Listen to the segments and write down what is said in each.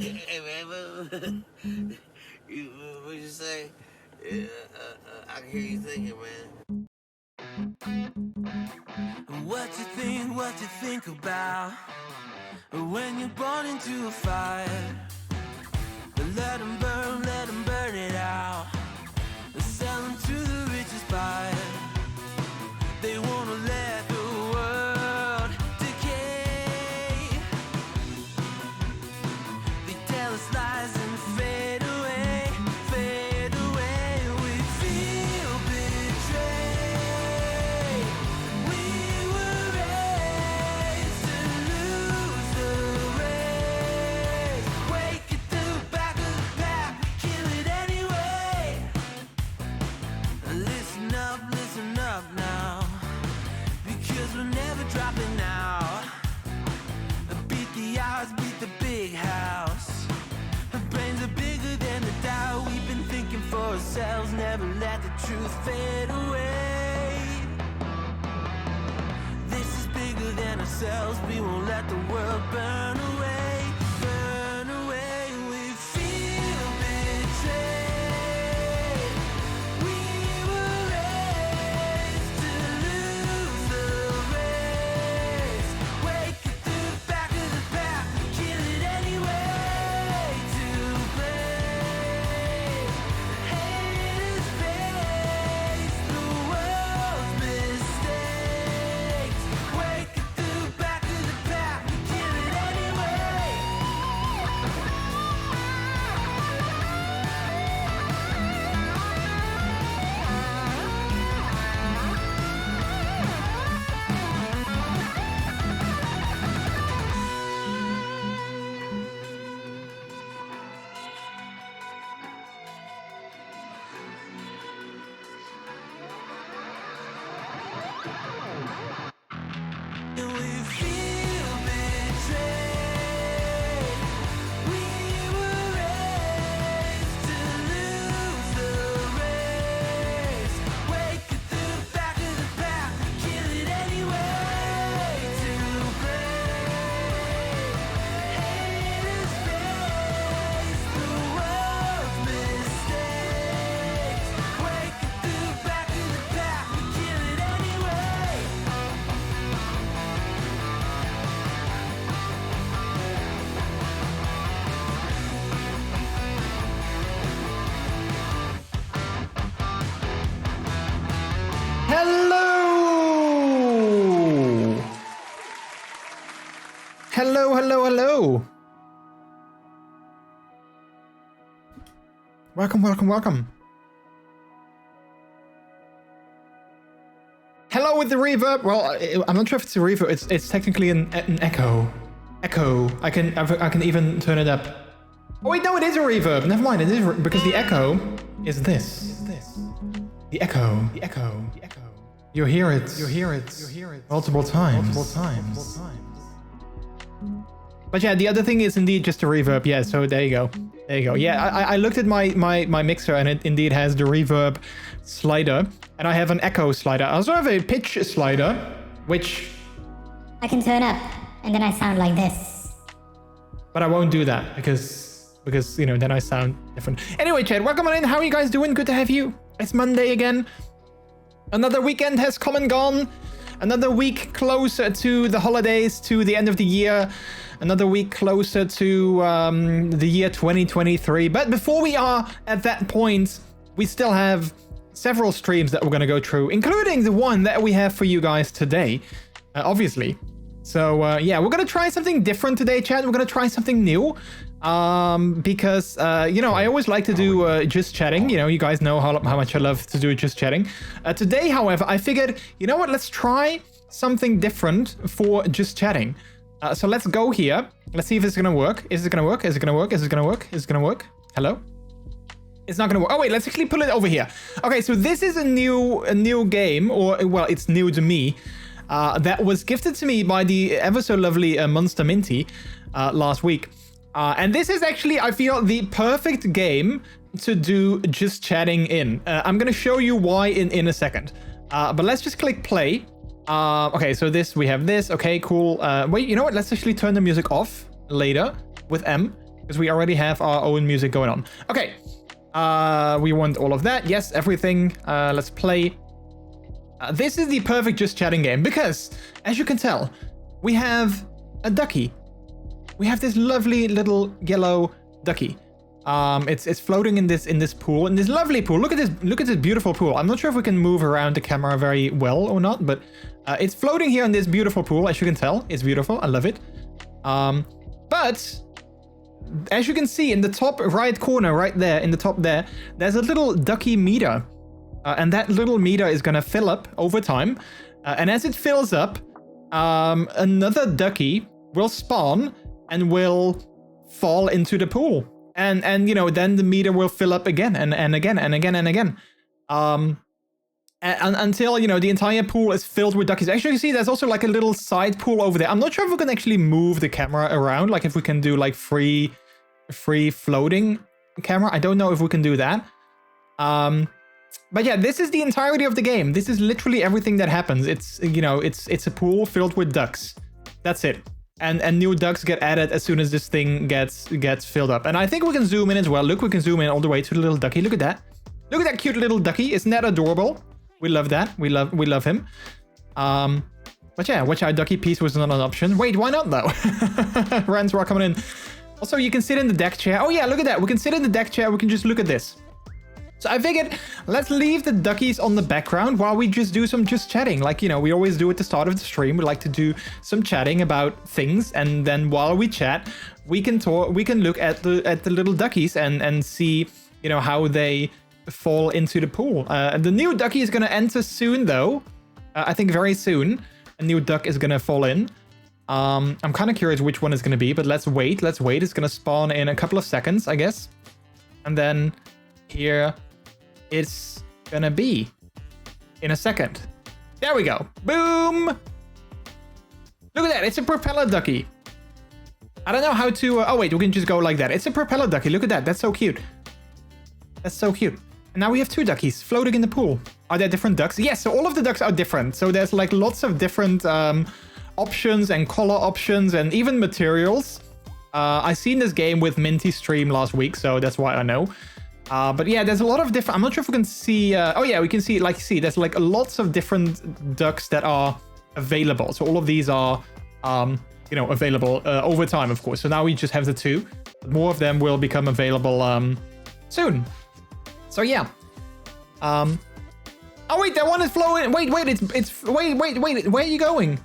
Hey man, what you say? I can hear you thinking, man. What you think about when you're born into a fire? Let them burn it out. Sell them to the richest buyer. They wanna let the world decay. They tell us lies and fade away, fade away. We feel betrayed. We were raised to lose the race. Wake at the back of the pack, kill it anyway. Listen up now, because we're never dropping out. Beat the odds, beat the big house. Our brains are bigger than the doubt. We've been thinking for ourselves, never let the truth fade away. This is bigger than ourselves, we won't let the world burn away, burn away. We feel betrayed. We were raised to lose the race. Wake at the back of the pack, kill it anyway. To blame, haters face the world's mistakes. Wake at the back of the pack, kill it anyway. And we feel betrayed. We were raised to lose the race. Wake at the back of the pack, kill it anyway. To blame, haters face the world's mistakes. Wake at the back of the pack, kill it anyway. Hello! Hello. Welcome. Hello with the reverb. Well, I'm not sure if it's a reverb. It's technically an echo. I can even turn it up. Oh wait, no, it is a reverb. Never mind, it is because the echo is this. The echo. You hear it multiple times. But yeah, the other thing is indeed just a reverb. Yeah, so there you go. Yeah, I looked at my mixer and it indeed has the reverb slider, and I have an echo slider. I also have a pitch slider, which I can turn up, and then I sound like this. but I won't do that because you know, then I sound different. Anyway, chat, welcome on in. How are you guys doing? Good to have you. It's Monday again. Another weekend has come and gone. Another week closer to the holidays, to the end of the year. Another week closer to the year 2023. But before we are at that point, we still have several streams that we're going to go through, including the one that we have for you guys today, obviously. So yeah, we're going to try something different today, chat. We're going to try something new. Because you know, I always like to do just chatting. You know, you guys know how much I love to do just chatting. Today, however, I figured, you know what, let's try something different for just chatting. So let's go here. Let's see if it's gonna work. Is it gonna work? Hello? It's not gonna work. Oh wait, let's actually pull it over here. Okay, so this is a new game, or well, it's new to me. That was gifted to me by the ever so lovely Monster Minty last week. And this is actually, I feel, the perfect game to do just chatting in. I'm going to show you why in a second. But let's just click play. Okay, so we have this. Okay, cool. Wait, you know what? Let's actually turn the music off later with M. because we already have our own music going on. Okay, we want all of that. Yes, everything. Let's play. This is the perfect just chatting game because, as you can tell, we have a ducky. We have this lovely little yellow ducky. It's floating in this pool, in this lovely pool. Look at this beautiful pool. I'm not sure if we can move around the camera very well or not, but it's floating here in this beautiful pool. As you can tell, it's beautiful. I love it. But as you can see in the top right corner, right there in the top there, there's a little ducky meter, and that little meter is gonna fill up over time. And as it fills up, another ducky will spawn and will fall into the pool. And you know, then the meter will fill up again and again and again and again. Until, you know, the entire pool is filled with duckies. Actually, you see there's also like a little side pool over there. I'm not sure if we can actually move the camera around, like if we can do like free floating camera. I don't know if we can do that. But yeah, this is the entirety of the game. This is literally everything that happens. It's, you know, it's a pool filled with ducks. That's it. And new ducks get added as soon as this thing gets filled up. And I think we can zoom in as well. Look, we can zoom in all the way to the little ducky. Look at that. Look at that cute little ducky. Isn't that adorable? We love that. We love him. But yeah, watch out, ducky piece was not an option. Wait, why not though? Rants were coming in. Also, you can sit in the deck chair. Oh yeah, look at that. We can sit in the deck chair. We can just look at this. So I figured, let's leave the duckies on the background while we just do some chatting. Like, you know, we always do at the start of the stream. We like to do some chatting about things, and then while we chat, we can talk. We can look at the little duckies and see, you know, how they fall into the pool. The new ducky is gonna enter soon, though. I think very soon, a new duck is gonna fall in. I'm kind of curious which one is gonna be, but let's wait. Let's wait. It's gonna spawn in a couple of seconds, I guess, and then here it's gonna be in a second. There we go. Boom! Look at that. It's a propeller ducky. I don't know how to... oh, wait. We can just go like that. It's a propeller ducky. Look at that. That's so cute. That's so cute. And now we have two duckies floating in the pool. Are there different ducks? Yes, so all of the ducks are different. So there's like lots of different options and color options and even materials. I seen this game with Minty stream last week, so that's why I know. But yeah, there's a lot of different... I'm not sure if we can see... oh yeah, we can see, like, there's like lots of different ducks that are available. So all of these are, you know, available over time, of course. So now we just have the two. More of them will become available soon. So yeah. Oh wait, that one is flowing. Wait, wait, where are you going?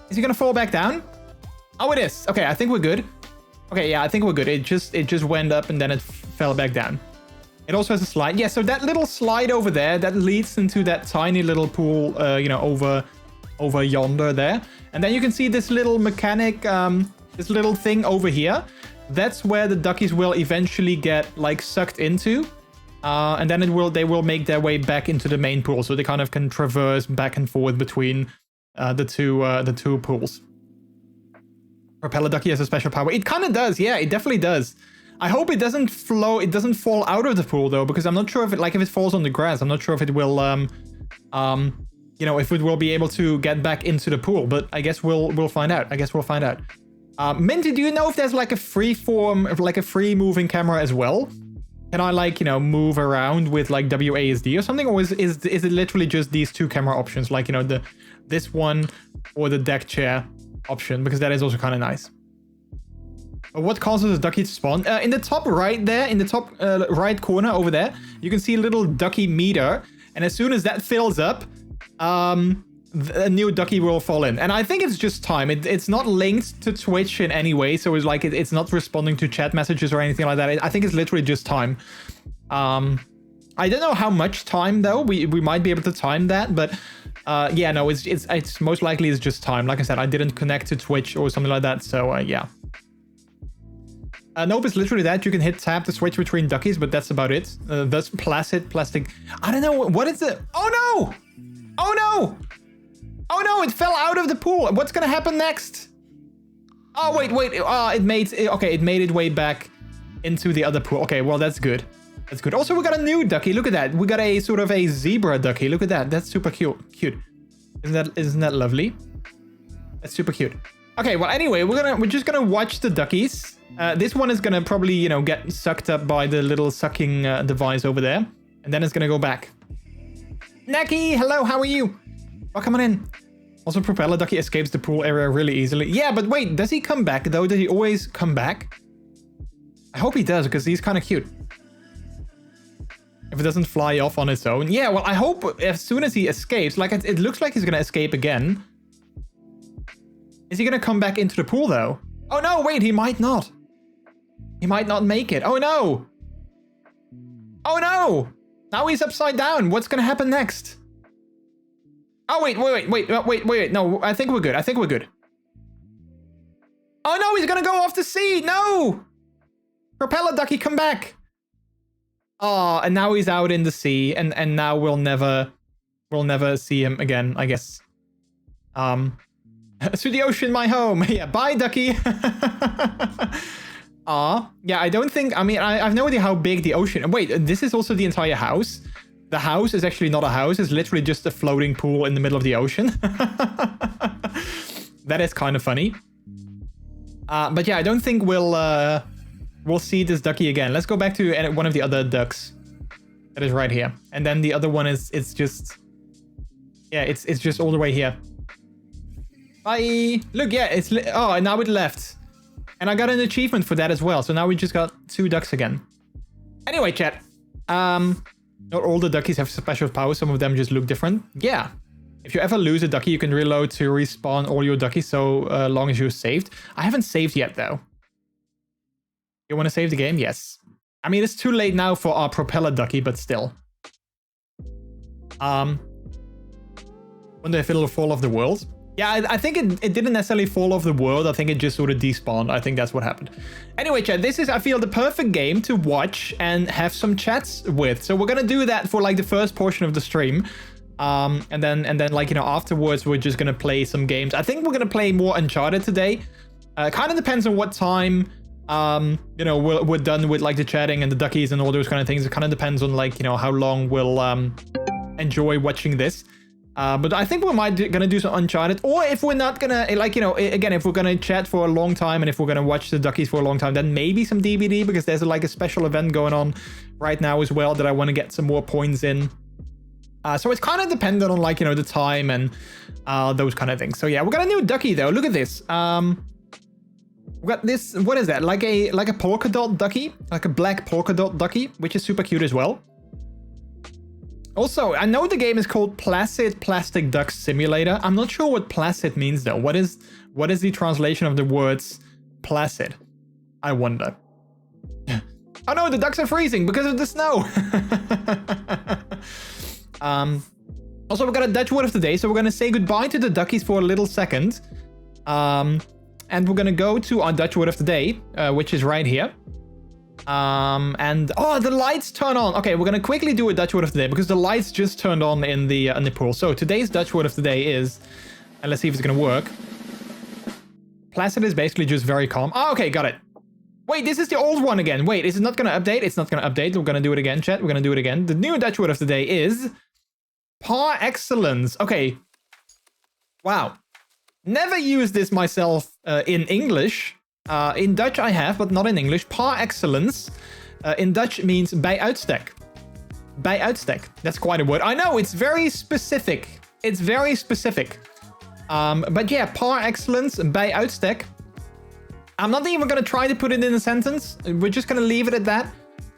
Is he gonna fall back down? Oh, it is. Okay, I think we're good. Okay, yeah, I think we're good. It just went up and then it fell back down. It also has a slide. Yeah, so that little slide over there, that leads into that tiny little pool, you know, over yonder there. And then you can see this little mechanic, this little thing over here. That's where the duckies will eventually get like sucked into. And then they will make their way back into the main pool. So they kind of can traverse back and forth between the two pools. Propeller ducky has a special power. It kind of does. Yeah, it definitely does. I hope it doesn't flow. It doesn't fall out of the pool though, because I'm not sure if it, like, if it falls on the grass, I'm not sure if it will, you know, if it will be able to get back into the pool. But I guess we'll find out. I guess we'll find out. Minty, do you know if there's like a free form, like a free moving camera as well? Can I, like, you know, move around with like WASD or something, or is it literally just these two camera options, like, you know, this one or the deck chair option, because that is also kind of nice. But what causes a ducky to spawn? In the top right there, in the top right corner over there, you can see a little ducky meter, and as soon as that fills up, a new ducky will fall in. And I think it's just time. It's not linked to Twitch in any way, so it's like it's not responding to chat messages or anything like that. I think it's literally just time. I don't know how much time though. We might be able to time that, but yeah, no, it's most likely it's just time. Like I said, I didn't connect to Twitch or something like that, so yeah. Nope, it's literally that. You can hit tab to switch between duckies, but that's about it. That's plastic. I don't know, what is it? Oh no! Oh no! Oh no, it fell out of the pool. What's gonna happen next? Oh, wait. It made its way back into the other pool. Okay, well, that's good. That's good. Also, we got a new ducky. Look at that. We got a sort of a zebra ducky. Look at that. That's super cute. Isn't that lovely? That's super cute. Okay, well, anyway, we're just gonna watch the duckies. This one is gonna probably, you know, get sucked up by the little sucking device over there. And then it's gonna go back. Neki, hello, how are you? Welcome on in. Also, Propeller Ducky escapes the pool area really easily. Yeah, but wait, does he come back though? Does he always come back? I hope he does, because he's kind of cute. If it doesn't fly off on its own. Yeah, well, I hope as soon as he escapes, like it looks like he's gonna escape again. Is he gonna come back into the pool though? Oh no, wait, he might not. He might not make it. Oh no. Oh no. Now he's upside down. What's gonna happen next? Oh, wait. No, I think we're good. I think we're good. Oh, no, he's gonna go off the sea. No! Propeller Ducky, come back. Oh, and now he's out in the sea, and now we'll never see him again, I guess. To the ocean, my home. Yeah, bye, Ducky. Aw, yeah, I don't think, I mean, I have no idea how big the ocean, wait, this is also the entire house? The house is actually not a house, it's literally just a floating pool in the middle of the ocean. That is kind of funny. But yeah, I don't think we'll see this ducky again. Let's go back to one of the other ducks. That is right here. And then the other one it's just... Yeah, it's just all the way here. Bye! Look, yeah, it's... Oh, and now it left. And I got an achievement for that as well. So now we just got 2 ducks again. Anyway, chat. Not all the duckies have special powers. Some of them just look different. Yeah. If you ever lose a ducky, you can reload to respawn all your duckies so long as you're saved. I haven't saved yet, though. You want to save the game? Yes. I mean, it's too late now for our propeller ducky, but still. Wonder if it'll fall off the world. Yeah, I think it didn't necessarily fall off the world. I think it just sort of despawned. I think that's what happened. Anyway, chat, this is, I feel, the perfect game to watch and have some chats with. So we're going to do that for like the first portion of the stream. And then like, you know, afterwards, we're just going to play some games. I think we're going to play more Uncharted today. Kind of depends on what time, you know, we're done with like the chatting and the duckies and all those kind of things. It kind of depends on like, you know, how long we'll enjoy watching this. But I think we might gonna do some Uncharted, or if we're not gonna, like, you know, again, if we're gonna chat for a long time and if we're gonna watch the duckies for a long time, then maybe some DVD, because there's like a special event going on right now as well that I want to get some more points in. So it's kind of dependent on like, you know, the time and those kind of things. So yeah, we got a new ducky though. Look at this. We got this. What is that? Like a polka dot ducky, like a black polka dot ducky, which is super cute as well. Also, I know the game is called Placid Plastic Duck Simulator. I'm not sure what placid means though. What is the translation of the words placid? I wonder. Oh no, the ducks are freezing because of the snow. Also, we got a Dutch word of the day, so we're gonna say goodbye to the duckies for a little second. And we're gonna go to our Dutch word of the day, which is right here. And oh, the lights turn on. Okay, we're gonna quickly do a Dutch word of the day because the lights just turned on in the pool. So today's Dutch word of the day is, and let's see if it's gonna work. Placid is basically just very calm. Oh, okay, got it. Wait, this is the old one again. Wait, is it not gonna update? It's not gonna update. We're gonna do it again, chat. We're gonna do it again. The new Dutch word of the day is par excellence. Okay. Wow. Never used this myself in English. In Dutch I have, but not in English. Par excellence in Dutch means bij uitstek. Bij uitstek. That's quite a word. I know, it's very specific. It's very specific. But yeah, par excellence, bij uitstek. I'm not even going to try to put it in a sentence. We're just going to leave it at that.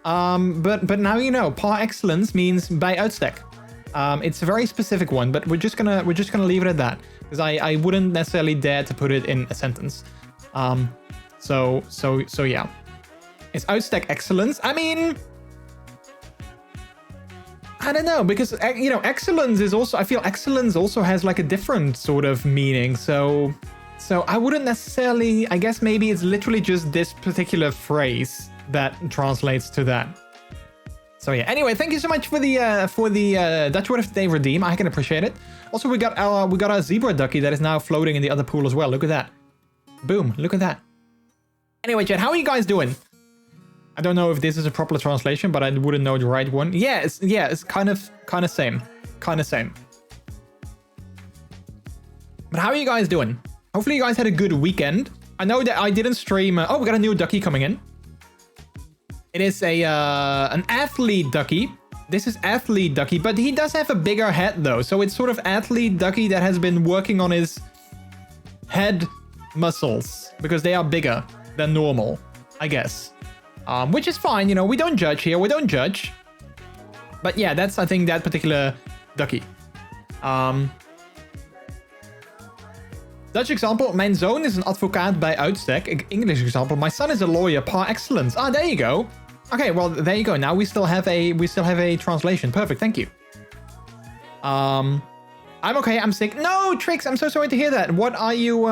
But now you know, par excellence means bij uitstek. It's a very specific one, but we're just gonna leave it at that because I wouldn't necessarily dare to put it in a sentence. So yeah. Is uitstek excellence? I mean, I don't know, because, you know, excellence is also, I feel excellence also has like a different sort of meaning. So I wouldn't necessarily, I guess maybe it's literally just this particular phrase that translates to that. So yeah, anyway, thank you so much for the Dutch word of the day redeem. I can appreciate it. Also, we got our zebra ducky that is now floating in the other pool as well. Look at that. Boom, look at that. Anyway, chat, how are you guys doing? I don't know if this is a proper translation, but I wouldn't know the right one. Yeah, it's kind of same. Kind of same. But how are you guys doing? Hopefully you guys had a good weekend. I know that I didn't stream... oh, we got a new ducky coming in. It is an athlete ducky. This is athlete ducky, but he does have a bigger head though. So it's sort of athlete ducky that has been working on his head muscles because they are bigger than normal, I guess. Which is fine, you know, we don't judge here. We don't judge. But yeah, that's, I think, that particular ducky. Dutch example, mijn zoon is een advocaat bij uitstek. English example, my son is a lawyer par excellence. Ah, there you go. Okay, well, there you go. Now we still have a translation. Perfect, thank you. I'm okay, I'm sick. No, Trix, I'm so sorry to hear that. What are you,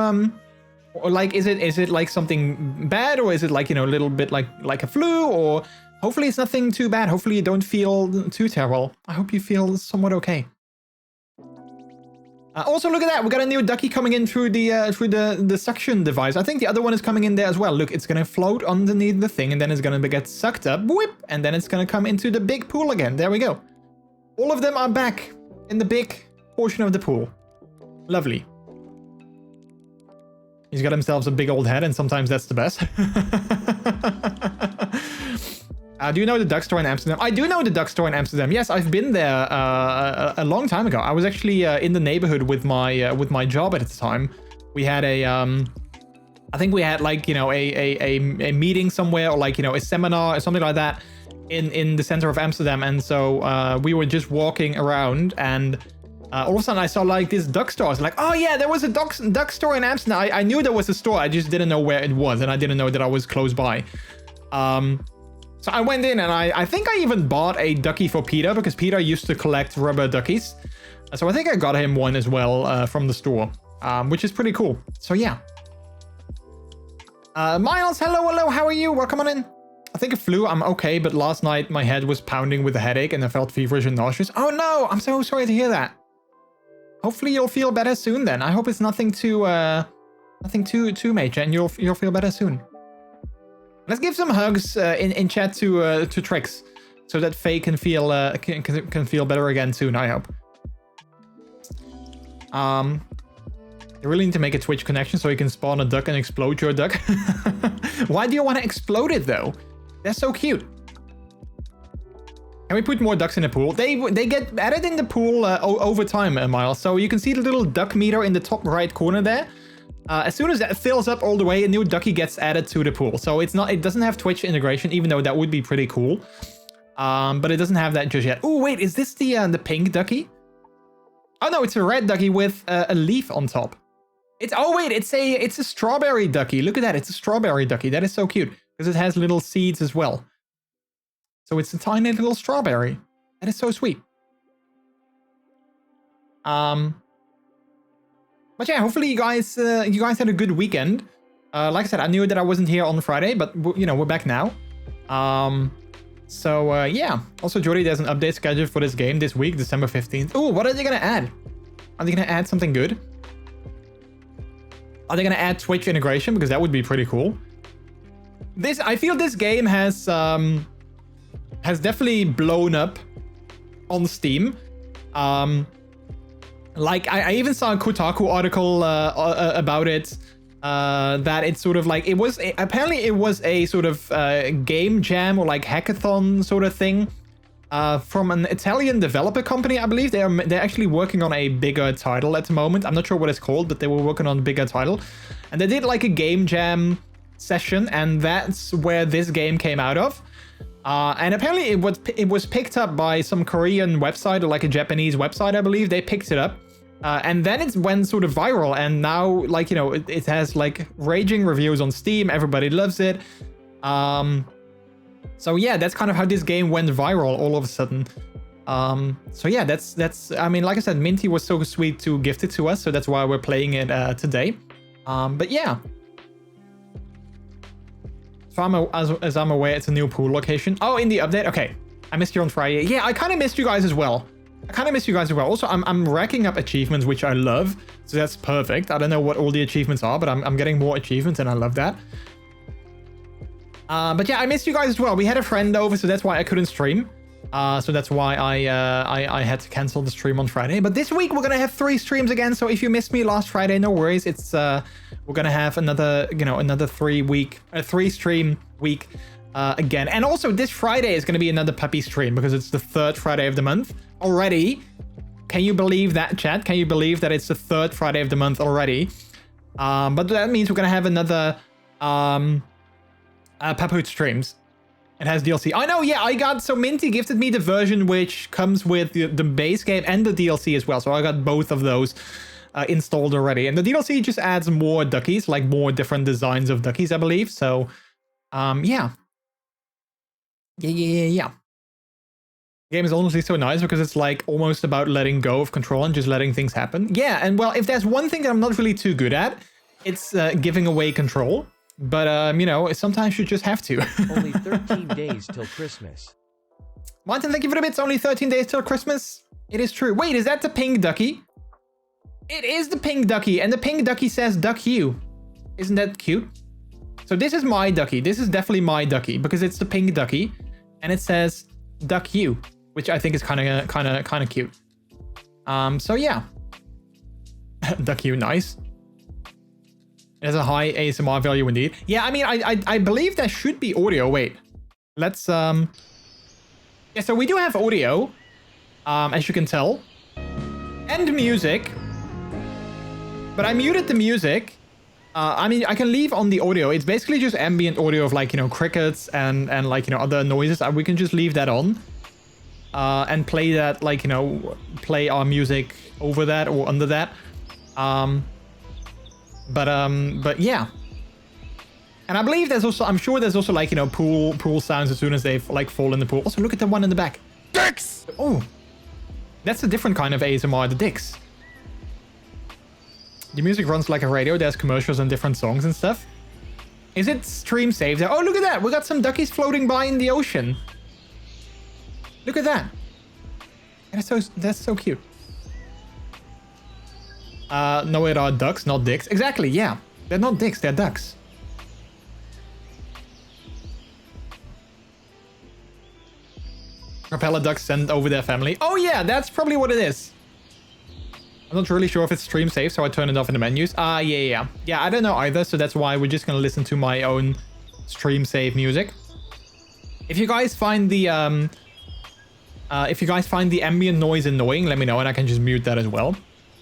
like, is it like something bad, or is it like, you know, a little bit like a flu, or hopefully it's nothing too bad. Hopefully you don't feel too terrible. I hope you feel somewhat okay. Also, look at that. We got a new ducky coming in through the suction device. I think the other one is coming in there as well. Look, it's gonna float underneath the thing, and then it's gonna get sucked up, whip, and then it's gonna come into the big pool again. There we go. All of them are back in the big portion of the pool. Lovely. He's got himself a big old head, and sometimes that's the best. Do you know the duck store in Amsterdam? I do know the duck store in Amsterdam. Yes, I've been there a long time ago. I was actually in the neighborhood with my job at the time. We had a I think we had, like, you know, a meeting somewhere, or like, you know, a seminar or something like that in the center of Amsterdam. And so we were just walking around, and all of a sudden I saw like this duck store. I was like, oh yeah, there was a duck store in Amsterdam. I knew there was a store. I just didn't know where it was, and I didn't know that I was close by. So I went in, and I think I even bought a ducky for Peter, because Peter used to collect rubber duckies. So I think I got him one as well from the store, which is pretty cool. So yeah. Miles, hello, how are you? Welcome on in. I think a flu, I'm okay, but last night my head was pounding with a headache and I felt feverish and nauseous. Oh no, I'm so sorry to hear that. Hopefully you'll feel better soon then. I hope it's nothing too major, and you'll feel better soon. Let's give some hugs in chat to Trix, so that Faye can feel better again soon, I hope. You really need to make a Twitch connection so you can spawn a duck and explode your duck. Why do you want to explode it though? They're so cute. Can we put more ducks in the pool? They get added in the pool over time, Miles. So you can see the little duck meter in the top right corner there. As soon as that fills up all the way, a new ducky gets added to the pool. So it doesn't have Twitch integration, even though that would be pretty cool. But it doesn't have that just yet. Oh wait, is this the pink ducky? Oh no, it's a red ducky with a leaf on top. It's a strawberry ducky. Look at that, it's a strawberry ducky. That is so cute, because it has little seeds as well. So it's a tiny little strawberry. That is so sweet. But yeah, hopefully you guys had a good weekend. Like I said, I knew that I wasn't here on Friday, but you know, we're back now. So yeah. Also, Jordy, there's an update scheduled for this game this week, December 15th. Oh, what are they gonna add? Are they gonna add something good? Are they gonna add Twitch integration? Because that would be pretty cool. I feel this game has definitely blown up on Steam. Like, I even saw a Kotaku article about it, that it's sort of like, apparently it was a sort of game jam or like hackathon sort of thing from an Italian developer company, I believe. They're actually working on a bigger title at the moment. I'm not sure what it's called, but they were working on a bigger title. And they did like a game jam session, and that's where this game came out of. And apparently it was picked up by some Korean website, or like a Japanese website, I believe. They picked it up. And then it went sort of viral, and now, like, you know, it has like raging reviews on Steam. Everybody loves it. So yeah, that's kind of how this game went viral all of a sudden. So yeah, that's I mean, like I said, Minty was so sweet to gift it to us, so that's why we're playing it today. But yeah. So as I'm aware, it's a new pool location. Oh, in the update? Okay. I missed you on Friday. Yeah, I kind of missed you guys as well. Also, I'm racking up achievements, which I love. So that's perfect. I don't know what all the achievements are, but I'm getting more achievements, and I love that. But yeah, I missed you guys as well. We had a friend over, so that's why I couldn't stream. So that's why I had to cancel the stream on Friday. But this week we're gonna have 3 streams again. So if you missed me last Friday, no worries. It's we're gonna have another, you know, another 3 stream week again. And also this Friday is gonna be another puppy stream because it's the 3rd Friday of the month already. Can you believe that, chat? Can you believe that it's the 3rd Friday of the month already? But that means we're gonna have another Papoot streams. It has DLC. I know, yeah, I got, so Minty gifted me the version which comes with the base game and the DLC as well. So I got both of those installed already. And the DLC just adds more duckies, like more different designs of duckies, I believe. So, yeah. Yeah. The game is honestly so nice because it's like almost about letting go of control and just letting things happen. Yeah, and well, if there's one thing that I'm not really too good at, it's giving away control. But, you know, sometimes you just have to. Only 13 days till Christmas. Martin, thank you for the bits. Only 13 days till Christmas. It is true. Wait, is that the pink ducky? It is the pink ducky. And the pink ducky says duck you. Isn't that cute? So this is my ducky. This is definitely my ducky because it's the pink ducky. And it says duck you, which I think is kind of cute. So yeah. Duck you, nice. It has a high ASMR value indeed. Yeah, I mean, I believe there should be audio. Wait, let's yeah, so we do have audio, as you can tell, and music. But I muted the music. I mean, I can leave on the audio. It's basically just ambient audio of like, you know, crickets and like, you know, other noises. We can just leave that on, and play that, like, you know, play our music over that or under that. But yeah. And I believe there's also, I'm sure there's also like, you know, pool sounds as soon as they've like fall in the pool. Also, look at the one in the back. Dicks! Oh, that's a different kind of ASMR, the dicks. The music runs like a radio. There's commercials and different songs and stuff. Is it stream saved? Oh, look at that. We got some duckies floating by in the ocean. Look at that. That's so cute. No, it are ducks, not dicks. Exactly, yeah. They're not dicks, they're ducks. Propeller ducks sent over their family. Oh yeah, that's probably what it is. I'm not really sure if it's stream safe, so I turn it off in the menus. Yeah. Yeah, I don't know either, so that's why we're just gonna listen to my own stream save music. If you guys find the ambient noise annoying, let me know and I can just mute that as well.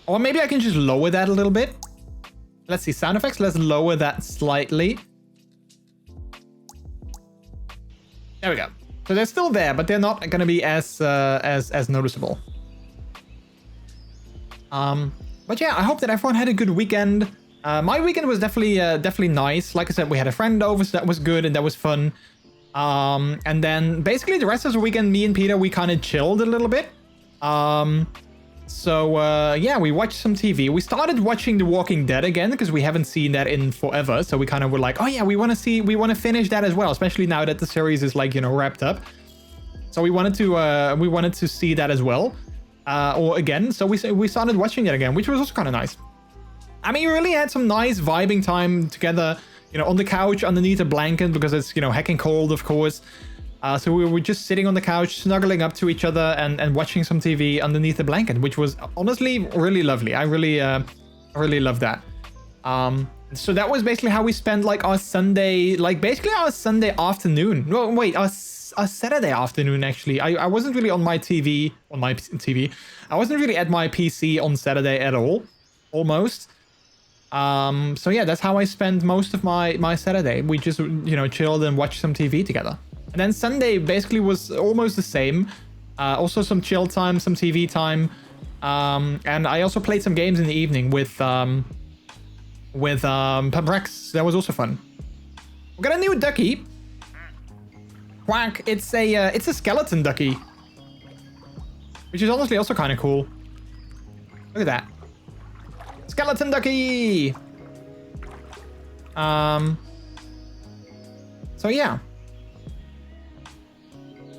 Or maybe I can just lower that a little bit. Let's see, sound effects. Let's lower that slightly. There we go. So they're still there, but they're not going to be as noticeable. But yeah, I hope that everyone had a good weekend. My weekend was definitely nice. Like I said, we had a friend over, so that was good and that was fun. And then basically the rest of the weekend, me and Peter, we kind of chilled a little bit. So yeah, we watched some TV. We started watching The Walking Dead again because we haven't seen that in forever. So we kind of were like, oh yeah, we want to finish that as well, especially now that the series is like, you know, wrapped up. So we wanted to see that as well, or again. So we started watching it again, which was also kind of nice. I mean, we really had some nice vibing time together, you know, on the couch underneath a blanket because it's, you know, heckin' cold, of course. So we were just sitting on the couch, snuggling up to each other and watching some TV underneath the blanket, which was honestly really lovely. I really love that. So that was basically how we spent like our Sunday, like basically our Sunday afternoon. No, wait, our Saturday afternoon, actually. I wasn't really on my TV. I wasn't really at my PC on Saturday at all, almost. So yeah, that's how I spent most of my Saturday. We just, you know, chilled and watched some TV together. And then Sunday basically was almost the same. Also some chill time, some TV time. And I also played some games in the evening with Pabrex. That was also fun. We got a new ducky. Quack. It's a skeleton ducky. Which is honestly also kind of cool. Look at that. Skeleton ducky. So yeah.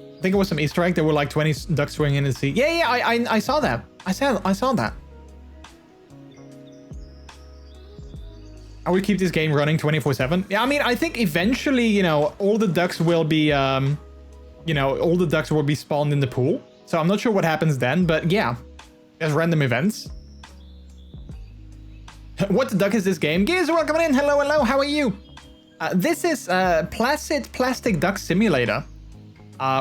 I think it was some Easter egg. There were like 20 ducks swimming in the sea. Yeah, I saw that. I saw that. I will keep this game running 24/7. Yeah, I mean, I think eventually, you know, all the ducks will be you know, all the ducks will be spawned in the pool. So I'm not sure what happens then, but yeah, there's random events. What the duck is this game? Gears, welcome in. Hello, hello. How are you? This is Placid Plastic Duck Simulator,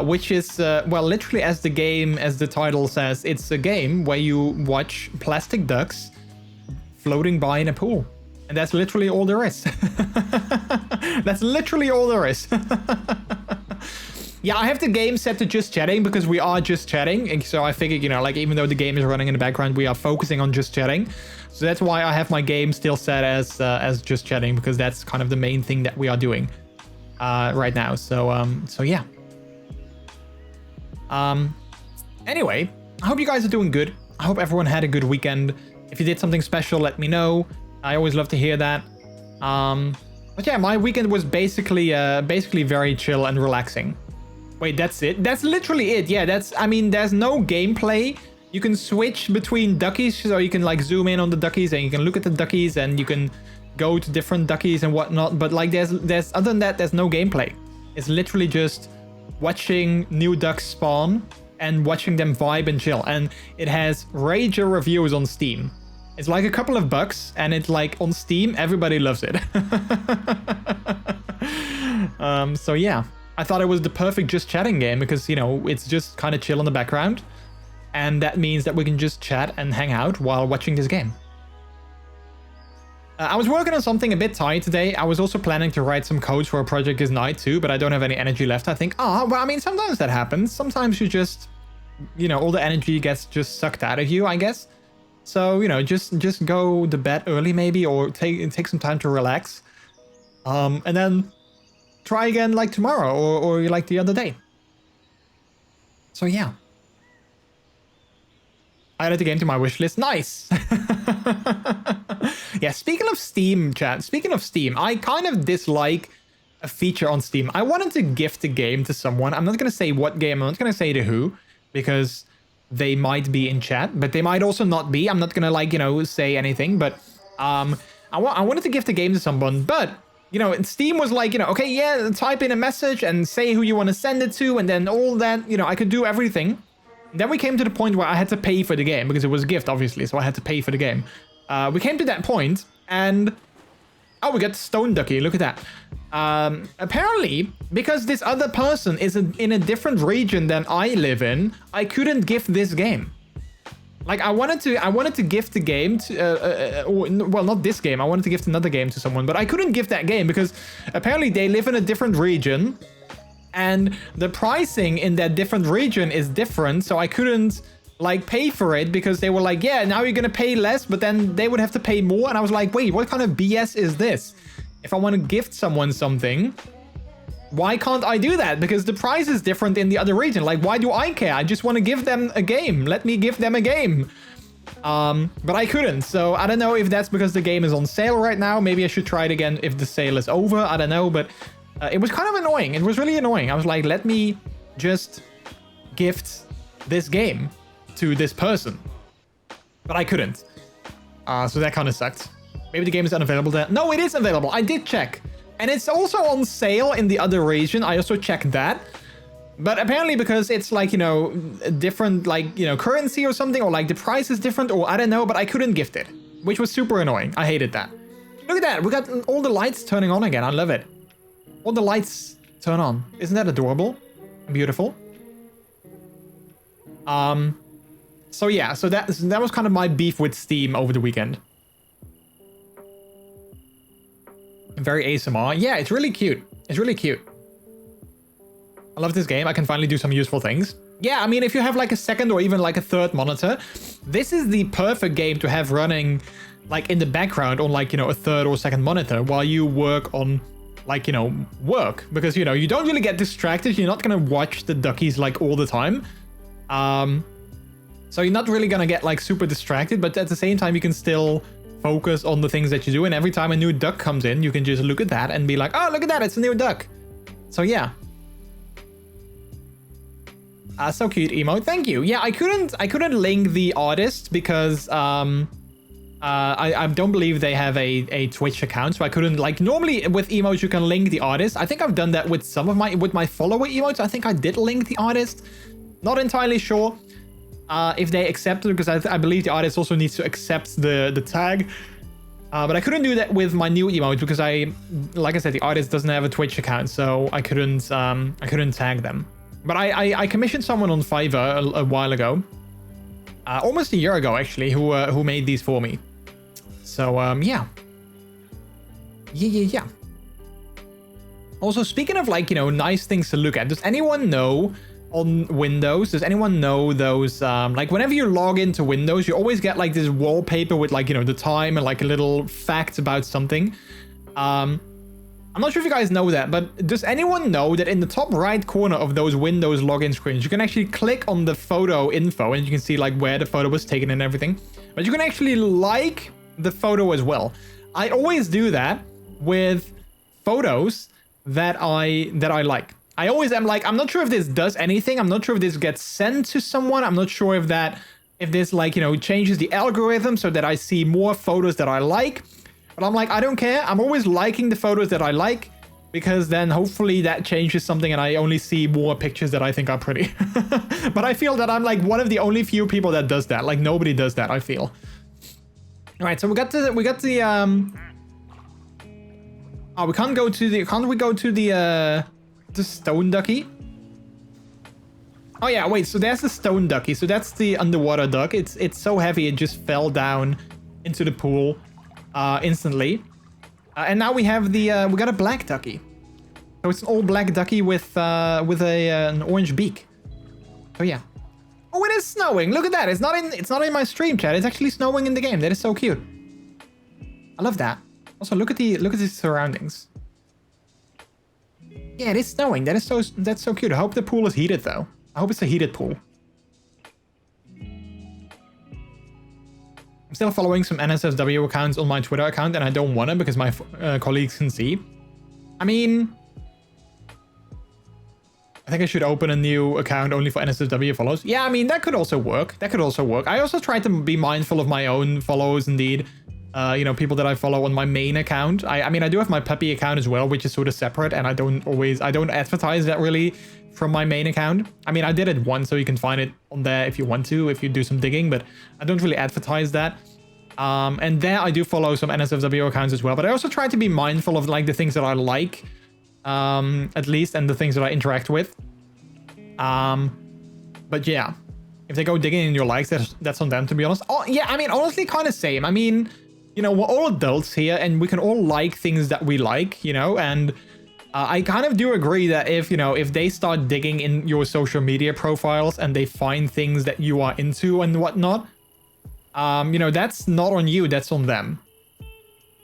which is, well, literally as the title says, it's a game where you watch plastic ducks floating by in a pool. And that's literally all there is. That's literally all there is. Yeah, I have the game set to just chatting because we are just chatting. And so I figured, you know, like even though the game is running in the background, we are focusing on just chatting. So that's why I have my game still set as just chatting, because that's kind of the main thing that we are doing right now. So yeah. Anyway, I hope you guys are doing good. I hope everyone had a good weekend. If you did something special, let me know. I always love to hear that. But yeah, my weekend was basically very chill and relaxing. Wait, that's it? That's literally it. Yeah, I mean, there's no gameplay. You can switch between duckies, so you can like zoom in on the duckies and you can look at the duckies and you can go to different duckies and whatnot. But like, there's other than that, there's no gameplay. It's literally just watching new ducks spawn and watching them vibe and chill. And it has rager reviews on Steam. It's like a couple of bucks, and it's like on Steam, everybody loves it. So yeah, I thought it was the perfect just chatting game because, you know, it's just kind of chill in the background. And that means that we can just chat and hang out while watching this game. I was working on something a bit tight today. I was also planning to write some code for a project this night too, but I don't have any energy left. I think, well, I mean, sometimes that happens. Sometimes you just, you know, all the energy gets just sucked out of you, I guess. So, you know, just go to bed early maybe, or take some time to relax. And then try again like tomorrow or like the other day. So yeah. I added the game to my wish list. Nice. Yeah, speaking of Steam, chat. Speaking of Steam, I kind of dislike a feature on Steam. I wanted to gift a game to someone. I'm not going to say what game. I'm not going to say to who, because they might be in chat, but they might also not be. I'm not gonna like, you know, say anything, but I wanted to gift a game to someone, but you know, Steam was like, you know, okay, yeah, type in a message and say who you want to send it to, and then all that, you know, I could do everything. Then we came to the point where I had to pay for the game because it was a gift, obviously, so I had to pay for the game. We came to that point, and oh, we got Stone Ducky. Look at that. Apparently, because this other person is in a different region than I live in, I couldn't gift this game. Like, I wanted to gift the game to, well, not this game. I wanted to gift another game to someone, but I couldn't gift that game because apparently they live in a different region, and the pricing in that different region is different. So I couldn't like pay for it because they were like, yeah, now you're gonna pay less, but then they would have to pay more. And I was like, wait, what kind of BS is this? If I want to gift someone something, why can't I do that? Because the price is different in the other region. Like, why do I care? I just want to give them a game. Let me give them a game. But I couldn't. So I don't know if that's because the game is on sale right now. Maybe I should try it again if the sale is over. I don't know. But it was kind of annoying. It was really annoying. I was like, let me just gift this game to this person. But I couldn't. So that kind of sucked. Maybe the game is unavailable there. No, it is available. I did check. And it's also on sale in the other region. I also checked that. But apparently because it's like, you know, different, like, you know, currency or something, or like the price is different, or I don't know, but I couldn't gift it, which was super annoying. I hated that. Look at that. We got all the lights turning on again. I love it. All the lights turn on. Isn't that adorable? Beautiful. So yeah, so that was kind of my beef with Steam over the weekend. Very ASMR. Yeah, it's really cute. It's really cute. I love this game. I can finally do some useful things. Yeah, I mean, if you have like a second or even like a third monitor, this is the perfect game to have running like in the background on like, you know, a third or second monitor while you work on like, you know, work. Because, you know, you don't really get distracted. You're not going to watch the duckies like all the time. So you're not really going to get like super distracted, but at the same time, you can still focus on the things that you do. And every time a new duck comes in, you can just look at that and be like, oh, look at that. It's a new duck. So yeah. So cute, emote. Thank you. Yeah, I couldn't link the artist because I don't believe they have a Twitch account, so I couldn't, like, normally with emotes you can link the artist. I think I've done that with some of my follower emotes. I think I did link the artist. Not entirely sure if they accept it, because I believe the artist also needs to accept the tag. But I couldn't do that with my new emote because like I said, the artist doesn't have a Twitch account, so I couldn't tag them. But I commissioned someone on Fiverr a while ago, almost a year ago actually, who made these for me. So yeah. Also, speaking of, like, you know, nice things to look at, does anyone know on Windows, does anyone know those, like, whenever you log into Windows, you always get like this wallpaper with, like, you know, the time and like a little fact about something. I'm not sure if you guys know that, but does anyone know that in the top right corner of those Windows login screens, you can actually click on the photo info and you can see like where the photo was taken and everything, but you can actually like the photo as well. I always do that with photos that I like. I always am like, I'm not sure if this does anything. I'm not sure if this gets sent to someone. I'm not sure if this, like, you know, changes the algorithm so that I see more photos that I like. But I'm like, I don't care. I'm always liking the photos that I like, because then hopefully that changes something and I only see more pictures that I think are pretty. But I feel that I'm like one of the only few people that does that. Like, nobody does that, I feel. All right, so we got the oh, can't we go to the stone ducky? Oh yeah, wait, so there's the stone ducky. So that's the underwater duck. It's so heavy it just fell down into the pool instantly. And now we have we got a black ducky. So it's an all black ducky with an orange beak. So yeah. Oh, it is snowing. Look at that. It's not in my stream chat. It's actually snowing in the game. That is so cute. I love that. Also, look at the surroundings. Yeah, it is snowing. That's so cute. I hope the pool is heated though. I hope it's a heated pool. I'm still following some NSFW accounts on my Twitter account, and I don't want it because my colleagues can see. I mean, I think I should open a new account only for NSFW follows. Yeah, I mean, that could also work. I also try to be mindful of my own follows, indeed. You know, people that I follow on my main account. I mean, I do have my puppy account as well, which is sort of separate, and I don't advertise that really from my main account. I mean, I did it once, so you can find it on there if you want to, if you do some digging, but I don't really advertise that. And there I do follow some NSFW accounts as well, but I also try to be mindful of like the things that I like, at least, and the things that I interact with. But yeah, if they go digging in your likes, that's on them, to be honest. Oh yeah, I mean, honestly, kind of same. I mean, you know, we're all adults here and we can all like things that we like, you know, and I kind of do agree that if they start digging in your social media profiles and they find things that you are into and whatnot, you know, that's not on you, that's on them.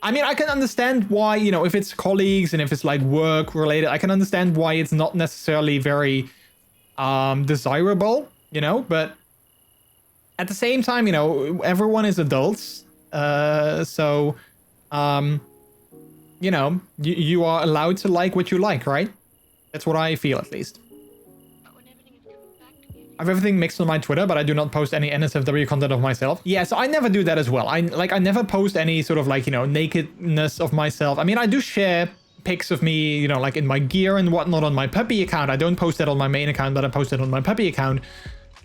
I mean, I can understand why, you know, if it's colleagues and if it's like work related, I can understand why it's not necessarily very desirable, you know, but at the same time, you know, everyone is adults. So, you know, you are allowed to like what you like, right? That's what I feel, at least. I have everything mixed on my Twitter, but I do not post any NSFW content of myself. Yeah, so I never do that as well. I never post any sort of like, you know, nakedness of myself. I mean, I do share pics of me, you know, like in my gear and whatnot on my puppy account. I don't post that on my main account, but I post it on my puppy account.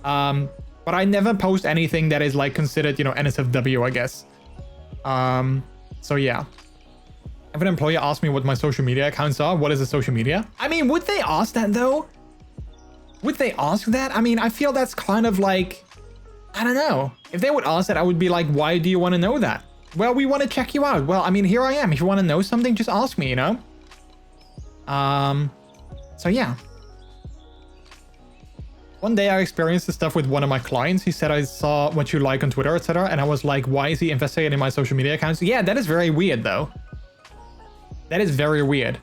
But I never post anything that is like considered, you know, NSFW, I guess. So yeah. If an employer asks me what my social media accounts are, what is a social media? I mean, would they ask that though? Would they ask that? I mean, I feel that's kind of like, I don't know. If they would ask that, I would be like, why do you want to know that? Well, we want to check you out. Well, I mean, here I am. If you want to know something, just ask me, you know? So yeah. One day I experienced this stuff with one of my clients. He said, I saw what you like on Twitter, etc. And I was like, why is he investigating my social media accounts? Yeah, that is very weird though. That is very weird.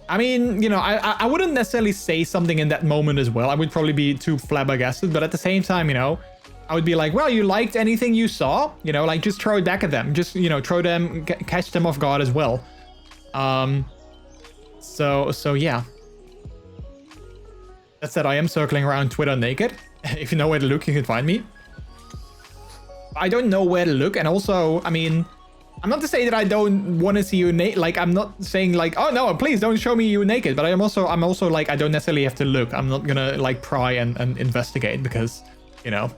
I mean, you know, I wouldn't necessarily say something in that moment as well. I would probably be too flabbergasted, but at the same time, you know, I would be like, well, you liked anything you saw? You know, like just throw it back at them. Just, you know, throw them, catch them off guard as well. So yeah. That said, I am circling around Twitter naked. If you know where to look, you can find me. I don't know where to look. And also, I mean, I'm not to say that I don't want to see you naked. Like, I'm not saying like, oh no, please don't show me you naked. But I'm also like, I don't necessarily have to look. I'm not gonna like pry and investigate because, you know,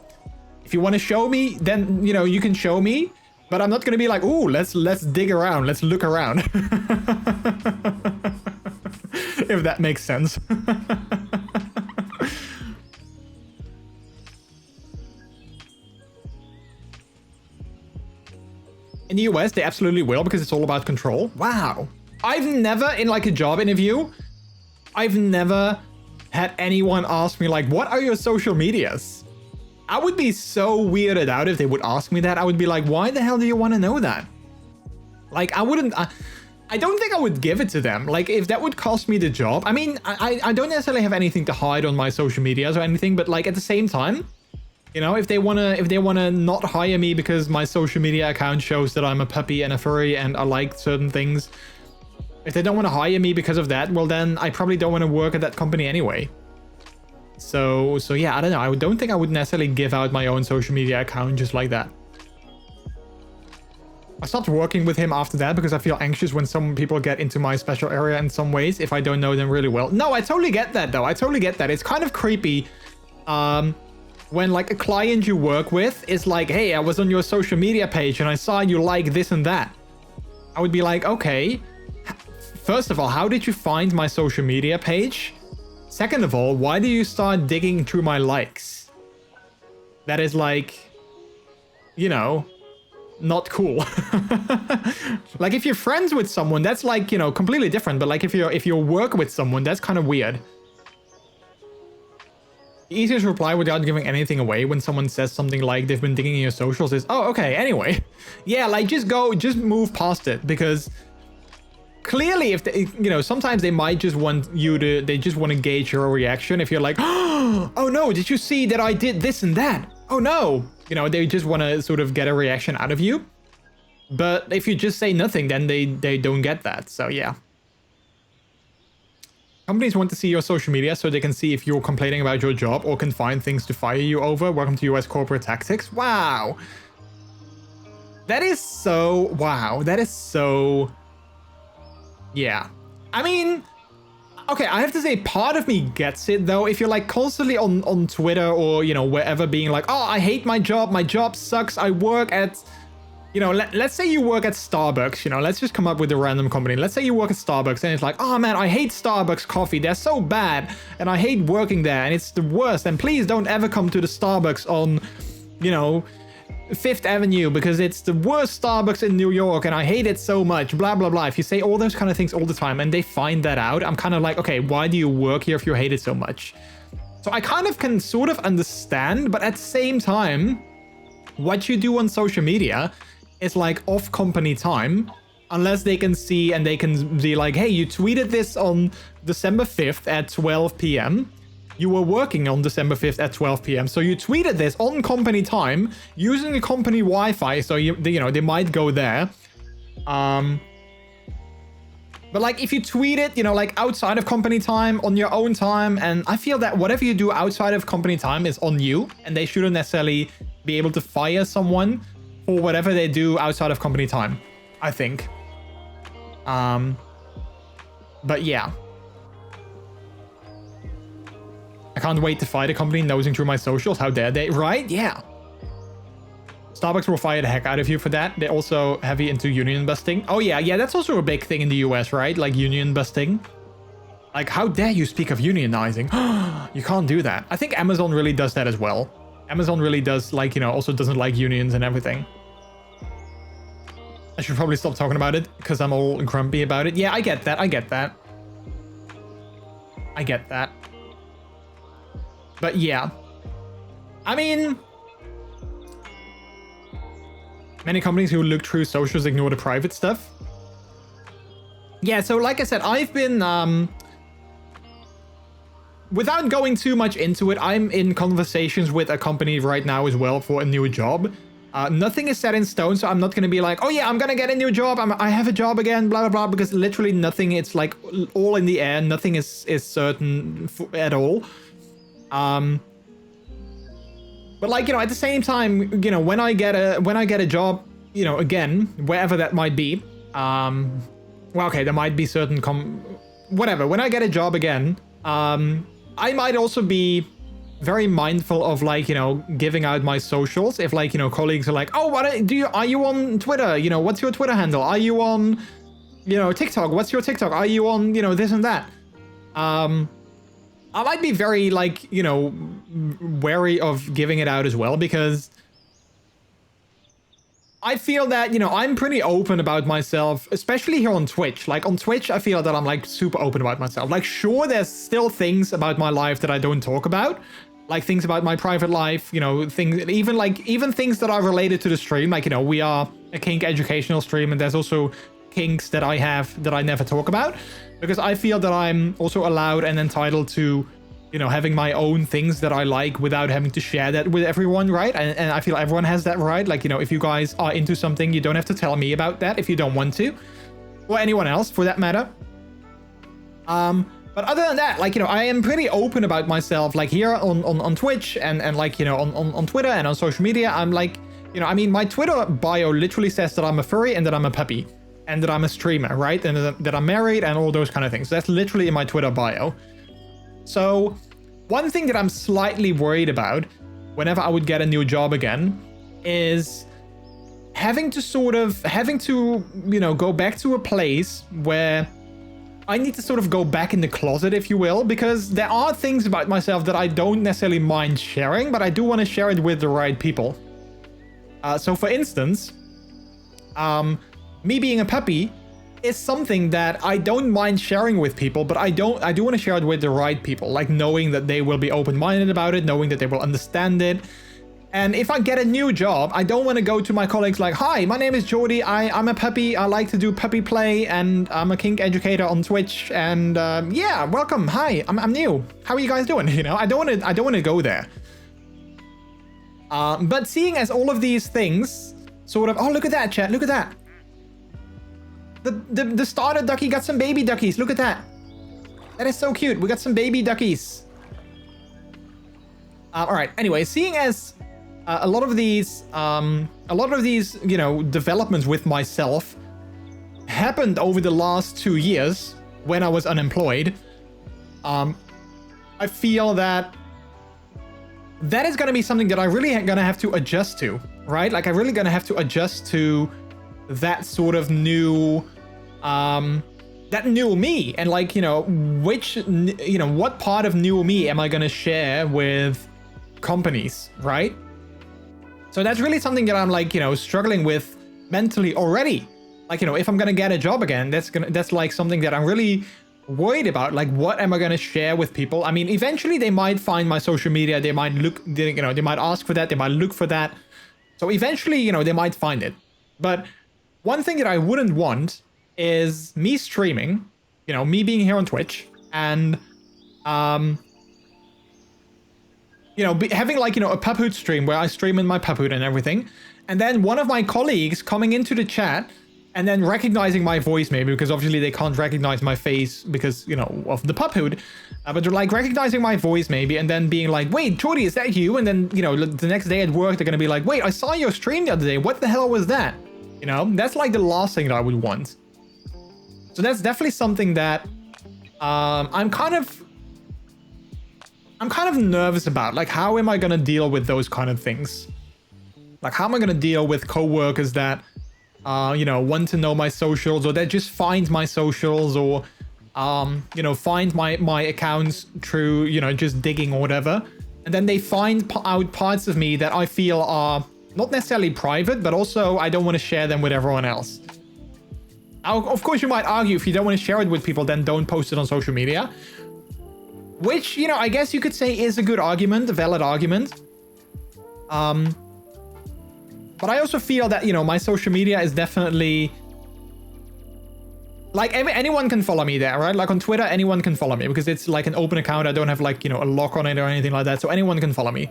if you want to show me, then, you know, you can show me. But I'm not gonna be like, ooh, let's dig around. Let's look around. If that makes sense. In the US, they absolutely will because it's all about control. Wow. I've never, in like a job interview, I've never had anyone ask me like, what are your social medias? I would be so weirded out if they would ask me that. I would be like, why the hell do you want to know that? Like, I don't think I would give it to them. Like, if that would cost me the job. I mean, I don't necessarily have anything to hide on my social medias or anything, but like at the same time, you know, if they wanna not hire me because my social media account shows that I'm a puppy and a furry and I like certain things, if they don't want to hire me because of that, well then I probably don't want to work at that company anyway. So yeah, I don't know. I don't think I would necessarily give out my own social media account just like that. I stopped working with him after that because I feel anxious when some people get into my special area in some ways if I don't know them really well. No, I totally get that though. I totally get that. It's kind of creepy. When like a client you work with is like, hey, I was on your social media page and I saw you like this and that. I would be like, okay, first of all, how did you find my social media page? Second of all, why do you start digging through my likes? That is like, you know, not cool. Like if you're friends with someone, that's like, you know, completely different. But like if you work with someone, that's kind of weird. The easiest reply without giving anything away when someone says something like they've been digging in your socials is, oh, okay, anyway. Yeah, like just move past it because clearly if they, you know, sometimes they might just want you to, they just want to gauge your reaction. If you're like, oh no, did you see that I did this and that? Oh no. You know, they just want to sort of get a reaction out of you. But if you just say nothing, then they don't get that. So yeah. Companies want to see your social media so they can see if you're complaining about your job or can find things to fire you over. Welcome to US corporate tactics. Wow. That is so... Wow. That is so... Yeah. I mean... Okay, I have to say part of me gets it though. If you're like constantly on Twitter or, you know, wherever being like, oh, I hate my job sucks, I work at... You know, let's say you work at Starbucks, you know, let's just come up with a random company. Let's say you work at Starbucks and it's like, oh man, I hate Starbucks coffee. They're so bad and I hate working there and it's the worst. And please don't ever come to the Starbucks on, you know, 5th Avenue because it's the worst Starbucks in New York and I hate it so much, blah, blah, blah. If you say all those kind of things all the time and they find that out, I'm kind of like, okay, why do you work here if you hate it so much? So I kind of can sort of understand, but at the same time, what you do on social media is like off company time, unless they can see and they can be like, hey, you tweeted this on December 5th at 12 p.m. You were working on December 5th at 12 p.m. So you tweeted this on company time using the company Wi-Fi. So you know, they might go there. But like if you tweet it, you know, like outside of company time on your own time, and I feel that whatever you do outside of company time is on you and they shouldn't necessarily be able to fire someone for whatever they do outside of company time, I think. But yeah. I can't wait to fight a company nosing through my socials. How dare they? Right? Yeah. Starbucks will fire the heck out of you for that. They're also heavy into union busting. Oh yeah, yeah, that's also a big thing in the US, right? Like union busting. Like, how dare you speak of unionizing? You can't do that. I think Amazon really does that as well. Amazon really does, like, you know, also doesn't like unions and everything. I should probably stop talking about it because I'm all grumpy about it. Yeah, I get that. I get that. I get that. But yeah. I mean, many companies who look through socials ignore the private stuff. Yeah, so like I said, I've been... Without going too much into it, I'm in conversations with a company right now as well for a new job. Nothing is set in stone, so I'm not going to be like, oh yeah, I'm going to get a new job. I have a job again, blah, blah, blah, because literally nothing, it's like all in the air. Nothing is certain at all. But But like, you know, at the same time, you know, when I get a job, you know, again, wherever that might be, well, okay, there might be certain whatever. When I get a job again, I might also be very mindful of like, you know, giving out my socials. If like, you know, colleagues are like, oh, are you on Twitter? You know, what's your Twitter handle? Are you on, you know, TikTok? What's your TikTok? Are you on, you know, this and that? I might be very like, you know, wary of giving it out as well, because I feel that, you know, I'm pretty open about myself, especially here on Twitch. Like on Twitch, I feel that I'm like super open about myself. Like, sure, there's still things about my life that I don't talk about, like things about my private life, you know, things, even things that are related to the stream. Like, you know, we are a kink educational stream, and there's also kinks that I have that I never talk about, because I feel that I'm also allowed and entitled to, you know, having my own things that I like without having to share that with everyone, right? And I feel everyone has that right. Like, you know, if you guys are into something, you don't have to tell me about that if you don't want to, or anyone else for that matter. But other than that, like, you know, I am pretty open about myself, like here on Twitch and like, you know, on Twitter and on social media. I'm like, you know, I mean, my Twitter bio literally says that I'm a furry and that I'm a puppy and that I'm a streamer, right? And that I'm married and all those kind of things. That's literally in my Twitter bio. So one thing that I'm slightly worried about whenever I would get a new job again is having to, you know, go back to a place where I need to sort of go back in the closet, if you will, because there are things about myself that I don't necessarily mind sharing, but I do want to share it with the right people. So for instance, me being a puppy is something that I don't mind sharing with people, but I do want to share it with the right people, like knowing that they will be open-minded about it, knowing that they will understand it. And if I get a new job, I don't want to go to my colleagues like, hi, my name is Jordi, I'm a puppy, I like to do puppy play, and I'm a kink educator on Twitch, and yeah, welcome, hi, I'm new, how are you guys doing? You know, I don't want to go there. But seeing as all of these things sort of, oh, look at that, chat, look at that. The starter ducky got some baby duckies. Look at that. That is so cute. We got some baby duckies. All right. Anyway, seeing as a lot of these, you know, developments with myself happened over the last 2 years when I was unemployed, I feel that is going to be something that I really going to have to adjust to, right? Like, I'm really going to have to adjust to that sort of new that new me, and like, you know, what part of new me am I gonna share with companies, right? So that's really something that I'm like, you know, struggling with mentally already. Like, you know, if I'm gonna get a job again, that's like something that I'm really worried about. Like, what am I gonna share with people? I mean, eventually they might find my social media, they might look, you know, they might ask for that, they might look for that, so eventually, you know, they might find it. But one thing that I wouldn't want is me streaming, you know, me being here on Twitch, and, you know, having like, you know, a Puphoot stream where I stream in my Puphoot and everything, and then one of my colleagues coming into the chat and then recognizing my voice, maybe, because obviously they can't recognize my face because, you know, of the Puphoot, but they're like recognizing my voice maybe, and then being like, wait, Jordi, is that you? And then, you know, the next day at work, they're gonna be like, wait, I saw your stream the other day. What the hell was that? You know, that's like the last thing that I would want. So that's definitely something that I'm kind of nervous about. Like, how am I going to deal with those kind of things? Like, how am I going to deal with coworkers that, you know, want to know my socials, or that just find my socials, or, you know, find my accounts through, you know, just digging or whatever. And then they find out parts of me that I feel are not necessarily private, but also I don't want to share them with everyone else. Of course, you might argue, if you don't want to share it with people, then don't post it on social media. Which, you know, I guess you could say is a good argument, a valid argument. But I also feel that, you know, my social media is definitely... Like, anyone can follow me there, right? Like, on Twitter, anyone can follow me, because it's like an open account. I don't have, like, you know, a lock on it or anything like that, so anyone can follow me.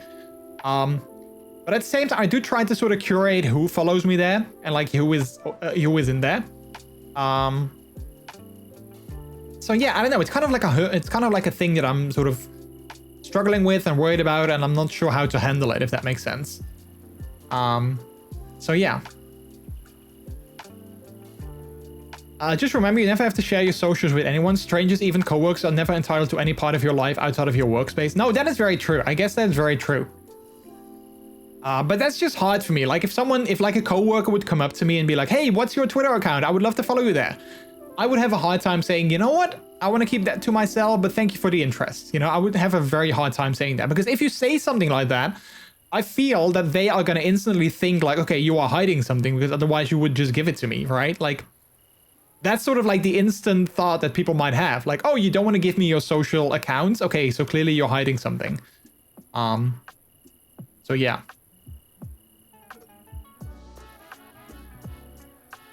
But at the same time, I do try to sort of curate who follows me there, and, like, who is in there. So yeah, I don't know. It's kind of like a thing that I'm sort of struggling with and worried about, and I'm not sure how to handle it, if that makes sense. So yeah. Just remember, you never have to share your socials with anyone. Strangers, even coworkers, are never entitled to any part of your life outside of your workspace. No, that is very true. I guess that's very true. But that's just hard for me. Like if like a coworker would come up to me and be like, hey, what's your Twitter account? I would love to follow you there. I would have a hard time saying, you know what? I want to keep that to myself, but thank you for the interest. You know, I would have a very hard time saying that, because if you say something like that, I feel that they are going to instantly think like, okay, you are hiding something, because otherwise you would just give it to me, right? Like, that's sort of like the instant thought that people might have. Like, oh, you don't want to give me your social accounts? Okay, so clearly you're hiding something. So yeah.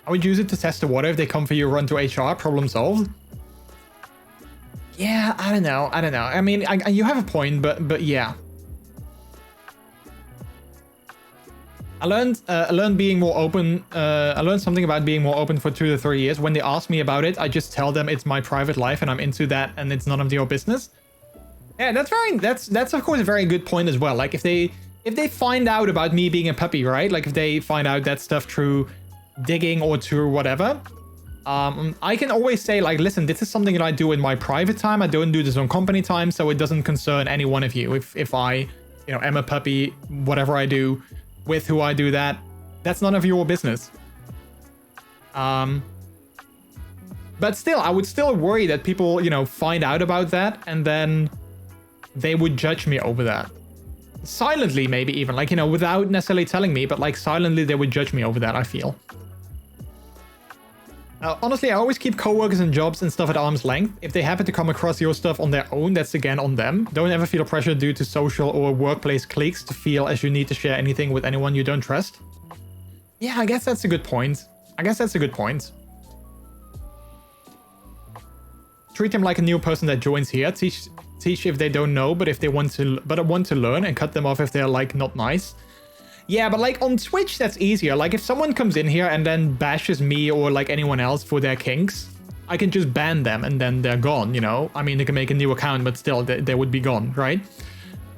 I would use it to test the water. If they come for you, run to HR, problem solved. Yeah, I don't know. I mean, you have a point, but yeah. I learned being more open. I learned something about being more open for 2 to 3 years. When they ask me about it, I just tell them it's my private life and I'm into that and it's none of your business. Yeah, that's of course a very good point as well. Like if they find out about me being a puppy, right? Like if they find out that stuff through digging or through whatever, I can always say like, listen, this is something that I do in my private time. I don't do this on company time, so it doesn't concern any one of you. If I, you know, am a puppy, whatever I do, with who I do that, that's none of your business. But still, I would still worry that people, you know, find out about that and then they would judge me over that. Silently, maybe even, like, you know, without necessarily telling me, but like silently they would judge me over that, I feel. Honestly, I always keep coworkers and jobs and stuff at arm's length. If they happen to come across your stuff on their own, that's again on them. Don't ever feel pressure due to social or workplace cliques to feel as you need to share anything with anyone you don't trust. Yeah, I guess that's a good point. Treat them like a new person that joins here. Teach if they don't know, but if they want to learn, and cut them off if they're like not nice. Yeah, but like on Twitch, that's easier. Like if someone comes in here and then bashes me or like anyone else for their kinks, I can just ban them and then they're gone, you know? I mean, they can make a new account, but still they would be gone, right?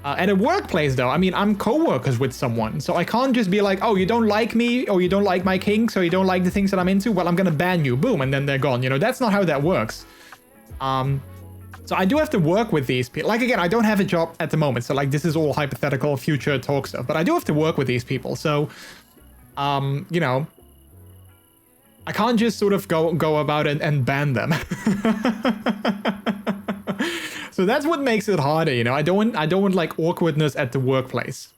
At a workplace though, I mean, I'm co-workers with someone, so I can't just be like, oh, you don't like me, or you don't like my kinks, or you don't like the things that I'm into, well, I'm gonna ban you, boom, and then they're gone, you know? That's not how that works. So I do have to work with these people. Like, again, I don't have a job at the moment. So, like, this is all hypothetical future talk stuff. But I do have to work with these people. So, you know, I can't just sort of go about it and ban them. So that's what makes it harder, you know. I don't want like awkwardness at the workplace.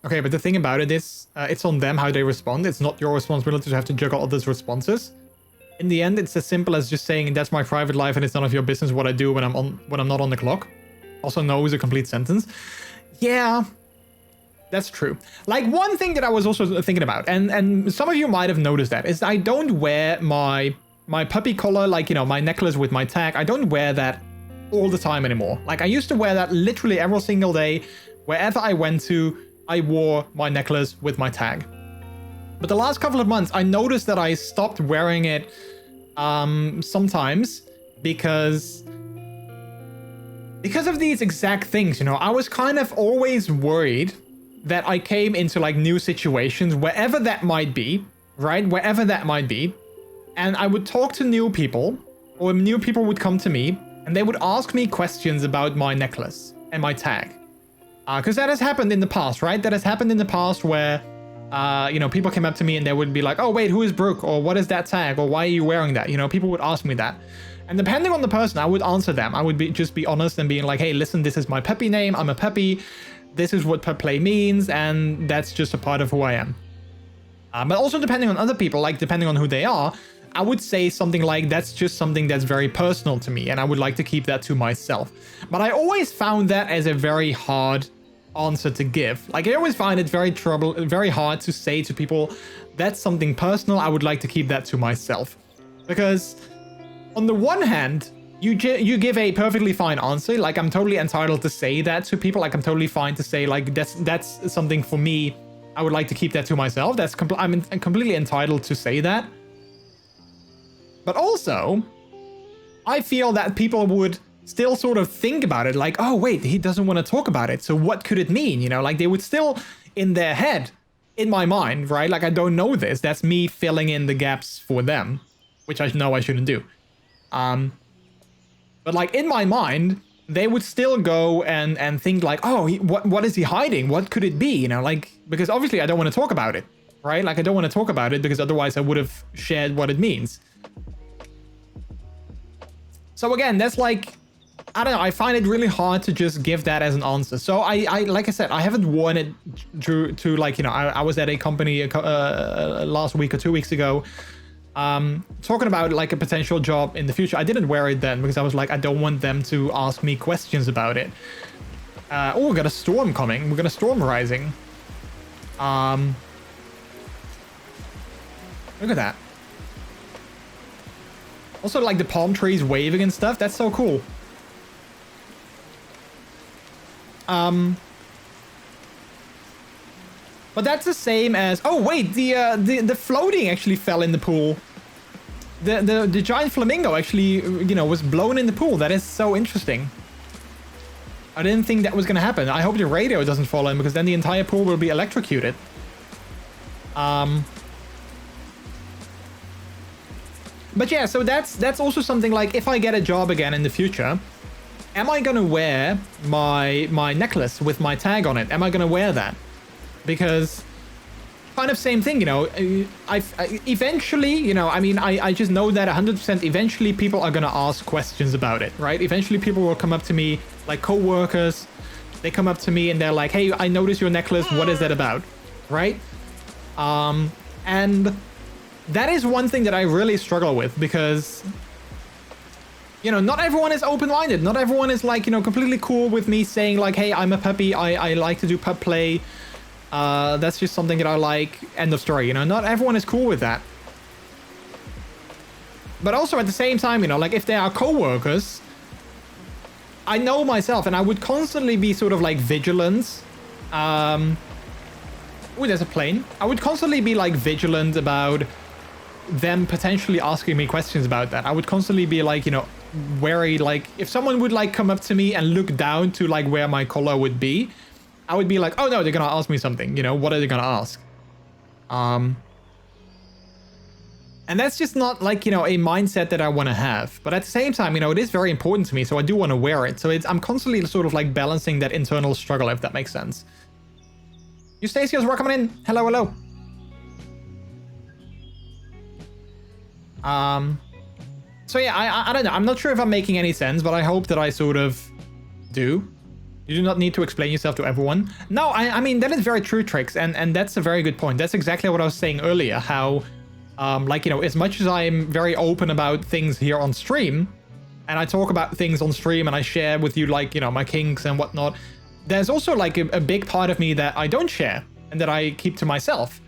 Okay, but the thing about it is, it's on them how they respond. It's not your responsibility to have to juggle others' responses. In the end, it's as simple as just saying that's my private life and it's none of your business what I do when I'm not on the clock. Also, no is a complete sentence. Yeah, that's true. Like one thing that I was also thinking about, and some of you might have noticed that, is I don't wear my puppy collar, like, you know, my necklace with my tag. I don't wear that all the time anymore. Like I used to wear that literally every single day, wherever I went to. I wore my necklace with my tag. But the last couple of months, I noticed that I stopped wearing it sometimes because of these exact things, you know. I was kind of always worried that I came into like new situations, wherever that might be, right? Wherever that might be. And I would talk to new people, or new people would come to me and they would ask me questions about my necklace and my tag. Because that has happened in the past, right? That has happened in the past where, you know, people came up to me and they would be like, oh, wait, who is Brooke? Or what is that tag? Or why are you wearing that? You know, people would ask me that. And depending on the person, I would answer them. I would just be honest and being like, hey, listen, this is my puppy name. I'm a puppy. This is what pup play means. And that's just a part of who I am. But also depending on other people, like depending on who they are, I would say something like, that's just something that's very personal to me. And I would like to keep that to myself. But I always found that as a very hard answer to give. Like I always find it very hard to say to people, that's something personal. I would like to keep that to myself. Because on the one hand, you give a perfectly fine answer. Like I'm totally entitled to say that to people. Like I'm totally fine to say like, that's something for me. I would like to keep that to myself. I'm completely entitled to say that. But also, I feel that people would still sort of think about it like, oh wait, he doesn't want to talk about it, so what could it mean? You know, like they would still in their head, in my mind, right? Like I don't know this. That's me filling in the gaps for them, which I know I shouldn't do. But like in my mind, they would still go and think like, oh, what is he hiding? What could it be? You know, like, because obviously I don't want to talk about it, right? Like I don't want to talk about it because otherwise I would have shared what it means. So again, that's like, I don't know, I find it really hard to just give that as an answer. So I like I said, I haven't worn it to like, you know, I was at a company last week or 2 weeks ago, talking about like a potential job in the future. I didn't wear it then because I was like, I don't want them to ask me questions about it. Oh, we got a storm coming. We got a storm rising. Look at that. Also, like the palm trees waving and stuff. That's so cool. But that's the same as. Oh wait, the floating actually fell in the pool. The giant flamingo actually, you know, was blown in the pool. That is so interesting. I didn't think that was gonna happen. I hope the radio doesn't fall in because then the entire pool will be electrocuted. But yeah, so that's also something like if I get a job again in the future, am I gonna wear my necklace with my tag on it? Am I gonna wear that? Because kind of same thing, you know, I eventually, you know, I mean, I just know that 100% eventually people are gonna ask questions about it, right? Eventually people will come up to me, like co-workers, they come up to me and they're like, hey, I noticed your necklace, what is that about, right? And that is one thing that I really struggle with because, you know, not everyone is open-minded. Not everyone is like, you know, completely cool with me saying like, hey, I'm a puppy. I like to do pup play. That's just something that I like. End of story. You know, not everyone is cool with that. But also at the same time, you know, like if they are co-workers, I know myself and I would constantly be sort of like vigilant. Oh, there's a plane. I would constantly be like vigilant about them potentially asking me questions about that. I would constantly be like, you know, wary, like if someone would like come up to me and look down to like where my collar would be, I would be like, oh no, they're gonna ask me something, you know, what are they gonna ask? And that's just not like, you know, a mindset that I want to have. But at the same time, you know, it is very important to me, so I do want to wear it. So I'm constantly sort of like balancing that internal struggle, if that makes sense. Eustasios, we're coming in. Hello, hello. So yeah, I don't know. I'm not sure if I'm making any sense, but I hope that I sort of do. You do not need to explain yourself to everyone. No, I mean, that is very true, Trix, and that's a very good point. That's exactly what I was saying earlier, how, like, you know, as much as I'm very open about things here on stream, and I talk about things on stream, and I share with you, like, you know, my kinks and whatnot, there's also, like, a big part of me that I don't share, and that I keep to myself.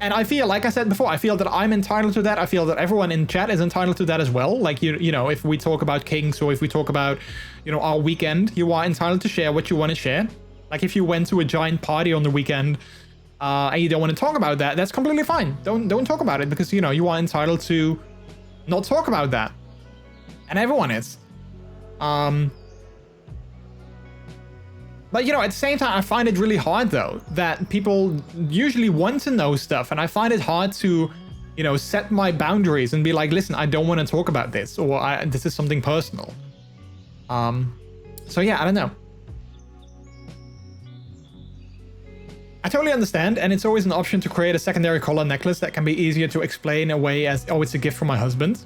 And I feel, like I said before, I feel that I'm entitled to that. I feel that everyone in chat is entitled to that as well. Like, you know, if we talk about kinks or if we talk about, you know, our weekend, you are entitled to share what you want to share. Like, if you went to a giant party on the weekend and you don't want to talk about that, that's completely fine. Don't talk about it because, you know, you are entitled to not talk about that. And everyone is. But, you know, at the same time, I find it really hard, though, that people usually want to know stuff. And I find it hard to, you know, set my boundaries and be like, listen, I don't want to talk about this, or this is something personal. So, yeah, I don't know. I totally understand. And it's always an option to create a secondary collar necklace that can be easier to explain away as, oh, it's a gift from my husband.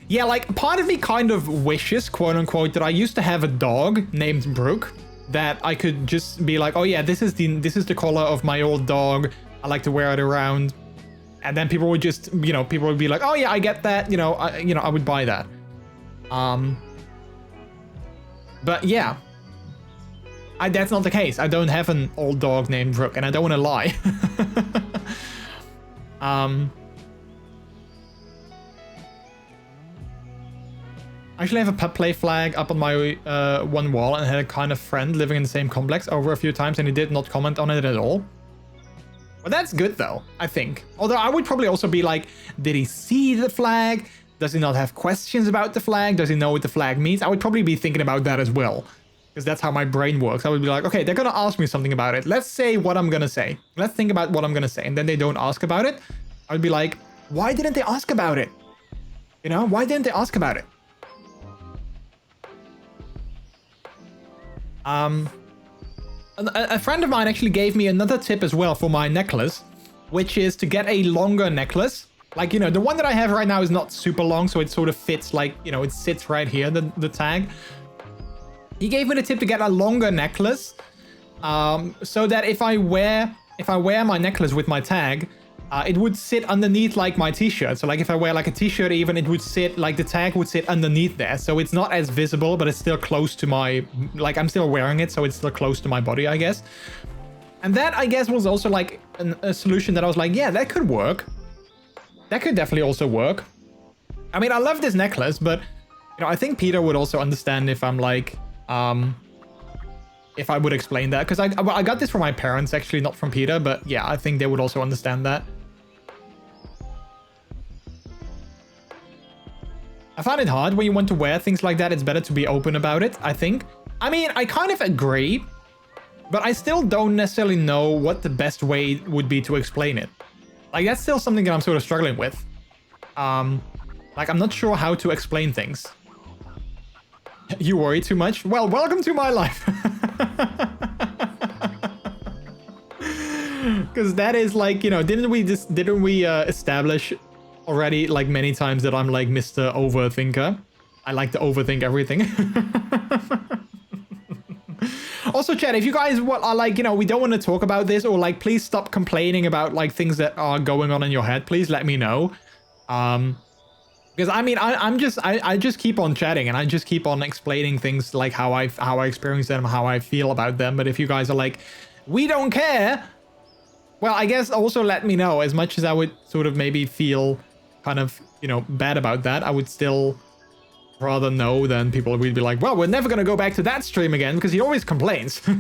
Yeah, like, part of me kind of wishes, quote unquote, that I used to have a dog named Brooke. That I could just be like, oh yeah, this is the collar of my old dog. I like to wear it around, and then people would just, you know, people would be like, oh yeah, I get that. You know, I would buy that. But yeah, that's not the case. I don't have an old dog named Brooke, and I don't want to lie. I actually have a pup play flag up on my one wall and had a kind of friend living in the same complex over a few times and he did not comment on it at all. But that's good though, I think. Although I would probably also be like, did he see the flag? Does he not have questions about the flag? Does he know what the flag means? I would probably be thinking about that as well. Because that's how my brain works. I would be like, okay, they're going to ask me something about it. Let's say what I'm going to say. Let's think about what I'm going to say. And then they don't ask about it. I would be like, why didn't they ask about it? You know, why didn't they ask about it? A friend of mine actually gave me another tip as well for my necklace, which is to get a longer necklace. Like, you know, the one that I have right now is not super long, so it sort of fits like, you know, it sits right here, the tag. He gave me the tip to get a longer necklace, so that if I wear my necklace with my tag, it would sit underneath like my t-shirt. So like if I wear like a t-shirt even, it would sit like the tag would sit underneath there. So it's not as visible, but it's still close to my, like I'm still wearing it. So it's still close to my body, I guess. And that I guess was also like a solution that I was like, yeah, that could work. That could definitely also work. I mean, I love this necklace, but you know, I think Peter would also understand if I'm like, if I would explain that. Because I got this from my parents actually, not from Peter, but yeah, I think they would also understand that. I find it hard when you want to wear things like that. It's better to be open about it, I think. I mean, I kind of agree, but I still don't necessarily know what the best way would be to explain it. Like, that's still something that I'm sort of struggling with. Like, I'm not sure how to explain things. You worry too much? Well, welcome to my life. Because that is like, you know, didn't we establish already like many times that I'm like Mr. Overthinker? I like to overthink everything. Also, chat, if you guys are like, you know, we don't want to talk about this, or like, please stop complaining about like things that are going on in your head. Please let me know. Because I mean, I just keep on chatting and I just keep on explaining things like how I experience them, how I feel about them. But if you guys are like, we don't care, well, I guess also let me know. As much as I would sort of maybe feel kind of, you know, bad about that, I would still rather know than people would be like, well, we're never gonna go back to that stream again because he always complains. All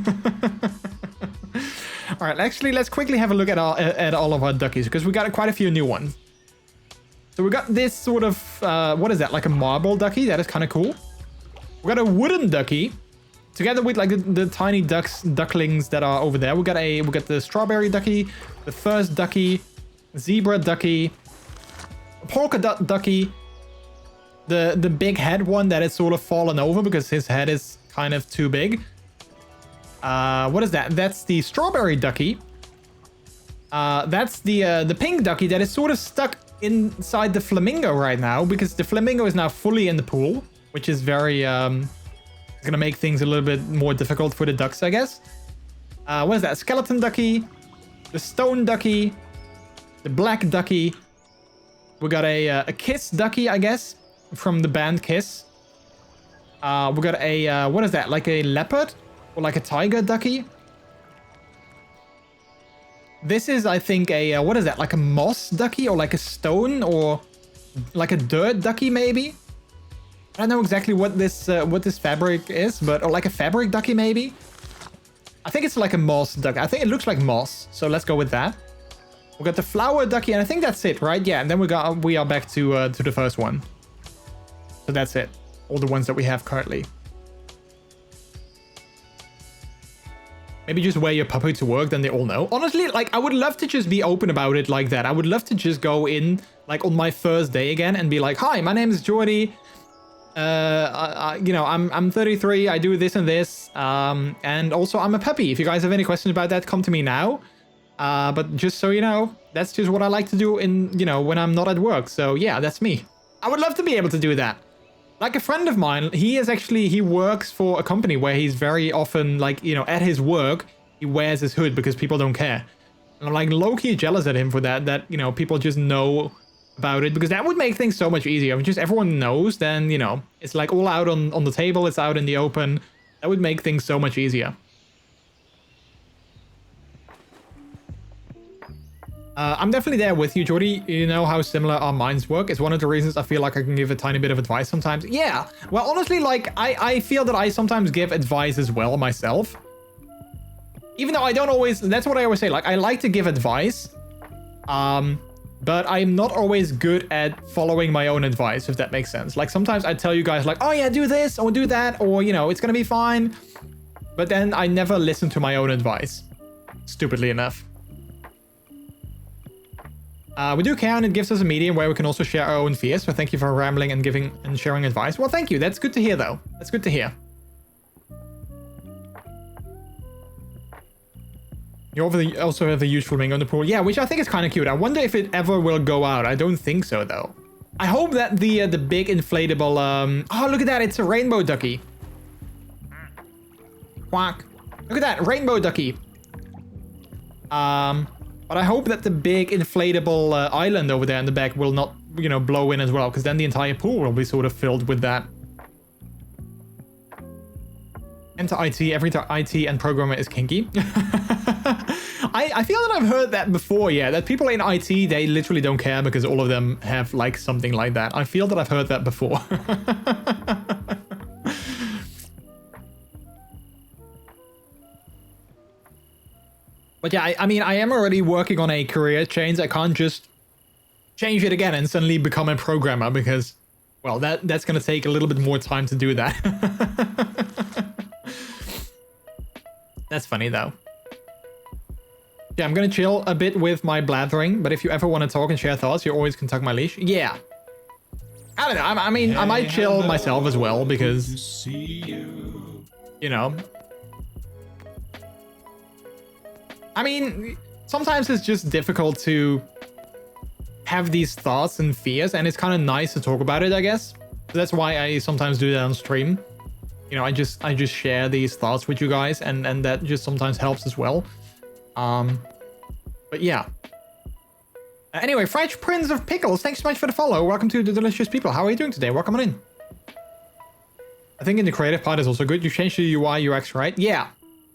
right, actually, let's quickly have a look at all of our duckies, because we got quite a few new ones. So we got this sort of what is that, like a marble ducky? That is kind of cool. We got a wooden ducky together with like the tiny ducklings that are over there. We got the strawberry ducky, the first ducky, zebra ducky, polka dot ducky, the big head one that is sort of fallen over because his head is kind of too big. What is that? That's the strawberry ducky. That's the pink ducky that is sort of stuck inside the flamingo right now, because the flamingo is now fully in the pool, which is very gonna make things a little bit more difficult for the ducks, I guess. What is that? Skeleton ducky, the stone ducky, the black ducky. We got a kiss ducky, I guess, from the band Kiss. We got a what is that, like a leopard or like a tiger ducky? This is, I think, a what is that, like a moss ducky or like a stone or like a dirt ducky maybe? I don't know exactly what this fabric is, but or like a fabric ducky maybe. I think it's like a moss ducky. I think it looks like moss, so let's go with that. We got the flower ducky, and I think that's it, right? Yeah, and then we are back to the first one. So that's it. All the ones that we have currently. Maybe just wear your puppy to work, then they all know. Honestly, like, I would love to just be open about it like that. I would love to just go in, like, on my first day again and be like, hi, my name is Jordy. You know, I'm 33. I do this and this. And also, I'm a puppy. If you guys have any questions about that, come to me now. But just so you know, that's just what I like to do in, you know, when I'm not at work. So, yeah, that's me. I would love to be able to do that. Like a friend of mine, he works for a company where he's very often, like, you know, at his work, he wears his hood because people don't care. And I'm like low-key jealous at him for that, you know, people just know about it, because that would make things so much easier. If just everyone knows, then, you know, it's like all out on the table, it's out in the open. That would make things so much easier. I'm definitely there with you, Jordy. You know how similar our minds work. It's one of the reasons I feel like I can give a tiny bit of advice sometimes. Yeah, well, honestly, like, I feel that I sometimes give advice as well myself. Even though I don't always, that's what I always say, like, I like to give advice. but I'm not always good at following my own advice, if that makes sense. Like sometimes I tell you guys like, oh yeah, do this or do that, or you know, it's gonna be fine. But then I never listen to my own advice, stupidly enough. We do care, and it gives us a medium where we can also share our own fears. So thank you for rambling and giving and sharing advice. Well, thank you. That's good to hear, though. That's good to hear. You also have a huge flamingo in the pool. Yeah, which I think is kind of cute. I wonder if it ever will go out. I don't think so, though. I hope that the big inflatable... Oh, look at that. It's a rainbow ducky. Quack. Look at that. Rainbow ducky. But I hope that the big inflatable island over there in the back will not, you know, blow in as well, because then the entire pool will be sort of filled with that. Enter IT, every IT and programmer is kinky. I feel that I've heard that before, yeah, that people in IT, they literally don't care because all of them have like something like that. I feel that I've heard that before. But yeah, I mean, I am already working on a career change. I can't just change it again and suddenly become a programmer because, well, that's going to take a little bit more time to do that. That's funny, though. Yeah, I'm going to chill a bit with my blathering, but if you ever want to talk and share thoughts, you always can tug my leash. Yeah. I don't know. I mean, I might chill myself as well because, you know... I mean, sometimes it's just difficult to have these thoughts and fears, and it's kind of nice to talk about it, I guess. That's why I sometimes do that on stream. You know, I just share these thoughts with you guys, and that just sometimes helps as well. But yeah. Anyway, Fresh Prince of Pickles, thanks so much for the follow. Welcome to the Delicious People. How are you doing today? Welcome on in. I think in the creative part is also good. You changed the UI, UX, right? Yeah.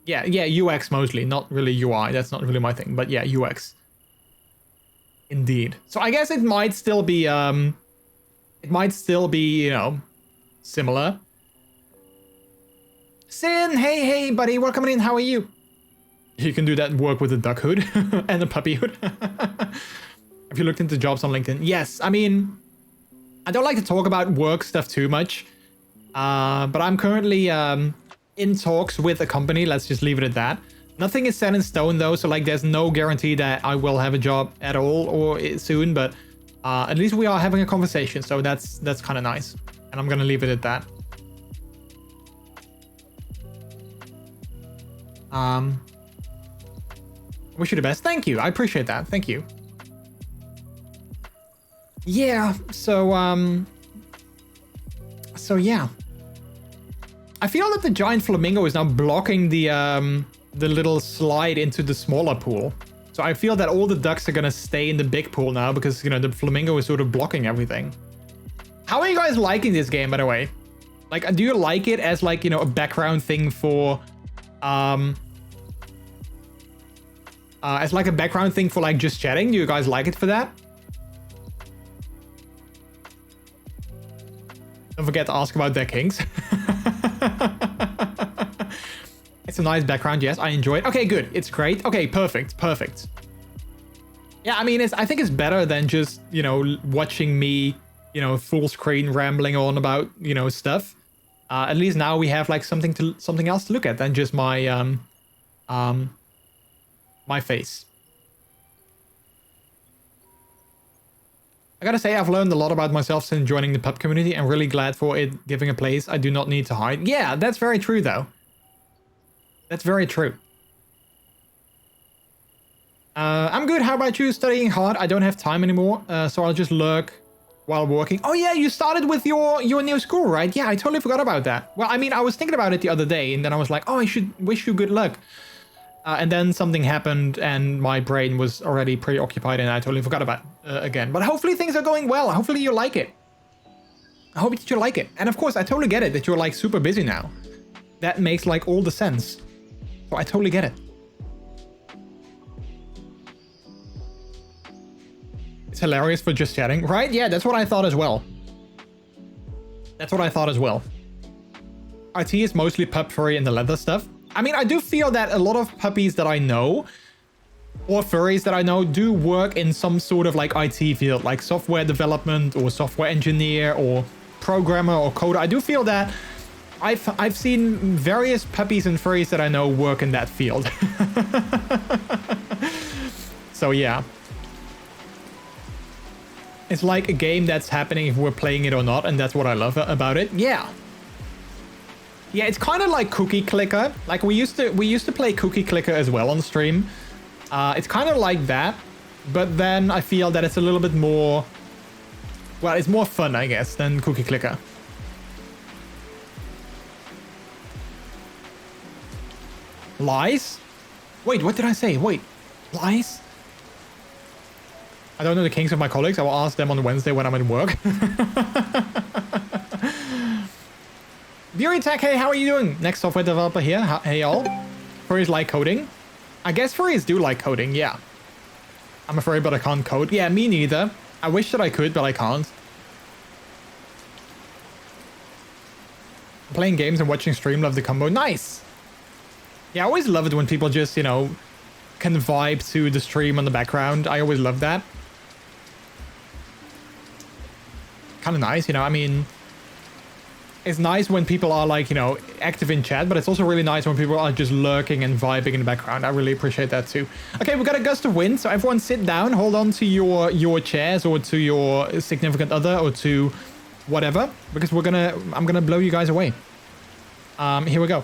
Yeah, UX mostly, not really UI. That's not really my thing, but yeah, UX. Indeed. So I guess it might still be, you know, similar. Sin, hey, buddy, welcome in. How are you? You can do that work with a duck hood and a puppy hood. Have you looked into jobs on LinkedIn? Yes, I mean, I don't like to talk about work stuff too much, but I'm currently, in talks with a company. Let's just leave it at that. Nothing is set in stone though, so like there's no guarantee that I will have a job at all or soon, but at least we are having a conversation, so that's kind of nice, and I'm gonna leave it at that. Wish you the best. Thank you. I appreciate that. Thank you. Yeah, so yeah. I feel that the giant flamingo is now blocking the little slide into the smaller pool. So I feel that all the ducks are gonna stay in the big pool now because, you know, the flamingo is sort of blocking everything. How are you guys liking this game, by the way? Like, do you like it as like, you know, a background thing for, as like a background thing for like just chatting? Do you guys like it for that? Don't forget to ask about their kinks. It's a nice background, yes, I enjoy it. Okay, good, it's great. Okay, perfect. Yeah, I mean, I think it's better than just, you know, watching me, you know, full screen rambling on about, you know, stuff. At least now we have like something else to look at than just my my face. I gotta say, I've learned a lot about myself since joining the pub community. I'm really glad for it giving a place I do not need to hide. Yeah, that's very true, though. That's very true. I'm good. How about you? Studying hard. I don't have time anymore, so I'll just lurk while working. Oh yeah, you started with your new school, right? Yeah, I totally forgot about that. Well, I mean, I was thinking about it the other day, and then I was like, oh, I should wish you good luck. And then something happened, and my brain was already preoccupied, and I totally forgot about it again. But hopefully things are going well. Hopefully you like it. I hope that you like it. And of course, I totally get it that you're like super busy now. That makes like all the sense. So I totally get it. It's hilarious for just chatting, right? Yeah, that's what I thought as well. IT is mostly pup furry and the leather stuff. I mean, I do feel that a lot of puppies that I know or furries that I know do work in some sort of like IT field, like software development or software engineer or programmer or coder. I do feel that I've seen various puppies and furries that I know work in that field. So yeah. It's like a game that's happening if we're playing it or not, and that's what I love about it. Yeah. Yeah, it's kind of like Cookie Clicker. Like we used to play Cookie Clicker as well on stream. It's kind of like that, but then I feel that it's a little bit more, well, it's more fun, I guess, than Cookie Clicker. Lies? Wait, what did I say? Wait, lies? I don't know the kinks of my colleagues. I will ask them on Wednesday when I'm at work. Fury Tech, hey, how are you doing? Next software developer here. Hey, y'all. Furries like coding. I guess furries do like coding, yeah. I'm a furry, but I can't code. Yeah, me neither. I wish that I could, but I can't. Playing games and watching stream, love the combo. Nice! Yeah, I always love it when people just, you know, can vibe to the stream on the background. I always love that. Kind of nice, you know, I mean... It's nice when people are like, you know, active in chat, but it's also really nice when people are just lurking and vibing in the background. I really appreciate that too. Okay, we've got a gust of wind, so everyone sit down, hold on to your chairs or to your significant other or to whatever, because I'm gonna blow you guys away. Here we go.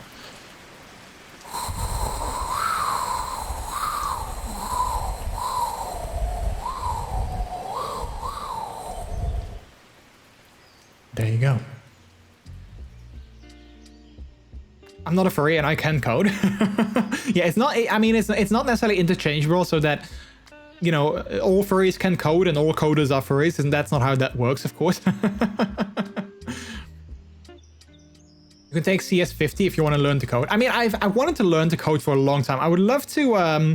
There you go. I'm not a furry and I can code. Yeah, it's not, I mean, it's not necessarily interchangeable so that, you know, all furries can code and all coders are furries, and that's not how that works, of course. You can take CS50 if you want to learn to code. I mean, I wanted to learn to code for a long time. I would love to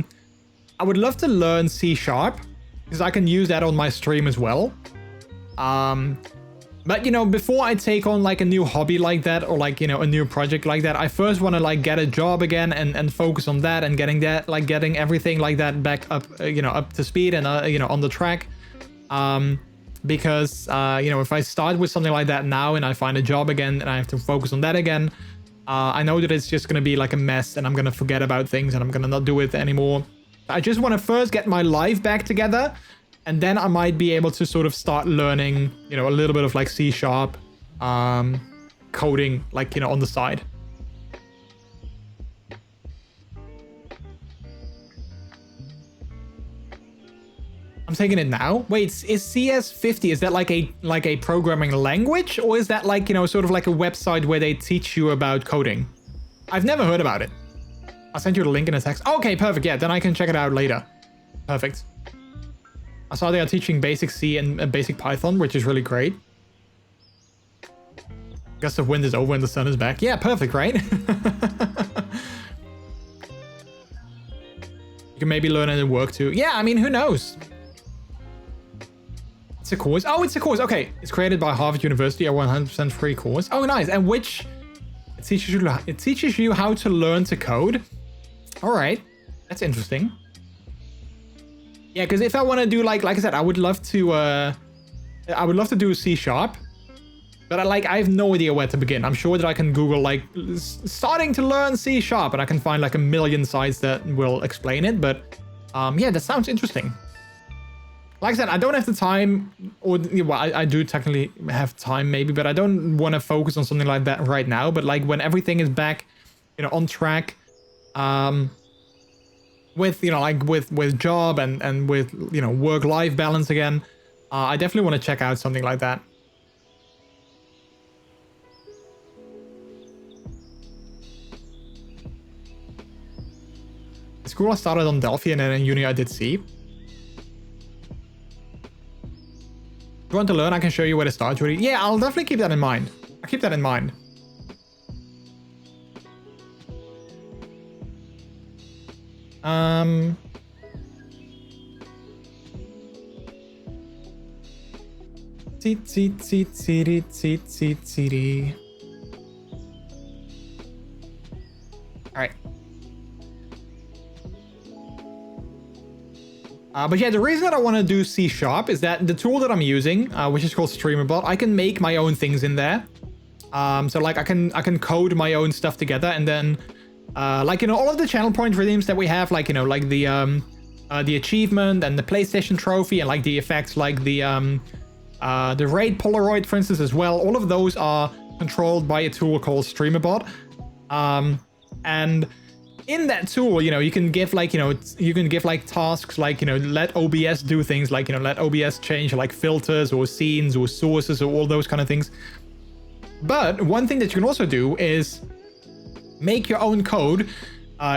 learn C# because I can use that on my stream as well. But, you know, before I take on like a new hobby like that or like, you know, a new project like that, I first want to like get a job again and focus on that and getting that, like getting everything like that back up, you know, up to speed and, you know, on the track. Because, you know, if I start with something like that now and I find a job again and I have to focus on that again, I know that it's just going to be like a mess and I'm going to forget about things and I'm going to not do it anymore. I just want to first get my life back together. And then I might be able to sort of start learning, you know, a little bit of like C#, coding, like, you know, on the side. I'm taking it now. Wait, is CS50, is that like a programming language? Or is that like, you know, sort of like a website where they teach you about coding? I've never heard about it. I'll send you the link in a text. Okay, perfect. Yeah, then I can check it out later. Perfect. I saw they are teaching basic C and basic Python, which is really great. Gust of wind is over and the sun is back. Yeah, perfect, right? You can maybe learn it at work too. Yeah, I mean, who knows? It's a course. Oh, it's a course. Okay, it's created by Harvard University, a 100% free course. Oh, nice. And which it teaches you how to learn to code. All right, that's interesting. Yeah, because if I want to do like I said, I would love to do C#, but I have no idea where to begin. I'm sure that I can Google like starting to learn C# and I can find like a million sites that will explain it. But yeah, that sounds interesting. Like I said, I don't have the time, or well, I do technically have time maybe, but I don't want to focus on something like that right now. But like when everything is back, you know, on track, with, you know, like with job and with, you know, work-life balance again, I definitely want to check out something like that. At school I started on Delphi and then in uni I did C. If you want to learn, I can show you where to start, Jordy. Yeah, I'll definitely keep that in mind. I'll keep that in mind. All right. But yeah, the reason that I want to do C# is that the tool that I'm using, which is called StreamerBot, I can make my own things in there. So like I can code my own stuff together, and then like, you know, all of the channel point redeems that we have, like, you know, like the achievement and the PlayStation trophy, and like the effects, like the raid Polaroid, for instance, as well. All of those are controlled by a tool called StreamerBot. And in that tool, you know, you can give like, you know, you can give like tasks like, you know, let OBS do things like, you know, let OBS change like filters or scenes or sources or all those kind of things. But one thing that you can also do is make your own code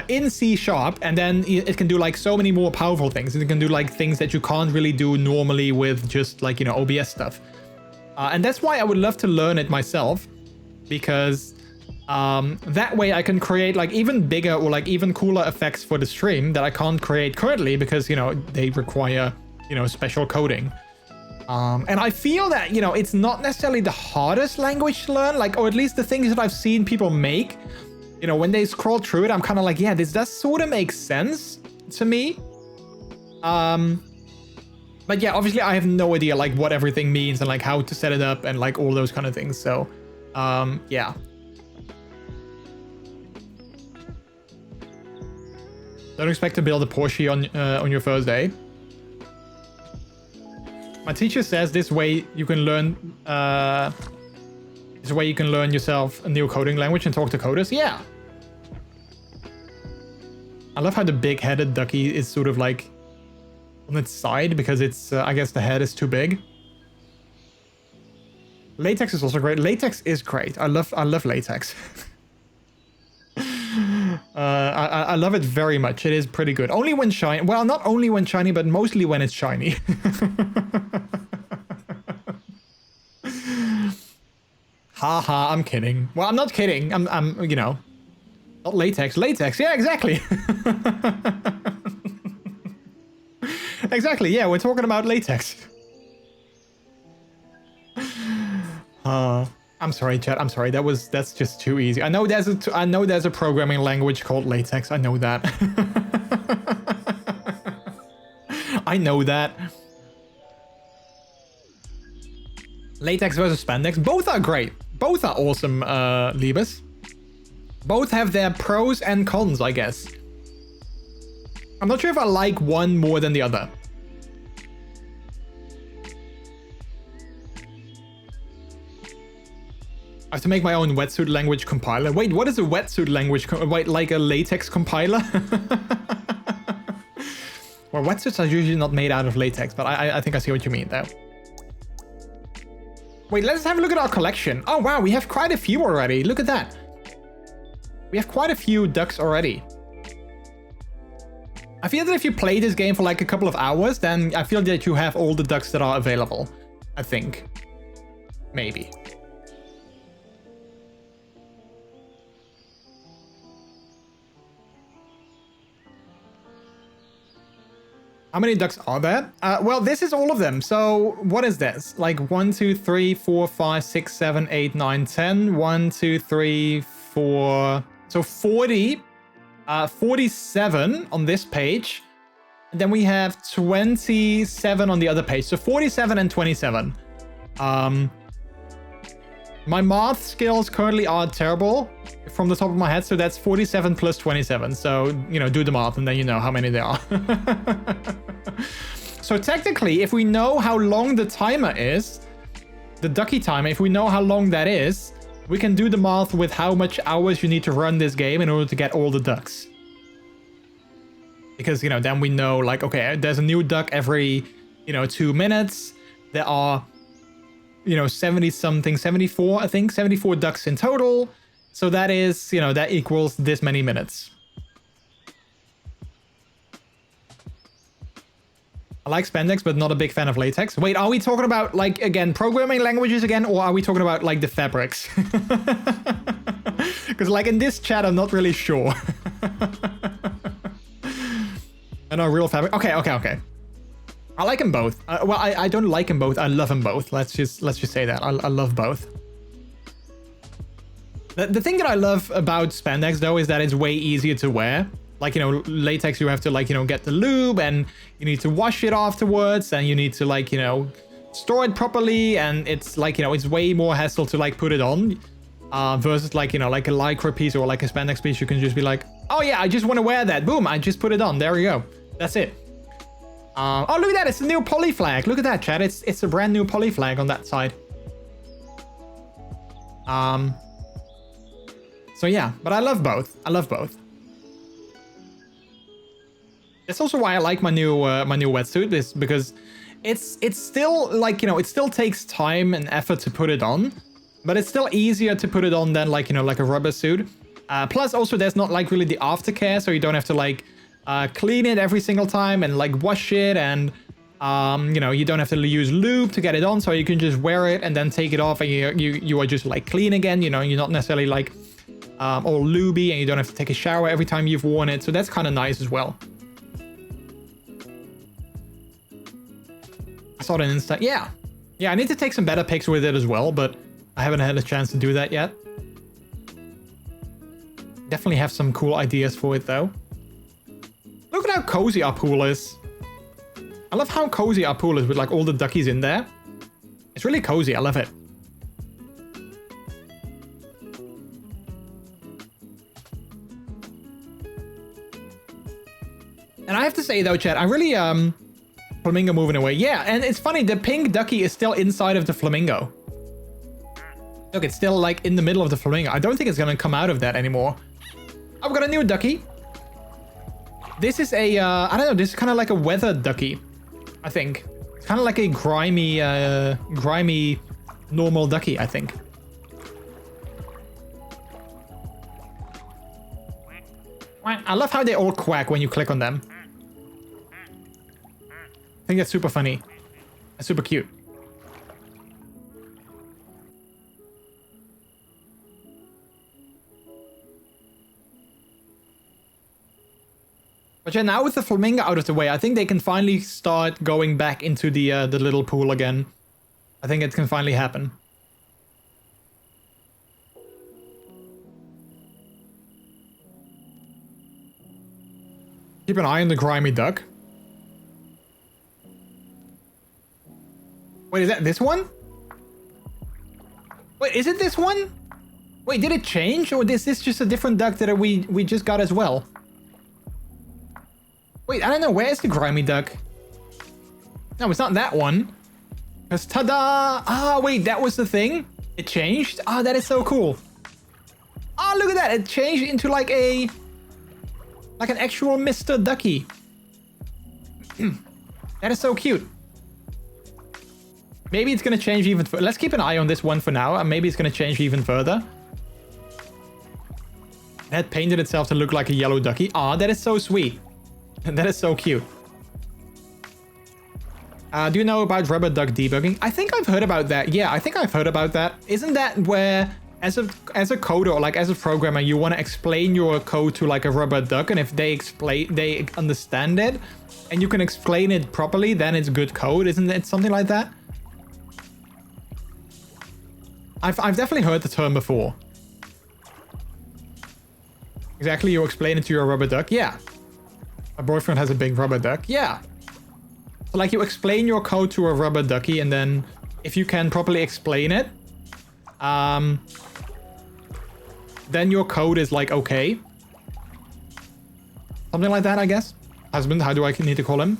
in C#, and then it can do like so many more powerful things. It can do like things that you can't really do normally with just like, you know, OBS stuff. And that's why I would love to learn it myself, because that way I can create like even bigger or like even cooler effects for the stream that I can't create currently because, you know, they require, you know, special coding. And I feel that, you know, it's not necessarily the hardest language to learn, like, or at least the things that I've seen people make, you know, when they scroll through it, I'm kind of like, yeah, this does sort of make sense to me. But yeah, obviously I have no idea like what everything means and like how to set it up and like all those kind of things. So, yeah. Don't expect to build a Porsche on your first day. My teacher says this way you can learn yourself a new coding language and talk to coders. Yeah. I love how the big-headed ducky is sort of like on its side because it's I guess the head is too big. Latex is also great. Latex is great. I love latex. I love it very much. It is pretty good. Only when shiny. Well, not only when shiny, but mostly when it's shiny. Haha, I'm kidding. Well, I'm not kidding. I'm, you know, not latex. Latex. Yeah, exactly. Exactly. Yeah, we're talking about latex. I'm sorry, chat. I'm sorry. That's just too easy. I know there's a programming language called latex. I know that. I know that. Latex versus spandex. Both are great. Both are awesome, Liebes. Both have their pros and cons, I guess. I'm not sure if I like one more than the other. I have to make my own wetsuit language compiler. Wait, what is a wetsuit language? Wait, like a latex compiler? Well, wetsuits are usually not made out of latex, but I think I see what you mean though. Wait, let's have a look at our collection. Oh wow, we have quite a few already. Look at that. We have quite a few ducks already. I feel that if you play this game for like a couple of hours, then I feel that you have all the ducks that are available. I think. Maybe. How many ducks are there? Well, this is all of them. So what is this? Like 1, 2, 3, 4, 5, 6, 7, 8, 9, 10. 1, 2, 3, 4. So 40. 47 on this page. And then we have 27 on the other page. So 47 and 27. My math skills currently are terrible from the top of my head. So that's 47 plus 27. So, you know, do the math and then you know how many there are. So technically, if we know how long the timer is, the ducky timer, if we know how long that is, we can do the math with how much hours you need to run this game in order to get all the ducks. Because, you know, then we know, like, okay, there's a new duck every, you know, 2 minutes. There are, you know, 70-something, 74, I think, 74 ducks in total. So that is, you know, that equals this many minutes. I like spandex, but not a big fan of latex. Wait, are we talking about, like, again, programming languages again? Or are we talking about, like, the fabrics? Because, like, in this chat, I'm not really sure. I know, real fabric. Okay. I like them both. Well, I don't like them both. I love them both. Let's just say that. I love both. The thing that I love about spandex, though, is that it's way easier to wear. Like, you know, latex, you have to, like, you know, get the lube and you need to wash it afterwards and you need to, like, you know, store it properly. And it's like, you know, it's way more hassle to, like, put it on versus, like, you know, like a lycra piece or like a spandex piece. You can just be like, oh yeah, I just want to wear that. Boom, I just put it on. There we go. That's it. Oh, look at that. It's a new poly flag. Look at that, chat. It's a brand new poly flag on that side. So yeah, but I love both. I love both. That's also why I like my new wetsuit, is because it's still, like, you know, it still takes time and effort to put it on, but it's still easier to put it on than, like, you know, like a rubber suit. Plus also there's not, like, really the aftercare, so you don't have to, like, clean it every single time and, like, wash it, and you know, you don't have to use lube to get it on, so you can just wear it and then take it off and you are just, like, clean again. You know, you're not necessarily, like, all lubey, and you don't have to take a shower every time you've worn it, so that's kind of nice as well. I saw it on Insta. Yeah, I need to take some better pics with it as well, but I haven't had a chance to do that yet. Definitely have some cool ideas for it though. Look at how cozy our pool is. I love how cozy our pool is with, like, all the duckies in there. It's really cozy. I love it. And I have to say though, chat, I really flamingo moving away. Yeah, and it's funny, the pink ducky is still inside of the flamingo. Look, it's still, like, in the middle of the flamingo. I don't think it's gonna come out of that anymore. I've got a new ducky. This is a I don't know, this is kind of like a weathered ducky, I think. It's kind of like a grimy normal ducky, I think. I love how they all quack when you click on them. I think that's super funny. That's super cute. But yeah, now with the flamingo out of the way, I think they can finally start going back into the little pool again. I think it can finally happen. Keep an eye on the grimy duck. Wait, is that this one? Wait, is it this one? Wait, did it change? Or is this just a different duck that we just got as well? Wait, I don't know. Where's the grimy duck? No, it's not that one. Because ta-da! Ah, wait, that was the thing? It changed? Ah, that is so cool. Ah, look at that. It changed into like an actual Mr. Ducky. That is so cute. Maybe it's going to change even further. Let's keep an eye on this one for now. And maybe it's going to change even further. It had painted itself to look like a yellow ducky. Ah, that is so sweet. That is so cute. Do you know about rubber duck debugging? I think I've heard about that. Yeah, I think I've heard about that. Isn't that where, as a coder or like as a programmer, you want to explain your code to like a rubber duck, and if they understand it, and you can explain it properly, then it's good code. Isn't it something like that? I've definitely heard the term before. Exactly, you explain it to your rubber duck. Yeah. My boyfriend has a big rubber duck. Yeah. So like you explain your code to a rubber ducky, and then if you can properly explain it, then your code is like okay. Something like that, I guess. Husband, how do I need to call him?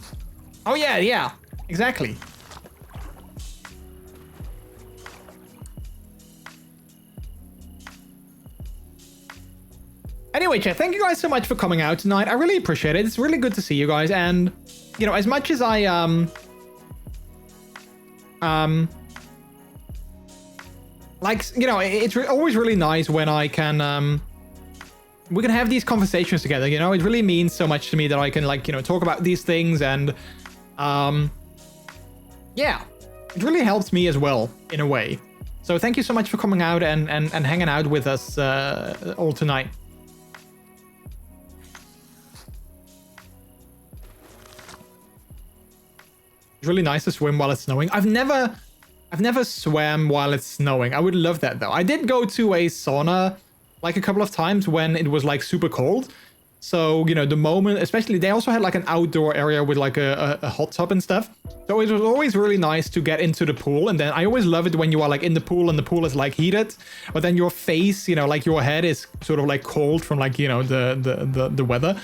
Oh yeah, yeah, exactly. Anyway, chat, thank you guys so much for coming out tonight. I really appreciate it. It's really good to see you guys. And, you know, as much as I, like, you know, it's always really nice when I can, we can have these conversations together, you know? It really means so much to me that I can, like, you know, talk about these things, and, yeah, it really helps me as well, in a way. So thank you so much for coming out and hanging out with us all tonight. It's really nice to swim while it's snowing. I've never swam while it's snowing. I would love that though. I did go to a sauna like a couple of times when it was like super cold. So, you know, the moment, especially they also had like an outdoor area with like a hot tub and stuff. So it was always really nice to get into the pool. And then I always love it when you are like in the pool and the pool is like heated, but then your face, you know, like your head is sort of like cold from like, you know, the weather.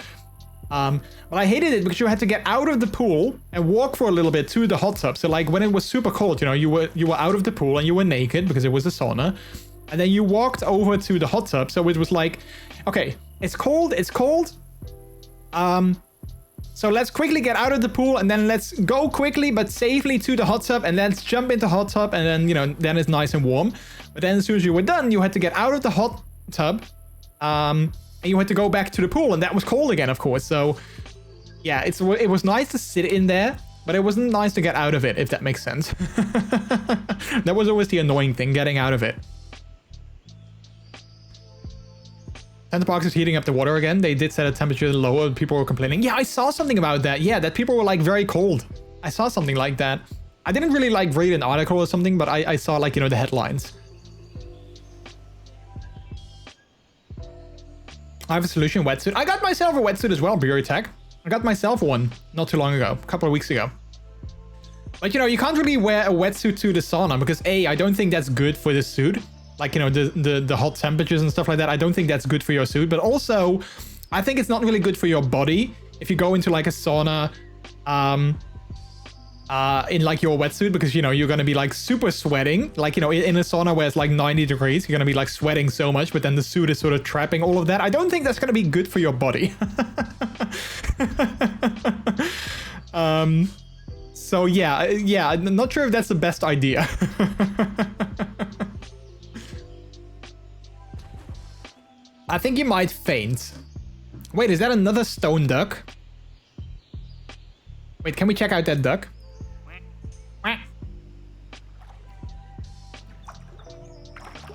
But I hated it because you had to get out of the pool and walk for a little bit to the hot tub. So like when it was super cold, you know, you were out of the pool and you were naked because it was a sauna. And then you walked over to the hot tub. So it was like, okay, it's cold. So let's quickly get out of the pool and then let's go quickly but safely to the hot tub and let's jump into hot tub and then, you know, then it's nice and warm. But then as soon as you were done, you had to get out of the hot tub and you had to go back to the pool and that was cold again, of course. So yeah, it was nice to sit in there, but it wasn't nice to get out of it, if that makes sense. That was always the annoying thing, getting out of it. Center Parks is heating up the water again. They did set a temperature lower. People were complaining. Yeah, I saw something about that. Yeah, that people were like very cold. I saw something like that. I didn't really like read an article or something, but I saw like, you know, the headlines. I have a solution wetsuit. I got myself a wetsuit as well, Tech. I got myself one not too long ago, a couple of weeks ago. But you know, you can't really wear a wetsuit to the sauna because A, I don't think that's good for the suit. Like, you know, the hot temperatures and stuff like that. I don't think that's good for your suit. But also, I think it's not really good for your body if you go into like a sauna in like your wetsuit, because, you know, you're going to be like super sweating. Like, you know, in a sauna where it's like 90 degrees, you're going to be like sweating so much, but then the suit is sort of trapping all of that. I don't think that's going to be good for your body. So yeah, I'm not sure if that's the best idea. I think you might faint. Wait, is that another stone duck? Wait, can we check out that duck?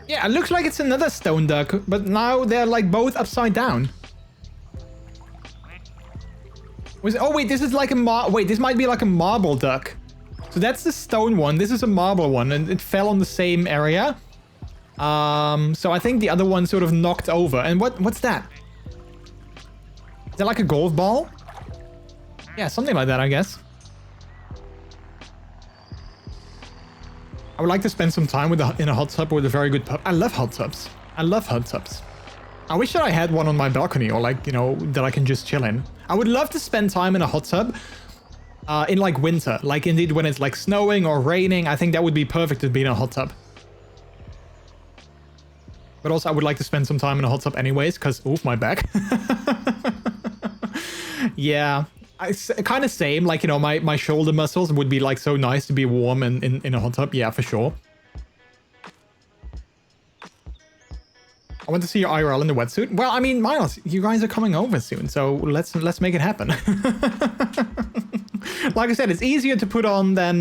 Yeah, it looks like it's another stone duck, but now they're like both upside down. Oh wait, this is like wait, this might be like a marble duck. So that's the stone one. This is a marble one, and it fell on the same area. So I think the other one sort of knocked over. And what's that? Is that like a golf ball? Yeah, something like that, I guess. I would like to spend some time in a hot tub with a very good pub. I love hot tubs. I love hot tubs. I wish that I had one on my balcony, or like, you know, that I can just chill in. I would love to spend time in a hot tub in like winter. Like indeed when it's like snowing or raining. I think that would be perfect to be in a hot tub. But also I would like to spend some time in a hot tub anyways, because, oof, my back. Yeah, kind of same. Like, you know, my shoulder muscles would be like so nice to be warm in a hot tub. Yeah, for sure. I want to see your IRL in the wetsuit. Well, I mean, Miles, you guys are coming over soon, so let's make it happen. Like I said, it's easier to put on than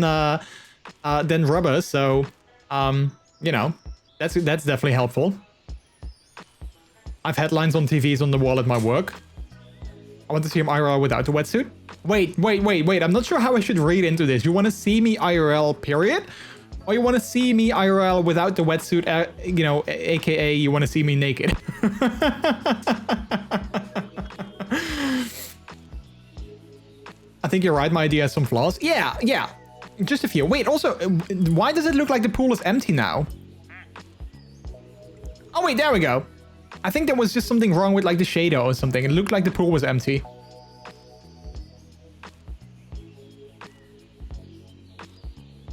rubber, so you know, that's definitely helpful. I've headlines on TVs on the wall at my work. I want to see him IRL without the wetsuit. Wait. I'm not sure how I should read into this. You want to see me IRL, period? Or you want to see me IRL without the wetsuit, you know, aka you want to see me naked? I think you're right. My idea has some flaws. Yeah. Just a few. Wait, also, why does it look like the pool is empty now? Oh, wait, there we go. I think there was just something wrong with like the shader or something. It looked like the pool was empty.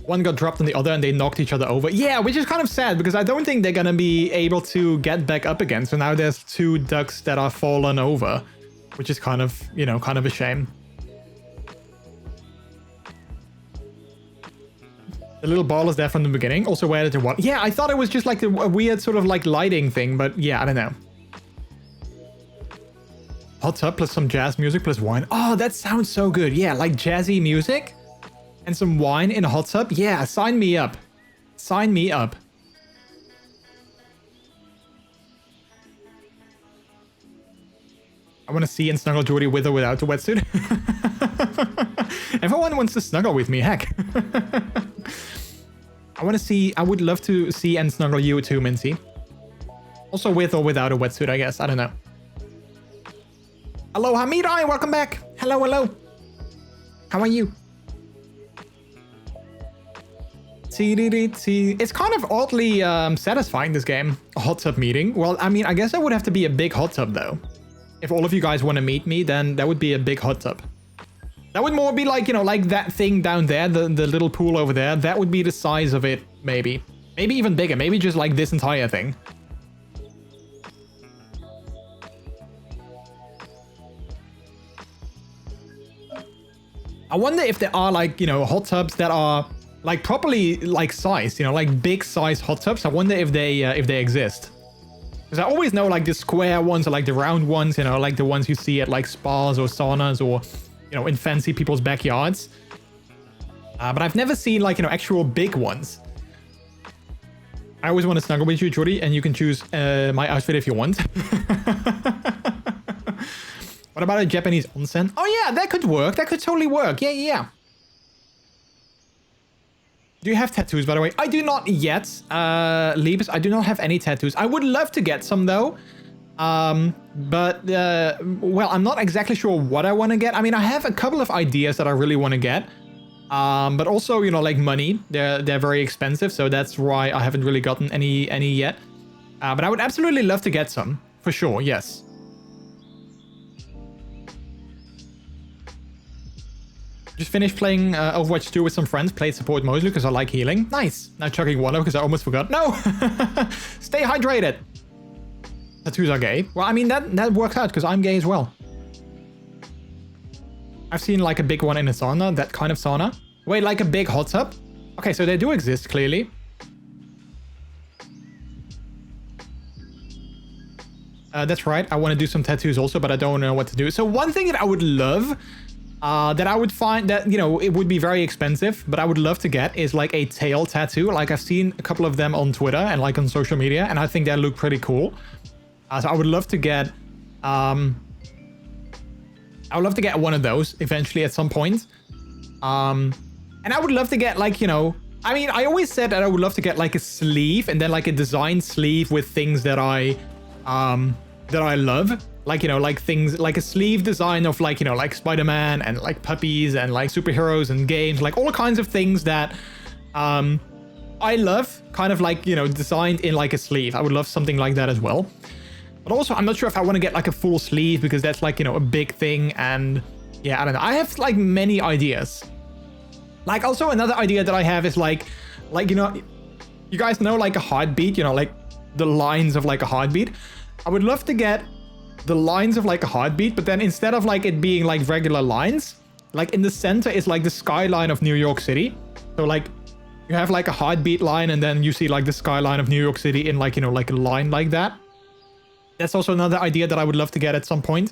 One got dropped on the other and they knocked each other over. Yeah, which is kind of sad because I don't think they're gonna be able to get back up again. So now there's two ducks that are fallen over, which is kind of, you know, kind of a shame. The little ball is there from the beginning. Also, where did it what? Yeah, I thought it was just like a weird sort of like lighting thing, but yeah, I don't know. Hot tub plus some jazz music plus wine. Oh, that sounds so good. Yeah, like jazzy music and some wine in a hot tub. Yeah, sign me up. Sign me up. I want to see and snuggle Jordy with or without the wetsuit. Everyone wants to snuggle with me, heck. I would love to see and snuggle you too, Mincy. Also with or without a wetsuit, I guess. I don't know. Aloha Mirai, welcome back. Hello, hello. How are you? It's kind of oddly satisfying, this game. A hot tub meeting. Well, I mean, I guess that would have to be a big hot tub, though. If all of you guys want to meet me, then that would be a big hot tub. That would more be like, you know, like that thing down there, the little pool over there. That would be the size of it, maybe. Maybe even bigger. Maybe just like this entire thing. I wonder if there are like, you know, hot tubs that are like properly like sized, you know, like big size hot tubs. I wonder if they exist. Because I always know like the square ones or like the round ones, you know, like the ones you see at like spas or saunas or, you know, in fancy people's backyards. But I've never seen like, you know, actual big ones. I always want to snuggle with you, Jordy, and you can choose my outfit if you want. What about a Japanese onsen? Oh yeah, that could work. That could totally work. Yeah, yeah. Do you have tattoos, by the way? I do not yet, Liebes. I do not have any tattoos. I would love to get some, though. Well, I'm not exactly sure what I want to get. I mean, I have a couple of ideas that I really want to get. But also, you know, like money. They're very expensive, so that's why I haven't really gotten any yet. But I would absolutely love to get some. For sure, yes. Just finished playing Overwatch 2 with some friends. Played support mostly because I like healing. Nice. Now chugging water because I almost forgot. No! Stay hydrated. Tattoos are gay. Well, I mean, that works out because I'm gay as well. I've seen like a big one in a sauna. That kind of sauna. Wait, like a big hot tub? Okay, so they do exist, clearly. That's right. I want to do some tattoos also, but I don't know what to do. So one thing that I would love... that I would find that, you know, it would be very expensive, but I would love to get is like a tail tattoo. Like I've seen a couple of them on Twitter and like on social media, and I think they look pretty cool. So I would love to get, I would love to get one of those eventually at some point. And I would love to get like, you know, I mean, I always said that I would love to get like a sleeve and then like a designed sleeve with things that I love. Like, you know, like things like a sleeve design of like, you know, like Spider-Man and like puppies and like superheroes and games, like all kinds of things that I love, kind of like, you know, designed in like a sleeve. I would love something like that as well. But also, I'm not sure if I want to get like a full sleeve because that's like, you know, a big thing. And yeah, I don't know. I have like many ideas. Like also another idea that I have is like, you know, you guys know like a heartbeat, you know, like the lines of like a heartbeat. I would love to get the lines of like a heartbeat, but then instead of like it being like regular lines, like in the center is like the skyline of New York City. So like you have like a heartbeat line and then you see like the skyline of New York City in like, you know, like a line like that. That's also another idea that I would love to get at some point.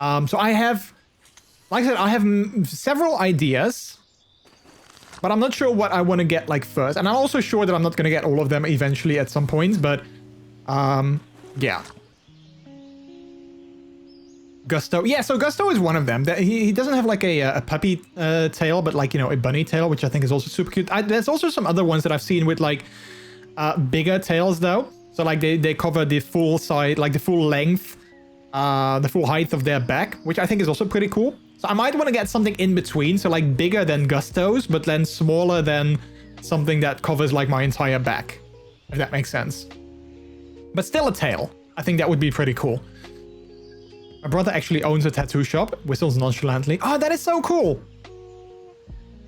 So I have, like I said, I have several ideas, but I'm not sure what I want to get like first. And I'm also sure that I'm not going to get all of them eventually at some point, but yeah. Gusto. Yeah, so Gusto is one of them. He doesn't have like a puppy tail, but like, you know, a bunny tail, which I think is also super cute. There's also some other ones that I've seen with like bigger tails though. So like they cover the full side, like the full length, the full height of their back, which I think is also pretty cool. So I might want to get something in between. So like bigger than Gusto's, but then smaller than something that covers like my entire back, if that makes sense. But still a tail. I think that would be pretty cool. My brother actually owns a tattoo shop, whistles nonchalantly. Oh, that is so cool.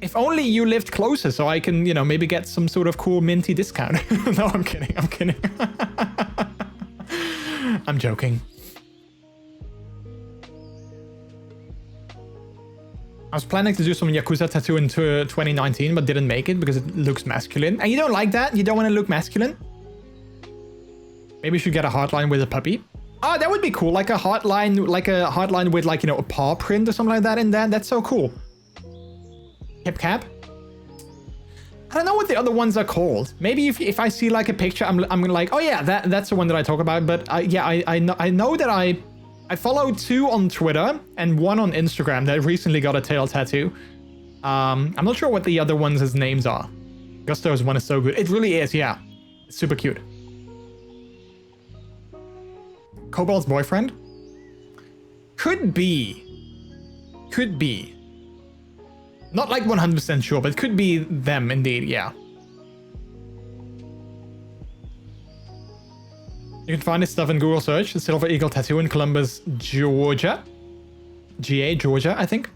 If only you lived closer so I can, you know, maybe get some sort of cool minty discount. No, I'm kidding. I'm kidding. I'm joking. I was planning to do some Yakuza tattoo in 2019, but didn't make it because it looks masculine. And you don't like that? You don't want to look masculine? Maybe you should get a heartline with a puppy. Oh, that would be cool. Like a heartline with like, you know, a paw print or something like that in there. That's so cool. Hip cap. I don't know what the other ones are called. Maybe if I see like a picture, I'm like, oh yeah, that's the one that I talk about. But yeah, I know that I follow 2 on Twitter and 1 on Instagram that recently got a tail tattoo. I'm not sure what the other ones' names are. Gusto's one is so good. It really is, yeah. It's super cute. Cobalt's boyfriend? Could be. Could be. Not like 100% sure, but could be them indeed, yeah. You can find this stuff in Google search. The Silver Eagle tattoo in Columbus, Georgia. GA, Georgia, I think.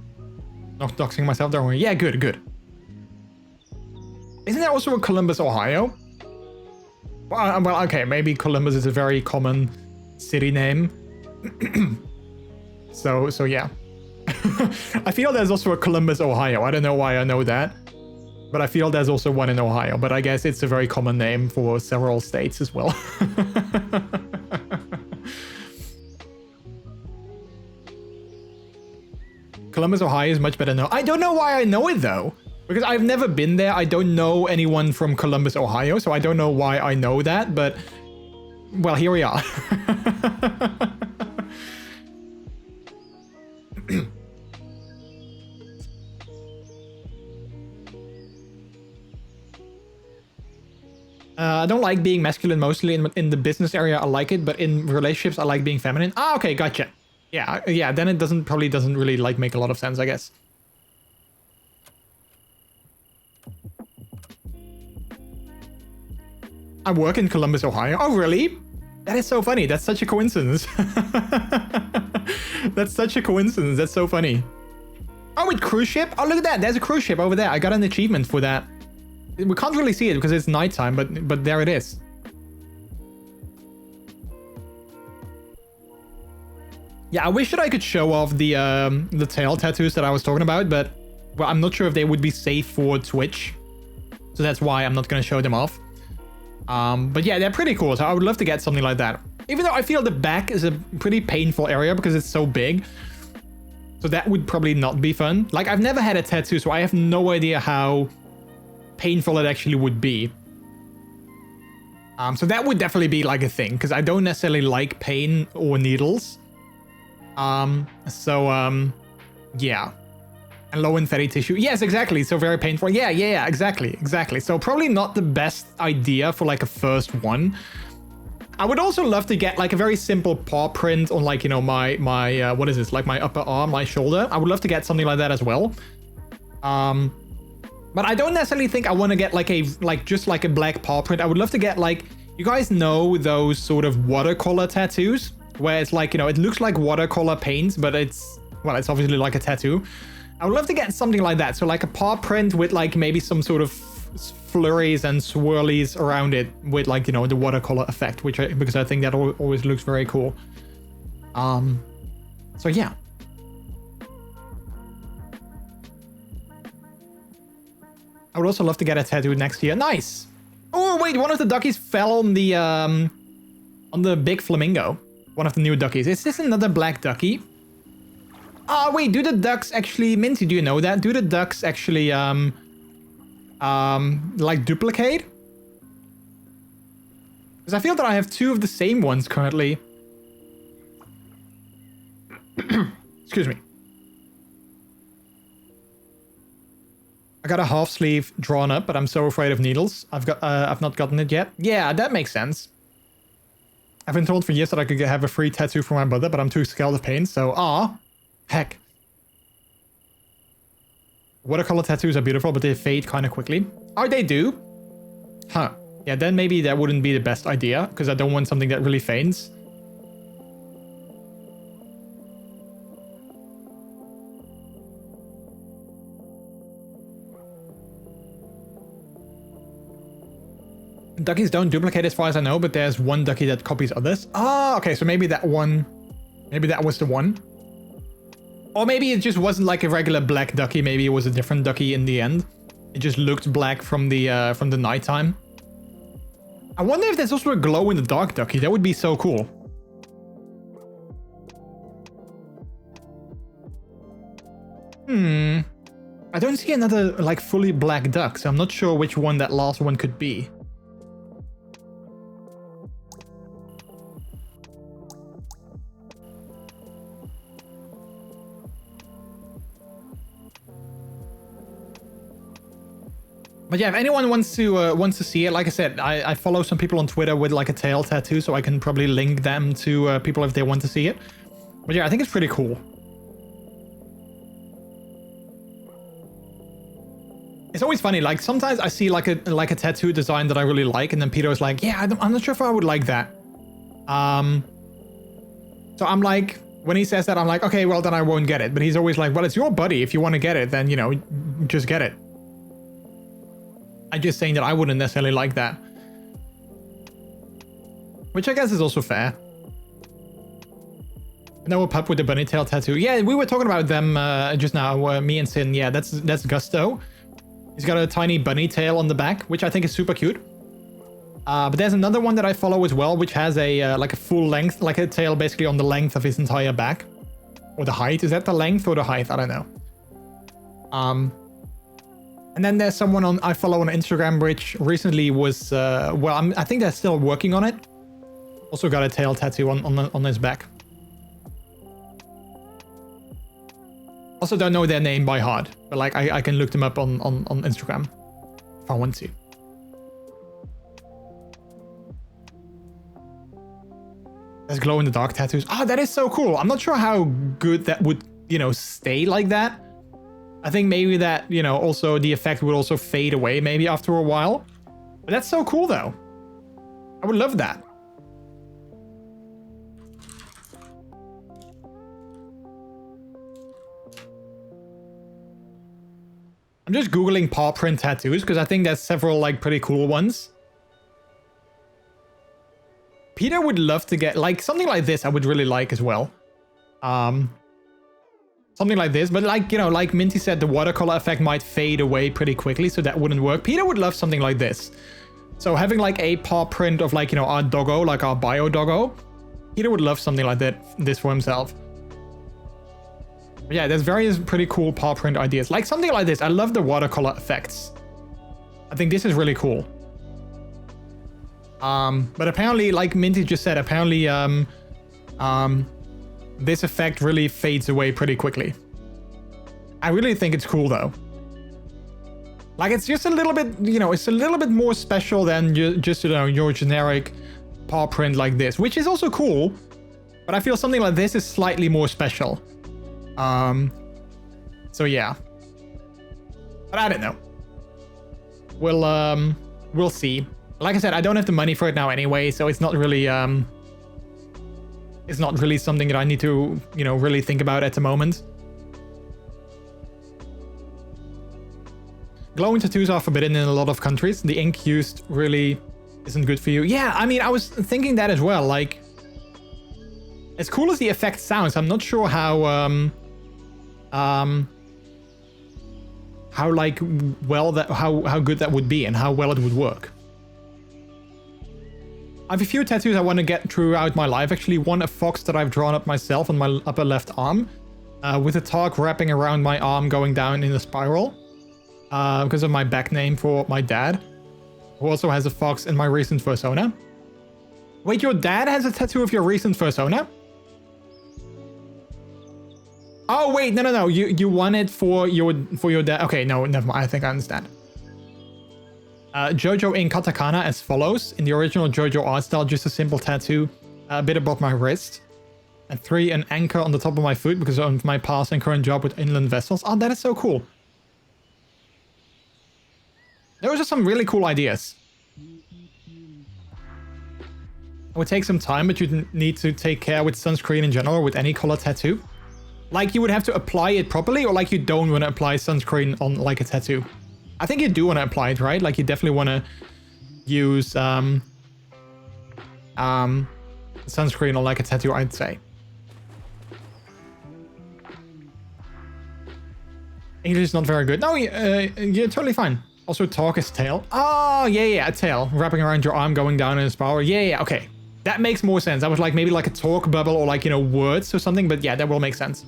Not doxing myself, don't worry. Yeah, good, good. Isn't there also a Columbus, Ohio? Well, okay, maybe Columbus is a very common city name. So yeah. I feel there's also a Columbus, Ohio. I don't know why I know that. But I feel there's also one in Ohio. But I guess it's a very common name for several states as well. Columbus, Ohio is much better known. I don't know why I know it though. Because I've never been there. I don't know anyone from Columbus, Ohio. So I don't know why I know that. But, well, here we are. I don't like being masculine mostly. In the business area, I like it. But in relationships, I like being feminine. Ah, okay, gotcha. Yeah, then it probably doesn't really like make a lot of sense, I guess. I work in Columbus, Ohio. Oh, really? That is so funny. That's such a coincidence. That's such a coincidence. That's so funny. Oh, with cruise ship? Oh, look at that. There's a cruise ship over there. I got an achievement for that. We can't really see it because it's nighttime, but there it is. Yeah, I wish that I could show off the tail tattoos that I was talking about, but well, I'm not sure if they would be safe for Twitch. So that's why I'm not going to show them off. But yeah, they're pretty cool. So I would love to get something like that. Even though I feel the back is a pretty painful area because it's so big. So that would probably not be fun. Like, I've never had a tattoo, so I have no idea how painful it actually would be. So that would definitely be like a thing because I don't necessarily like pain or needles. Yeah. And low in fatty tissue. Yes, exactly. So very painful. Yeah, exactly. So probably not the best idea for like a first one. I would also love to get like a very simple paw print on like, you know, my what is this? Like my upper arm, my shoulder. I would love to get something like that as well. But I don't necessarily think I want to get like just like a black paw print. I would love to get like, you guys know those sort of watercolor tattoos where it's like, you know, it looks like watercolor paint, but it's obviously like a tattoo. I would love to get something like that. So like a paw print with like maybe some sort of flurries and swirlies around it with like, you know, the watercolor effect, because I think that always looks very cool. So yeah. I would also love to get a tattoo next year. Nice. Oh wait, one of the duckies fell on the big flamingo. One of the new duckies. Is this another black ducky? Oh wait, do the ducks actually, Minty, do you know that? Do the ducks actually like duplicate? Because I feel that I have two of the same ones currently. Excuse me. I got a half sleeve drawn up, but I'm so afraid of needles. I've not gotten it yet. Yeah, that makes sense. I've been told for years that I could have a free tattoo for my brother, but I'm too scared of pain, so heck. Watercolor tattoos are beautiful, but they fade kind of quickly. Oh, they do? Huh. Yeah, then maybe that wouldn't be the best idea, because I don't want something that really fades. Duckies don't duplicate as far as I know, but there's one ducky that copies others. Ah, okay, so maybe that one... Maybe that was the one. Or maybe it just wasn't like a regular black ducky. Maybe it was a different ducky in the end. It just looked black from the nighttime. I wonder if there's also a glow-in-the-dark ducky. That would be so cool. I don't see another like fully black duck, so I'm not sure which one that last one could be. But yeah, if anyone wants to see it, like I said, I follow some people on Twitter with like a tail tattoo, so I can probably link them to people if they want to see it. But yeah, I think it's pretty cool. It's always funny, like sometimes I see like a tattoo design that I really like, and then Peter was like, yeah, I'm not sure if I would like that. So I'm like, when he says that, I'm like, okay, well then I won't get it. But he's always like, well, it's your body. If you want to get it, then, you know, just get it. I'm just saying that I wouldn't necessarily like that. Which I guess is also fair. No pup with the bunny tail tattoo. Yeah, we were talking about them just now, me and Sin. Yeah, that's Gusto. He's got a tiny bunny tail on the back, which I think is super cute. But there's another one that I follow as well, which has a like a full length, like a tail basically on the length of his entire back. Or the height. Is that the length or the height? I don't know. And then there's someone I follow on Instagram, which recently was, well, I think they're still working on it. Also got a tail tattoo on his back. Also don't know their name by heart, but like I can look them up on Instagram if I want to. There's glow-in-the-dark tattoos. Oh, that is so cool. I'm not sure how good that would, you know, stay like that. I think maybe that, you know, also the effect would also fade away maybe after a while. But that's so cool though. I would love that. I'm just Googling paw print tattoos because I think there's several like pretty cool ones. Peter would love to get like something like this. I would really like as well. Something like this, but like, you know, like Minty said, the watercolor effect might fade away pretty quickly, so that wouldn't work. Peter would love something like this. So having like a paw print of like, you know, our doggo, like our bio doggo, Peter would love something like that, this for himself. But yeah, there's various pretty cool paw print ideas. Like something like this. I love the watercolor effects. I think this is really cool. But apparently, like Minty just said, apparently this effect really fades away pretty quickly. I really think it's cool though. Like it's just a little bit, you know, it's a little bit more special than just, you know, your generic paw print like this, which is also cool. But I feel something like this is slightly more special. So yeah. But I don't know. We'll see. Like I said, I don't have the money for it now anyway, so it's not really something that I need to, you know, really think about at the moment. Glowing tattoos are forbidden in a lot of countries. The ink used really isn't good for you. Yeah, I mean, I was thinking that as well. Like, as cool as the effect sounds, I'm not sure how like well that how good that would be and how well it would work. I have a few tattoos I want to get throughout my life. Actually, one a fox that I've drawn up myself on my upper left arm, with a targ wrapping around my arm going down in a spiral, because of my back name for my dad, who also has a fox in my recent persona. Wait, your dad has a tattoo of your recent persona? Oh wait, no. You want it for your dad? Okay, no, never mind. I think I understand. JoJo in katakana as follows. In the original JoJo art style, just a simple tattoo, a bit above my wrist. And 3, an anchor on the top of my foot because of my past and current job with inland vessels. Oh, that is so cool. Those are some really cool ideas. It would take some time, but you need to take care with sunscreen in general, with any color tattoo. Like you would have to apply it properly, or like you don't want to apply sunscreen on like a tattoo. I think you do want to apply it, right? Like you definitely want to use sunscreen on like a tattoo, I'd say. English is not very good. No, you're totally fine. Also, talk is tail. Oh, yeah, a tail wrapping around your arm, going down in a spiral. Yeah, okay. That makes more sense. I was like maybe like a talk bubble or like, you know, words or something, but yeah, that will make sense.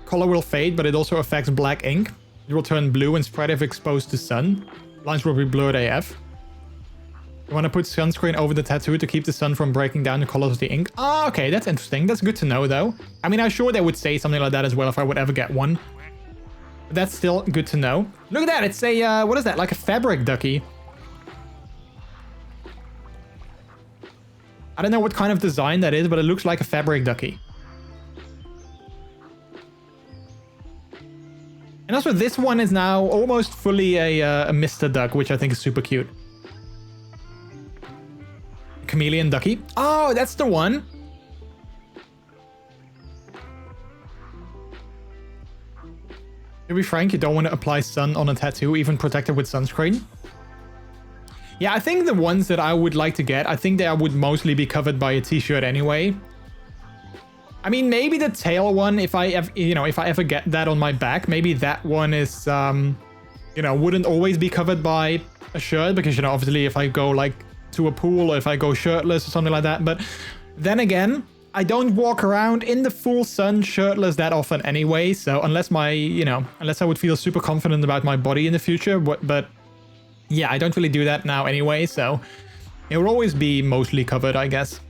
Color will fade, but it also affects black ink. It will turn blue and spread if exposed to sun. Lines will be blurred AF. You want to put sunscreen over the tattoo to keep the sun from breaking down the colors of the ink. Ah, okay, that's interesting. That's good to know, though. I mean, I'm sure they would say something like that as well if I would ever get one. But that's still good to know. Look at that. It's a, what is that? Like a fabric ducky. I don't know what kind of design that is, but it looks like a fabric ducky. And also this one is now almost fully a Mr. Duck, which I think is super cute. Chameleon ducky. Oh, that's the one. To be frank, you don't want to apply sun on a tattoo, even protected with sunscreen. Yeah, I think the ones that I would like to get, I think they would mostly be covered by a t-shirt anyway. I mean, maybe the tail one, if I ever get that on my back, maybe that one is, wouldn't always be covered by a shirt because, obviously if I go like to a pool or if I go shirtless or something like that. But then again, I don't walk around in the full sun shirtless that often anyway. So unless unless I would feel super confident about my body in the future, but yeah, I don't really do that now anyway. So it will always be mostly covered, I guess.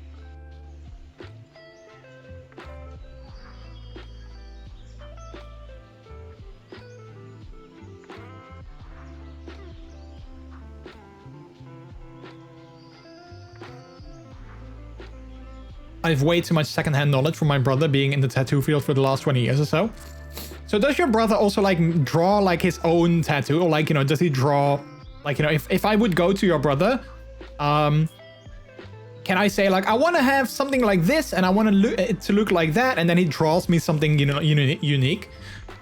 I have way too much secondhand knowledge from my brother being in the tattoo field for the last 20 years or so. So does your brother also like draw like his own tattoo, or like, does he draw like, if I would go to your brother, can I say like, I want to have something like this and I want it to look like that, and then he draws me something, unique?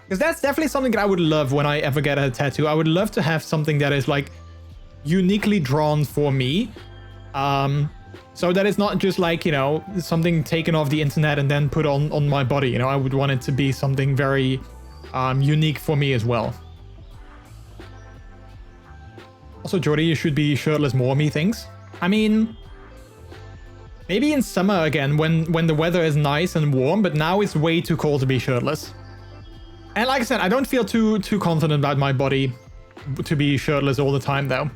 Because that's definitely something that I would love when I ever get a tattoo. I would love to have something that is like uniquely drawn for me. So that it's not just like, something taken off the internet and then put on my body. I would want it to be something very unique for me as well. Also, Jordy, you should be shirtless more, methinks. I mean, maybe in summer again, when the weather is nice and warm, but now it's way too cold to be shirtless. And like I said, I don't feel too confident about my body to be shirtless all the time, though.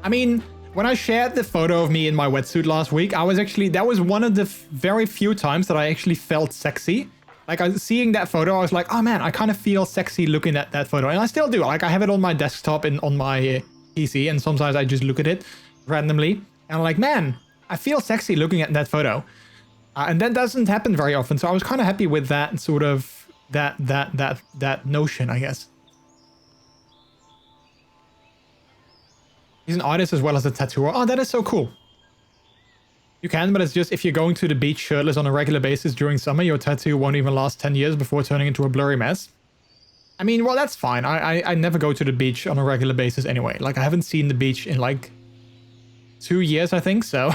I mean, when I shared the photo of me in my wetsuit last week, that was one of the very few times that I actually felt sexy. Like, seeing that photo, I was like, oh man, I kind of feel sexy looking at that photo. And I still do. Like, I have it on my desktop on my PC, and sometimes I just look at it randomly. And I'm like, man, I feel sexy looking at that photo. And that doesn't happen very often. So I was kind of happy with that sort of, that notion, I guess. He's an artist as well as a tattooer. Oh, that is so cool. You can, but it's just if you're going to the beach shirtless on a regular basis during summer, your tattoo won't even last 10 years before turning into a blurry mess. I mean, well, that's fine. I never go to the beach on a regular basis anyway. Like, I haven't seen the beach in like 2 years, I think. So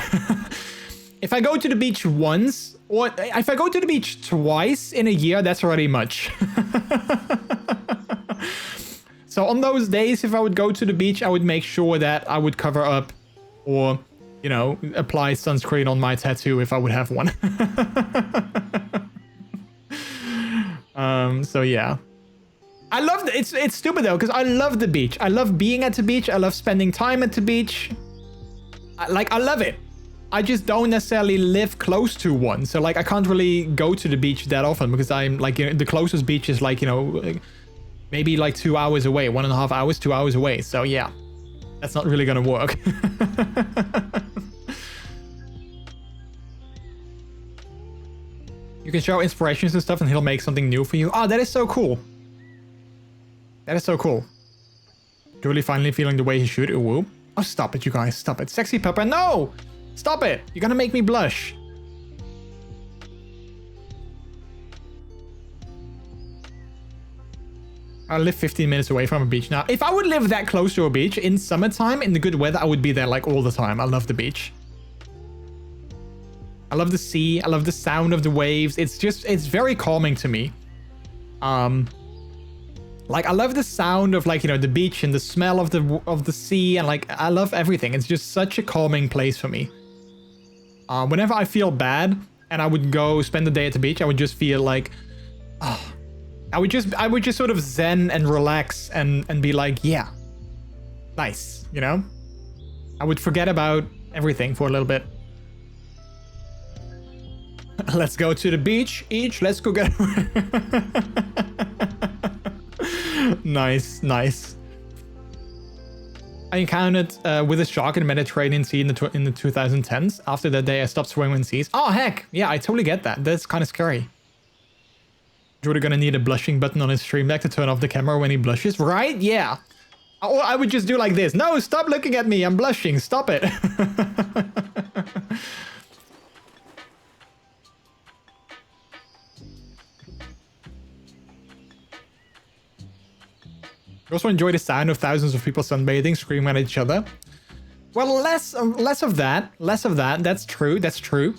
if I go to the beach once, or if I go to the beach twice in a year, that's already much. So on those days, if I would go to the beach, I would make sure that I would cover up or, apply sunscreen on my tattoo if I would have one. So yeah. I love it's stupid though, because I love the beach. I love being at the beach. I love spending time at the beach. I love it. I just don't necessarily live close to one. So like, I can't really go to the beach that often because I'm like, the closest beach is like, maybe like 2 hours away, 1.5 hours, 2 hours away. So yeah, that's not really gonna work. You can show inspirations and stuff and he'll make something new for you. Oh, that is so cool. That is so cool. Julie finally feeling the way he should. Ooh. Oh, stop it, you guys. Stop it. Sexy Pepper. No! Stop it. You're gonna make me blush. I live 15 minutes away from a beach now. If I would live that close to a beach in summertime, in the good weather, I would be there like all the time. I love the beach. I love the sea. I love the sound of the waves. It's very calming to me. Like, I love the sound of like, the beach and the smell of the sea, and like, I love everything. It's just such a calming place for me. Whenever I feel bad and I would go spend the day at the beach, I would just feel like, oh, I would just sort of zen and relax and be like, yeah, nice, I would forget about everything for a little bit. Let's go to the beach. Let's go get... Nice, nice. I encountered with a shark in the Mediterranean Sea in the 2010s. After that day, I stopped swimming in seas. Oh, heck. Yeah, I totally get that. That's kind of scary. Jordan gonna need a blushing button on his stream deck to turn off the camera when he blushes, right? Yeah. Or I would just do like this. No, stop looking at me. I'm blushing. Stop it. I also enjoy the sound of thousands of people sunbathing, screaming at each other. Well, less of that. Less of that. That's true. That's true.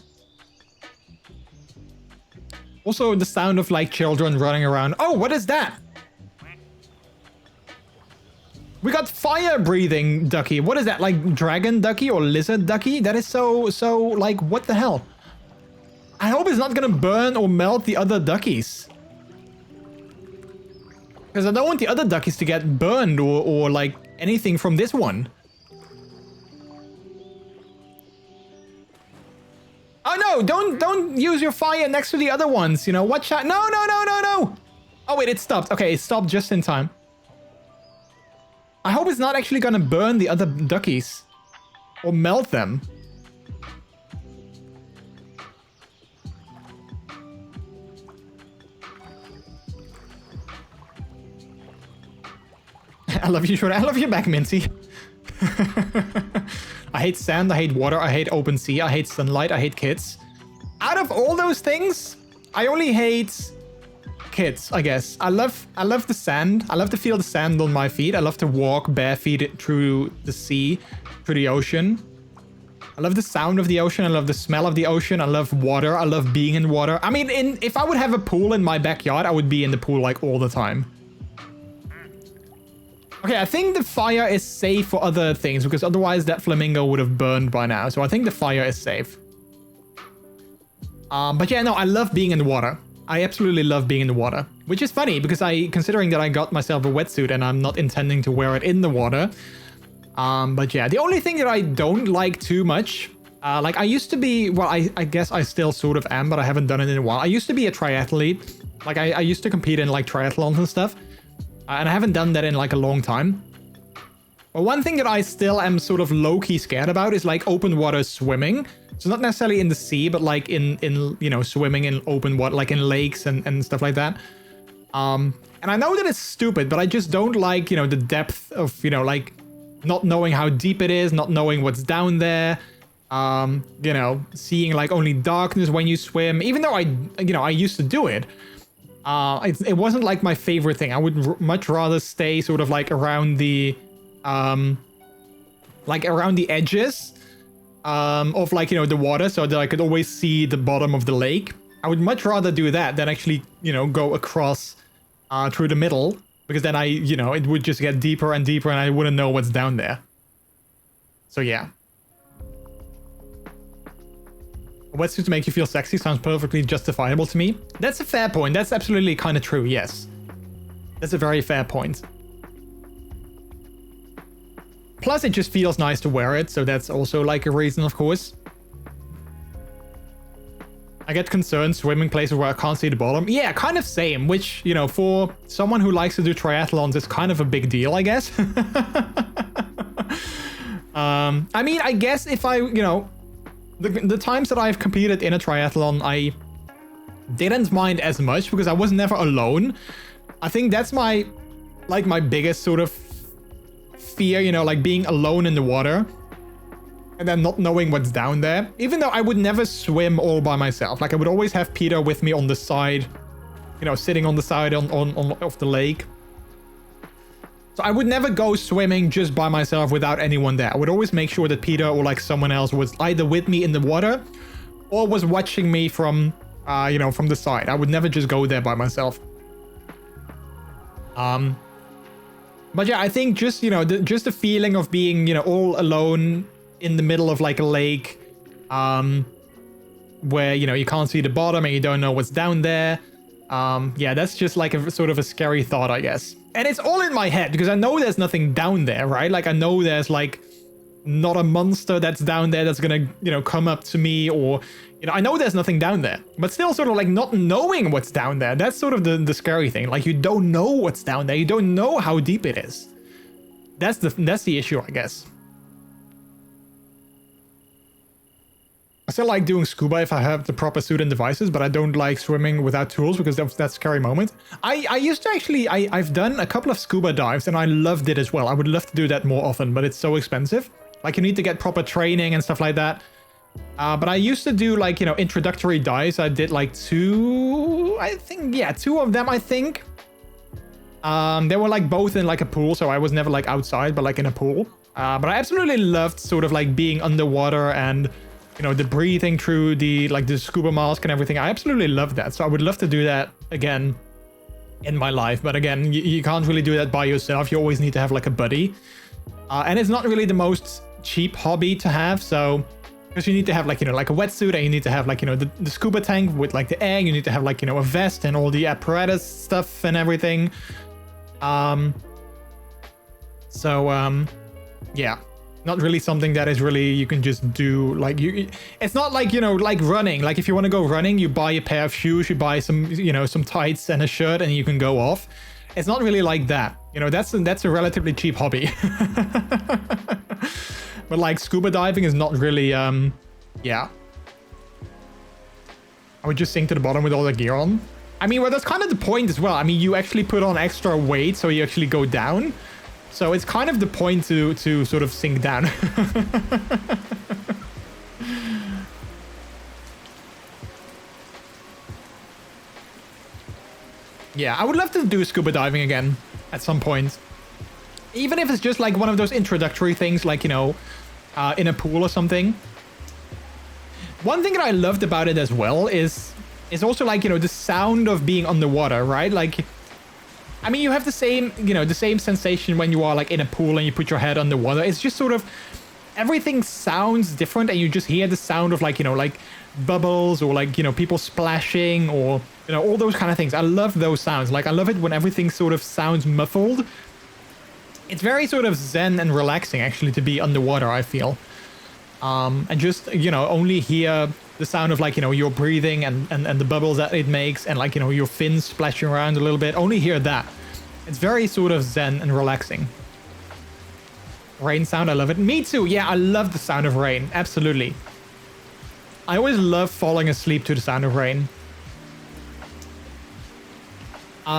Also, the sound of like children running around. Oh, what is that? We got fire-breathing ducky. What is that? Like dragon ducky or lizard ducky? That is so like, what the hell? I hope it's not gonna burn or melt the other duckies. Because I don't want the other duckies to get burned or like anything from this one. Oh no, don't use your fire next to the other ones, you know, watch out. No. Oh wait, it stopped. Okay, it stopped just in time. I hope it's not actually gonna burn the other duckies or melt them. I love you, Jordan. I love you back, Minty. I hate sand, I hate water, I hate open sea, I hate sunlight, I hate kids. Out of all those things, I only hate kids, I guess. I love the sand. I love to feel the sand on my feet. I love to walk bare feet through the sea, through the ocean. I love the sound of the ocean. I love the smell of the ocean. I love water. I love being in water. I mean, if I would have a pool in my backyard, I would be in the pool like all the time. Okay, I think the fire is safe for other things because otherwise that flamingo would have burned by now. So I think the fire is safe. But yeah, no, I love being in the water. I absolutely love being in the water, which is funny because considering that I got myself a wetsuit and I'm not intending to wear it in the water. But yeah, the only thing that I don't like too much, like I used to be, well, I guess I still sort of am, but I haven't done it in a while. I used to be a triathlete. Like I used to compete in like triathlons and stuff. And I haven't done that in like a long time. But one thing that I still am sort of low-key scared about is like open water swimming. So not necessarily in the sea, but like in you know, swimming in open water, like in lakes and stuff like that. And I know that it's stupid, but I just don't like, you know, the depth of, you know, like not knowing how deep it is, not knowing what's down there. You know, seeing like only darkness when you swim, even though I used to do it. It wasn't like my favorite thing. I would much rather stay sort of like around the edges of like, you know, the water so that I could always see the bottom of the lake. I would much rather do that than actually, you know, go across through the middle, because then you know, it would just get deeper and deeper and I wouldn't know what's down there. So yeah. Wetsuit to make you feel sexy sounds perfectly justifiable to me. That's a fair point. That's absolutely kind of true, yes. That's a very fair point. Plus, it just feels nice to wear it, so that's also like a reason, of course. I get concerned swimming places where I can't see the bottom. Yeah, kind of same, which, you know, for someone who likes to do triathlons, it's kind of a big deal, I guess. I mean, I guess if I, you know, the times that I've competed in a triathlon, I didn't mind as much because I was never alone. I think that's my biggest sort of fear, you know, like being alone in the water and then not knowing what's down there. Even though I would never swim all by myself. Like I would always have Peter with me on the side, you know, sitting on the side of the lake. So I would never go swimming just by myself without anyone there. I would always make sure that Peter or like someone else was either with me in the water or was watching me from, you know, from the side. I would never just go there by myself. But yeah, I think just, you know, just the feeling of being, you know, all alone in the middle of like a lake, where, you know, you can't see the bottom and you don't know what's down there. Yeah, that's just like a sort of a scary thought, I guess. And it's all in my head because I know there's nothing down there, right? Like I know there's like not a monster that's down there that's gonna, you know, come up to me, or, you know, I know there's nothing down there, but still sort of like not knowing what's down there. That's sort of the scary thing. Like you don't know what's down there. You don't know how deep it is. That's the issue, I guess. I still like doing scuba if I have the proper suit and devices, but I don't like swimming without tools because that's a scary moment. I used to actually, I've done a couple of scuba dives and I loved it as well. I would love to do that more often, but it's so expensive. Like you need to get proper training and stuff like that. But I used to do like, you know, introductory dives. I did like two of them, I think. They were like both in like a pool, so I was never like outside, but like in a pool. But I absolutely loved sort of like being underwater and, you know, the breathing through the scuba mask and everything. I absolutely love that. So I would love to do that again in my life. But again, you can't really do that by yourself. You always need to have like a buddy. And it's not really the most cheap hobby to have. So, because you need to have like, you know, like a wetsuit, and you need to have like, you know, the scuba tank with like the air. You need to have like, you know, a vest and all the apparatus stuff and everything. Yeah. Not really something that is really you can just do. Like it's not like, you know, like running. Like if you want to go running, you buy a pair of shoes, you buy some, you know, some tights and a shirt, and you can go off. It's not really like that. You know, that's a relatively cheap hobby. But like scuba diving is not really yeah. I would just sink to the bottom with all the gear on. I mean, well, that's kind of the point as well. I mean, you actually put on extra weight, so you actually go down. So it's kind of the point to sort of sink down. Yeah, I would love to do scuba diving again at some point. Even if it's just like one of those introductory things, like, you know, in a pool or something. One thing that I loved about it as well is also like, you know, the sound of being underwater, right? Like, I mean, you have the same, you know, the same sensation when you are like in a pool and you put your head underwater. It's just sort of, everything sounds different, and you just hear the sound of like, you know, like bubbles or like, you know, people splashing or, you know, all those kind of things. I love those sounds. Like, I love it when everything sort of sounds muffled. It's very sort of zen and relaxing actually to be underwater, I feel. And just, you know, only hear the sound of like, you know, your breathing and the bubbles that it makes, and like, you know, your fins splashing around a little bit. Only hear that. It's very sort of zen and relaxing. Rain sound, I love it. Me too. Yeah, I love the sound of rain. Absolutely. I always love falling asleep to the sound of rain.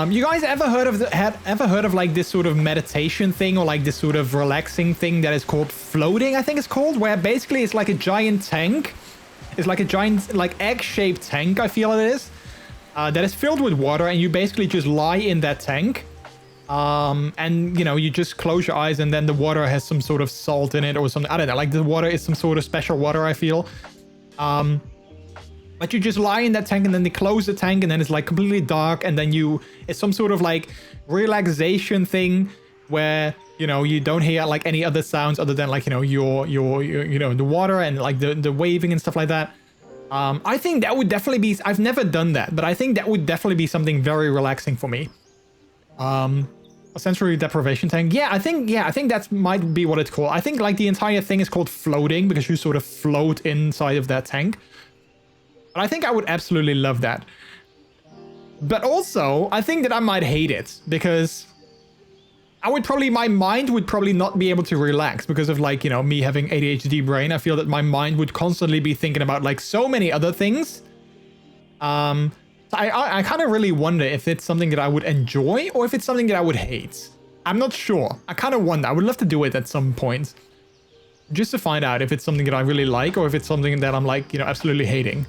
You guys ever heard of like this sort of meditation thing, or like this sort of relaxing thing that is called floating, I think it's called, where basically it's like a giant tank. It's like a giant, like egg-shaped tank, I feel it is, that is filled with water, and you basically just lie in that tank. And, you know, you just close your eyes, and then the water has some sort of salt in it or something. I don't know, like the water is some sort of special water, I feel. But you just lie in that tank, and then they close the tank, and then it's like completely dark, and then it's some sort of like relaxation thing where, you know, you don't hear like any other sounds other than like, you know, your you know, the water and like the waving and stuff like that. I think that would definitely be, I've never done that, but I think that would definitely be something very relaxing for me. A sensory deprivation tank. Yeah, I think that might be what it's called. I think like the entire thing is called floating because you sort of float inside of that tank. But I think I would absolutely love that. But also, I think that I might hate it because my mind would probably not be able to relax because of like, you know, me having ADHD brain. I feel that my mind would constantly be thinking about like so many other things. I kind of really wonder if it's something that I would enjoy or if it's something that I would hate. I'm not sure. I kind of wonder. I would love to do it at some point. Just to find out if it's something that I really like or if it's something that I'm like, you know, absolutely hating.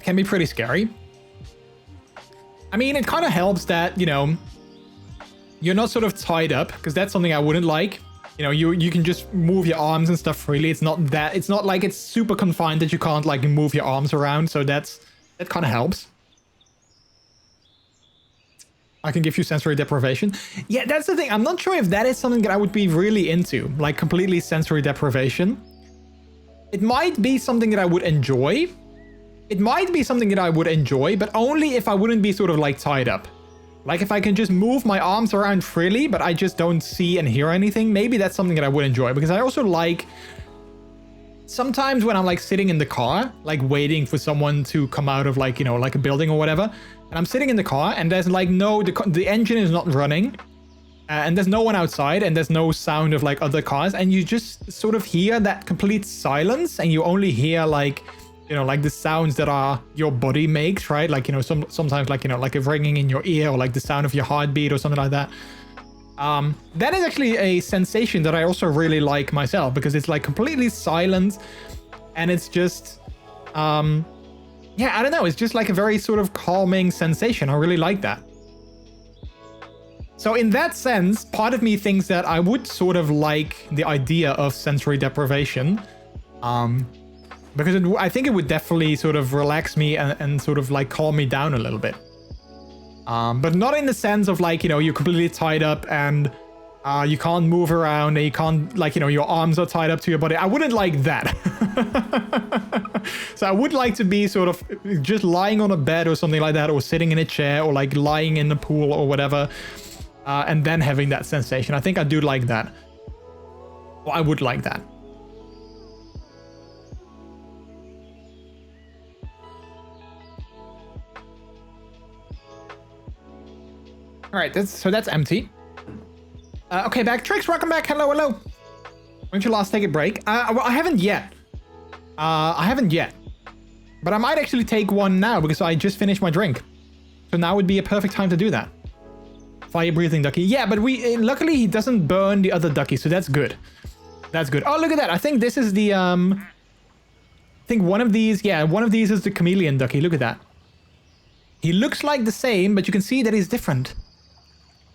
Can be pretty scary. I mean, it kind of helps that, you know, you're not sort of tied up, because that's something I wouldn't like. You know, you can just move your arms and stuff freely. It's not like it's super confined that you can't like move your arms around. So that kind of helps. I can give you sensory deprivation. Yeah, that's the thing. I'm not sure if that is something that I would be really into, like completely sensory deprivation. It might be something that I would enjoy. It might be something that I would enjoy, but only if I wouldn't be sort of like tied up. Like if I can just move my arms around freely, but I just don't see and hear anything, maybe that's something that I would enjoy, because I also like sometimes when I'm like sitting in the car, like waiting for someone to come out of like, you know, like a building or whatever, and I'm sitting in the car and there's like the engine is not running, and there's no one outside and there's no sound of like other cars, and you just sort of hear that complete silence, and you only hear like, you know, like the sounds that are your body makes, right? Like, you know, sometimes like, you know, like a ringing in your ear or like the sound of your heartbeat or something like that. That is actually a sensation that I also really like myself, because it's like completely silent, and it's just, yeah, I don't know. It's just like a very sort of calming sensation. I really like that. So in that sense, part of me thinks that I would sort of like the idea of sensory deprivation, because I think it would definitely sort of relax me and sort of like calm me down a little bit. But not in the sense of like, you know, you're completely tied up and you can't move around and you can't, like, you know, your arms are tied up to your body. I wouldn't like that. So I would like to be sort of just lying on a bed or something like that, or sitting in a chair, or like lying in the pool or whatever, and then having that sensation. I think I do like that. Well, I would like that. All right, so that's empty. Okay, back. Tricks, welcome back. Hello, hello. Why don't you last take a break? Well, I haven't yet. But I might actually take one now because I just finished my drink. So now would be a perfect time to do that. Fire-breathing ducky. Yeah, but luckily he doesn't burn the other ducky, so that's good. That's good. Oh, look at that. I think this is the, I think one of these, yeah, one of these is the chameleon ducky. Look at that. He looks like the same, but you can see that he's different.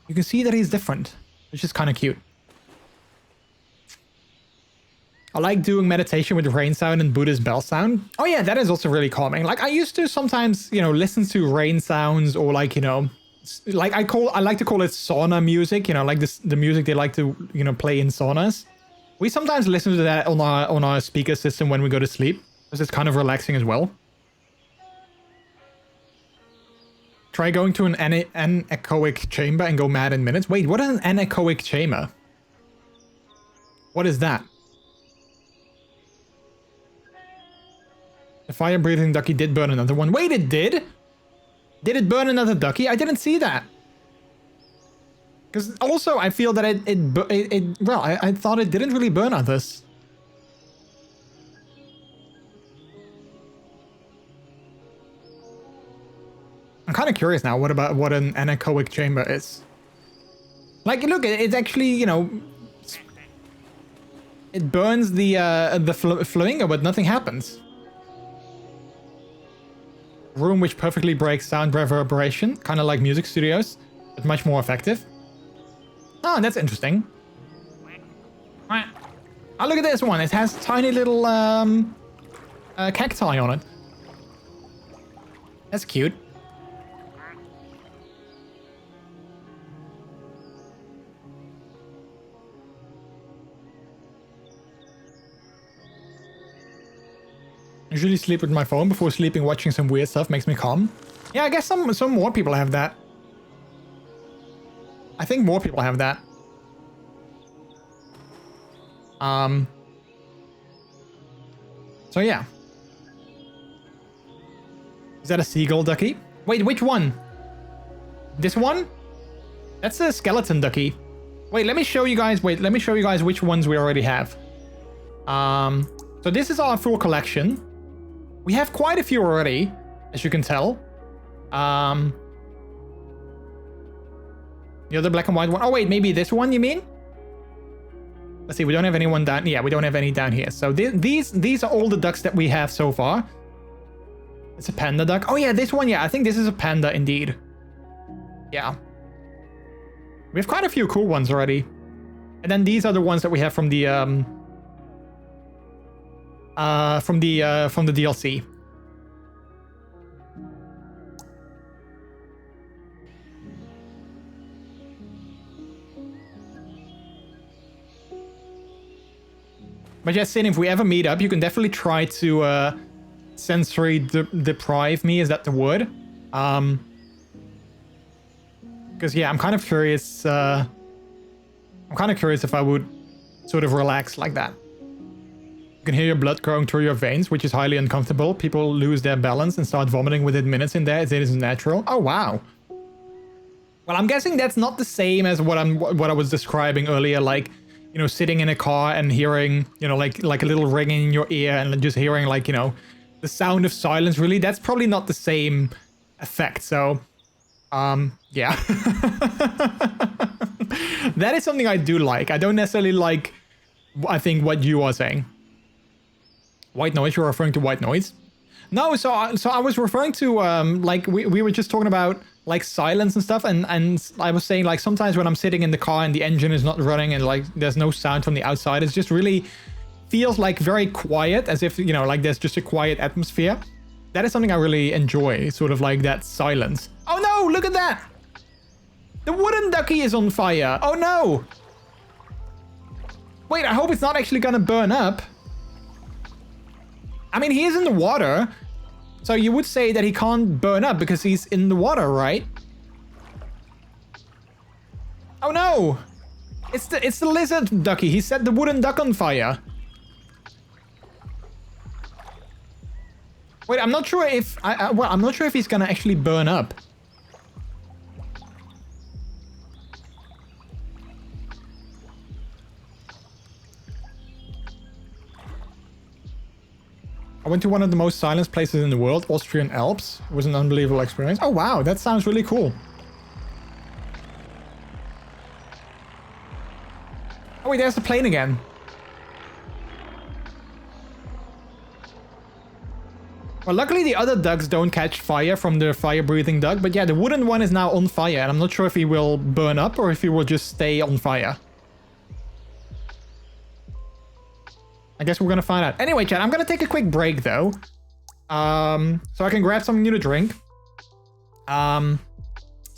You can see that he's different, which is kind of cute. I like doing meditation with rain sound and Buddha's bell sound. Oh yeah, that is also really calming. Like I used to sometimes, you know, listen to rain sounds, or like, you know, like I like to call it sauna music, you know, like the music they like to, you know, play in saunas. We sometimes listen to that on our speaker system when we go to sleep, because it's kind of relaxing as well. Try going to an anechoic chamber and go mad in minutes. Wait, what is an anechoic chamber? What is that? The fire-breathing ducky did burn another one. Wait, it did? Did it burn another ducky? I didn't see that. Because also, I feel that well, I thought it didn't really burn others. I'm kind of curious now what an anechoic chamber is. Like, look, it's actually, you know, it burns the flamingo, but nothing happens. Room which perfectly breaks sound reverberation, kind of like music studios, but much more effective. Oh, that's interesting. Oh, look at this one. It has tiny little cacti on it. That's cute. Usually sleep with my phone before sleeping, watching some weird stuff makes me calm. Yeah, I guess some more people have that. I think more people have that. So yeah. Is that a seagull ducky? Wait, which one? This one? That's a skeleton ducky. Wait, let me show you guys. Wait, let me show you guys which ones we already have. So this is our full collection. We have quite a few already, as you can tell. The other black and white one. Oh wait, maybe this one you mean? Let's see, we don't have anyone down. Yeah, we don't have any down here. So these are all the ducks that we have so far. It's a panda duck. Oh yeah, this one. Yeah, I think this is a panda indeed. Yeah. We have quite a few cool ones already. And then these are the ones that we have from the DLC. But yeah, Sin, if we ever meet up, you can definitely try to sensory deprive me. Is that the word? Because yeah, I'm kind of curious. I'm kind of curious if I would sort of relax like that. You can hear your blood going through your veins, which is highly uncomfortable. People lose their balance and start vomiting within minutes in there. It is natural. Oh, wow. Well, I'm guessing that's not the same as what I was describing earlier, like, you know, sitting in a car and hearing, you know, like a little ringing in your ear and just hearing, like, you know, the sound of silence. Really, that's probably not the same effect. So, yeah. That is something I do like. I don't necessarily like, I think, what you are saying. White noise, you're referring to white noise? No, so I was referring to, like, we were just talking about, like, silence and stuff, and I was saying, like, sometimes when I'm sitting in the car and the engine is not running and, like, there's no sound from the outside, it just really feels, like, very quiet, as if, you know, like, there's just a quiet atmosphere. That is something I really enjoy, sort of like that silence. Oh no, look at that! The wooden ducky is on fire! Oh no! Wait, I hope it's not actually gonna burn up. I mean, he is in the water, so you would say that he can't burn up because he's in the water, right? Oh no! It's the lizard ducky. He set the wooden duck on fire. Wait, I'm not sure if well, I'm not sure if he's gonna actually burn up. I went to one of the most silent places in the world, Austrian Alps. It was an unbelievable experience. Oh wow, that sounds really cool. Oh wait, there's the plane again. Well, luckily the other ducks don't catch fire from the fire-breathing duck, but yeah, the wooden one is now on fire, and I'm not sure if he will burn up or if he will just stay on fire. I guess we're gonna find out. Anyway, chat, I'm gonna take a quick break though, so I can grab something new to drink. So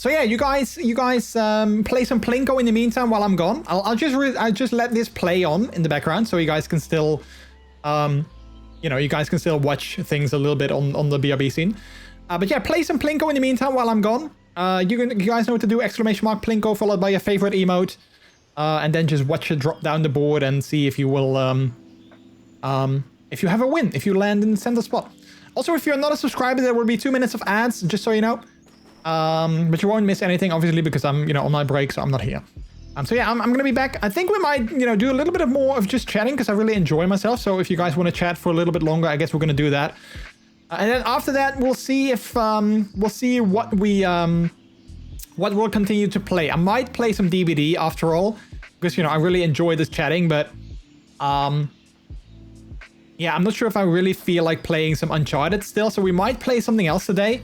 yeah, you guys, play some Plinko in the meantime while I'm gone. I'll just let this play on in the background, so you guys can still, you know, you guys can still watch things a little bit on the BRB scene. But yeah, play some Plinko in the meantime while I'm gone. You guys know what to do: !Plinko followed by your favorite emote, and then just watch it drop down the board and see if you will. If you have a win, if you land in the center spot. Also, if you're not a subscriber, there will be 2 minutes of ads, just so you know. But you won't miss anything, obviously, because I'm, you know, on my break, so I'm not here. So yeah, I'm gonna be back. I think we might, you know, do a little bit more of just chatting, because I really enjoy myself. So if you guys want to chat for a little bit longer, I guess we're gonna do that. And then after that, we'll see if, we'll see what we'll continue to play. I might play some DVD after all, because, you know, I really enjoy this chatting, but, yeah, I'm not sure if I really feel like playing some Uncharted still, so we might play something else today.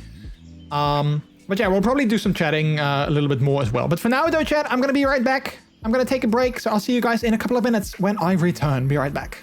But yeah, we'll probably do some chatting a little bit more as well. But for now, though, chat, I'm gonna be right back. I'm gonna take a break, so I'll see you guys in a couple of minutes when I return. Be right back.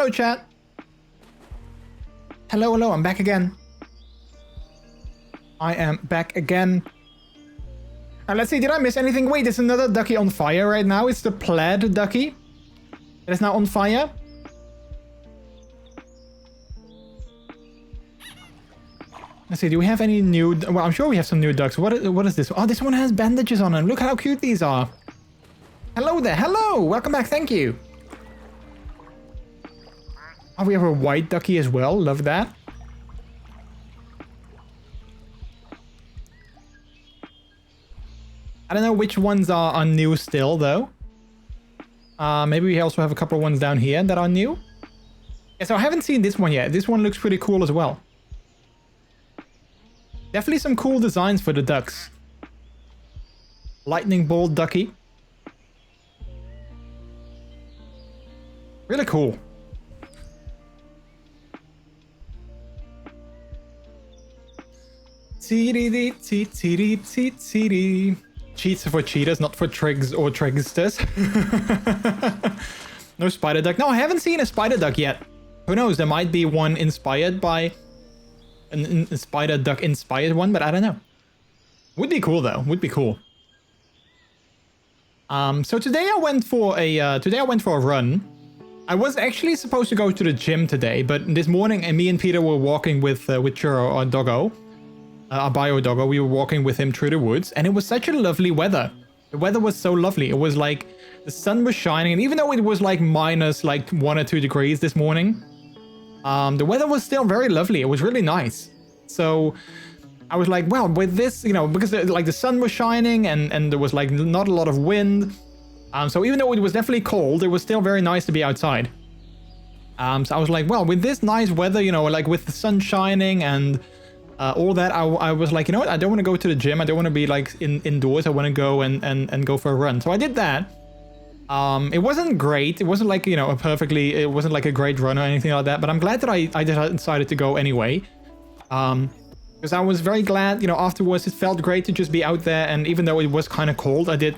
Hello, chat. Hello, hello, I'm back again. I am back again. Let's see, did I miss anything? Wait, there's another ducky on fire right now. It's the plaid ducky. It is now on fire. Let's see, do we have any new... Well, I'm sure we have some new ducks. What is this? Oh, this one has bandages on them. Look how cute these are. Hello there. Hello. Welcome back. Thank you. Oh, we have a white ducky as well. Love that. I don't know which ones are new still, though. Maybe we also have a couple of ones down here that are new. Yeah, so I haven't seen this one yet. This one looks pretty cool as well. Definitely some cool designs for the ducks. Lightning bolt ducky. Really cool. Cheats are for cheaters, not for trigs or trigsters. No spider duck. No, I haven't seen a spider duck yet. Who knows? There might be one inspired by a spider duck inspired one, but I don't know. Would be cool though. Would be cool. So today I went for a run. I was actually supposed to go to the gym today, but this morning me and Peter were walking with Churro, our doggo, our bio doggo. We were walking with him through the woods, and it was such a lovely weather. The weather was so lovely. It was like the sun was shining, and even though it was like minus like 1 or 2 degrees this morning, the weather was still very lovely. It was really nice. So I was like, well, with this, you know, because like the sun was shining and there was like not a lot of wind. So even though it was definitely cold, it was still very nice to be outside. So I was like, well, with this nice weather, you know, like with the sun shining and all that, I was like, you know what? I don't want to go to the gym. I don't want to be like indoors. I want to go and go for a run. So I did that. It wasn't great. It wasn't like, you know, it wasn't like a great run or anything like that. But I'm glad that I decided to go anyway. Because I was very glad, you know, afterwards it felt great to just be out there. And even though it was kind of cold, I did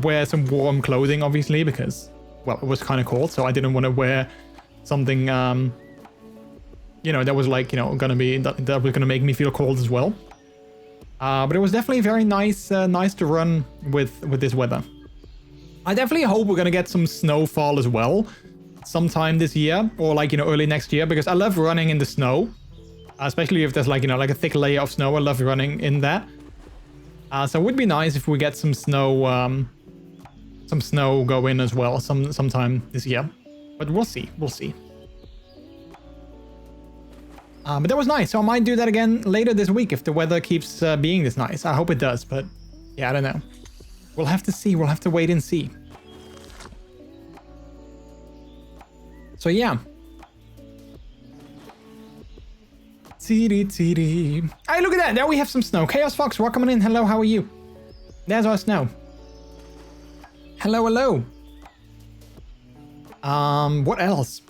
wear some warm clothing, obviously, because, well, it was kind of cold. So I didn't want to wear something, you know, that was like, you know, that was gonna make me feel cold as well. But it was definitely very nice, nice to run with this weather. I definitely hope we're gonna get some snowfall as well sometime this year, or like, you know, early next year, because I love running in the snow, especially if there's like, you know, like a thick layer of snow. I love running in that. So it would be nice if we get some snow go in as well sometime this year, but we'll see. But that was nice. So I might do that again later this week if the weather keeps being this nice. I hope it does, but yeah, I don't know. We'll have to see. We'll have to wait and see. So yeah. Hey, look at that. There we have some snow. Chaos Fox, welcome in. Hello, how are you? There's our snow. Hello. What else?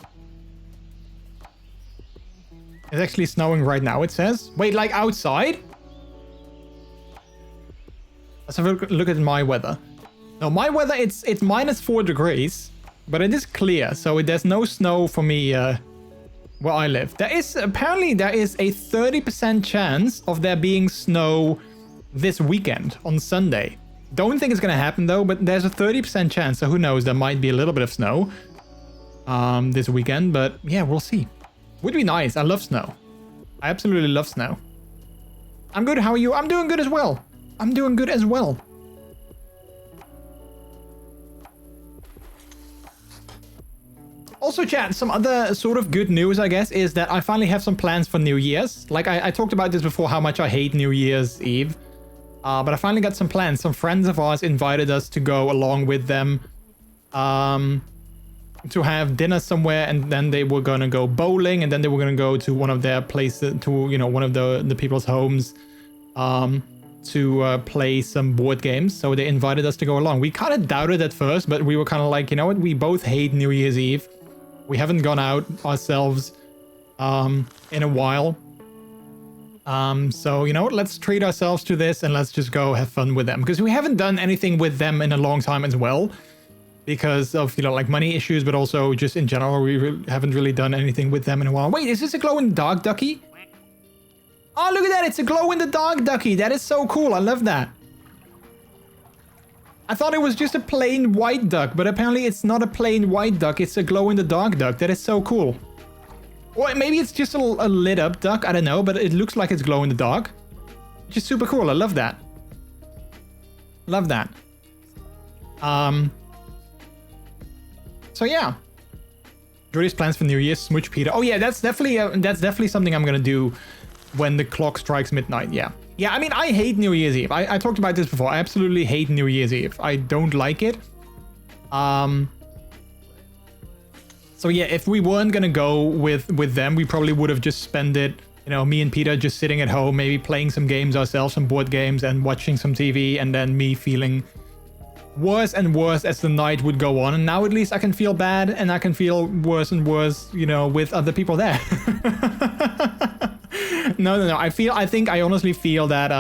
It's actually snowing right now, it says. Wait, like outside? Let's have a look at my weather. No, my weather, it's minus 4 degrees, but it is clear, so there's no snow for me where I live. Apparently there is a 30% chance of there being snow this weekend on Sunday. Don't think it's gonna happen though, but there's a 30% chance, so who knows, there might be a little bit of snow this weekend, but yeah, we'll see. Would be nice. I love snow. I absolutely love snow. I'm good. How are you? I'm doing good as well. Also, chat, some other sort of good news, I guess, is that I finally have some plans for New Year's. Like, I talked about this before, how much I hate New Year's Eve. But I finally got some plans. Some friends of ours invited us to go along with them. To have dinner somewhere, and then they were gonna go bowling, and then they were gonna go to one of their places, to, you know, one of the people's homes, to play some board games. So they invited us to go along. We kind of doubted at first, but we were kind of like, you know what, we both hate New Year's Eve. We haven't gone out ourselves in a while. So, you know what, let's treat ourselves to this and let's just go have fun with them, because we haven't done anything with them in a long time as well. because of, you know, like money issues, but also just in general, we haven't really done anything with them in a while. Wait, is this a glow-in-the-dark ducky? Oh, look at that. It's a glow-in-the-dark ducky. That is so cool. I love that. I thought it was just a plain white duck, but apparently it's not a plain white duck. It's a glow-in-the-dark duck. That is so cool. Or maybe it's just a lit-up duck. I don't know, but it looks like it's glow-in-the-dark. Which is super cool. I love that. Love that. So yeah. Jordy's plans for New Year's, smooch Peter. Oh yeah, that's definitely something I'm gonna do when the clock strikes midnight. Yeah. Yeah, I mean, I hate New Year's Eve. I talked about this before. I absolutely hate New Year's Eve. I don't like it. So yeah, if we weren't gonna go with them, we probably would have just spent it, you know, me and Peter just sitting at home, maybe playing some games ourselves, some board games, and watching some TV, and then me feeling worse and worse as the night would go on. And now at least I can feel bad, and I can feel worse and worse, you know, with other people there. No. I honestly feel that,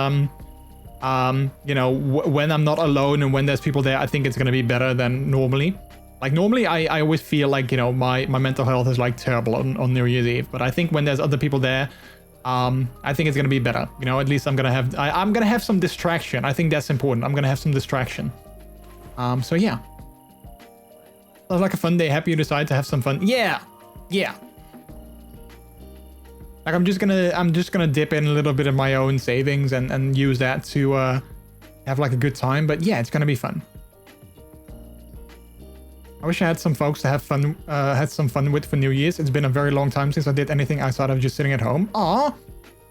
you know, when I'm not alone and when there's people there, I think it's gonna be better than normally. Like normally I always feel like, you know, my mental health is like terrible on New Year's Eve, but I think when there's other people there, I think it's gonna be better. You know, at least I'm gonna have some distraction. I think that's important. I'm gonna have some distraction. So yeah. Sounds like a fun day. Happy you decided to have some fun. Yeah. Yeah. Like I'm just gonna dip in a little bit of my own savings and use that to have like a good time. But yeah, it's gonna be fun. I wish I had some folks to have fun, had some fun with for New Year's. It's been a very long time since I did anything outside of just sitting at home. Aw,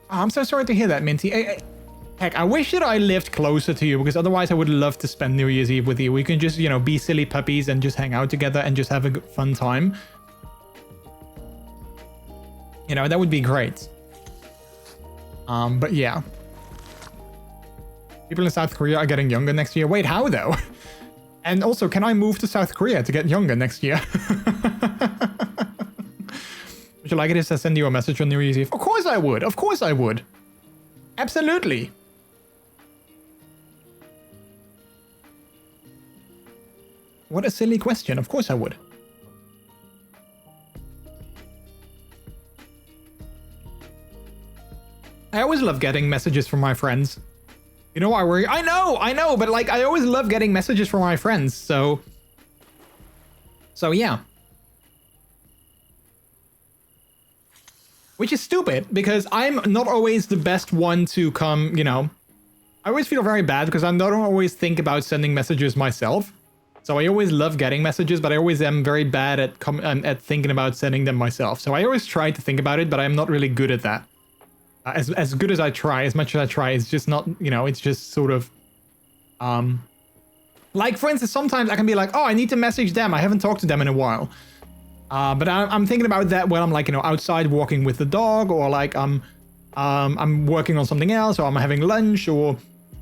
I'm so sorry to hear that, Minty. Heck, I wish that I lived closer to you, because otherwise I would love to spend New Year's Eve with you. We can just, you know, be silly puppies and just hang out together and just have a fun time. You know, that would be great. But yeah. People in South Korea are getting younger next year. Wait, how though? And also, can I move to South Korea to get younger next year? Would you like it if I send you a message on New Year's Eve? Of course I would. Of course I would. Absolutely. What a silly question. Of course I would. I always love getting messages from my friends. You know, I know, but like I always love getting messages from my friends, so yeah. Which is stupid, because I'm not always the best one to come, you know. I always feel very bad because I don't always think about sending messages myself. So I always love getting messages, but I always am very bad at thinking about sending them myself. So I always try to think about it, but I'm not really good at that. As good as I try, as much as I try, it's just not, you know, it's just sort of, like for instance, sometimes I can be like, oh, I need to message them. I haven't talked to them in a while. But I'm thinking about that when I'm like, you know, outside walking with the dog, or like I'm working on something else, or I'm having lunch, or,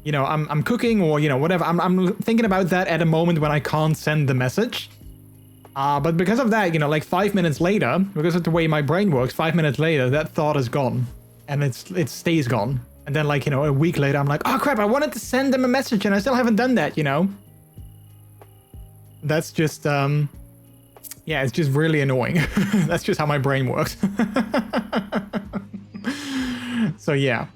you know, I'm cooking, or, you know, whatever. I'm thinking about that at a moment when I can't send the message. But because of that, you know, like 5 minutes later, because of the way my brain works, 5 minutes later, that thought is gone. And it stays gone. And then, like, you know, a week later, I'm like, oh crap, I wanted to send them a message and I still haven't done that, you know? That's just, yeah, it's just really annoying. That's just how my brain works. So, yeah.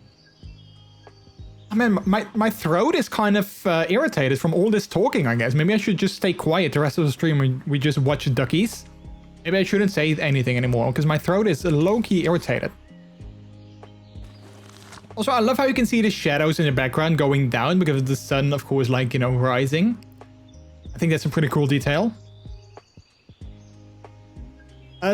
I mean, my throat is kind of irritated from all this talking, I guess. Maybe I should just stay quiet the rest of the stream when we just watch duckies. Maybe I shouldn't say anything anymore, because my throat is low-key irritated. Also, I love how you can see the shadows in the background going down because of the sun, of course, like, you know, rising. I think that's a pretty cool detail.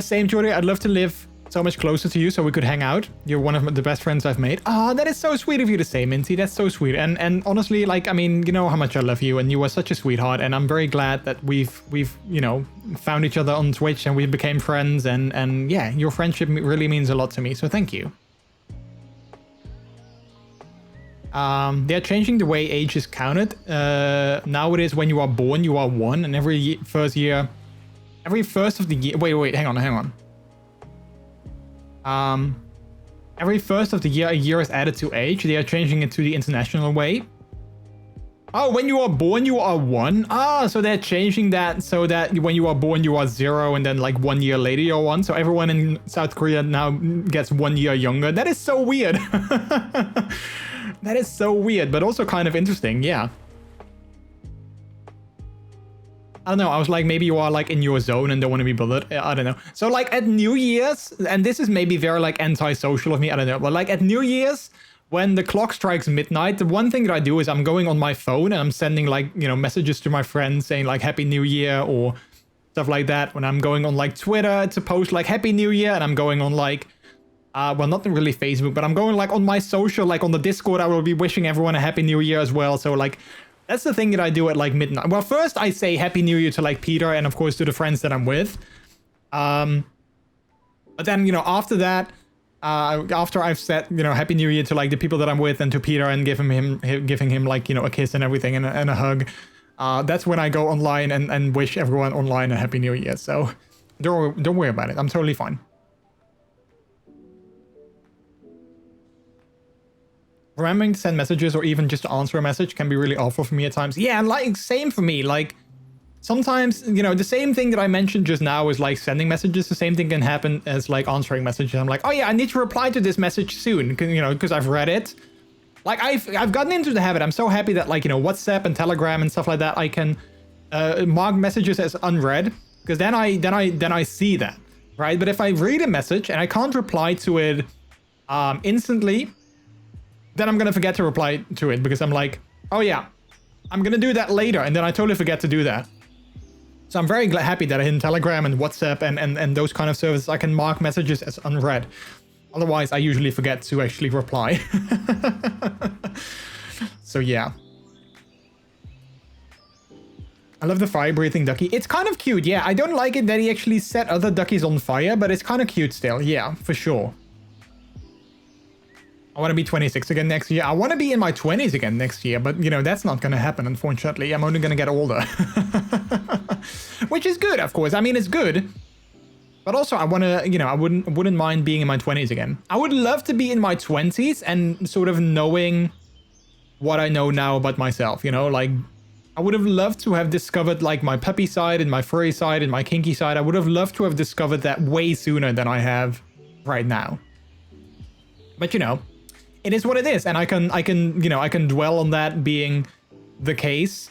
Same, Jordy. I'd love to live so much closer to you so we could hang out. You're one of the best friends I've made. Oh, that is so sweet of you to say, Minty. That's so sweet. And honestly, like, I mean, you know how much I love you, and you are such a sweetheart. And I'm very glad that we've you know, found each other on Twitch and we became friends. And yeah, your friendship really means a lot to me. So thank you. They're changing the way age is counted. Now it is when you are born, you are one, and every first of the year. Wait, hang on. Every first of the year, a year is added to age. They are changing it to the international way. Oh, when you are born, you are 1? Ah, so they're changing that so that when you are born, you are 0, and then like 1 year later, you're 1. So everyone in South Korea now gets 1 year younger. That is so weird. That is so weird, but also kind of interesting. Yeah. I don't know. I was like, maybe you are like in your zone and don't want to be bothered. I don't know. So like at New Year's, and this is maybe very like anti-social of me. I don't know. But like at New Year's, when the clock strikes midnight, the one thing that I do is I'm going on my phone and I'm sending like, you know, messages to my friends saying like Happy New Year or stuff like that. When I'm going on like Twitter to post like Happy New Year, and I'm going on like, well, not really Facebook, but I'm going like on my social, like on the Discord, I will be wishing everyone a Happy New Year as well. So like, that's the thing that I do at like midnight. Well, first I say Happy New Year to like Peter and of course to the friends that I'm with. But then, you know, after that, after I've said, you know, Happy New Year to like the people that I'm with and to Peter and giving him like, you know, a kiss and everything and a hug, that's when I go online and wish everyone online a Happy New Year. So don't worry about it. I'm totally fine. Remembering to send messages or even just to answer a message can be really awful for me at times. Yeah, like same for me. Like sometimes, you know, the same thing that I mentioned just now is like sending messages. The same thing can happen as like answering messages. I'm like, oh yeah, I need to reply to this message soon, you know, because I've read it. Like I've gotten into the habit. I'm so happy that like, you know, WhatsApp and Telegram and stuff like that, I can mark messages as unread, because then I see that, right? But if I read a message and I can't reply to it instantly, then I'm gonna forget to reply to it because I'm like, oh yeah, I'm gonna do that later, and then I totally forget to do that. So I'm very happy that in Telegram and WhatsApp and those kind of services, I can mark messages as unread. Otherwise, I usually forget to actually reply. So yeah. I love the fire-breathing ducky. It's kind of cute, yeah. I don't like it that he actually set other duckies on fire, but it's kind of cute still, yeah, for sure. I want to be 26 again next year. I want to be in my 20s again next year, but, you know, that's not going to happen, unfortunately. I'm only going to get older. Which is good, of course. I mean, it's good. But also, I want to, you know, I wouldn't mind being in my 20s again. I would love to be in my 20s and sort of knowing what I know now about myself, you know? Like, I would have loved to have discovered, like, my puppy side and my furry side and my kinky side. I would have loved to have discovered that way sooner than I have right now. But, you know, it is what it is, and I can, you know, I can dwell on that being the case,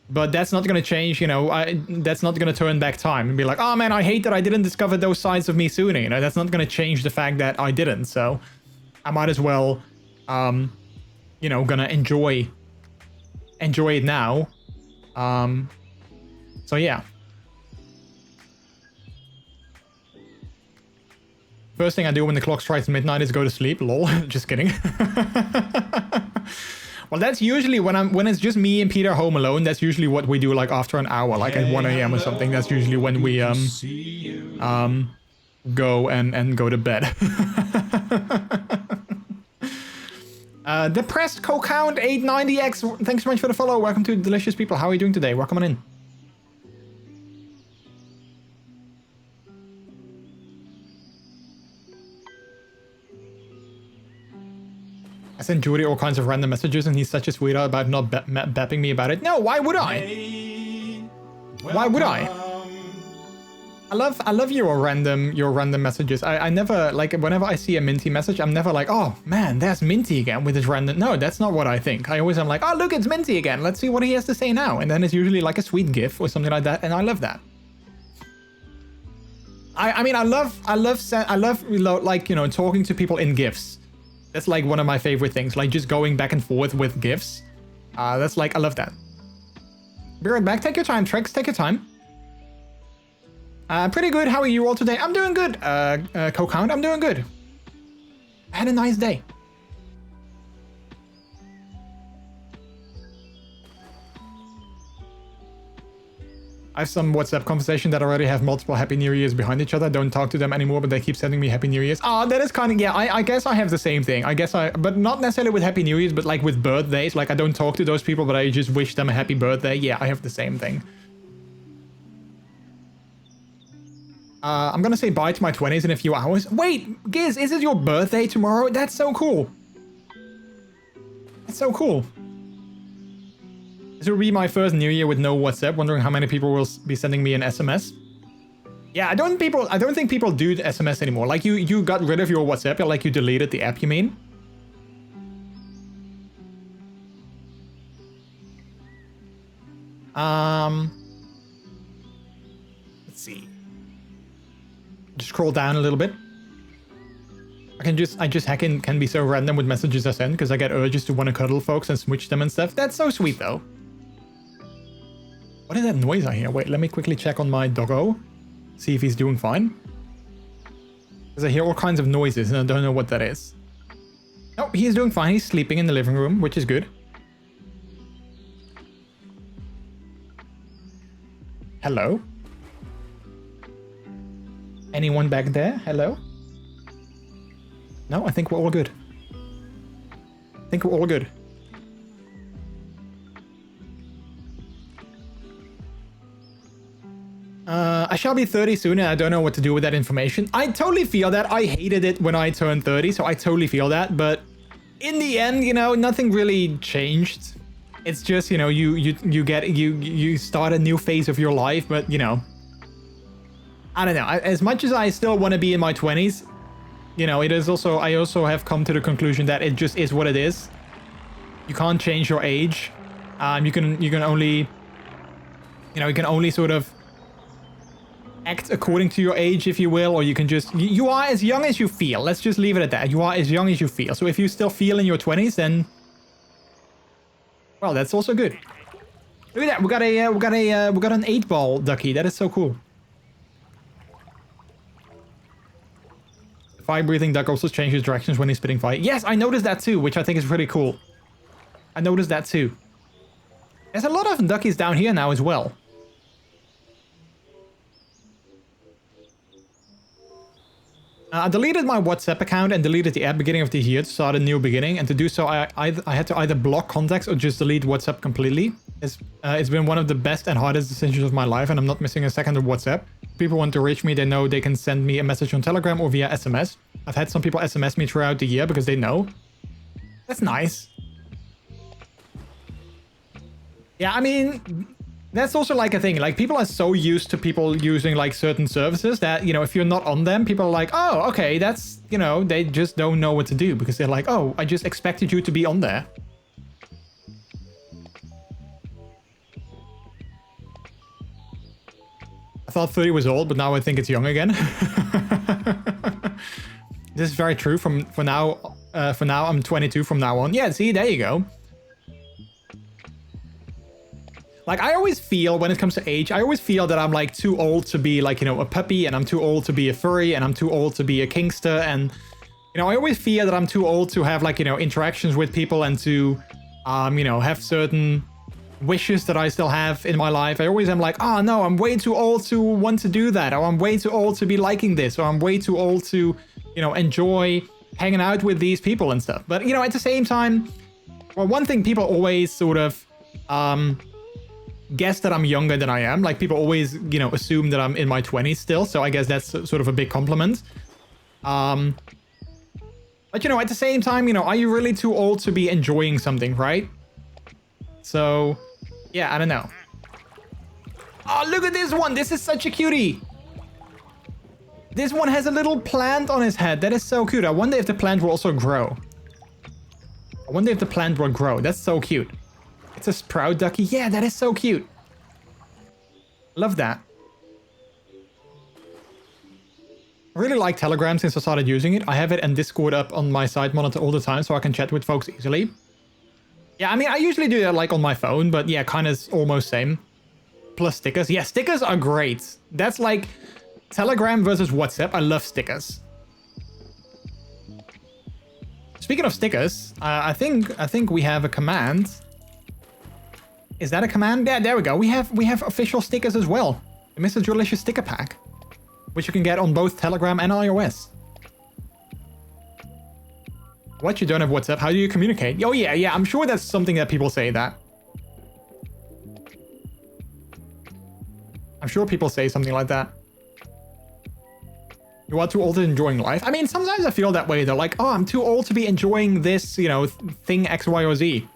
but that's not gonna change, you know, that's not gonna turn back time and be like, oh man, I hate that I didn't discover those sides of me sooner, you know, that's not gonna change the fact that I didn't, so I might as well, you know, gonna enjoy it now, so yeah. First thing I do when the clock strikes midnight is go to sleep. Lol. Just kidding. Well, that's usually when it's just me and Peter home alone. That's usually what we do, like after an hour, like at 1 a.m. or something. That's usually when we go and go to bed. Depressed co-count 890x. Thanks so much for the follow. Welcome to Delicious People. How are you doing today? Welcome on in. I sent Jordy all kinds of random messages and he's such a sweetheart about not bapping me about it. No, why would I? Why would I? I love your random messages. I never, like, whenever I see a Minty message, I'm never like, oh man, there's Minty again with his random. No, that's not what I think. I always am like, oh look, it's Minty again. Let's see what he has to say now. And then it's usually like a sweet gif or something like that, and I love that. I mean, I love like, you know, talking to people in gifs. That's like one of my favorite things, like just going back and forth with gifs. That's like, I love that. Be right back. Take your time, Trex. Take your time. Pretty good. How are you all today? I'm doing good. Co-count, I'm doing good. I had a nice day. I have some WhatsApp conversation that already have multiple Happy New Years behind each other. Don't talk to them anymore, but they keep sending me Happy New Years. Oh, that is kind of, yeah, I guess I have the same thing. But not necessarily with Happy New Years, but like with birthdays. Like I don't talk to those people, but I just wish them a happy birthday. Yeah, I have the same thing. I'm gonna say bye to my 20s in a few hours. Wait, Giz, is it your birthday tomorrow? That's so cool. That's so cool. This will be my first New Year with no WhatsApp. Wondering how many people will be sending me an SMS. Yeah, I don't think people do the SMS anymore. Like you got rid of your WhatsApp, like you deleted the app, you mean? Let's see. Just scroll down a little bit. I just can be so random with messages I send because I get urges to want to cuddle folks and smooch them and stuff. That's so sweet though. What is that noise I hear? Wait, let me quickly check on my doggo. See if he's doing fine. Because I hear all kinds of noises and I don't know what that is. Oh, he's doing fine. He's sleeping in the living room, which is good. Hello? Anyone back there? Hello? No, I think we're all good. I think we're all good. I shall be 30 soon and I don't know what to do with that information. I totally feel that. I hated it when I turned 30, so I totally feel that. But in the end, you know, nothing really changed. It's just, you know, you start a new phase of your life, but you know, I don't know. As much as I still want to be in my 20s, you know, it is also, I also have come to the conclusion that it just is what it is. You can't change your age. You can only, you know, you can only sort of act according to your age, if you will, or you can just, you are as young as you feel. Let's just leave it at that. You are as young as you feel. So if you still feel in your 20s, then, well, that's also good. Look at that. We got an 8-ball ducky. That is so cool. Fire-breathing duck also changes directions when he's spitting fire. Yes, I noticed that too, which I think is pretty cool. I noticed that too. There's a lot of duckies down here now as well. I deleted my WhatsApp account and deleted the app beginning of the year to start a new beginning. And to do so, I had to either block contacts or just delete WhatsApp completely. It's been one of the best and hardest decisions of my life, and I'm not missing a second of WhatsApp. If people want to reach me, they know they can send me a message on Telegram or via SMS. I've had some people SMS me throughout the year because they know. That's nice. Yeah, I mean, that's also like a thing. Like, people are so used to people using like certain services that, you know, if you're not on them, people are like, oh, okay, that's, you know, they just don't know what to do because they're like, oh, I just expected you to be on there. I thought 30 was old, but now I think it's young again. This is very true. For now, I'm 22 from now on. Yeah, see, there you go. Like, I always feel, when it comes to age, I always feel that I'm, like, too old to be, like, you know, a puppy, and I'm too old to be a furry, and I'm too old to be a kinkster, and, you know, I always feel that I'm too old to have, like, you know, interactions with people and to, you know, have certain wishes that I still have in my life. I always am like, oh, no, I'm way too old to want to do that, or I'm way too old to be liking this, or I'm way too old to, you know, enjoy hanging out with these people and stuff. But, you know, at the same time, well, one thing people always sort of, guess that I'm younger than I am. Like, people always, you know, assume that I'm in my 20s still, so I guess that's sort of a big compliment. But, you know, at the same time, you know, are you really too old to be enjoying something, right? So, yeah, I don't know. Oh, look at this one! This is such a cutie! This one has a little plant on his head. That is so cute. I wonder if the plant will also grow. I wonder if the plant will grow. That's so cute. It's a sprout ducky. Yeah, that is so cute. Love that. I really like Telegram since I started using it. I have it and Discord up on my side monitor all the time so I can chat with folks easily. Yeah, I mean, I usually do that like on my phone, but yeah, kind of almost same. Plus stickers. Yeah, stickers are great. That's like Telegram versus WhatsApp. I love stickers. Speaking of stickers, I think we have a command. Is that a command? Yeah, there we go. We have official stickers as well. The MrJordilicious sticker pack, which you can get on both Telegram and iOS. What, you don't have WhatsApp? How do you communicate? Oh yeah, I'm sure that's something that people say that. I'm sure people say something like that. You are too old to enjoying life. I mean, sometimes I feel that way. They're like, oh, I'm too old to be enjoying this, you know, thing X, Y, or Z.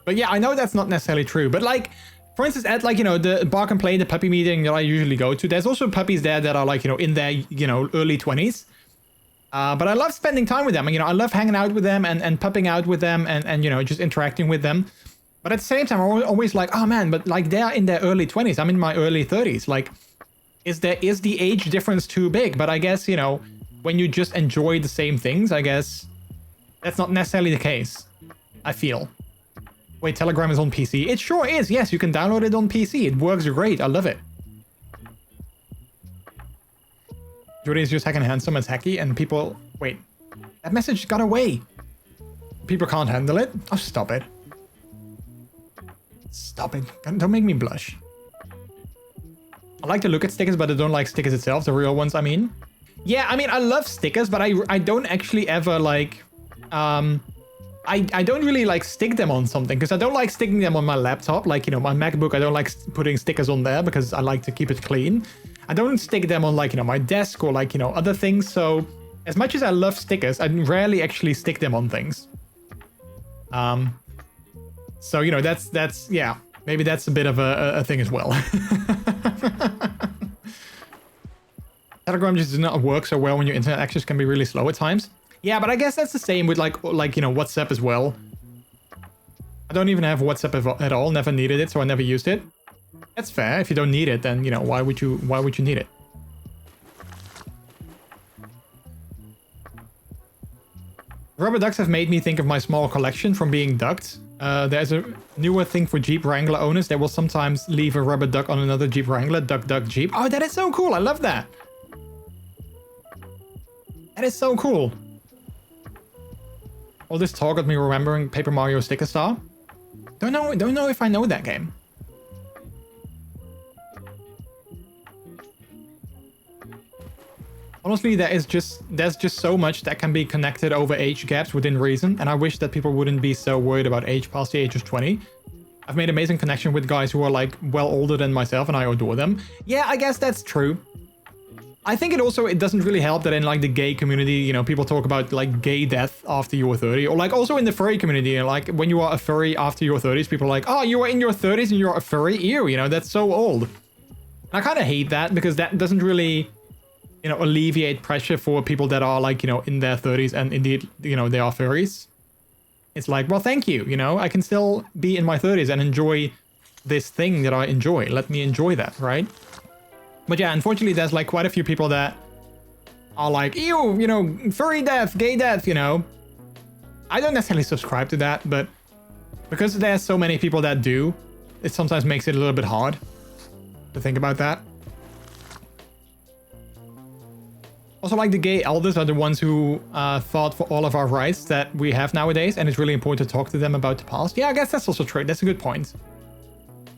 But yeah, I know that's not necessarily true. But like, for instance, at like, you know, the Bark and Play, the puppy meeting that I usually go to, there's also puppies there that are like, you know, in their, you know, early 20s. But I love spending time with them. And, you know, I love hanging out with them and pupping out with them and, you know, just interacting with them. But at the same time, I'm always like, oh man, but like they're in their early 20s. I'm in my early 30s. Like, is the age difference too big? But I guess, you know, when you just enjoy the same things, I guess that's not necessarily the case, I feel. Wait, Telegram is on PC? It sure is. Yes, you can download it on PC. It works great. I love it. Jordy is just heckin' handsome as hecky and people... Wait, that message got away. People can't handle it? Oh, stop it. Stop it. Don't make me blush. I like to look at stickers, but I don't like stickers itself. The real ones, I mean. Yeah, I mean, I love stickers, but I don't actually ever like... I don't really like stick them on something because I don't like sticking them on my laptop. Like, you know, my MacBook, I don't like putting stickers on there because I like to keep it clean. I don't stick them on like, you know, my desk or like, you know, other things. So as much as I love stickers, I rarely actually stick them on things. So, you know, that's, yeah, maybe that's a bit of a thing as well. Telegram just does not work so well when your internet access can be really slow at times. Yeah, but I guess that's the same with like, you know, WhatsApp as well. I don't even have WhatsApp at all. Never needed it, so I never used it. That's fair. If you don't need it, then, you know, why would you need it? Rubber ducks have made me think of my small collection from being ducked. There's a newer thing for Jeep Wrangler owners. They will sometimes leave a rubber duck on another Jeep Wrangler. Duck, duck, Jeep. Oh, that is so cool. I love that. That is so cool. All this talk got me remembering Paper Mario Sticker Star. Don't know if I know that game. Honestly, there's just so much that can be connected over age gaps within reason, and I wish that people wouldn't be so worried about age past the age of 20. I've made amazing connection with guys who are like well older than myself, and I adore them. Yeah, I guess that's true. I think it doesn't really help that in like the gay community, you know, people talk about like gay death after you were 30, or like also in the furry community, you know, like when you are a furry after your 30s, people are like, oh, you are in your 30s and you're a furry? Ew, you know, that's so old. And I kind of hate that because that doesn't really, you know, alleviate pressure for people that are like, you know, in their 30s and indeed, you know, they are furries. It's like, well, thank you, you know, I can still be in my 30s and enjoy this thing that I enjoy. Let me enjoy that, right? But yeah, unfortunately, there's like quite a few people that are like, ew, you know, furry death, gay death, you know. I don't necessarily subscribe to that, but because there's so many people that do, it sometimes makes it a little bit hard to think about that. Also, like the gay elders are the ones who fought for all of our rights that we have nowadays, and it's really important to talk to them about the past. Yeah, I guess that's also true. That's a good point.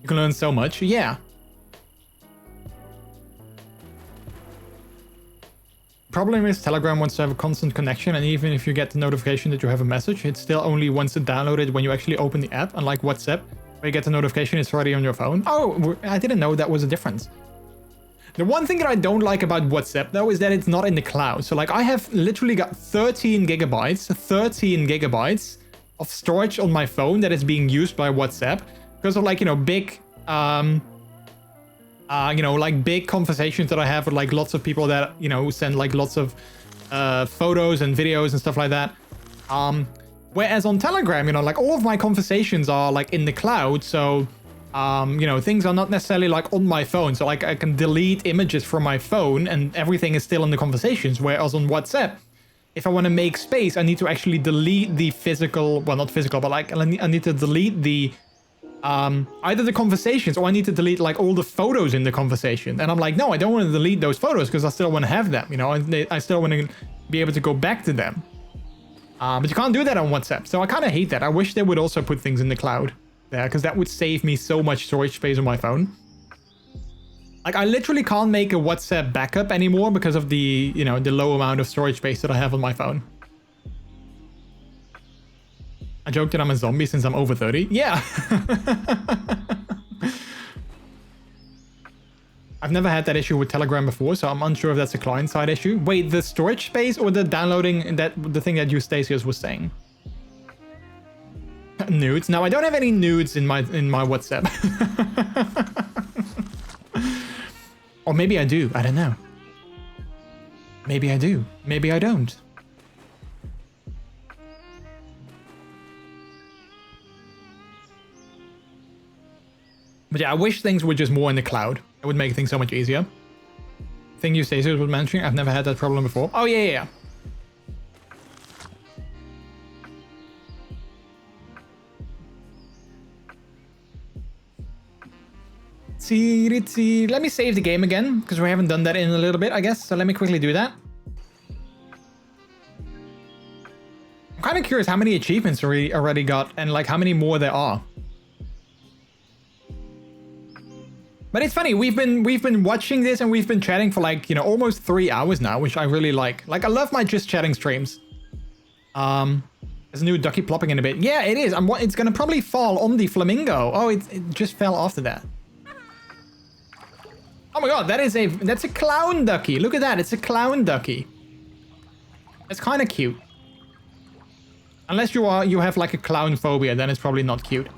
You can learn so much. Yeah. Problem is Telegram wants to have a constant connection, and even if you get the notification that you have a message, it still only wants to download it when you actually open the app, unlike WhatsApp, where you get the notification, it's already on your phone. Oh, I didn't know that was a difference. The one thing that I don't like about WhatsApp, though, is that it's not in the cloud. So, like, I have literally got 13 gigabytes of storage on my phone that is being used by WhatsApp because of, like, you know, big... you know, like big conversations that I have with like lots of people that, you know, send like lots of photos and videos and stuff like that. Whereas on Telegram, you know, like all of my conversations are like in the cloud. So, you know, things are not necessarily like on my phone. So like I can delete images from my phone and everything is still in the conversations. Whereas on WhatsApp, if I want to make space, I need to actually delete the physical, well, not physical, but like I need to delete the either the conversations or I need to delete like all the photos in the conversation. And I'm like, no, I don't want to delete those photos because I still want to have them, you know, I still want to be able to go back to them. But you can't do that on WhatsApp. So I kind of hate that. I wish they would also put things in the cloud there because that would save me so much storage space on my phone. Like I literally can't make a WhatsApp backup anymore because of the, you know, the low amount of storage space that I have on my phone. I joke that I'm a zombie since I'm over 30. Yeah. I've never had that issue with Telegram before, so I'm unsure if that's a client-side issue. Wait, the storage space or the downloading, the thing that Eustasius was saying? nudes. Now, I don't have any nudes in my WhatsApp. Or maybe I do. I don't know. Maybe I do. Maybe I don't. But yeah, I wish things were just more in the cloud. It would make things so much easier. Thing you say, so was mentioning. I've never had that problem before. Oh, yeah. Let me save the game again, because we haven't done that in a little bit, I guess. So let me quickly do that. I'm kind of curious how many achievements we already got and like how many more there are. But it's funny, we've been watching this and we've been chatting for like, you know, almost 3 hours now, which I really like. Like, I love my just chatting streams. There's a new ducky plopping in a bit. Yeah, it is. It's gonna probably fall on the flamingo. Oh, it just fell after that. Oh my god, that's a clown ducky. Look at that, it's a clown ducky. It's kind of cute. Unless you have like a clown phobia, then it's probably not cute.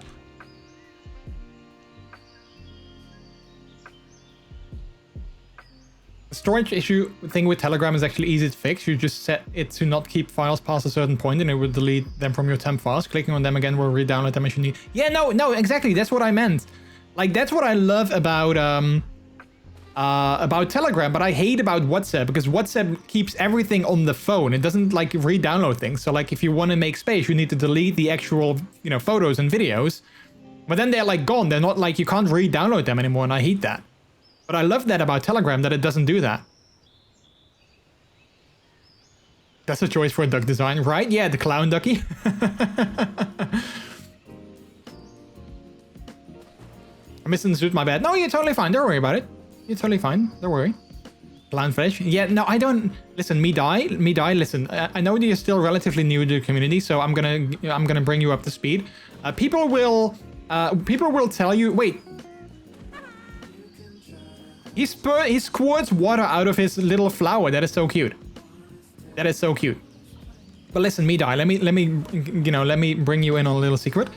The storage issue thing with Telegram is actually easy to fix. You just set it to not keep files past a certain point and it will delete them from your temp files. Clicking on them again will re-download them as you need. Yeah, no, exactly. That's what I meant. Like, that's what I love about Telegram, but I hate about WhatsApp because WhatsApp keeps everything on the phone. It doesn't like re-download things. So like if you want to make space, you need to delete the actual, you know, photos and videos. But then they're like gone. They're not like, you can't re-download them anymore, and I hate that. But I love that about Telegram, that it doesn't do that. That's a choice for a duck design, right? Yeah, the clown ducky. I misunderstood, my bad. No, you're totally fine. Don't worry about it. You're totally fine. Don't worry. Clownfish. Yeah, no, I don't. Listen, me die. Listen, I know that you're still relatively new to the community, so I'm gonna bring you up to speed. People will tell you. Wait. He squirts water out of his little flower. That is so cute. That is so cute. But listen, me die. Let me bring you in on a little secret.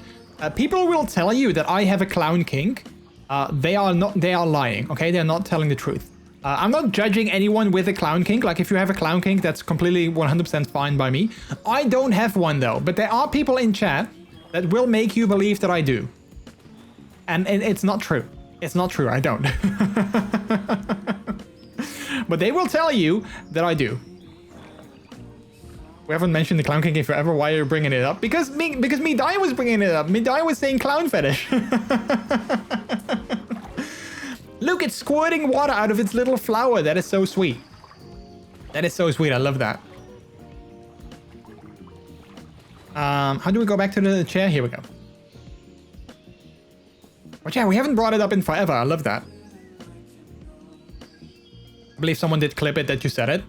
People will tell you that I have a clown kink. They are lying. Okay, they're not telling the truth. I'm not judging anyone with a clown kink. Like, if you have a clown kink, that's completely 100% fine by me. I don't have one though. But there are people in chat that will make you believe that I do. And it's not true. It's not true, I don't. But they will tell you that I do. We haven't mentioned the clown kink in forever. Why are you bringing it up? Because me die was bringing it up. Me die was saying clown fetish. Look, it's squirting water out of its little flower. That is so sweet. That is so sweet. I love that. How do we go back to the chair? Here we go. But yeah, we haven't brought it up in forever. I love that. I believe someone did clip it that you said it.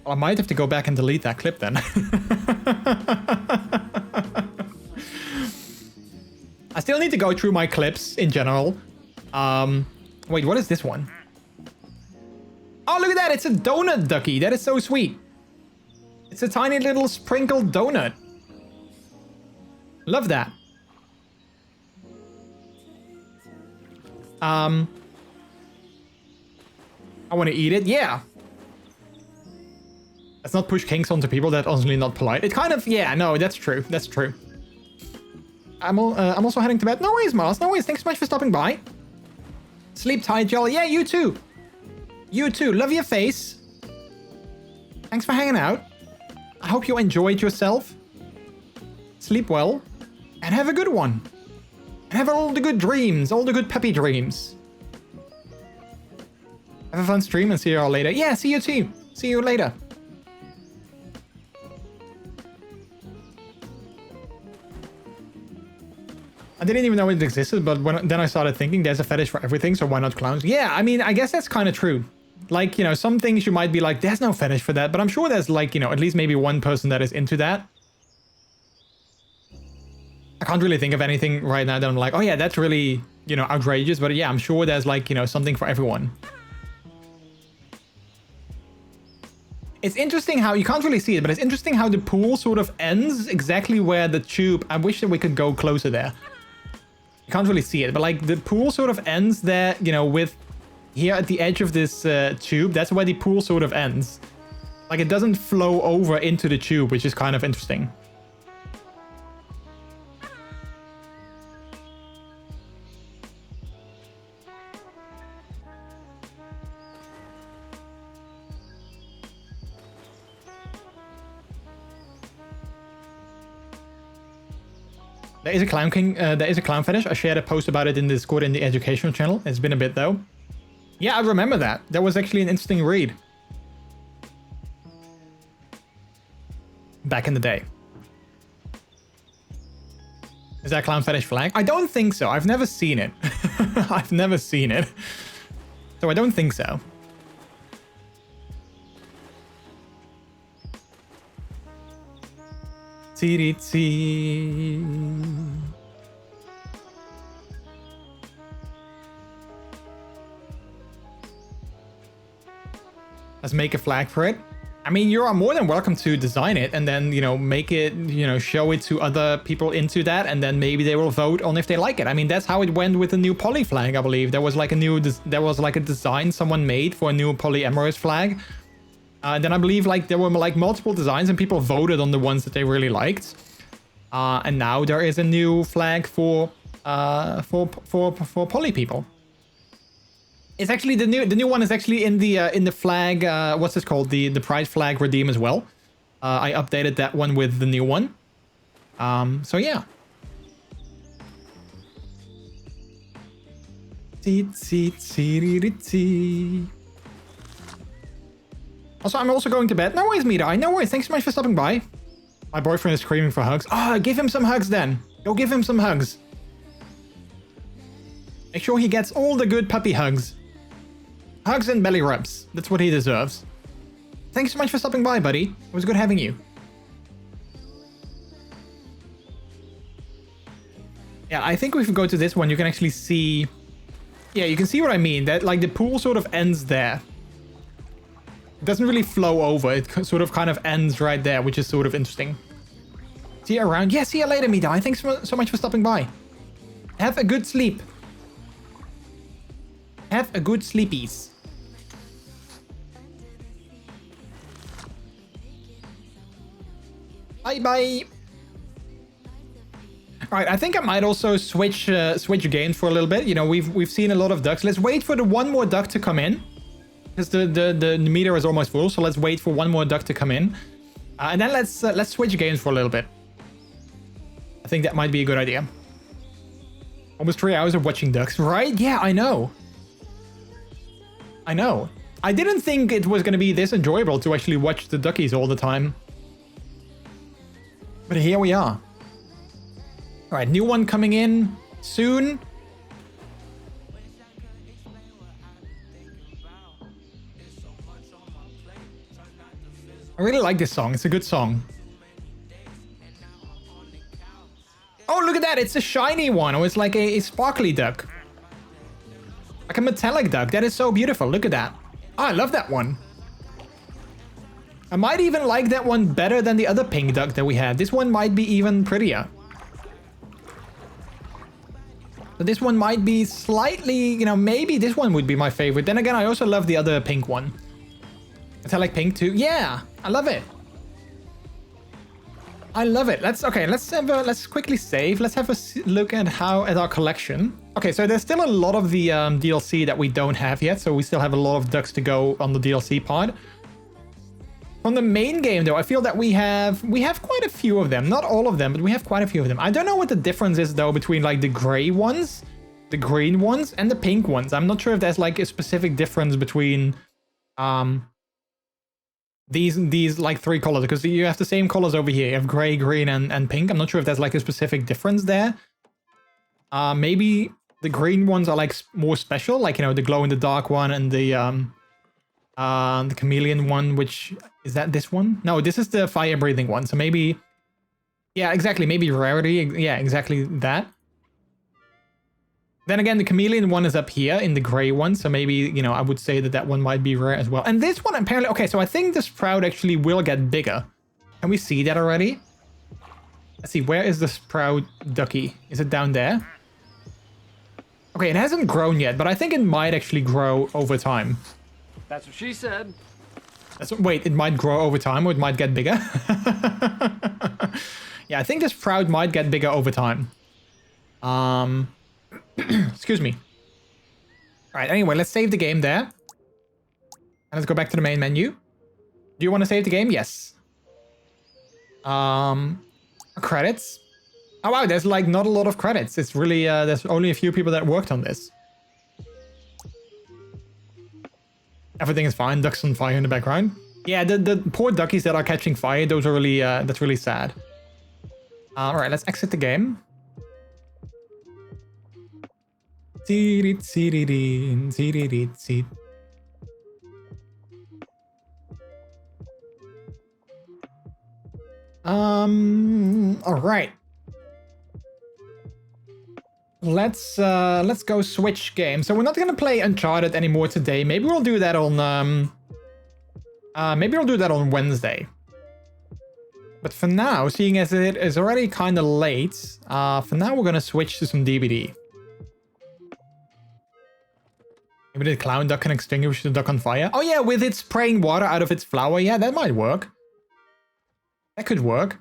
Well, I might have to go back and delete that clip then. I still need to go through my clips in general. Wait, what is this one? Oh, look at that. It's a donut ducky. That is so sweet. It's a tiny little sprinkled donut. Love that. I want to eat it. Yeah. Let's not push kinks onto people. That's honestly not polite. It kind of, yeah, no, that's true. That's true. I'm also heading to bed. No worries, Mars. No worries. Thanks so much for stopping by. Sleep tight, y'all. Yeah, you too. You too. Love your face. Thanks for hanging out. I hope you enjoyed yourself. Sleep well. And have a good one. And have all the good dreams. All the good peppy dreams. Have a fun stream and see you all later. Yeah, see you too. See you later. I didn't even know it existed, but then I started thinking there's a fetish for everything, so why not clowns? Yeah, I mean, I guess that's kind of true. Like, you know, some things you might be like, there's no fetish for that, but I'm sure there's like, you know, at least maybe one person that is into that. I can't really think of anything right now that I'm like, oh yeah, that's really, you know, outrageous, but yeah, I'm sure there's like, you know, something for everyone. It's interesting how, you can't really see it, but it's interesting how the pool sort of ends exactly where the tube, I wish that we could go closer there. You can't really see it, but like the pool sort of ends there, you know, with here at the edge of this tube. That's where the pool sort of ends. Like it doesn't flow over into the tube, which is kind of interesting. There is a clown king. There is a clown fetish. I shared a post about it in the Discord in the educational channel. It's been a bit though. Yeah, I remember that. That was actually an interesting read. Back in the day. Is that clown fetish flag? I don't think so. I've never seen it. I've never seen it. So I don't think so. Let's make a flag for it. I mean, you are more than welcome to design it and then, you know, make it, you know, show it to other people into that, and then maybe they will vote on if they like it. I mean, that's how it went with the new poly flag, I believe. There was like a design someone made for a new polyamorous flag. And then I believe like there were like multiple designs and people voted on the ones that they really liked. And now there is a new flag for poly people. It's actually the new one is actually in the flag. What's it called? The Pride flag redeem as well. I updated that one with the new one. So yeah. Also, I'm also going to bed. No worries, Mita. No worries. Thanks so much for stopping by. My boyfriend is screaming for hugs. Ah, give him some hugs then. Go give him some hugs. Make sure he gets all the good puppy hugs. Hugs and belly rubs. That's what he deserves. Thanks so much for stopping by, buddy. It was good having you. Yeah, I think if we go to this one, you can actually see... Yeah, you can see what I mean. That like the pool sort of ends there. It doesn't really flow over. It sort of kind of ends right there, which is sort of interesting. See you around. Yeah, see you later, Midai. Thanks so much for stopping by. Have a good sleep. Have a good sleepies. Bye-bye. All right, I think I might also switch games for a little bit. You know, we've seen a lot of ducks. Let's wait for the one more duck to come in. Because the meter is almost full, so let's wait for one more duck to come in. And then let's switch games for a little bit. I think that might be a good idea. Almost 3 hours of watching ducks, right? Yeah, I know. I know. I didn't think it was going to be this enjoyable to actually watch the duckies all the time. But here we are. All right, new one coming in soon. I really like this song. It's a good song. Oh, look at that. It's a shiny one. Oh, it's like a sparkly duck. Like a metallic duck. That is so beautiful. Look at that. Oh, I love that one. I might even like that one better than the other pink duck that we had. This one might be even prettier. But this one might be slightly, you know, maybe this one would be my favorite. Then again, I also love the other pink one. Metallic pink too. Yeah, I love it. I love it. Let's quickly save. Let's have a look at our collection. Okay, so there's still a lot of the DLC that we don't have yet. So we still have a lot of ducks to go on the DLC pod. From the main game though, I feel that we have quite a few of them. Not all of them, but we have quite a few of them. I don't know what the difference is though between like the gray ones, the green ones, and the pink ones. I'm not sure if there's like a specific difference between these like three colors, because you have the same colors over here. You have gray, green, and pink. I'm not sure if there's like a specific difference there. Maybe the green ones are like more special, like, you know, the glow in the dark one and the chameleon one, which is that this one? No, this is the fire breathing one. So maybe, yeah, exactly. Maybe rarity. Yeah, exactly that. Then again, the chameleon one is up here in the gray one. So maybe, you know, I would say that that one might be rare as well. And this one apparently, okay, so I think the sprout actually will get bigger. Can we see that already? Let's see, where is the sprout ducky? Is it down there? Okay, it hasn't grown yet, but I think it might actually grow over time. That's what she said. Wait, it might grow over time or it might get bigger? Yeah, I think this sprout might get bigger over time. Excuse me. All right, anyway, let's save the game there. And let's go back to the main menu. Do you want to save the game? Yes. Credits. Oh wow, there's like not a lot of credits. It's really, there's only a few people that worked on this. Everything is fine. Ducks on fire in the background. Yeah, the poor duckies that are catching fire, those are really, that's really sad. All right, let's exit the game. All right. Let's go switch games. So we're not gonna play Uncharted anymore today. Maybe we'll do that on Wednesday. But for now, seeing as it is already kind of late, for now we're gonna switch to some DBD. Maybe the clown duck can extinguish the duck on fire. Oh yeah, with it spraying water out of its flower. Yeah, that might work. That could work.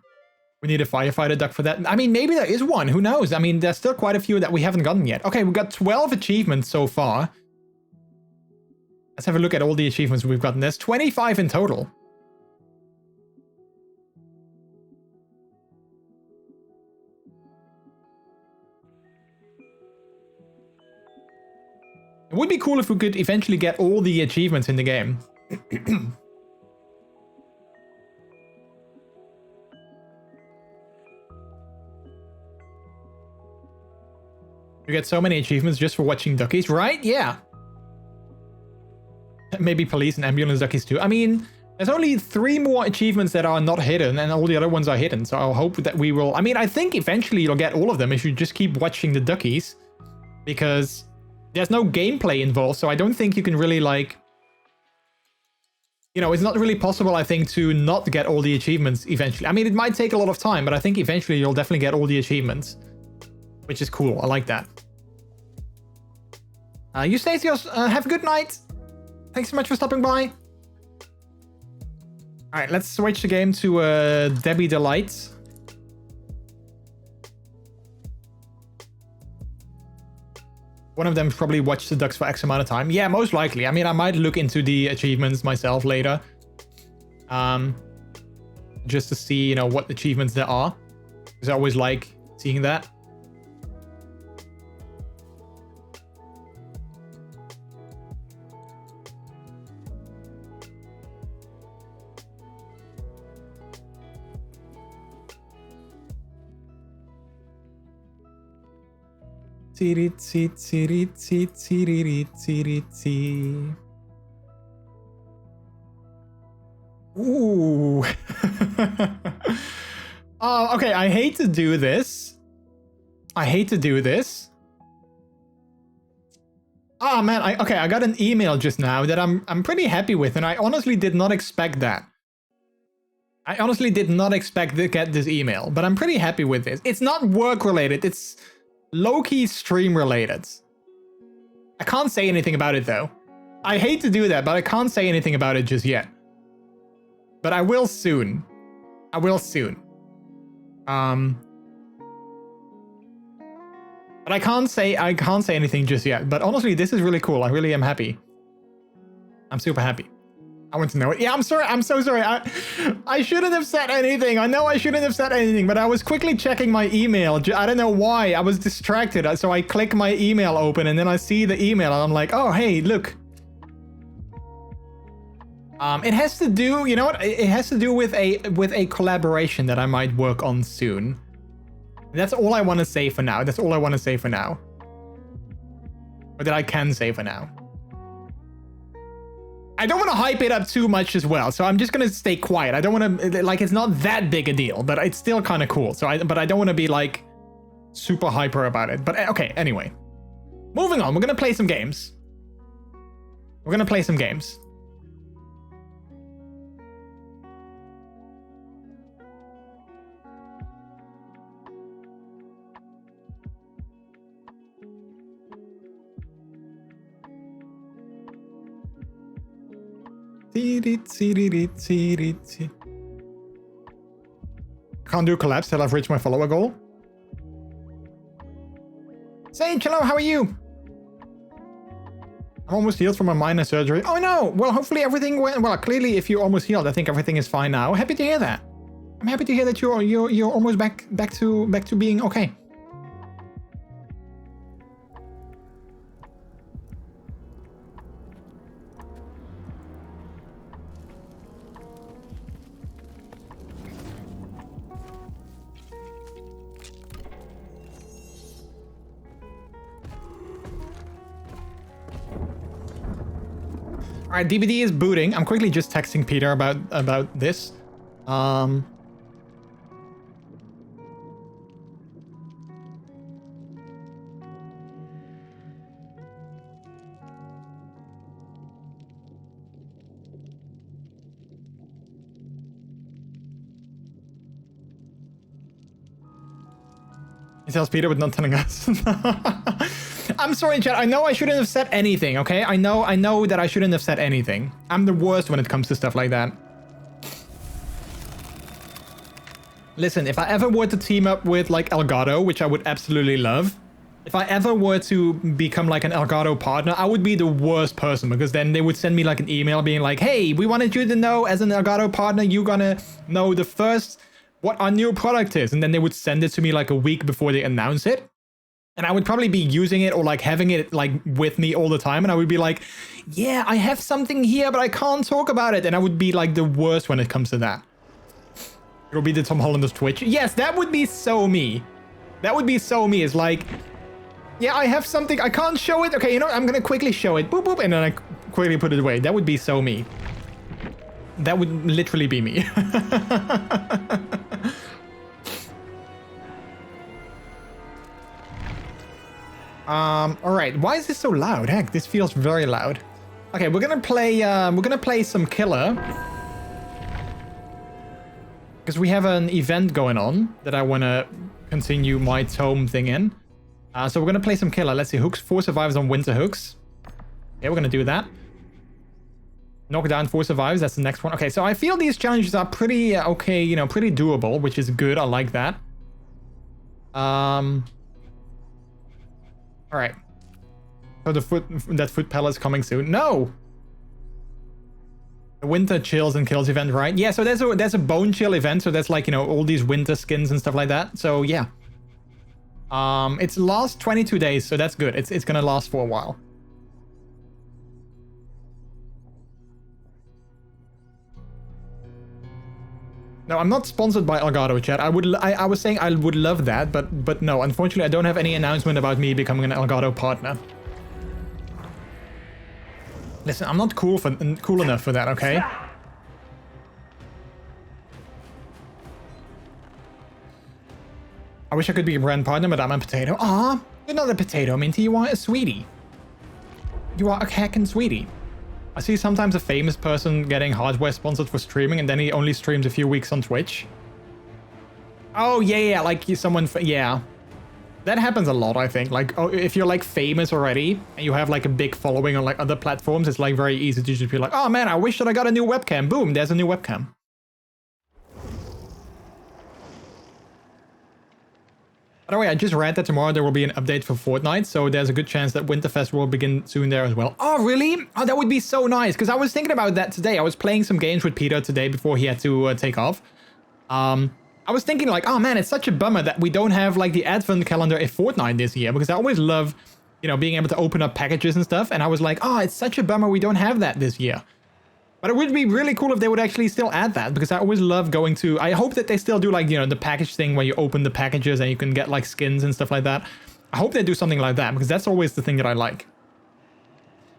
We need a firefighter duck for that. I mean, maybe there is one. Who knows? I mean, there's still quite a few that we haven't gotten yet. Okay, we've got 12 achievements so far. Let's have a look at all the achievements we've gotten. There's 25 in total. It would be cool if we could eventually get all the achievements in the game. You get so many achievements just for watching duckies, right? Yeah. Maybe police and ambulance duckies too. I mean, there's only 3 more achievements that are not hidden and all the other ones are hidden. So I'll hope that we will... I mean, I think eventually you'll get all of them if you just keep watching the duckies. Because there's no gameplay involved, so I don't think you can really, like... You know, it's not really possible, I think, to not get all the achievements eventually. I mean, it might take a lot of time, but I think eventually you'll definitely get all the achievements. Which is cool. I like that. Eustachios, have a good night. Thanks so much for stopping by. Alright, let's switch the game to Debbie Delight. One of them probably watched the ducks for X amount of time. Yeah, most likely. I mean, I might look into the achievements myself later. Just to see, you know, what achievements there are. Because I always like seeing that. Ooh. Oh, okay, I hate to do this. Oh man, I got an email just now that I'm pretty happy with, and I honestly did not expect that. I honestly did not expect to get this email, but I'm pretty happy with this. It's not work related, it's low-key stream related. I can't say anything about it though. I hate to do that, but I can't say anything about it just yet. But I will soon. I will soon. But I can't say anything just yet. But honestly, this is really cool. I really am happy. I'm super happy. I want to know it. Yeah, I'm sorry. I'm so sorry. I shouldn't have said anything. I know I shouldn't have said anything, but I was quickly checking my email. I don't know why. I was distracted. So I click my email open and then I see the email and I'm like, oh, hey, look. It has to do, you know what? It has to do with a collaboration that I might work on soon. That's all I want to say for now. That's all I want to say for now. Or that I can say for now. I don't want to hype it up too much as well, so I'm just going to stay quiet. I don't want to, like, it's not that big a deal, but it's still kind of cool. So but I don't want to be, like, super hyper about it. But, okay, anyway. Moving on, we're gonna play some games. We're gonna play some games. Can't do collapse till I've reached my follower goal. Sage, hello, how are you? I'm almost healed from a minor surgery. Oh no! Well, hopefully everything went well. Clearly, if you're almost healed, I think everything is fine now. Happy to hear that. I'm happy to hear that you're almost back to being okay. Alright, DVD is booting. I'm quickly just texting Peter about this. He tells Peter but not telling us. I'm sorry, chat. I know I shouldn't have said anything, okay? I know that I shouldn't have said anything. I'm the worst when it comes to stuff like that. Listen, if I ever were to team up with, like, Elgato, which I would absolutely love, if I ever were to become, like, an Elgato partner, I would be the worst person, because then they would send me, like, an email being like, hey, we wanted you to know, as an Elgato partner, you're gonna know the first what our new product is. And then they would send it to me, like, a week before they announce it. And I would probably be using it or like having it like with me all the time. And I would be like, yeah, I have something here, but I can't talk about it. And I would be like the worst when it comes to that. It would be the Tom Holland of Twitch. Yes, that would be so me. That would be so me. It's like, yeah, I have something. I can't show it. Okay, you know, I'm going to quickly show it. Boop, boop. And then I quickly put it away. That would be so me. That would literally be me. All right. Why is this so loud? Heck, this feels very loud. Okay, we're gonna play some Killer because we have an event going on that I want to continue my tome thing in. So we're gonna play some Killer. Let's see, hooks, 4 survivors on winter hooks. Yeah, we're gonna do that. Knock down 4 survivors. That's the next one. Okay, so I feel these challenges are pretty okay. You know, pretty doable, which is good. I like that. All right. So the foot pellet's coming soon. No. The winter chills and kills event, right? Yeah. So there's a bone chill event. So that's like, you know, all these winter skins and stuff like that. So yeah. It's last 22 days, so that's good. It's gonna last for a while. No, I'm not sponsored by Elgato, chat. I was saying I would love that, but no, unfortunately, I don't have any announcement about me becoming an Elgato partner. Listen, I'm not cool enough for that, okay? I wish I could be a brand partner, but I'm a potato. Aw, you're not a potato, Minty. You are a sweetie. You are a heckin' sweetie. I see sometimes a famous person getting hardware sponsored for streaming and then he only streams a few weeks on Twitch. Oh, yeah, like someone, yeah. That happens a lot, I think. Like, oh, if you're like famous already and you have like a big following on like other platforms, it's like very easy to just be like, oh man, I wish that I got a new webcam. Boom, there's a new webcam. By the way, I just read that tomorrow there will be an update for Fortnite, so there's a good chance that Winterfest will begin soon there as well. Oh, really? Oh, that would be so nice, because I was thinking about that today. I was playing some games with Peter today before he had to take off. I was thinking like, oh man, it's such a bummer that we don't have like the advent calendar in Fortnite this year, because I always love, you know, being able to open up packages and stuff, and I was like, oh, it's such a bummer we don't have that this year. But it would be really cool if they would actually still add that, because I always love going to... I hope that they still do, like, you know, the package thing where you open the packages and you can get, like, skins and stuff like that. I hope they do something like that, because that's always the thing that I like.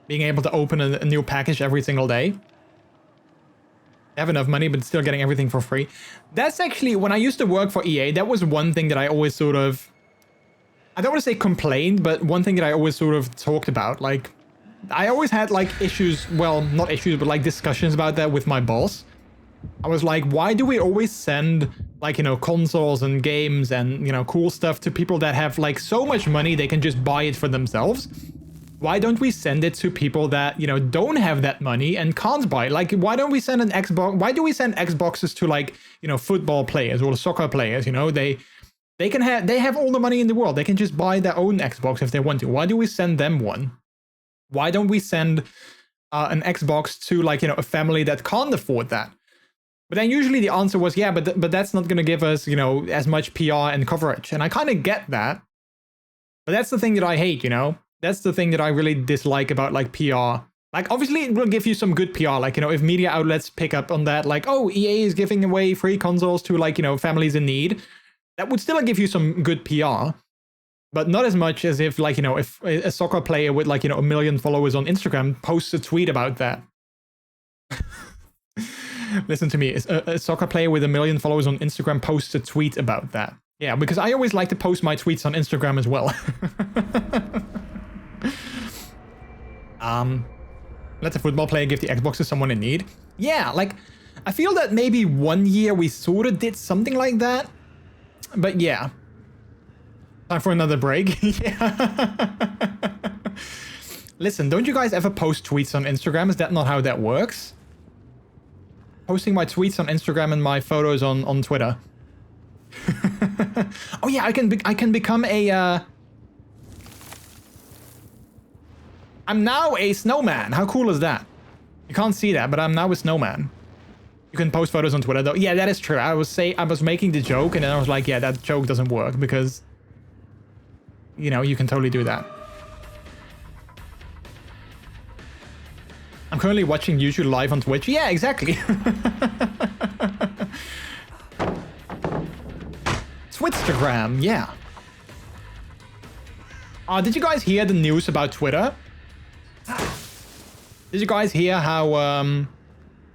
Being able to open a new package every single day. Have enough money, but still getting everything for free. That's actually... When I used to work for EA, that was one thing that I always sort of... I don't want to say complained, but one thing that I always sort of talked about, like, I always had like issues, well, not issues, but like discussions about that with my boss. I was like, why do we always send like, you know, consoles and games and, you know, cool stuff to people that have like so much money they can just buy it for themselves? Why don't we send it to people that, you know, don't have that money and can't buy it? Like, why don't we send an Xbox? Why do we send Xboxes to like, you know, football players or soccer players? You know, they have all the money in the world. They can just buy their own Xbox if they want to. Why do we send them one? Why don't we send an Xbox to like, you know, a family that can't afford that? But then usually the answer was, yeah, but that's not going to give us, you know, as much PR and coverage. And I kind of get that. But that's the thing that I hate, you know? That's the thing that I really dislike about like PR. Like, obviously it will give you some good PR. Like, you know, if media outlets pick up on that, like, oh, EA is giving away free consoles to like, you know, families in need. That would still give you some good PR. But not as much as if, like, you know, if a soccer player with like, you know, 1 million followers on Instagram posts a tweet about that. Listen to me, a soccer player with 1 million followers on Instagram posts a tweet about that. Yeah, because I always like to post my tweets on Instagram as well. Let a football player give the Xbox to someone in need. Yeah, like, I feel that maybe one year we sort of did something like that. But yeah. Time for another break. Yeah. Listen, don't you guys ever post tweets on Instagram? Is that not how that works? Posting my tweets on Instagram and my photos on Twitter. Oh yeah, I can become a I'm now a snowman. How cool is that? You can't see that, but I'm now a snowman. You can post photos on Twitter though. Yeah, that is true. I was making the joke and then I was like, yeah, that joke doesn't work because, you know, you can totally do that. I'm currently watching YouTube live on Twitch. Yeah, exactly. Twitstagram, yeah. Did you guys hear the news about Twitter? Did you guys hear how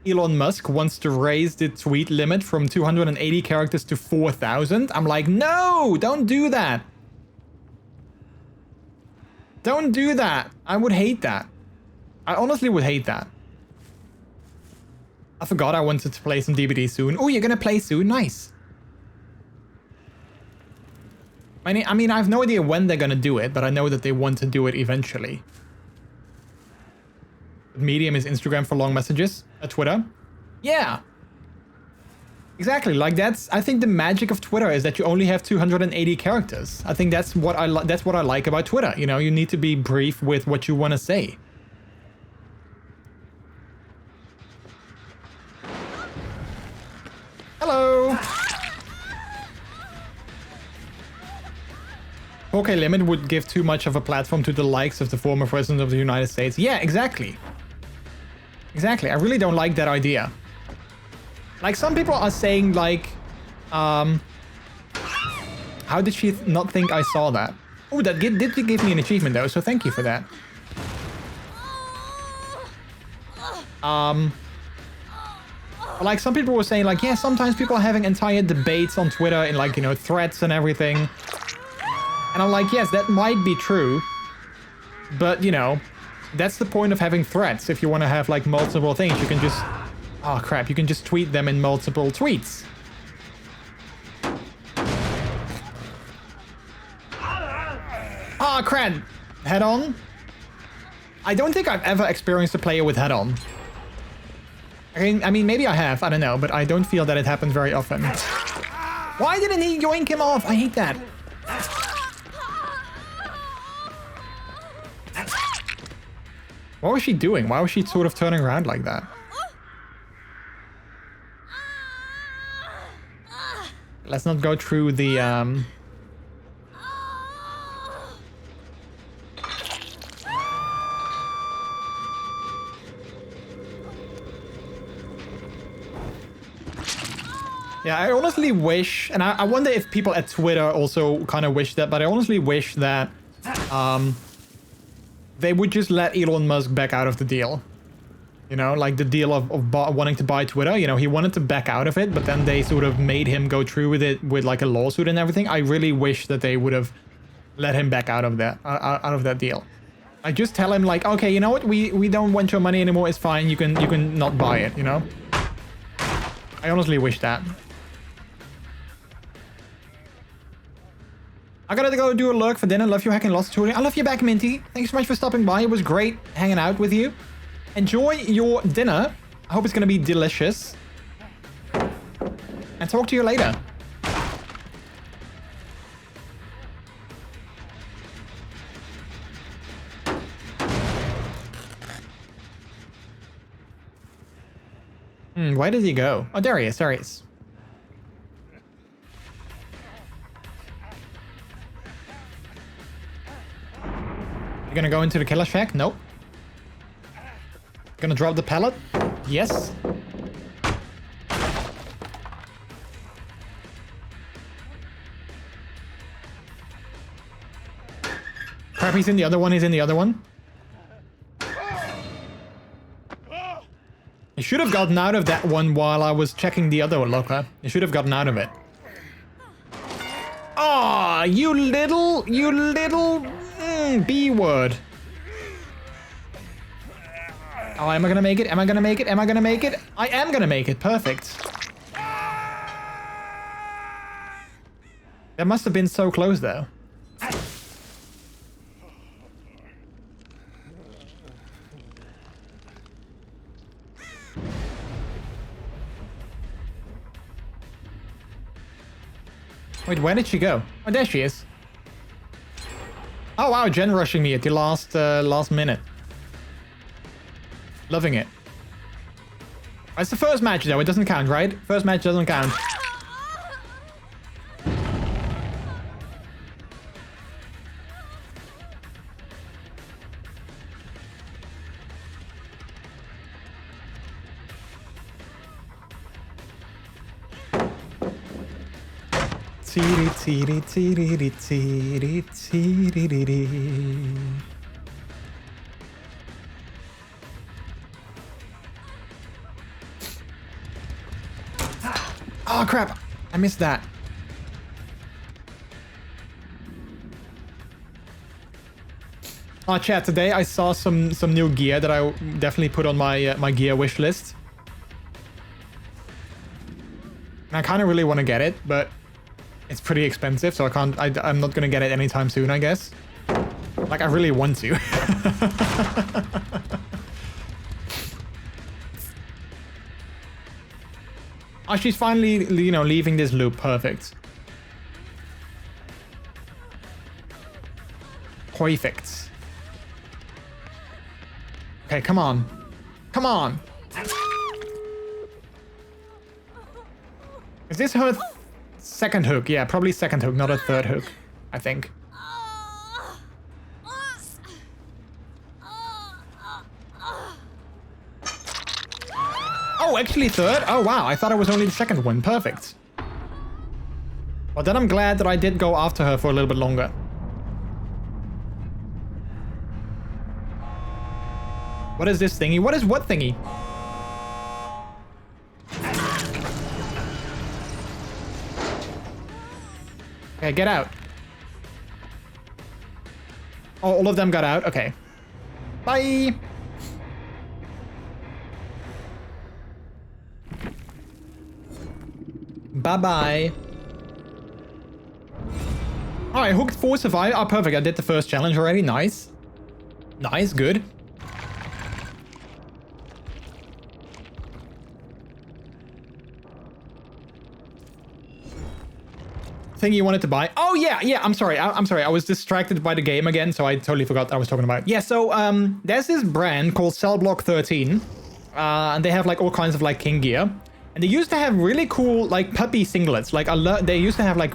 Elon Musk wants to raise the tweet limit from 280 characters to 4,000? I'm like, no, don't do that. Don't do that. I would hate that. I honestly would hate that. I forgot I wanted to play some DBD soon. Oh, you're gonna play soon? Nice. I mean, I have no idea when they're gonna do it, but I know that they want to do it eventually. Medium is Instagram for long messages. Twitter. Yeah. Exactly. Like I think the magic of Twitter is that you only have 280 characters. I think that's what I like about Twitter. You know, you need to be brief with what you want to say. Hello. 4K limit would give too much of a platform to the likes of the former president of the United States. Yeah, exactly. Exactly. I really don't like that idea. Like, some people are saying, like, how did she not think I saw that? Oh, that did give me an achievement, though, so thank you for that. Like, some people were saying, like, yeah, sometimes people are having entire debates on Twitter in, like, you know, threads and everything. And I'm like, yes, that might be true. But, you know, that's the point of having threads. If you want to have, like, multiple things, you can just... Oh, crap. You can just tweet them in multiple tweets. Ah, crap. Head on? I don't think I've ever experienced a player with head on. I mean, maybe I have. I don't know. But I don't feel that it happens very often. Why didn't he yoink him off? I hate that. What was she doing? Why was she sort of turning around like that? Let's not go through the, Yeah, I honestly wish, and I wonder if people at Twitter also kind of wish that, but I honestly wish that, they would just let Elon Musk back out of the deal. You know, like the deal of wanting to buy Twitter. You know, he wanted to back out of it, but then they sort of made him go through with it with like a lawsuit and everything. I really wish that they would have let him back out of that deal. I just tell him like, okay, you know what? We don't want your money anymore. It's fine. You can not buy it. You know. I honestly wish that. I gotta go do a lurk for dinner. Love you, hacking lots of touring. I love you back, Minty. Thanks so much for stopping by. It was great hanging out with you. Enjoy your dinner. I hope it's gonna be delicious. And talk to you later. Where did he go? Oh, there he is. There he is. You're gonna go into the killer shack? Nope. Gonna drop the pallet? Yes. Crap, he's in the other one. He's in the other one. He should have gotten out of that one while I was checking the other locker. He should have gotten out of it. Ah, you little B word. Oh, am I gonna make it? Am I gonna make it? Am I gonna make it? I am gonna make it. Perfect. That must have been so close, though. Wait, where did she go? Oh, there she is. Oh wow, Jen rushing me at the last minute. Loving it. It's the first match though, it doesn't count, right? First match doesn't count. Oh crap, I missed that. Oh chat, today I saw some new gear that I definitely put on my my gear wish list. And I kind of really want to get it, but it's pretty expensive, so I'm not gonna get it anytime soon, I guess. Like, I really want to. Oh, she's finally, you know, leaving this loop. Perfect. Perfect. Okay, come on. Come on. Is this her second hook? Yeah, probably second hook, not a third hook, I think. Oh, actually third? Oh, wow. I thought it was only the second one. Perfect. Well, then I'm glad that I did go after her for a little bit longer. What is this thingy? What is what thingy? Okay, get out. Oh, all of them got out? Okay. Bye! Bye-bye. Alright, hooked 4 survive. Oh, perfect. I did the first challenge already. Nice. Nice, good. Thing you wanted to buy? Oh yeah, I'm sorry. I'm sorry. I was distracted by the game again, so I totally forgot I was talking about. Yeah, so there's this brand called Cellblock 13, and they have like all kinds of like king gear. And they used to have really cool like puppy singlets. Like they used to have like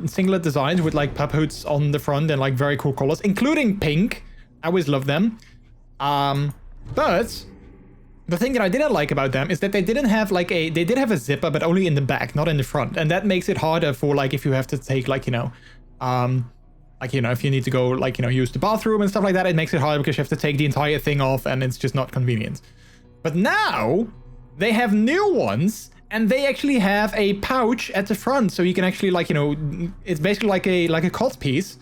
singlet designs with like pup hoods on the front and like very cool colors, including pink. I always loved them. But the thing that I didn't like about them is that they didn't have like they did have a zipper, but only in the back, not in the front. And that makes it harder for like if you have to take like, if you need to go like, use the bathroom and stuff like that, it makes it harder because you have to take the entire thing off and it's just not convenient. But now they have new ones and they actually have a pouch at the front. So you can actually like, it's basically like a cot piece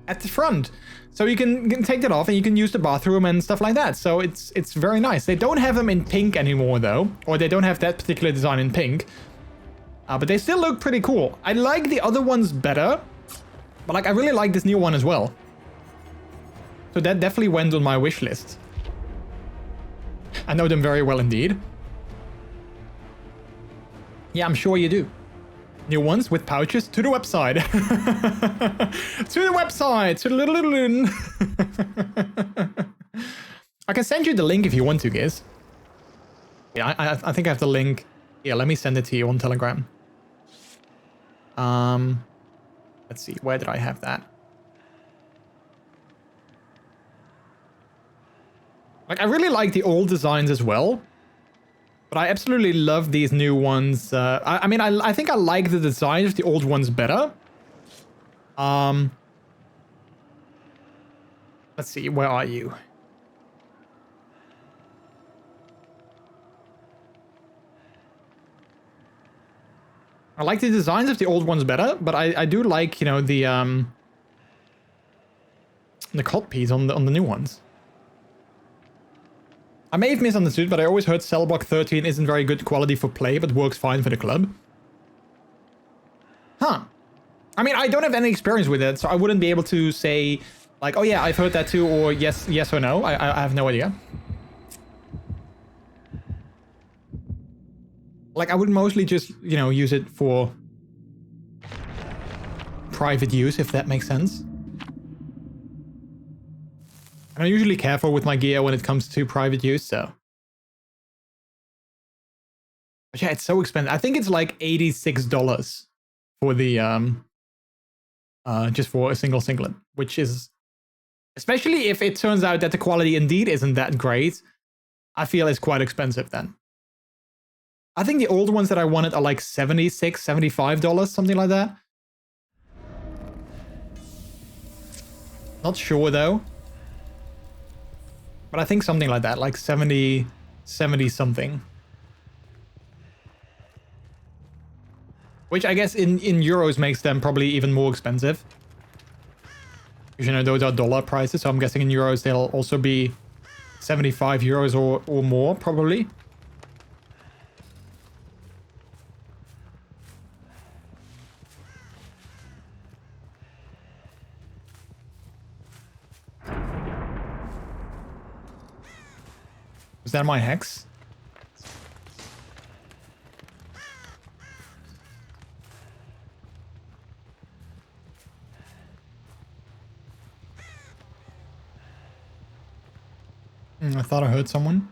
at the front. So you can take that off and you can use the bathroom and stuff like that. So it's very nice. They don't have them in pink anymore though, or they don't have that particular design in pink. But they still look pretty cool. I like the other ones better, but like I really like this new one as well. So that definitely went on my wish list. I know them very well indeed. Yeah, I'm sure you do. New ones with pouches to the website. To the website. To the I can send you the link if you want to, guys. Yeah, I think I have the link. Yeah, let me send it to you on Telegram. Let's see. Where did I have that? Like, I really like the old designs as well. But I absolutely love these new ones. I mean, I think I like the design of the old ones better. Let's see, where are you? I like the designs of the old ones better, but I do like, you know, the cod piece on the new ones. I may have misunderstood, but I always heard Cell Block 13 isn't very good quality for play, but works fine for the club. Huh. I mean, I don't have any experience with it, so I wouldn't be able to say, like, oh yeah, I've heard that too, or yes or no. I have no idea. Like, I would mostly just, you know, use it for private use, if that makes sense. And I'm usually careful with my gear when it comes to private use, so. But yeah, it's so expensive. I think it's like $86 for the, just for a single singlet, which is, especially if it turns out that the quality indeed isn't that great, I feel it's quite expensive then. I think the old ones that I wanted are like $76, $75, something like that. Not sure though. But I think something like that, like 70 something. Which I guess in euros makes them probably even more expensive. Because, you know, those are dollar prices, so I'm guessing in euros they'll also be 75 euros or more, probably. Is that my hex? I thought I heard someone.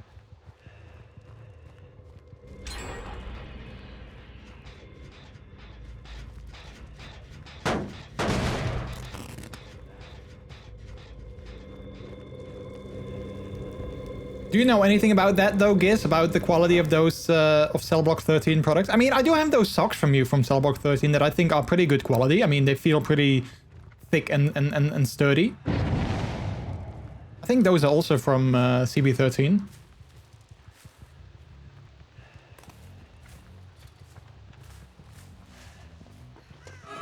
Do you know anything about that though, Giz? About the quality of those of Cell Block 13 products? I mean, I do have those socks from you from Cell Block 13 that I think are pretty good quality. I mean, they feel pretty thick and sturdy. I think those are also from CB13.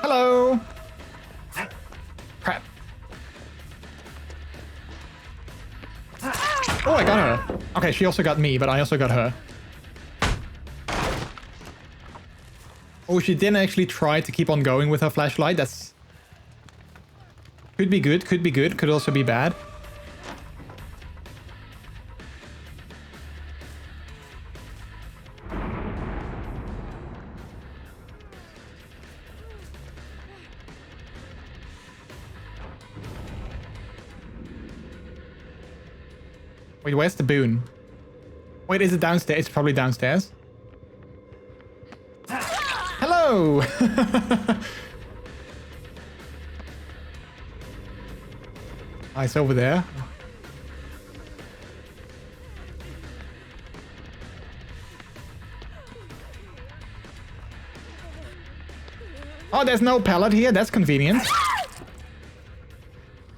Hello! Crap. Oh, I got her. Okay, she also got me, but I also got her. Oh, she didn't actually try to keep on going with her flashlight. That's... Could be good, could be good, could also be bad. Wait, where's the boon? Wait, is it downstairs? It's probably downstairs. Hello! Oh, it's over there. Oh, there's no pallet here. That's convenient.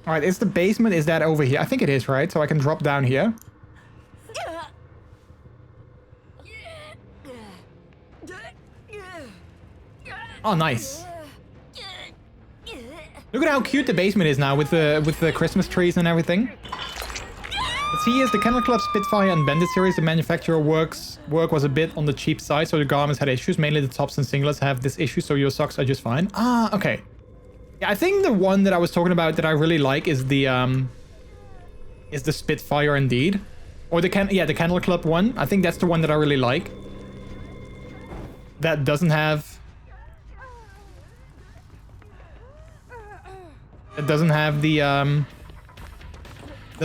All right, is the basement, is that over here? I think it is, right? So I can drop down here. Oh, nice. Look at how cute the basement is now with the Christmas trees and everything. Let's see, is the Kennel Club Spitfire and Bandit series. The manufacturer work was a bit on the cheap side, so the garments had issues. Mainly the tops and singlets have this issue, so your socks are just fine. Ah, okay. Yeah, I think the one that I was talking about that I really like is the Spitfire indeed. Or the Kennel Club one. I think that's the one that I really like. That doesn't have... It doesn't have the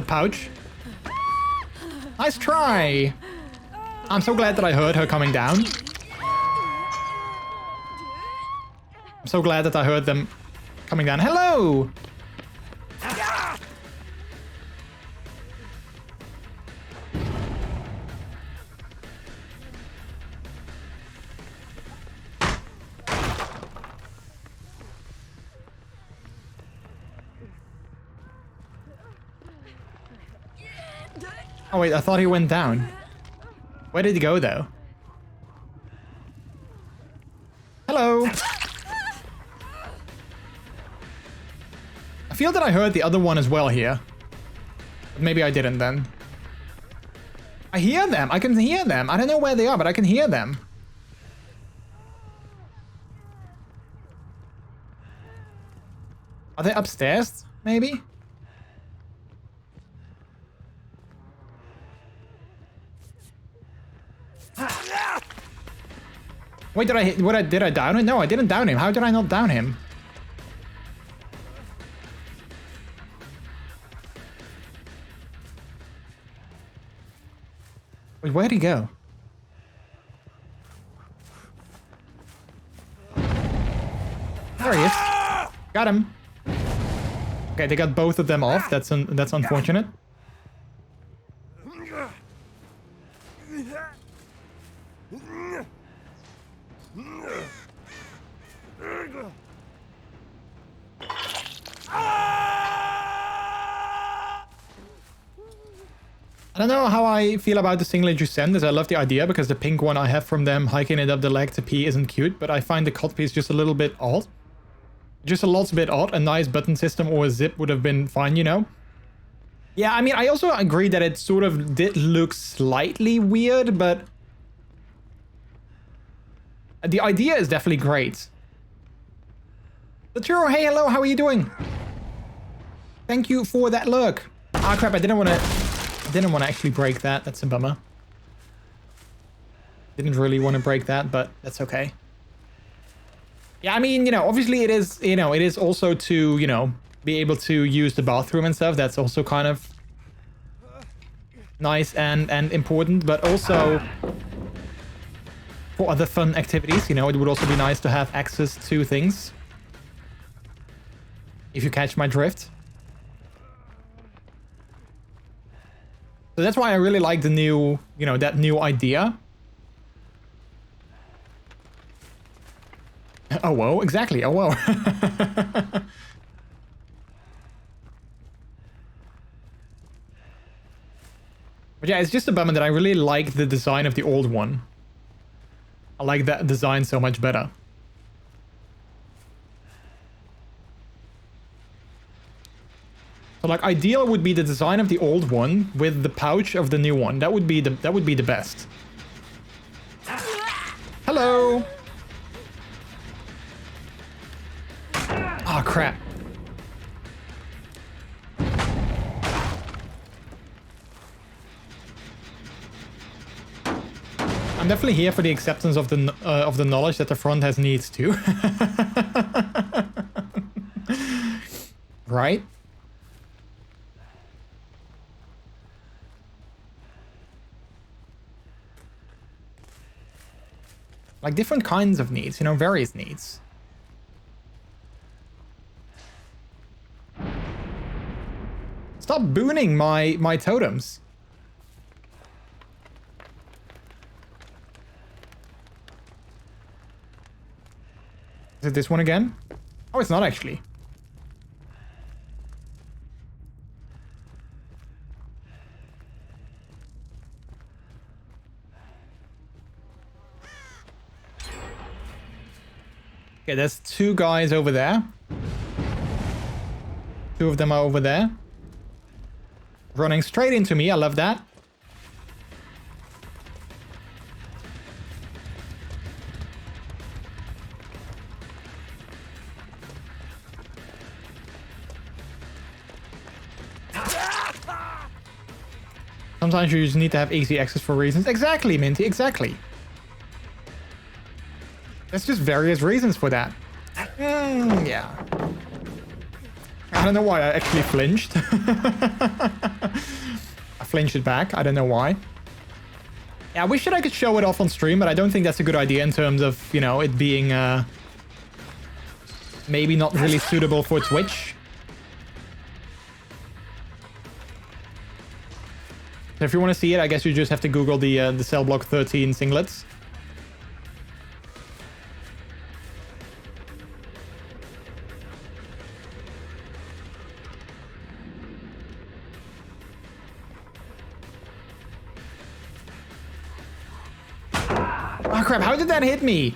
pouch. Nice try! I'm so glad that I heard her coming down. I'm so glad that I heard them coming down. Hello! Oh wait, I thought he went down. Where did he go though? Hello! I feel that I heard the other one as well here. But maybe I didn't then. I hear them! I can hear them! I don't know where they are, but I can hear them. Are they upstairs, maybe? Wait, did I down him? No, I didn't down him. How did I not down him? Wait, where'd he go? There he is. Got him. Okay, they got both of them off. That's unfortunate. I don't know how I feel about the singlet you sent, as I love the idea, because the pink one I have from them hiking it up the leg to pee isn't cute, but I find the cot piece just a little bit odd. Just a lot bit odd. A nice button system or a zip would have been fine, you know? Yeah, I mean, I also agree that it sort of did look slightly weird, but... the idea is definitely great. Laturo, hey, hello, how are you doing? Thank you for that lurk. Ah, crap, I didn't want to actually break that. That's a bummer. Didn't really want to break that, but that's okay. Yeah, I mean, you know, obviously it is, you know, it is also to, you know, be able to use the bathroom and stuff. That's also kind of nice and important, but also for other fun activities, you know, it would also be nice to have access to things. If you catch my drift. So that's why I really like the new, you know, that new idea. Oh, whoa, exactly. Oh, whoa. But yeah, it's just a bummer that I really like the design of the old one. I like that design so much better. So like ideal would be the design of the old one with the pouch of the new one. That would be the best. Hello. Oh crap. I'm definitely here for the acceptance of the knowledge that the front has needs too. Right? Like different kinds of needs, you know, various needs. Stop booning my totems. Is it this one again? Oh, it's not actually. Okay, there's two guys over there. Two of them are over there. Running straight into me. I love that. Sometimes you just need to have easy access for reasons. Exactly, Minty, exactly. There's just various reasons for that. Yeah. I don't know why I actually flinched. I flinched it back. I don't know why. Yeah, I wish that I could show it off on stream, but I don't think that's a good idea in terms of, you know, it being maybe not really suitable for Twitch. So if you want to see it, I guess you just have to Google the Cell Block 13 singlets. Oh crap, how did that hit me?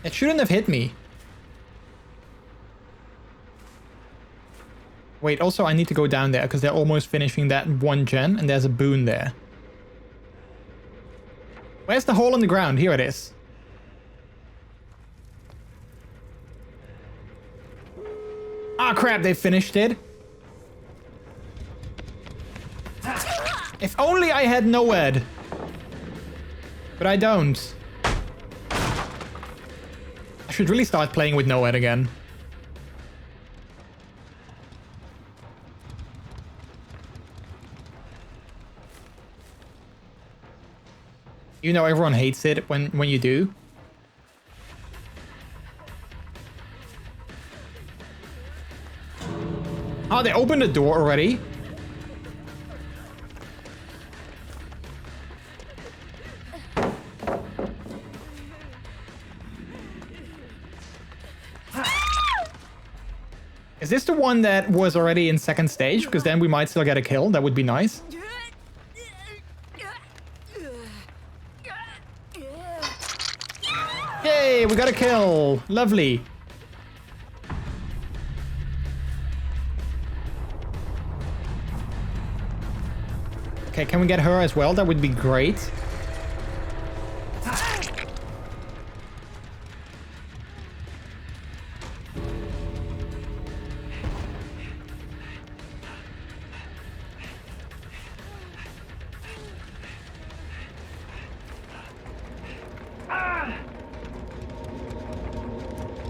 It shouldn't have hit me. Wait, also I need to go down there because they're almost finishing that one gen and there's a boon there. Where's the hole in the ground? Here it is. Ah crap, they finished it. If only I had NOED. But I don't. I should really start playing with NOED again. You know everyone hates it when you do. Oh, they opened the door already. Is this the one that was already in second stage? Because then we might still get a kill. That would be nice. Yay, we got a kill. Lovely. Okay, can we get her as well? That would be great.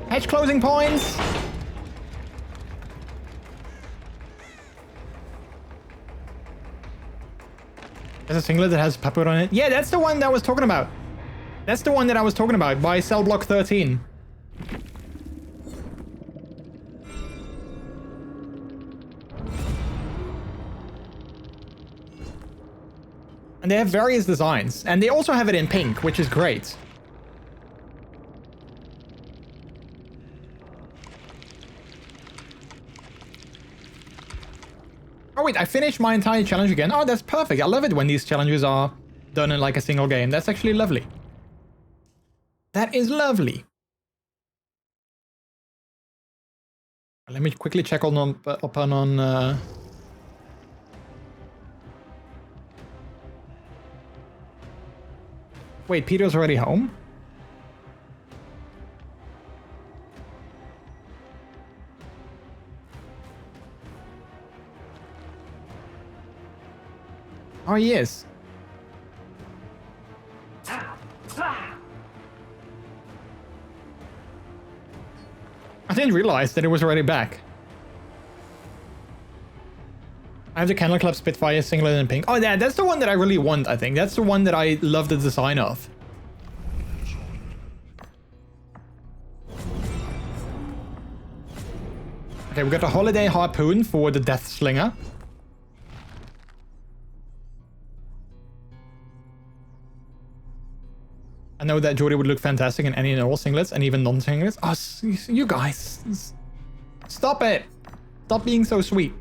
Hedge closing points. There's a singlet that has pepper on it. Yeah, that's the one that I was talking about. That's the one that I was talking about by Cell Block 13. And they have various designs. And they also have it in pink, which is great. Oh wait, I finished my entire challenge again. Oh, that's perfect. I love it when these challenges are done in like a single game. That's actually lovely. That is lovely. Let me quickly check on Wait, Peter's already home? Oh, he is. I didn't realize that it was already back. I have the Candle Club Spitfire singlet in pink. Oh, yeah, that's the one that I really want, I think. That's the one that I love the design of. Okay, we got the Holiday Harpoon for the Death Slinger. I know that Jordy would look fantastic in any and all singlets and even non-singlets. Oh, you guys. Stop it. Stop being so sweet.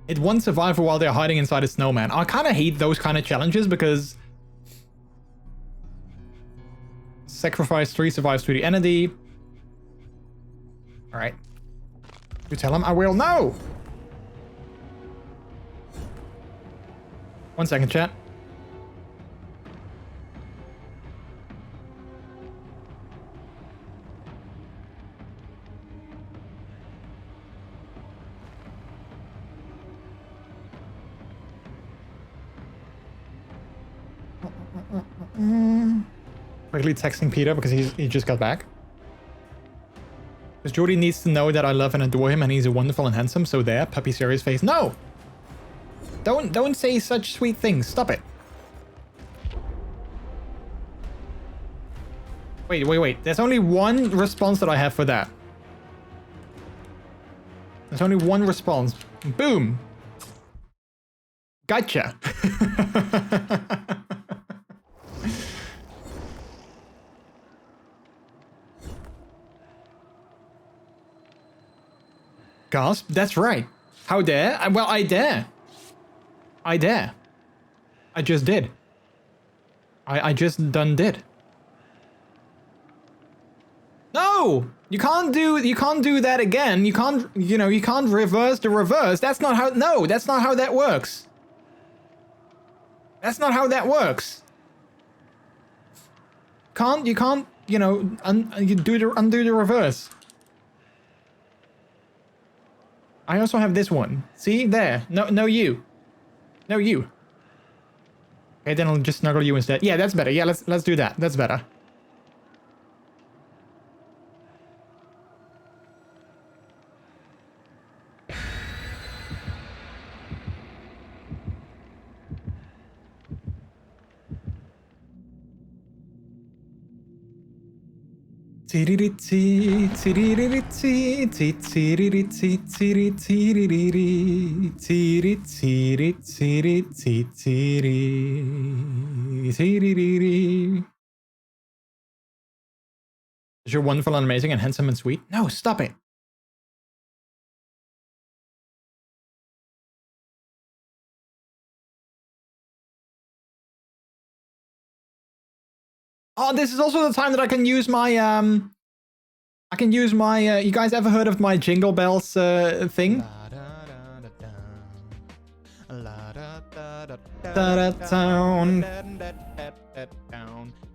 It won't survive while they're hiding inside a snowman. I kind of hate those kind of challenges because... Sacrifice 3, survives through the entity. All right. You tell him I will. No! 1 second, chat. Quickly texting Peter because he just got back. Because Jordy needs to know that I love and adore him and he's a wonderful and handsome. So there, puppy serious face. No! Don't say such sweet things. Stop it. Wait. There's only one response that I have for that. There's only one response. Boom. Gotcha. Gasp, that's right. How dare? Well, I dare. I dare. I just did. I just done did. No! You can't do that again. You can't, you can't reverse the reverse. That's not how, no, that's not how that works. That's not how that works. You can't, undo the reverse. I also have this one. See? There. No you. No you. Okay, then I'll just snuggle you instead. Yeah, that's better. Yeah, let's do that. That's better. You're wonderful and amazing and handsome and sweet. No, stop it. Oh, this is also the time that I can use my, you guys ever heard of my Jingle Bells, thing?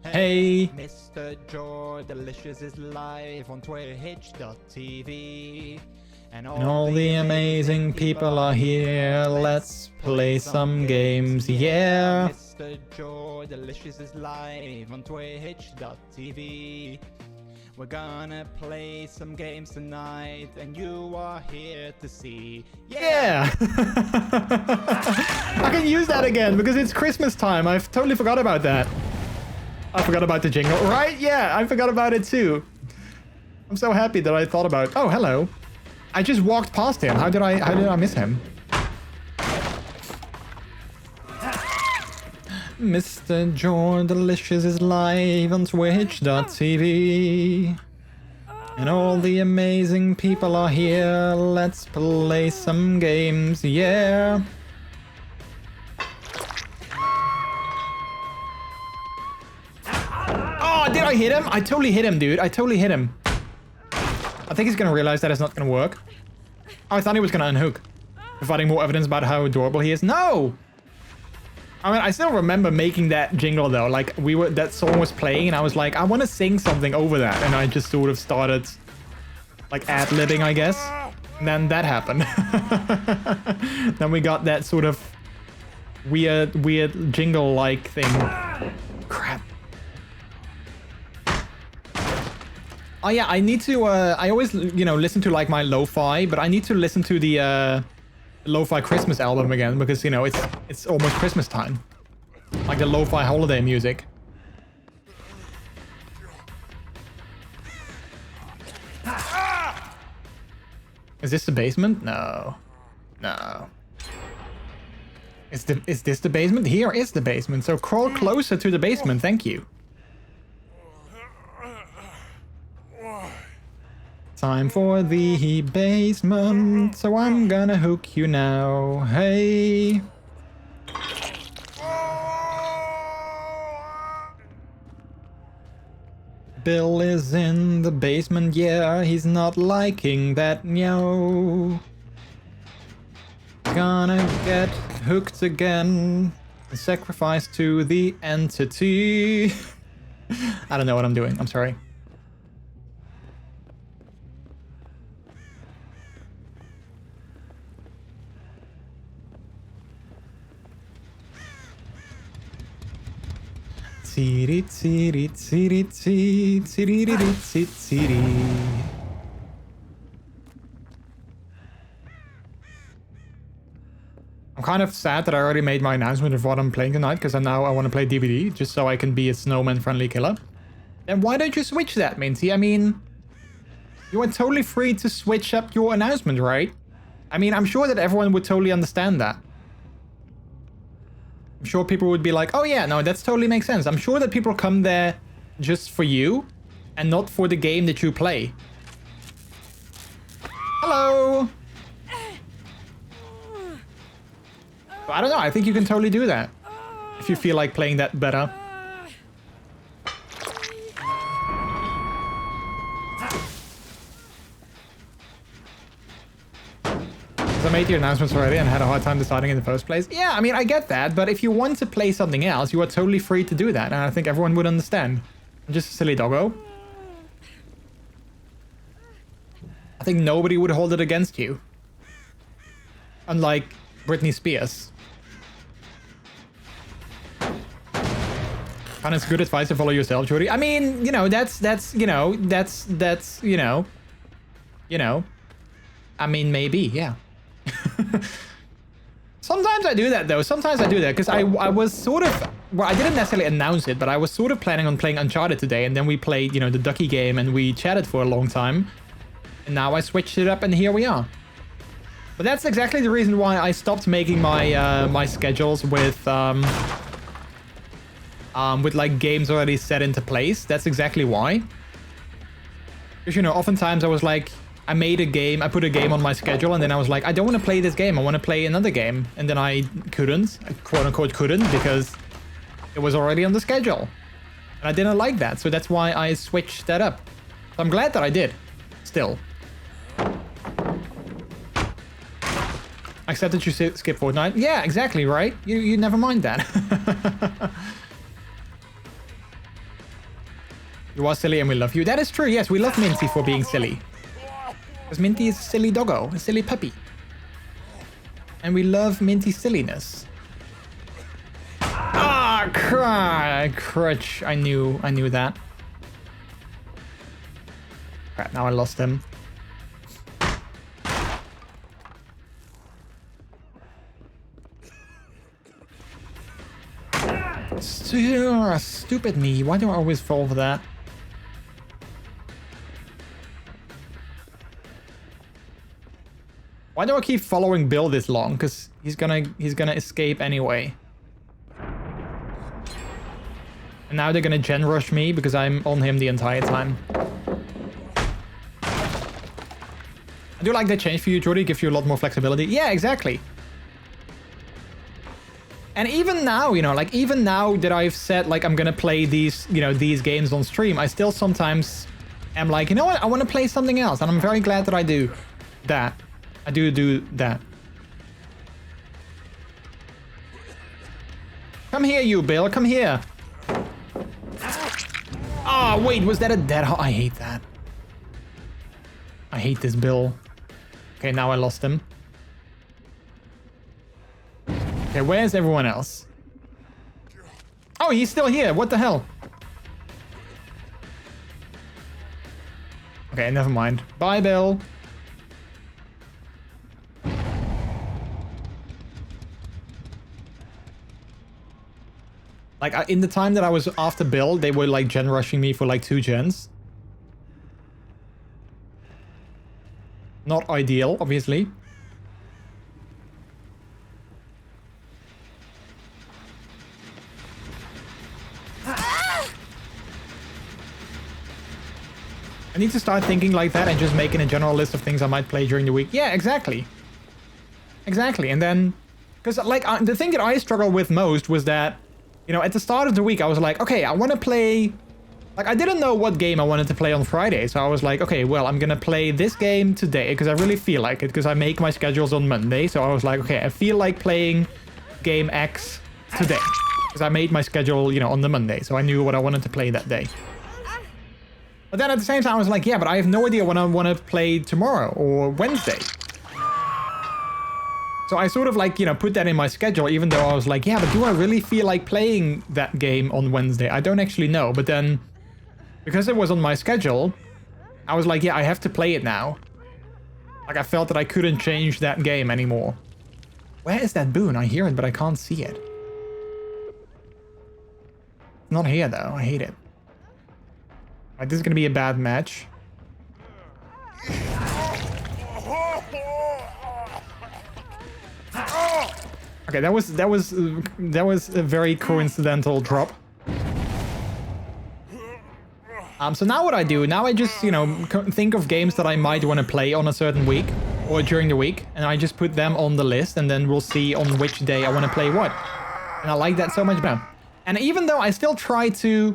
Hey! MrJordilicious is live on Twitch.tv. And all the amazing people are here. Let's play some games, yeah! MrJordilicious is live on Twitch.tv. We're gonna play some games tonight, and you are here to see. Yeah! I can use that again because it's Christmas time. I've totally forgot about that. I forgot about the jingle. Right? Yeah, I forgot about it too. I'm so happy that I thought about. Oh, hello. I just walked past him. How did I miss him? MrJordilicious is live on Twitch.tv. And all the amazing people are here. Let's play some games, yeah. Oh, did I hit him? I totally hit him, dude. I totally hit him. I think he's gonna realize that it's not gonna work. Oh, I thought he was gonna unhook. Providing more evidence about how adorable he is. No! I mean, I still remember making that jingle though. Like, that song was playing and I was like, I want to sing something over that. And I just sort of started, like, ad-libbing, I guess. And then that happened. Then we got that sort of weird jingle-like thing. Crap. Oh yeah, I need to, I always, listen to like my lo-fi, but I need to listen to the, lo-fi Christmas album again because, it's almost Christmas time. Like the lo-fi holiday music. Is this the basement? No. No. Is this the basement? Here is the basement, so crawl closer to the basement, thank you. Time for the basement, so I'm gonna hook you now. Hey. Bill is in the basement, yeah, he's not liking that, no. Gonna get hooked again. Sacrifice to the entity. I don't know what I'm doing, I'm sorry. Tsiri tsiri tsiri tsiri tsiri tsiri tsiri. I'm kind of sad that I already made my announcement of what I'm playing tonight, because now I want to play DBD, just so I can be a snowman-friendly killer. Then why don't you switch that, Minty? I mean, you are totally free to switch up your announcement, right? I mean, I'm sure that everyone would totally understand that. I'm sure people would be like, oh yeah, no, that's totally makes sense. I'm sure that people come there just for you and not for the game that you play. Hello! I don't know, I think you can totally do that. If you feel like playing that better. Because I made the announcements already and had a hard time deciding in the first place. Yeah, I mean, I get that, but if you want to play something else, you are totally free to do that, and I think everyone would understand. I'm just a silly doggo. I think nobody would hold it against you. Unlike Britney Spears. And it's good advice to follow yourself, Jordy. I mean, you know, that's I mean, maybe, yeah. Sometimes I do that, though. Sometimes I do that, because I was sort of... Well, I didn't necessarily announce it, but I was sort of planning on playing Uncharted today, and then we played, you know, the Ducky game, and we chatted for a long time. And now I switched it up, and here we are. But that's exactly the reason why I stopped making my my schedules with like games already set into place. That's exactly why. Because, you know, oftentimes I was like, I made a game, I put a game on my schedule, and then I was like, I don't want to play this game, I want to play another game. And then I couldn't, quote unquote couldn't, because it was already on the schedule. And I didn't like that, so that's why I switched that up. So I'm glad that I did, still. Except that you skip Fortnite. Yeah, exactly, right? You never mind that. You are silly and we love you. That is true, yes, we love Minty for being silly. Because Minty is a silly doggo, a silly puppy. And we love Minty's silliness. Ah, crutch. I knew that. Crap, now I lost him. Stupid me. Why do I always fall for that? Why do I keep following Bill this long? Because he's gonna escape anyway. And now they're gonna gen rush me because I'm on him the entire time. I do like that change for you, Jordy. Gives you a lot more flexibility. Yeah, exactly. And even now, you know, like even now that I've said like I'm gonna play these, you know, these games on stream, I still sometimes am like, you know what, I want to play something else, and I'm very glad that I do that. I do that. Come here, you Bill. Come here. Oh, wait, was that a dead hot? I hate that. I hate this Bill. Okay, now I lost him. Okay, where's everyone else? Oh, he's still here. What the hell? Okay, never mind. Bye, Bill. Like, in the time that I was after Bill, they were, like, gen rushing me for, like, 2 gens. Not ideal, obviously. I need to start thinking like that and just making a general list of things I might play during the week. Yeah, exactly. Exactly, and then... Because, like, the thing that I struggled with most was that... You know, at the start of the week, I was like, okay, I want to play... Like, I didn't know what game I wanted to play on Friday, so I was like, okay, well, I'm gonna play this game today, because I really feel like it, because I make my schedules on Monday, so I was like, okay, I feel like playing game X today, because I made my schedule, you know, on the Monday, so I knew what I wanted to play that day. But then at the same time, I was like, yeah, but I have no idea what I want to play tomorrow or Wednesday. So I sort of like, you know, put that in my schedule, even though I was like, yeah, but do I really feel like playing that game on Wednesday? I don't actually know, but then because it was on my schedule, I was like, yeah, I have to play it now. Like, I felt that I couldn't change that game anymore. Where is that boon? I hear it, but I can't see it. Not here, though. I hate it. Alright, this is gonna be a bad match. Okay, that was a very coincidental drop. So now what I do, now I just, you know, think of games that I might want to play on a certain week or during the week, and I just put them on the list, and then we'll see on which day I want to play what. And I like that so much better. And even though I still try to,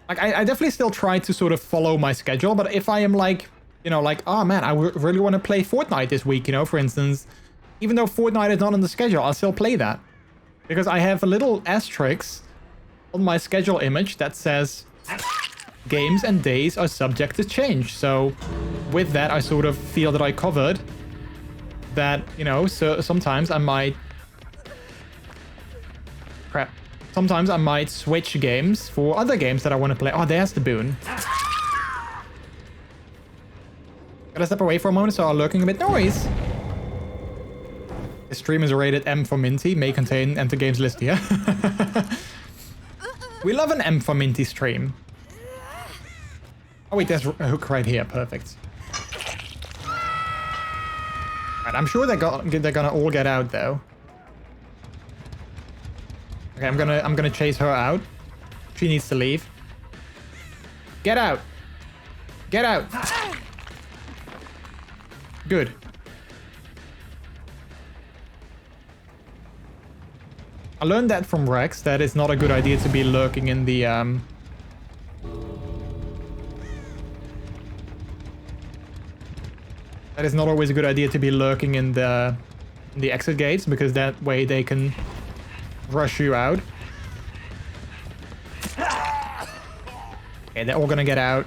like, I definitely still try to sort of follow my schedule, but if I am like, you know, like, oh man, I really want to play Fortnite this week, you know, for instance, even though Fortnite is not on the schedule, I'll still play that. Because I have a little asterisk on my schedule image that says games and days are subject to change. So with that, I sort of feel that I covered that, you know, so sometimes I might... Crap. Sometimes I might switch games for other games that I want to play. Oh, there's the boon. Gotta step away for a moment so I'm lurking a bit. No worries. The stream is rated M for Minty. May contain enter games list here. We love an M for Minty stream. Oh wait, there's a hook right here. Perfect. Right, I'm sure they're gonna all get out though. Okay, I'm gonna chase her out. She needs to leave. Get out. Get out. Good. I learned that from Rex, that it's not a good idea to be lurking in the, That is not always a good idea to be lurking in the exit gates, because that way they can rush you out. Okay, they're all gonna get out.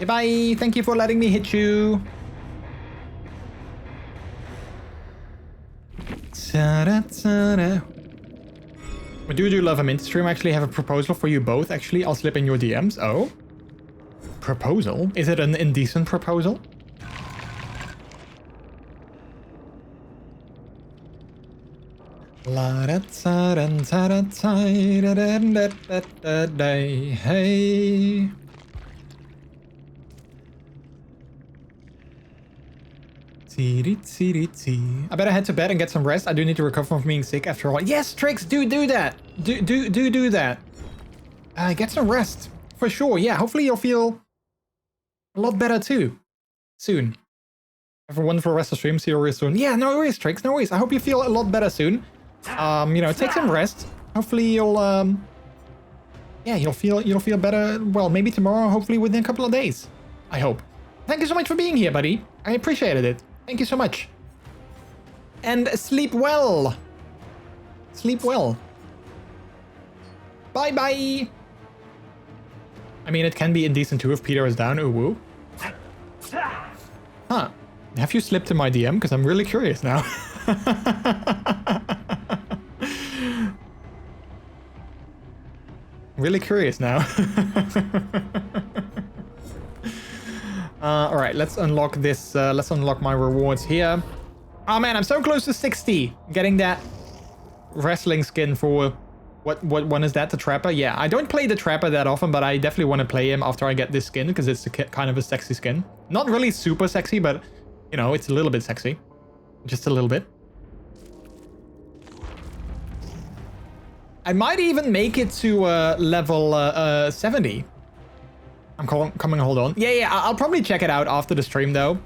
Goodbye, thank you for letting me hit you. We do love a mint stream. I actually have a proposal for you both. Actually, I'll slip in your DMs. Oh? Proposal? Is it an indecent proposal? Hey. I better head to bed and get some rest. I do need to recover from being sick after all. Yes, Trix, do that. Do that. Get some rest for sure. Yeah, hopefully you'll feel a lot better too soon. Have a wonderful rest of stream. See you real soon. Yeah, no worries, Trix. No worries. I hope you feel a lot better soon. You know, take some rest. Hopefully you'll yeah, you'll feel better. Well, maybe tomorrow. Hopefully within a couple of days. I hope. Thank you so much for being here, buddy. I appreciated it. Thank you so much. And sleep well. Sleep well. Bye-bye. I mean, it can be indecent too if Peter is down. Ooh, woo. Huh. Have you slipped in my DM? Because I'm really curious now. Really curious now. All right, let's unlock this. Let's unlock my rewards here. Oh man, I'm so close to 60. Getting that wrestling skin for what one is that? The Trapper? Yeah, I don't play the Trapper that often, but I definitely want to play him after I get this skin because it's kind of a sexy skin. Not really super sexy, but you know, it's a little bit sexy. Just a little bit. I might even make it to level 70. I'm coming, hold on. Yeah, I'll probably check it out after the stream though.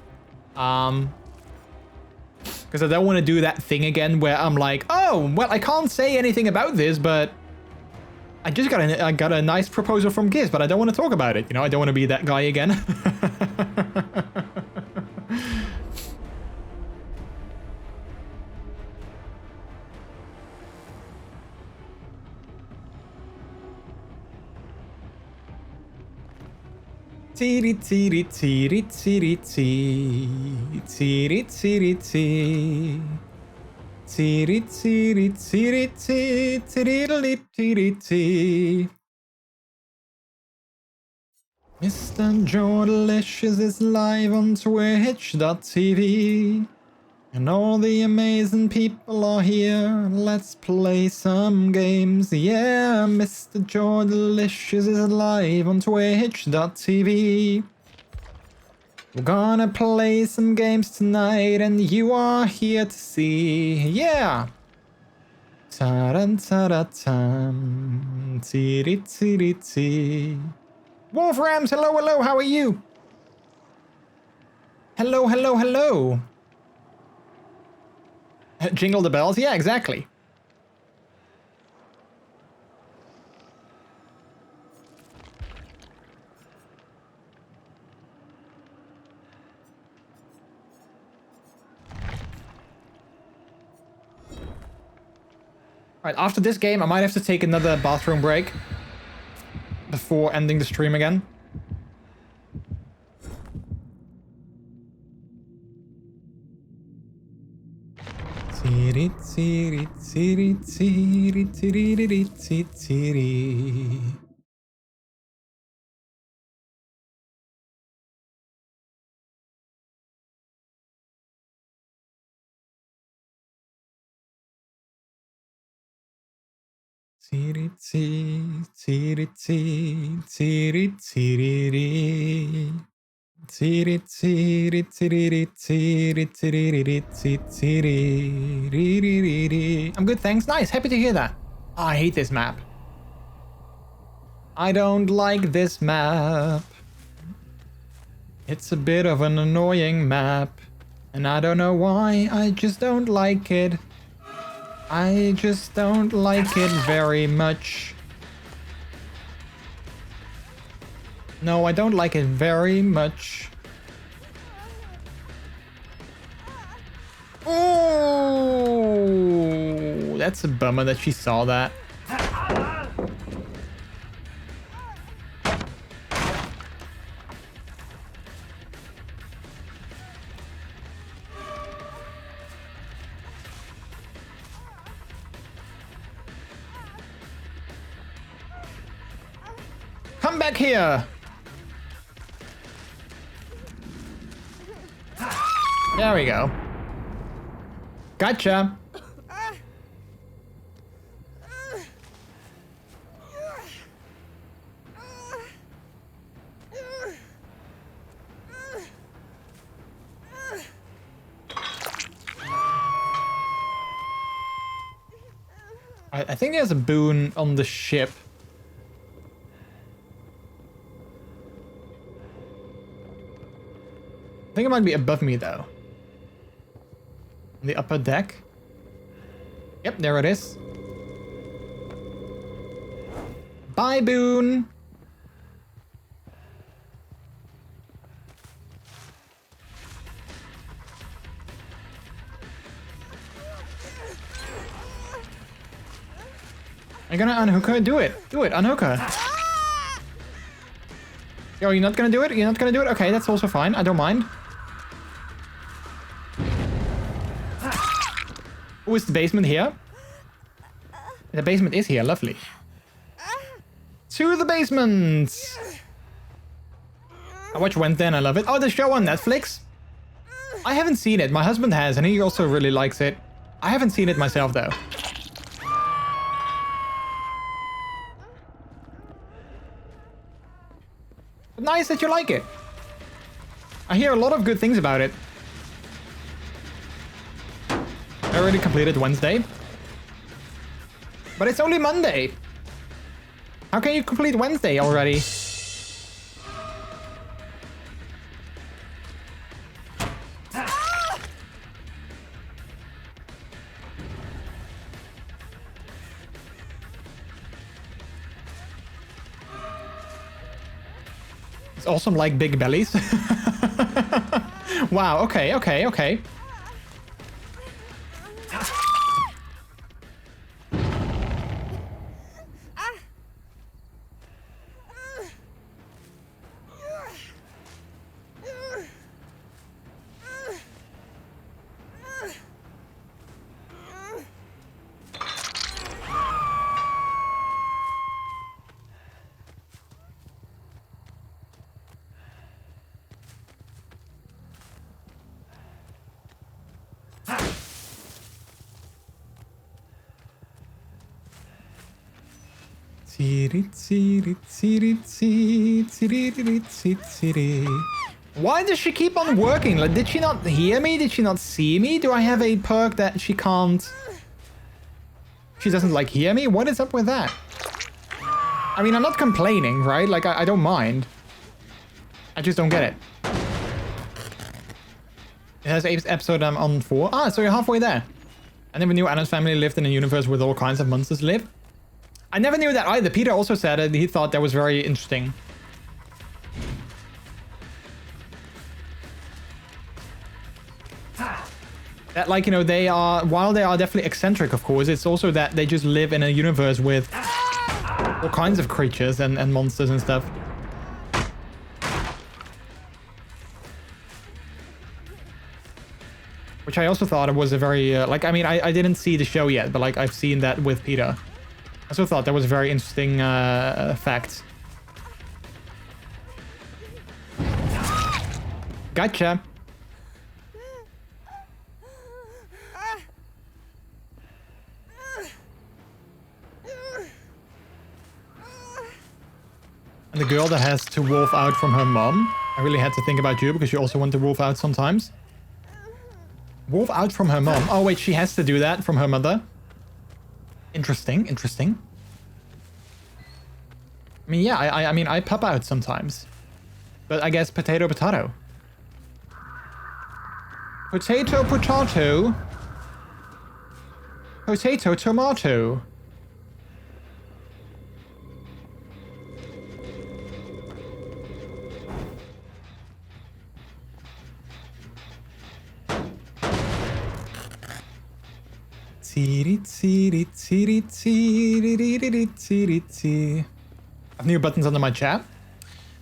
Because I don't want to do that thing again where I'm like, oh, well, I can't say anything about this, but I just got a nice proposal from Giz, but I don't want to talk about it. You know, I don't want to be that guy again. Tiri tiri tiri tiri tiri tiri tiri tiri tiri tiri tiri tiri tiri tiri. MrJordilicious is live on Twitch.tv. And all the amazing people are here. Let's play some games. Yeah, MrJordilicious is live on Twitch.tv. We're gonna play some games tonight, and you are here to see. Yeah! Ta-da-ta-da-tam. Tiri-tiri-ti. Wolframs, hello, hello, how are you? Hello, hello, hello. Jingle the bells? Yeah, exactly. Alright, after this game, I might have to take another bathroom break before ending the stream again. Tiri tiri tiri tiri tiri tiri tiri. Tiri tiri tiri tiri tiri. Tiri tiri tiri tiri tiri tiri. I'm good, thanks. Nice, happy to hear that. Oh, I hate this map. I don't like this map. It's a bit of an annoying map, and I don't know why. I just don't like it. I just don't like it very much. No, I don't like it very much. Oh, that's a bummer that she saw that. Come back here. There we go. Gotcha. I think there's a boon on the ship. I think it might be above me though. On the upper deck. Yep, there it is. Bye, boon. I'm gonna unhook her. Do it. Do it. Unhook her. Yo, you're not gonna do it? You're not gonna do it? Okay, that's also fine. I don't mind. Oh, is the basement here? The basement is here. Lovely. To the basement! I watch Wednesday and I love it. Oh, the show on Netflix? I haven't seen it. My husband has, and he also really likes it. I haven't seen it myself, though. But nice that you like it. I hear a lot of good things about it. I already completed Wednesday. But it's only Monday. How can you complete Wednesday already? awesome, like big bellies. Wow, okay, okay, okay. Why does she keep on working? Like, did she not hear me? Did she not see me? Do I have a perk that she can't... She doesn't, like, hear me? What is up with that? I mean, I'm not complaining, right? Like, I don't mind. I just don't get it. It has 8 episode, I'm on 4. Ah, so you're halfway there. I never knew Anna's family lived in a universe where all kinds of monsters live. I never knew that either. Peter also said it. He thought that was very interesting. That, like, you know, they are, while they are definitely eccentric, of course, it's also that they just live in a universe with all kinds of creatures and monsters and stuff. Which I also thought it was a very, like, I mean, I didn't see the show yet, but, like, I've seen that with Peter. I also thought that was a very interesting fact. Gotcha. And the girl that has to wolf out from her mom. I really had to think about you because you also want to wolf out sometimes. Wolf out from her mom. Oh wait, she has to do that from her mother. Interesting, interesting. I mean, yeah, I mean, I pop out sometimes. But I guess potato, potato. Potato, potato. Potato, tomato. I have new buttons under my chat.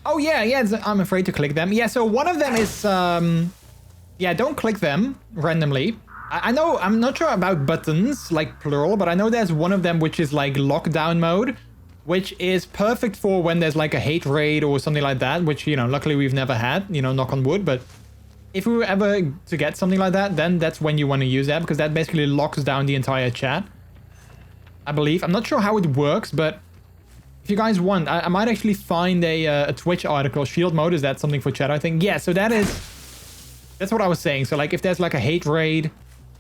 Oh yeah, I'm afraid to click them. Yeah, so one of them is, yeah, don't click them randomly. I know, I'm not sure about buttons, like plural, but I know there's one of them which is like lockdown mode, which is perfect for when there's like a hate raid or something like that, which, you know, luckily we've never had, you know, knock on wood, but if we were ever to get something like that, then that's when you want to use that, because that basically locks down the entire chat, I believe. I'm not sure how it works, but if you guys want, I might actually find a Twitch article. Shield mode, is that something for chat, I think? Yeah, so that's what I was saying. So like if there's like a hate raid,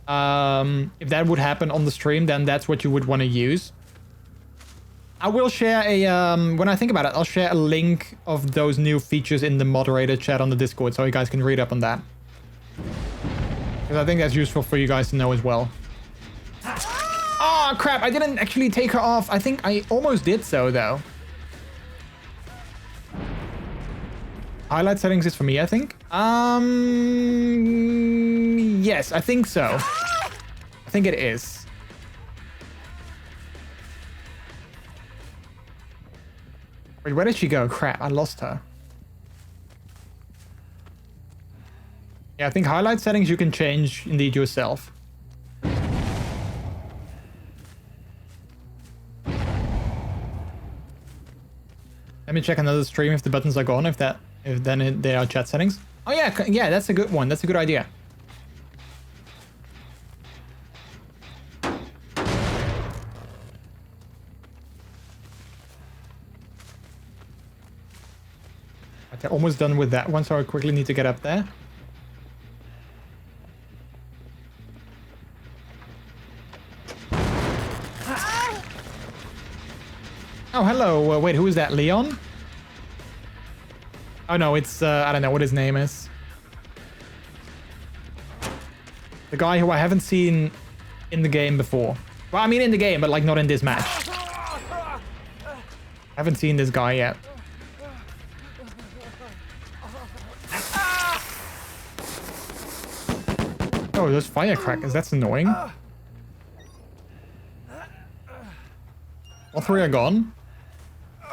if that would happen on the stream, then that's what you would want to use. I will share when I think about it, I'll share a link of those new features in the moderator chat on the Discord so you guys can read up on that. Because I think that's useful for you guys to know as well. Oh crap, I didn't actually take her off. I think I almost did so though. Highlight settings is for me, I think. Yes, I think so. I think it is. Wait, where did she go? Crap, I lost her. Yeah, I think highlight settings you can change indeed yourself. Let me check another stream if the buttons are gone, if then they are chat settings. Oh yeah, yeah, that's a good one. That's a good idea. Okay, almost done with that one, so I quickly need to get up there. Oh, hello. Wait, who is that? Leon? Oh, no, it's, I don't know what his name is. The guy who I haven't seen in the game before. Well, I mean in the game, but like not in this match. I haven't seen this guy yet. Oh, those firecrackers. That's annoying. All three are gone.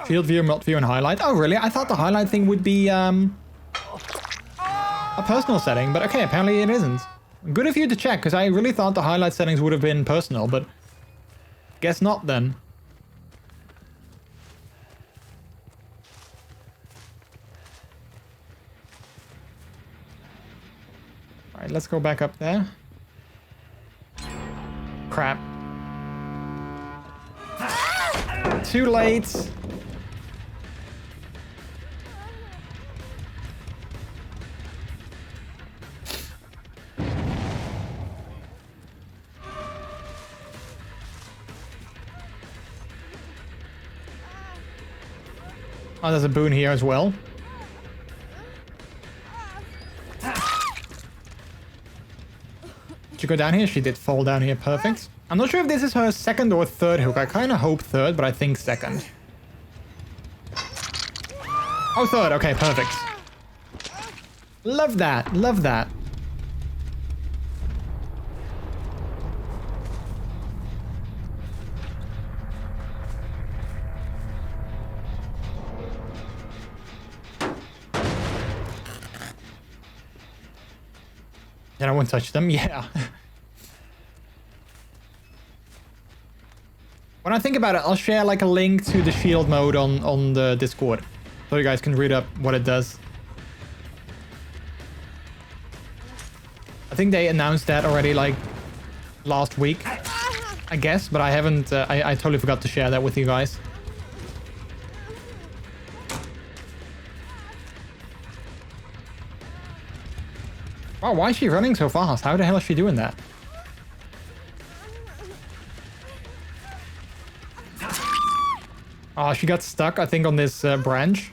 Field view, melt view, and highlight. Oh, really? I thought the highlight thing would be a personal setting, but okay, apparently it isn't. Good of you to check, because I really thought the highlight settings would have been personal, but guess not then. Alright, let's go back up there. Crap. Too late. Oh, there's a boon here as well. Did you go down here? She did fall down here. Perfect. I'm not sure if this is her second or third hook. I kind of hope third, but I think second. Oh, third. Okay, perfect. Love that. Love that. And I won't touch them. Yeah. When I think about it, I'll share like a link to the shield mode on the Discord, so you guys can read up what it does. I think they announced that already like last week, I guess, but I haven't. I totally forgot to share that with you guys. Wow, why is she running so fast? How the hell is she doing that? Oh, she got stuck, I think, on this branch.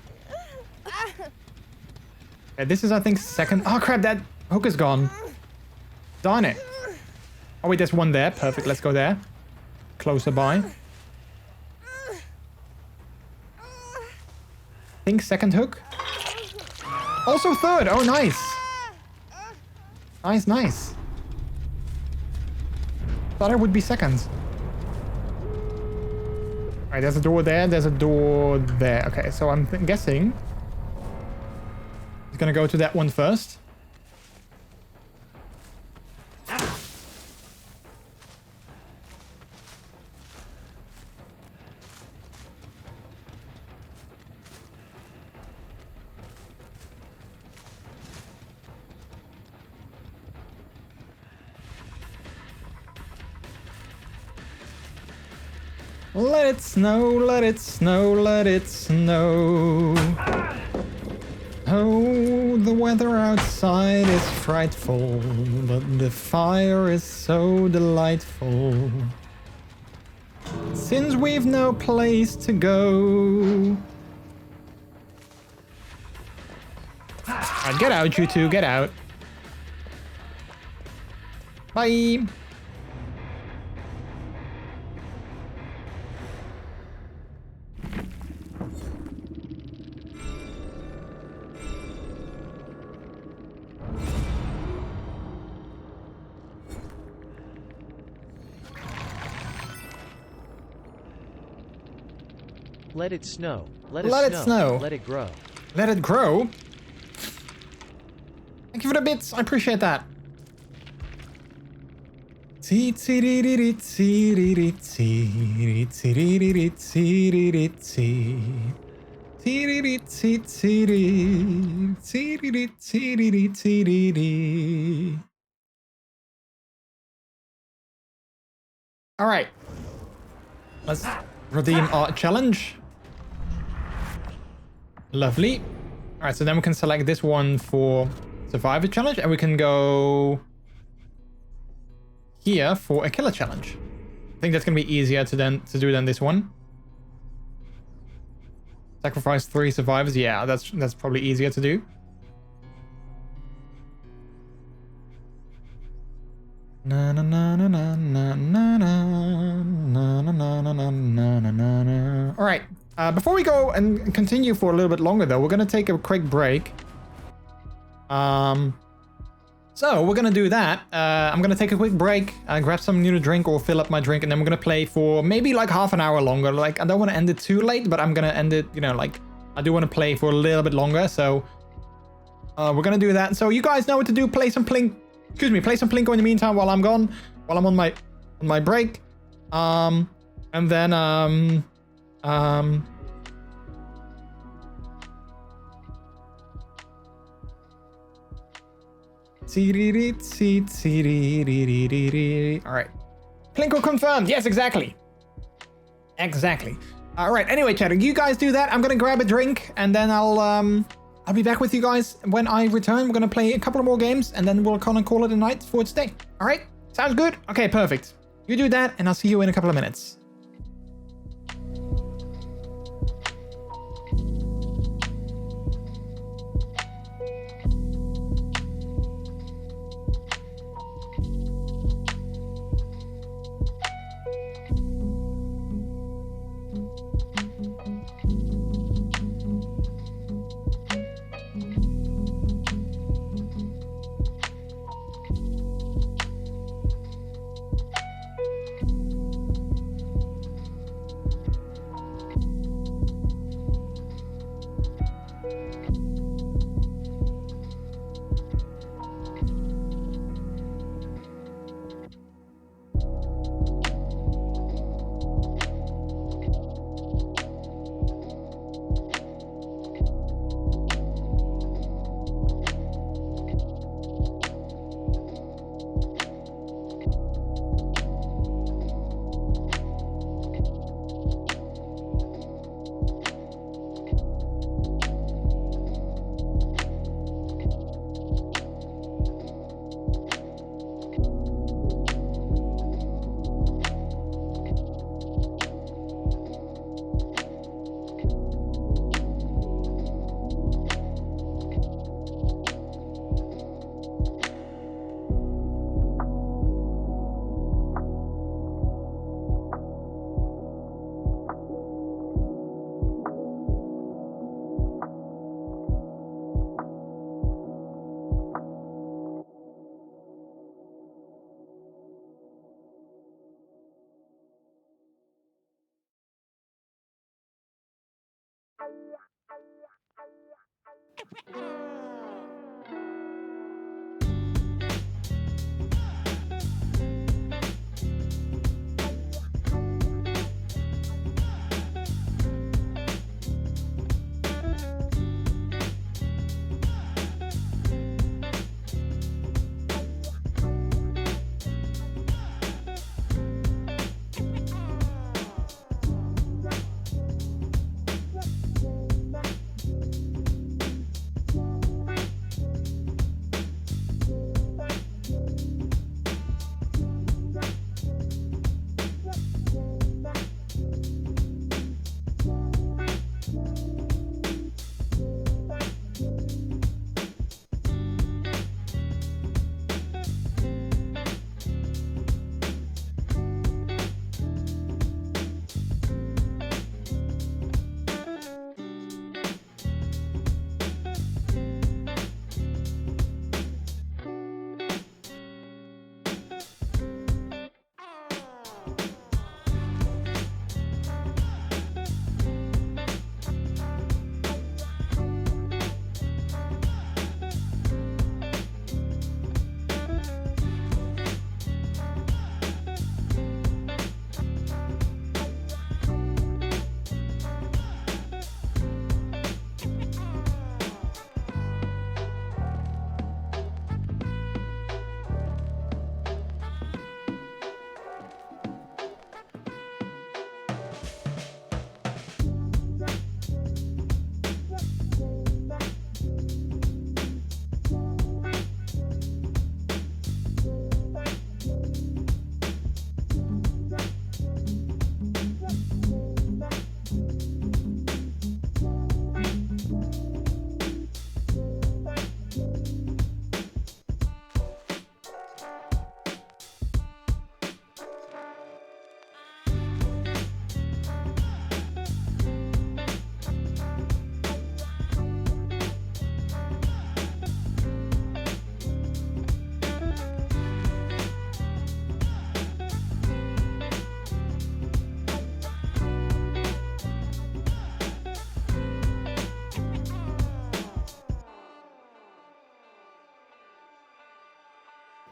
Okay, this is, I think, second. Oh, crap, that hook is gone. Darn it. Oh, wait, there's one there. Perfect, let's go there. Closer by. I think second hook. Also third. Oh, nice. Nice, nice. Thought I would be second. Alright, there's a door there, there's a door there. Okay, so I'm guessing he's gonna go to that one first. Let it snow, let it snow, let it snow. Oh, the weather outside is frightful, but the fire is so delightful. Since we've no place to go. Alright, get out, you two, get out. Bye. Let it snow. Let it snow. Let it grow. Let it grow? Thank you for the bits. I appreciate that. All right. Let's redeem our challenge. Lovely. All right, so then we can select this one for Survivor Challenge, and we can go here for a Killer Challenge. I think that's gonna be easier to do than this one. Sacrifice 3 survivors. Yeah, that's probably easier to do. Na na na na na na na na na na na na na. All right. Before we go and continue for a little bit longer, though, we're gonna take a quick break. So So we're gonna do that. I'm gonna take a quick break, grab something new to drink or fill up my drink, and then we're gonna play for maybe like half an hour longer. Like I don't want to end it too late, but I'm gonna end it, you know, like I do want to play for a little bit longer. So we're gonna do that. So you guys know what to do. Play some Plink. Excuse me. Play some Plinko in the meantime while I'm gone, while I'm on my break. And then all right. Plinko confirmed. Yes, exactly. Exactly. All right. Anyway, chat, you guys do that. I'm gonna grab a drink, and then I'll be back with you guys when I return. We're gonna play a couple of more games, and then we'll kind of call it a night for today. All right. Sounds good. Okay, perfect. You do that, and I'll see you in a couple of minutes.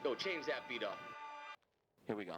Yo, change that beat up. Here we go.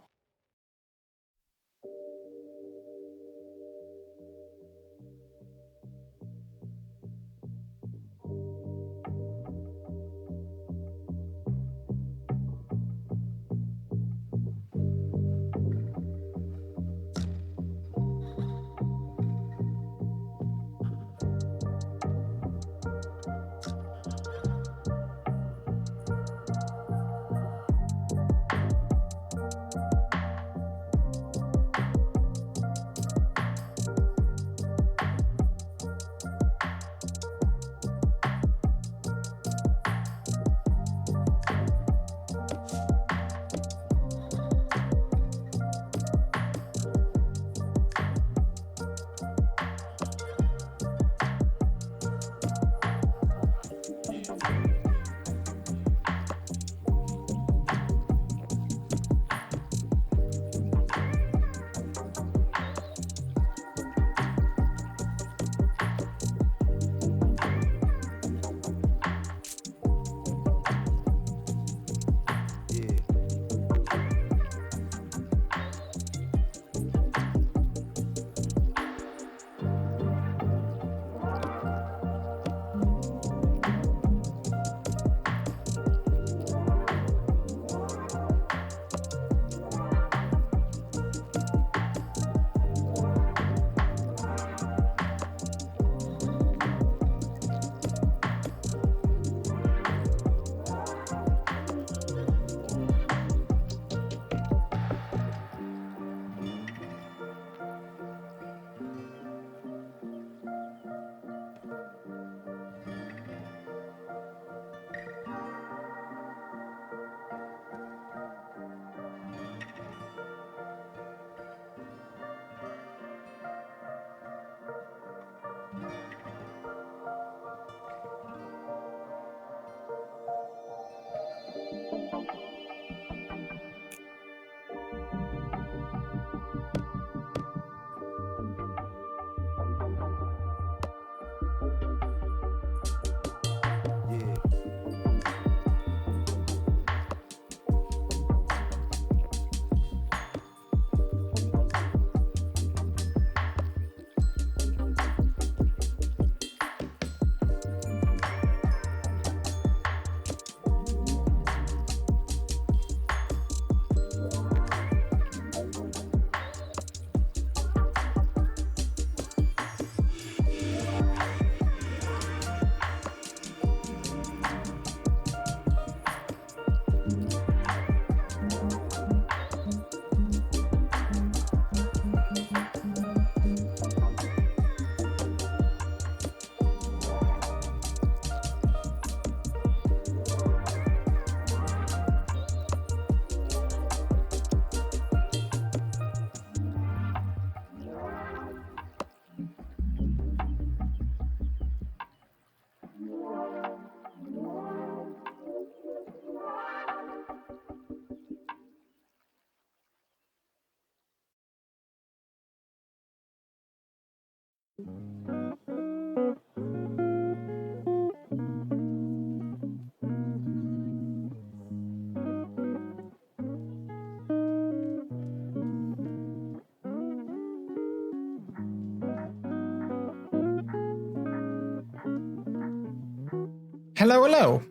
Hello, hello.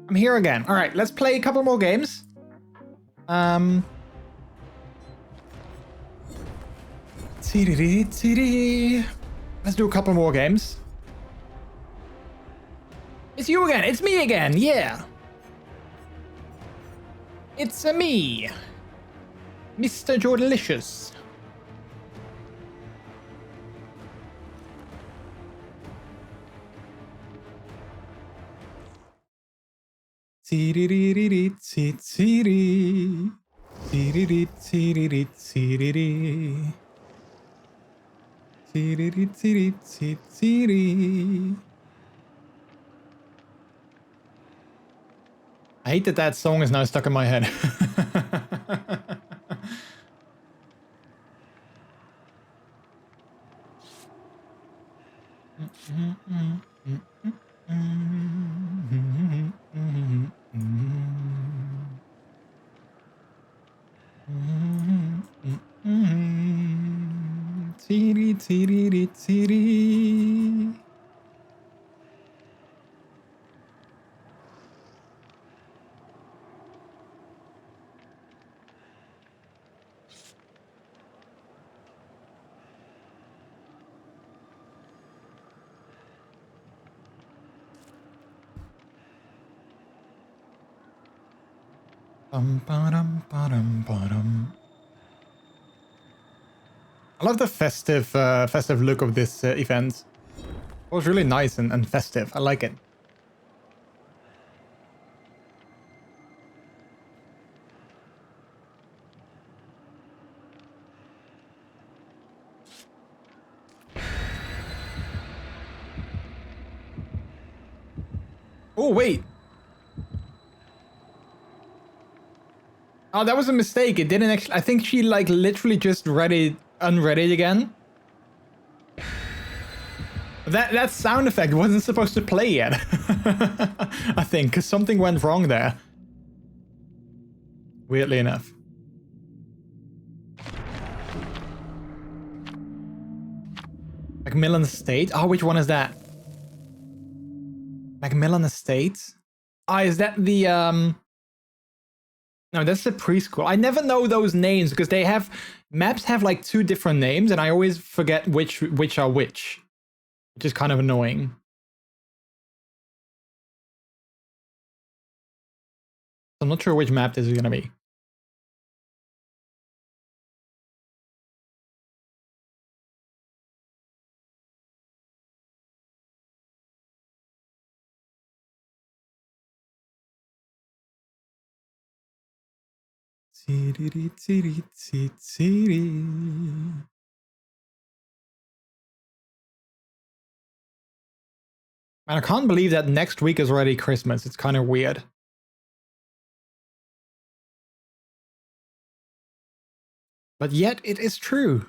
I'm here again. All right, let's play a couple more games. Let's do a couple more games. It's you again. It's me again. Yeah. It's me, MrJordilicious. I hate that that song is now stuck in my head. City. Ba-dum. I love the festive look of this event. It was really nice and festive. I like it. Oh, wait. Oh, that was a mistake. It didn't actually... I think she, like, literally just unread it again. That sound effect wasn't supposed to play yet. I think, because something went wrong there. Weirdly enough. Macmillan Estate? Oh, which one is that? Macmillan Estate? Ah, is that the, No, that's the preschool. I never know those names because they have... Maps have like 2 different names and I always forget which are which. Which is kind of annoying. I'm not sure which map this is gonna be. Man, I can't believe that next week is already Christmas. It's kind of weird. But yet, it is true.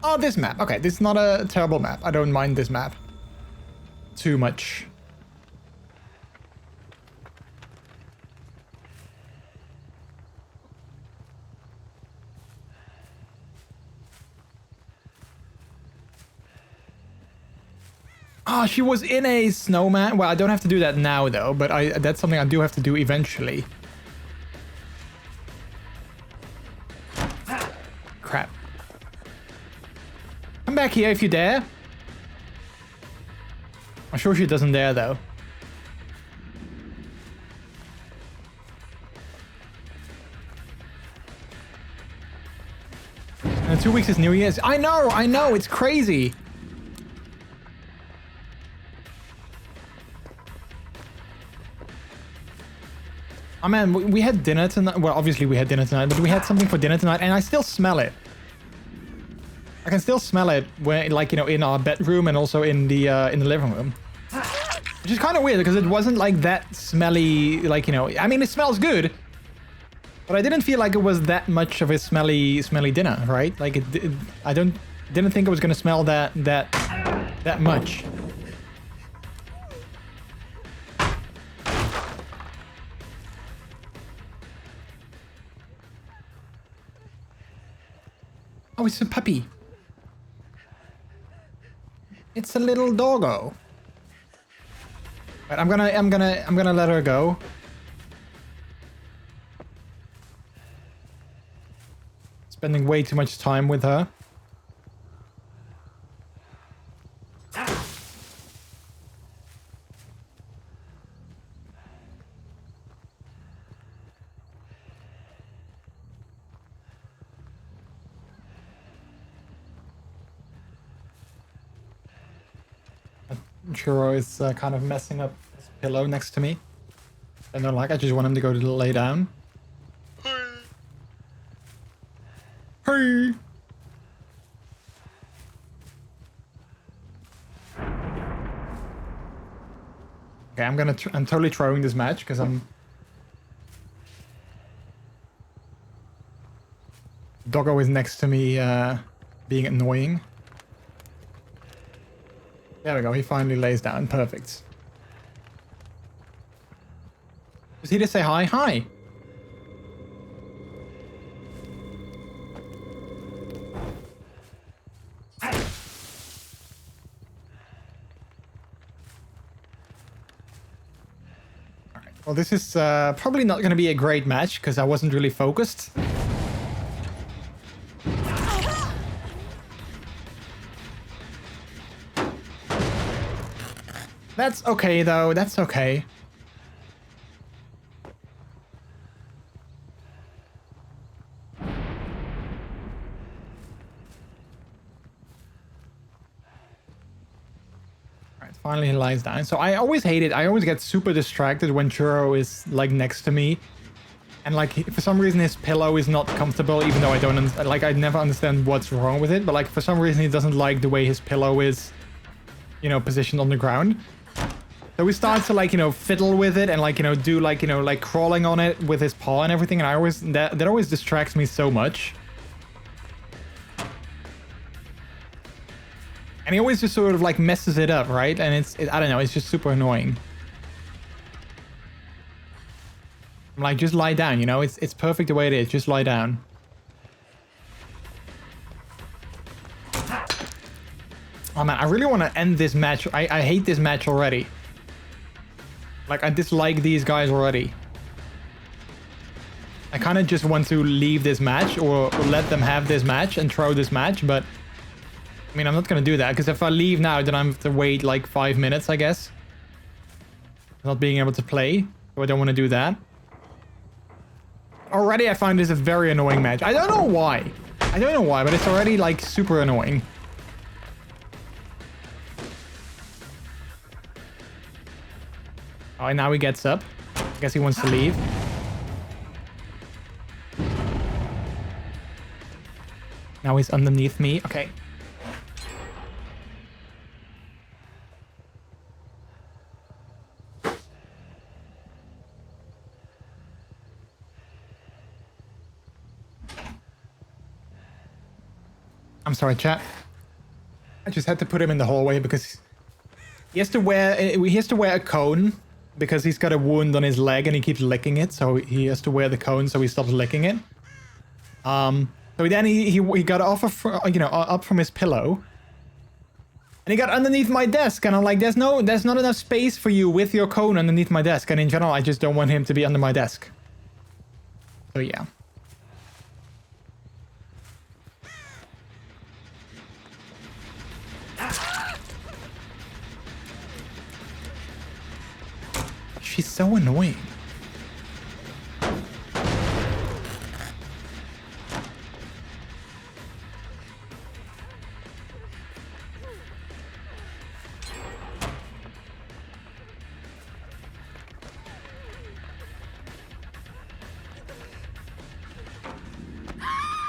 Oh, this map. Okay, this is not a terrible map. I don't mind this map too much. Oh, she was in a snowman. Well, I don't have to do that now, though, but that's something I do have to do eventually. Crap. Come back here if you dare. I'm sure she doesn't dare, though. And 2 weeks is New Year's. I know, it's crazy. Oh man, we had dinner tonight. Well, obviously we had dinner tonight, but we had something for dinner tonight, and I still smell it. I can still smell it, where, like, you know, in our bedroom and also in the living room, which is kind of weird because it wasn't like that smelly. Like, you know, I mean, it smells good, but I didn't feel like it was that much of a smelly dinner, right? Like, I didn't think it was gonna smell that much. Oh, it's a puppy. It's a little doggo. Right, I'm gonna let her go. Spending way too much time with her. Churro is kind of messing up his pillow next to me. And they're like, I just want him to go to lay down. Hey! Okay, I'm totally throwing this match because Doggo is next to me, being annoying. There we go, he finally lays down. Perfect. Was he to say hi? Hi! Well, this is probably not going to be a great match because I wasn't really focused. That's okay, though. That's okay. Finally he lies down. So I always hate it. I always get super distracted when Churro is like next to me. And like for some reason his pillow is not comfortable, even though I don't like I never understand what's wrong with it. But like for some reason he doesn't like the way his pillow is, you know, positioned on the ground. So we start to like, you know, fiddle with it and like, you know, do like, you know, like crawling on it with his paw and everything. And I always, that always distracts me so much. And he always just sort of like messes it up, right? And I don't know, it's just super annoying. I'm like, just lie down, you know? It's perfect the way it is. Just lie down. Oh man, I really want to end this match. I hate this match already. Like, I dislike these guys already. I kind of just want to leave this match or let them have this match and throw this match, but I mean, I'm not going to do that because if I leave now, then I have to wait like 5 minutes, I guess. Not being able to play, so I don't want to do that. Already, I find this a very annoying match. I don't know why. I don't know why, but it's already like super annoying. Oh, and now he gets up. I guess he wants to leave. Now he's underneath me. Okay. I'm sorry, chat. I just had to put him in the hallway because he has to wear a cone because he's got a wound on his leg and he keeps licking it, so he has to wear the cone so he stops licking it. So then he got off of, you know, up from his pillow, and he got underneath my desk, and I'm like, there's not enough space for you with your cone underneath my desk, and in general, I just don't want him to be under my desk. So yeah. She's so annoying.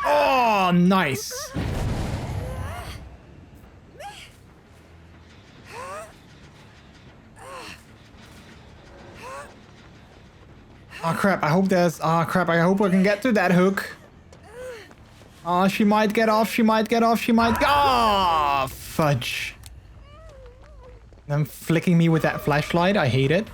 Oh, nice. Oh crap, I hope there's... Oh crap, I hope I can get to that hook. Oh, she might get off, she might get off, she might... Oh, fudge. Them flicking me with that flashlight, I hate it.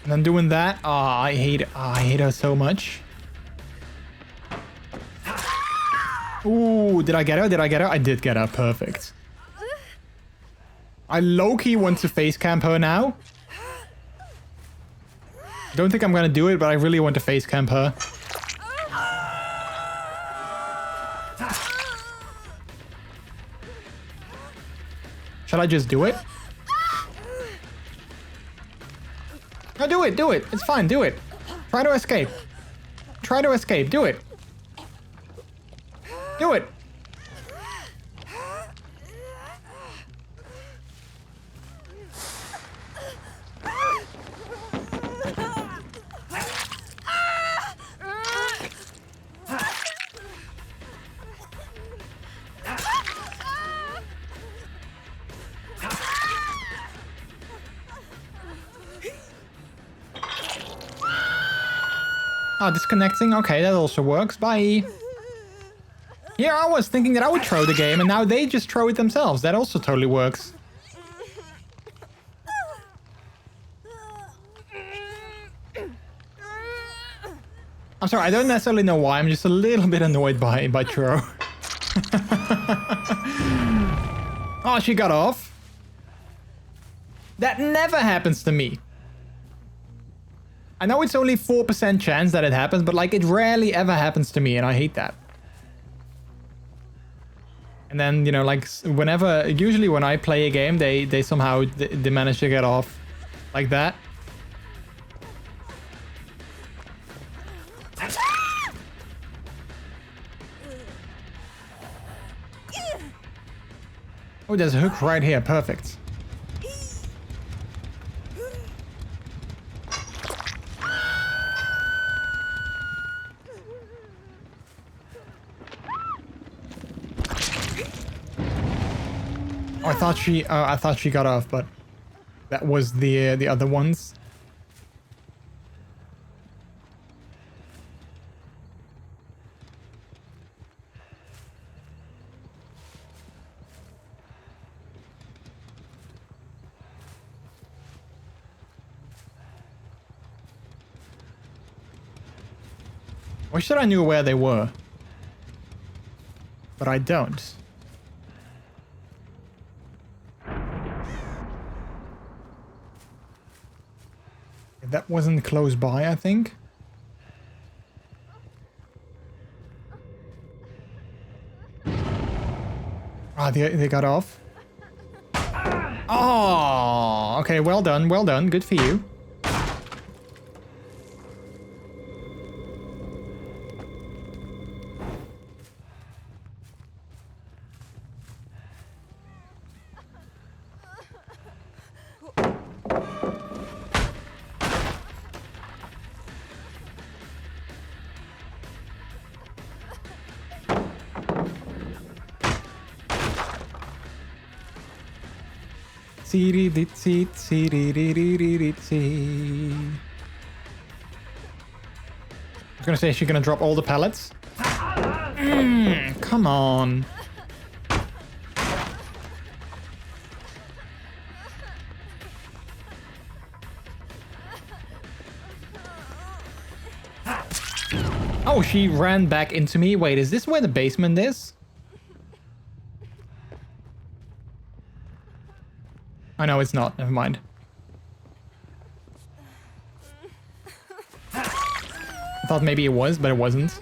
And then doing that, oh, I hate it. Oh, I hate her so much. Ooh, did I get her? Did I get her? I did get her, perfect. I low-key want to face camp her now. Don't think I'm gonna do it, but I really want to face camp her. Shall I just do it? No, do it, do it. It's fine, do it. Try to escape. Try to escape, do it. Do it. Oh, disconnecting? Okay, that also works. Bye. Here I was thinking that I would throw the game, and now they just throw it themselves. That also totally works. I'm sorry, I don't necessarily know why. I'm just a little bit annoyed by Churro. Oh, she got off. That never happens to me. I know it's only 4% chance that it happens, but like it rarely ever happens to me, and I hate that. And then, you know, like whenever, usually when I play a game, they somehow they manage to get off like that. Oh, there's a hook right here. Perfect. Oh, I thought she got off, but that was the other ones. Wish that I knew where they were, but I don't. That wasn't close by, I think. Ah, they got off. Oh, okay, well done, good for you. I was gonna say, is she gonna drop all the pellets? Come on. Oh, she ran back into me. Wait, is this where the basement is? Oh, no, it's not. Never mind. I thought maybe it was, but it wasn't.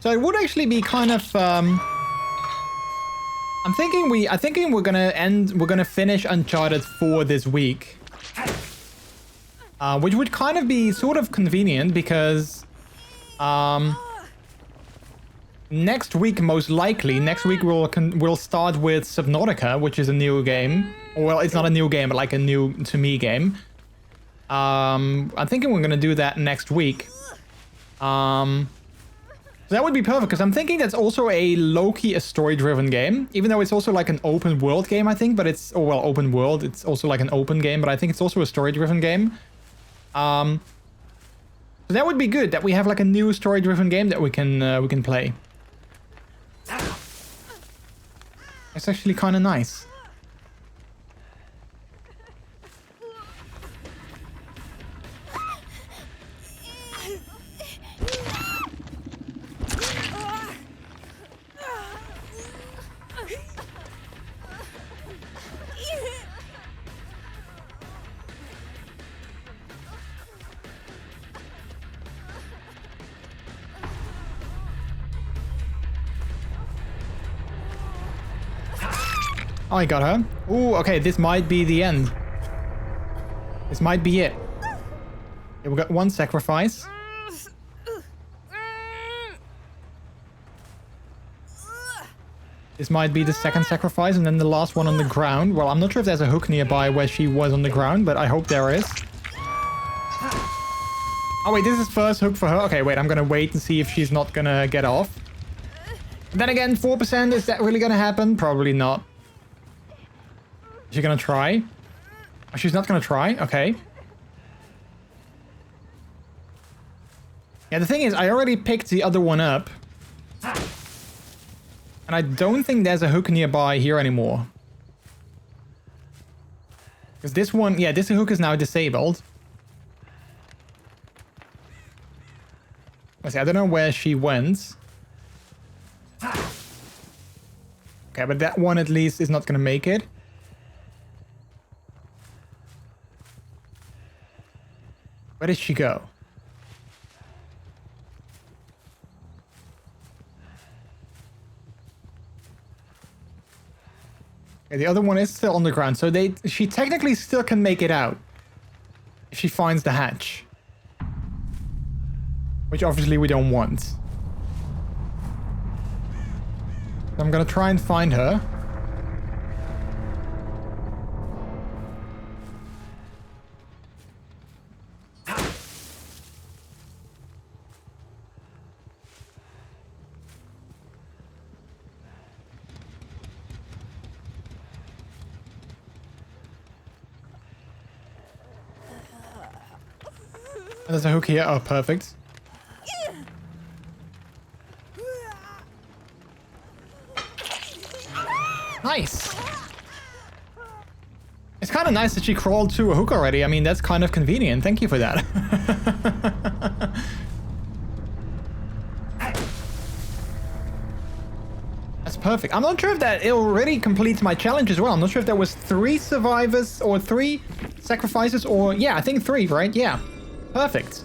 So it would actually be kind of I thinking we're gonna finish Uncharted 4 this week. Which would kind of be sort of convenient because next week, most likely, we'll start with Subnautica, which is a new game. Well, it's not a new game, but like a new to me game. I'm thinking we're gonna do that next week. So that would be perfect because I'm thinking that's also a low-key a story-driven game, even though it's also like an open world game, I think. But it's open world. It's also like an open game, but I think it's also a story-driven game. So that would be good that we have like a new story-driven game that we can play. It's actually kind of nice. Oh, I got her. Ooh, okay, this might be the end. This might be it. Okay, we got one sacrifice. This might be the second sacrifice, and then the last one on the ground. Well, I'm not sure if there's a hook nearby where she was on the ground, but I hope there is. Oh, wait, this is first hook for her. Okay, wait, I'm gonna wait and see if she's not gonna get off. Then again, 4%, is that really gonna happen? Probably not. Is she gonna try? Oh, she's not gonna try? Okay. Yeah, the thing is, I already picked the other one up. And I don't think there's a hook nearby here anymore. Because this one, yeah, this hook is now disabled. Let's see, I don't know where she went. Okay, but that one at least is not going to make it. Where did she go? Okay, the other one is still on the ground, so she technically still can make it out if she finds the hatch, which obviously we don't want. I'm gonna try and find her. There's a hook here. Oh, perfect. Nice. It's kind of nice that she crawled to a hook already. I mean, that's kind of convenient. Thank you for that. That's perfect. I'm not sure if that already completes my challenge as well. I'm not sure if there was 3 survivors or 3 sacrifices or... Yeah, I think 3, right? Yeah. Perfect.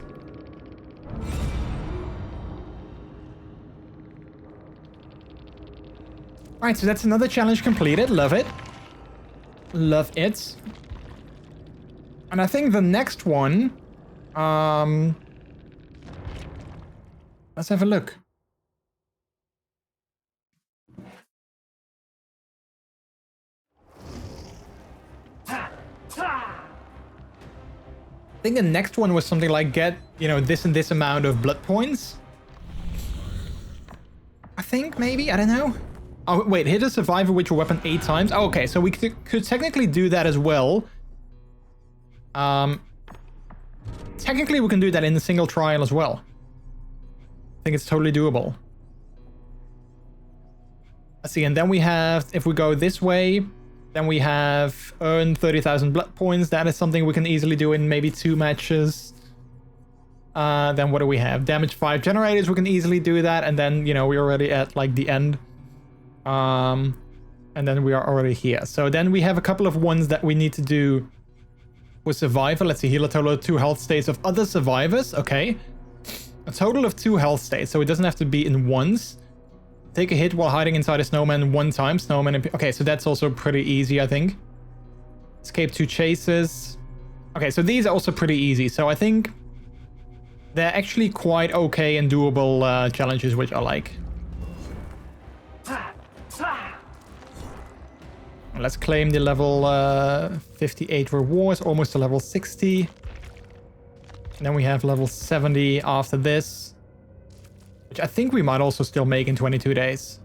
Alright, so that's another challenge completed. Love it. Love it. And I think the next one... let's have a look. I think the next one was something like get, you know, this and this amount of blood points. I think, maybe? I don't know. Oh, wait, hit a survivor with your weapon 8 times. Oh, okay, so we could technically do that as well. Technically, we can do that in a single trial as well. I think it's totally doable. Let's see, and then we have, if we go this way, then we have earn 30,000 blood points. That is something we can easily do in maybe 2 matches. Then what do we have? Damage 5 generators, we can easily do that. And then, you know, we're already at like the end. And then we are already here. So then we have a couple of ones that we need to do with survivor. Let's see, heal a total of 2 health states of other survivors. Okay. A total of 2 health states, so it doesn't have to be in ones. Take a hit while hiding inside a snowman 1 time. Snowman. Okay, so that's also pretty easy, I think. Escape 2 chases. Okay, so these are also pretty easy. So I think they're actually quite okay and doable challenges, which I like. Let's claim the level 58 rewards, almost to level 60. And then we have level 70 after this, which I think we might also still make in 22 days.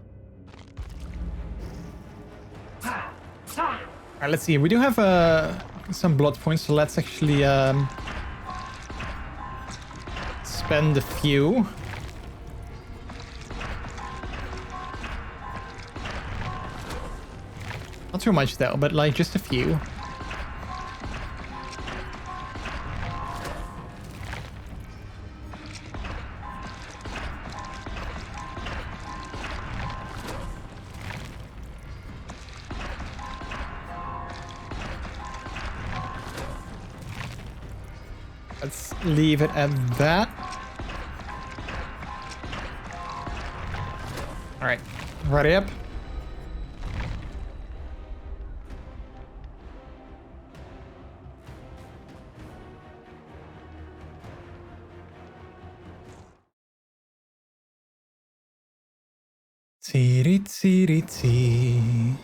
Alright, let's see. We do have some blood points, so let's actually spend a few. Not too much though, but like just a few. Let's leave it at that. All right, ready up. Tsiri tsiri tsi.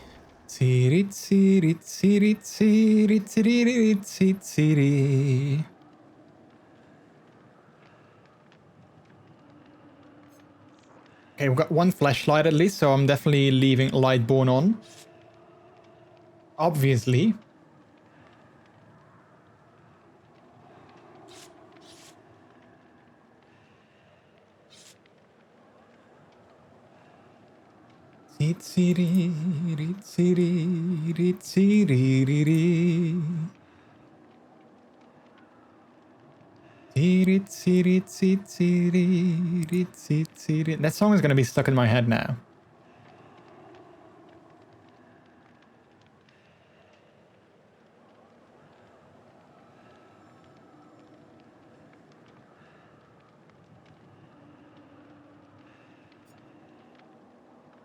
Tsiri tsiri tsiri tsiri tsiri tsiri tsiri. Okay, we've got 1 flashlight at least, so I'm definitely leaving Lightborn on. Obviously. That song is gonna be stuck in my head now.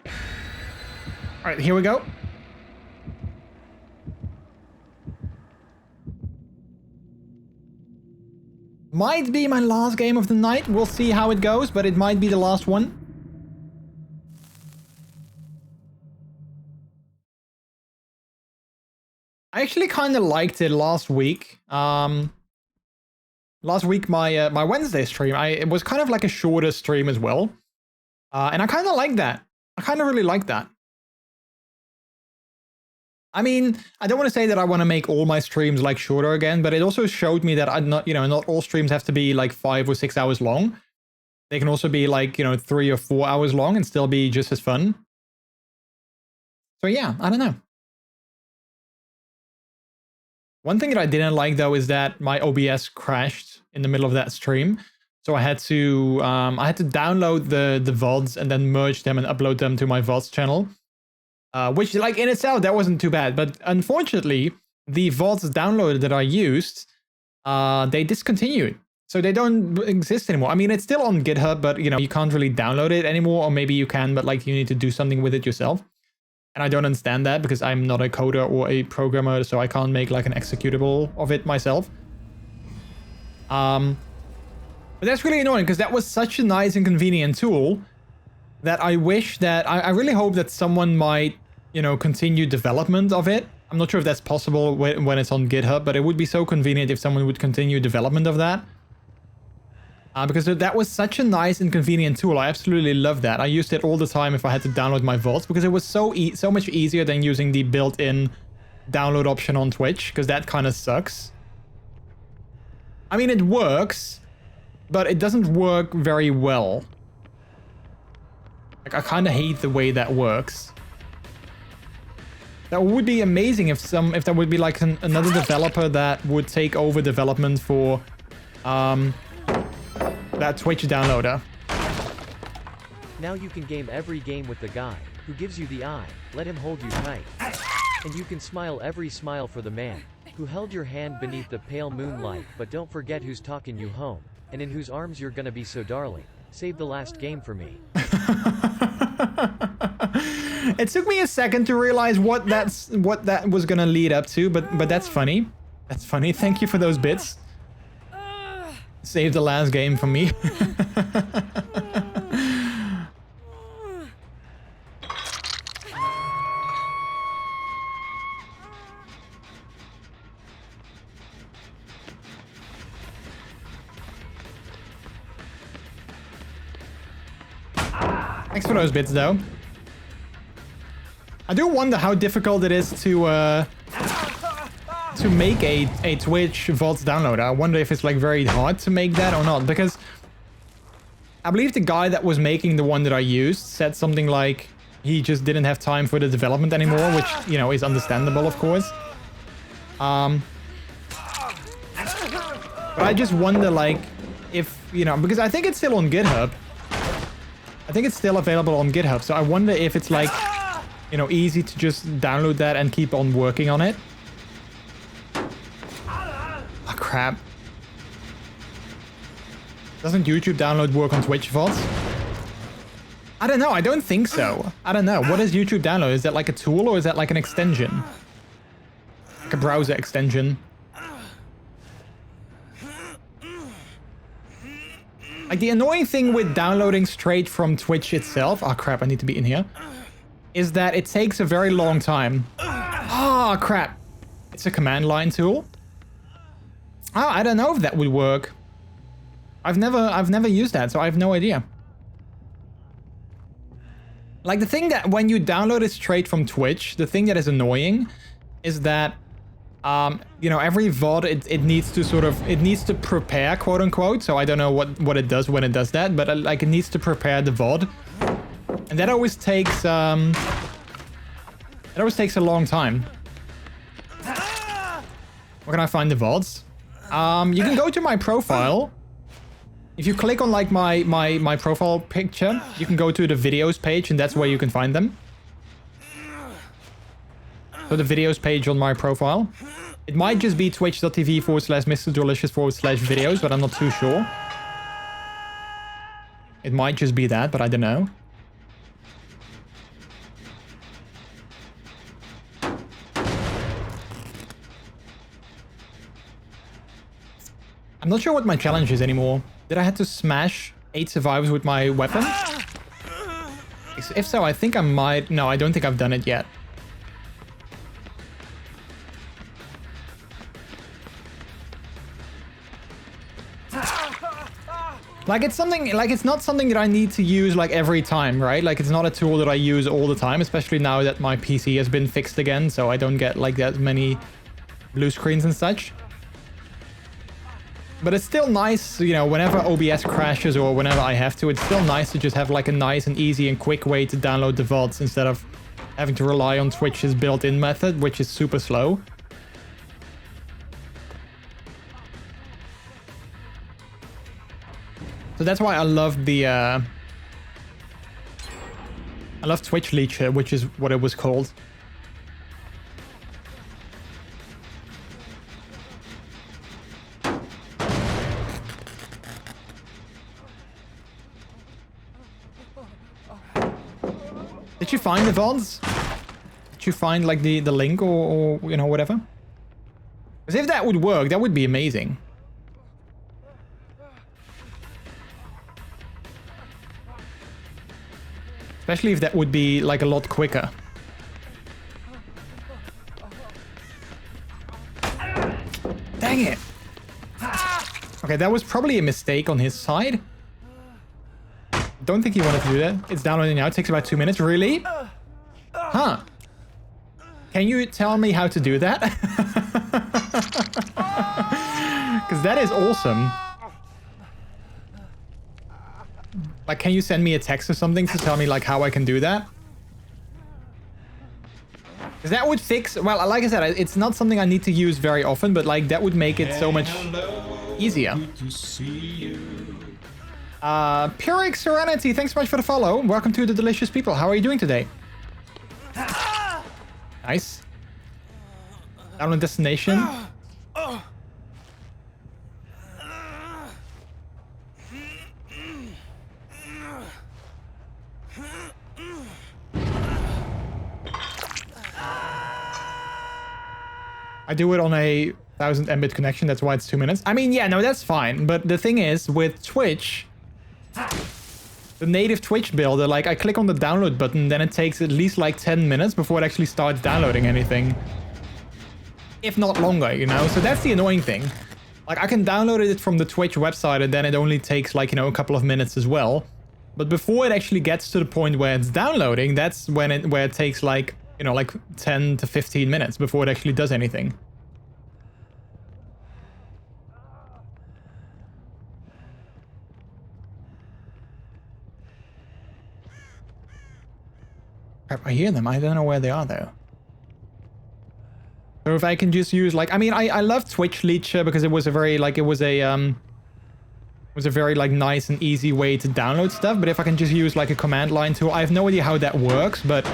All right, here we go. Might be my last game of the night. We'll see how it goes, but it might be the last one. I actually kind of liked it last week. Last week, my Wednesday stream, it was kind of like a shorter stream as well. And I kind of like that. I kind of really like that. I mean, I don't want to say that I want to make all my streams like shorter again, but it also showed me that I'm not, not all streams have to be like 5 or 6 hours long. They can also be like, 3 or 4 hours long and still be just as fun. So yeah, I don't know. One thing that I didn't like though is that my OBS crashed in the middle of that stream. So I had to download the VODs and then merge them and upload them to my VODs channel. Which, like, in itself, that wasn't too bad. But unfortunately, the VODs downloaded that I used, they discontinued. So they don't exist anymore. I mean, it's still on GitHub, but, you can't really download it anymore. Or maybe you can, but, like, you need to do something with it yourself. And I don't understand that because I'm not a coder or a programmer, so I can't make, like, an executable of it myself. But that's really annoying because that was such a nice and convenient tool that I wish that... I really hope that someone might... continue development of it. I'm not sure if that's possible when it's on GitHub, but it would be so convenient if someone would continue development of that. Because that was such a nice and convenient tool. I absolutely love that. I used it all the time if I had to download my VODs because it was so much easier than using the built-in download option on Twitch, because that kind of sucks. I mean, it works, but it doesn't work very well. Like, I kind of hate the way that works. That would be amazing if there would be like another developer that would take over development for that Twitch downloader. Now you can game every game with the guy who gives you the eye. Let him hold you tight. And you can smile every smile for the man who held your hand beneath the pale moonlight, but don't forget who's talking you home and in whose arms you're gonna be so darling. Save the last game for me. It took me a second to realize what that was gonna lead up to, but that's funny. That's funny. Thank you for those bits. Save the last game for me. Thanks for those bits, though. I do wonder how difficult it is to make a Twitch VODs downloader. I wonder if it's like very hard to make that or not, because I believe the guy that was making the one that I used said something like he just didn't have time for the development anymore, which, is understandable, of course. But I just wonder, like, if, because I think it's still on GitHub. I think it's still available on GitHub, so I wonder if it's like, easy to just download that and keep on working on it. Oh, crap. Doesn't YouTube download work on Twitch VODs? I don't know, I don't think so. I don't know. What is YouTube download? Is that like a tool or is that like an extension? Like a browser extension? Like, the annoying thing with downloading straight from Twitch itself... Oh, crap, I need to be in here. Is that it takes a very long time. Oh, crap. It's a command line tool. Oh, I don't know if that would work. I've never used that, so I have no idea. Like, the thing that when you download it straight from Twitch, the thing that is annoying is that every VOD, it needs to it needs to prepare, quote unquote. So I don't know what it does when it does that, but like it needs to prepare the VOD. And that always takes, a long time. Where can I find the VODs? You can go to my profile If you click on like my profile picture, you can go to the videos page and that's where you can find them. So the videos page on my profile. It might just be twitch.tv/MrJordilicious/videos, but I'm not too sure. It might just be that, but I don't know. I'm not sure what my challenge is anymore. Did I have to smash 8 survivors with my weapon? If so, I think I might... No, I don't think I've done it yet. Like, it's something... Like, it's not something that I need to use, like, every time, right? Like, it's not a tool that I use all the time, especially now that my PC has been fixed again, so I don't get, like, that many blue screens and such. But it's still nice, you know, whenever OBS crashes or whenever I have to, it's still nice to just have like a nice and easy and quick way to download the VODs instead of having to rely on Twitch's built-in method, which is super slow. So that's why I love the, I love Twitch Leecher, which is what it was called. Did you find the VODs? Did you find like the link or you know, whatever? Because if that would work, that would be amazing. Especially if that would be like a lot quicker. Dang it. Okay, that was probably a mistake on his side. Don't think he wanted to do that. It's downloading now. It takes about 2 minutes. Really? Huh. Can you tell me how to do that? Because that is awesome. Like, can you send me a text or something to tell me, like, how I can do that? Because that would fix... Well, like I said, it's not something I need to use very often, but, like, that would make it so much easier. Pyrrhic Serenity, thanks so much for the follow. Welcome to the Delicious People. How are you doing today? Nice. Down on destination. I do it on a 1000 Mbit connection, that's why it's 2 minutes. I mean, yeah, no, that's fine. But the thing is, with Twitch, the native Twitch builder, like, I click on the download button, then it takes at least like 10 minutes before it actually starts downloading anything. If not longer, you know? So that's the annoying thing. Like, I can download it from the Twitch website, and then it only takes, like, you know, a couple of minutes as well. But before it actually gets to the point where it's downloading, that's when it takes, like, you know, like 10 to 15 minutes before it actually does anything. Crap, I hear them. I don't know where they are, though. So if I can just use, like, I mean, I love Twitch Leecher because it was a very, like, it was a very, like, nice and easy way to download stuff. But if I can just use, like, a command line tool, I have no idea how that works, but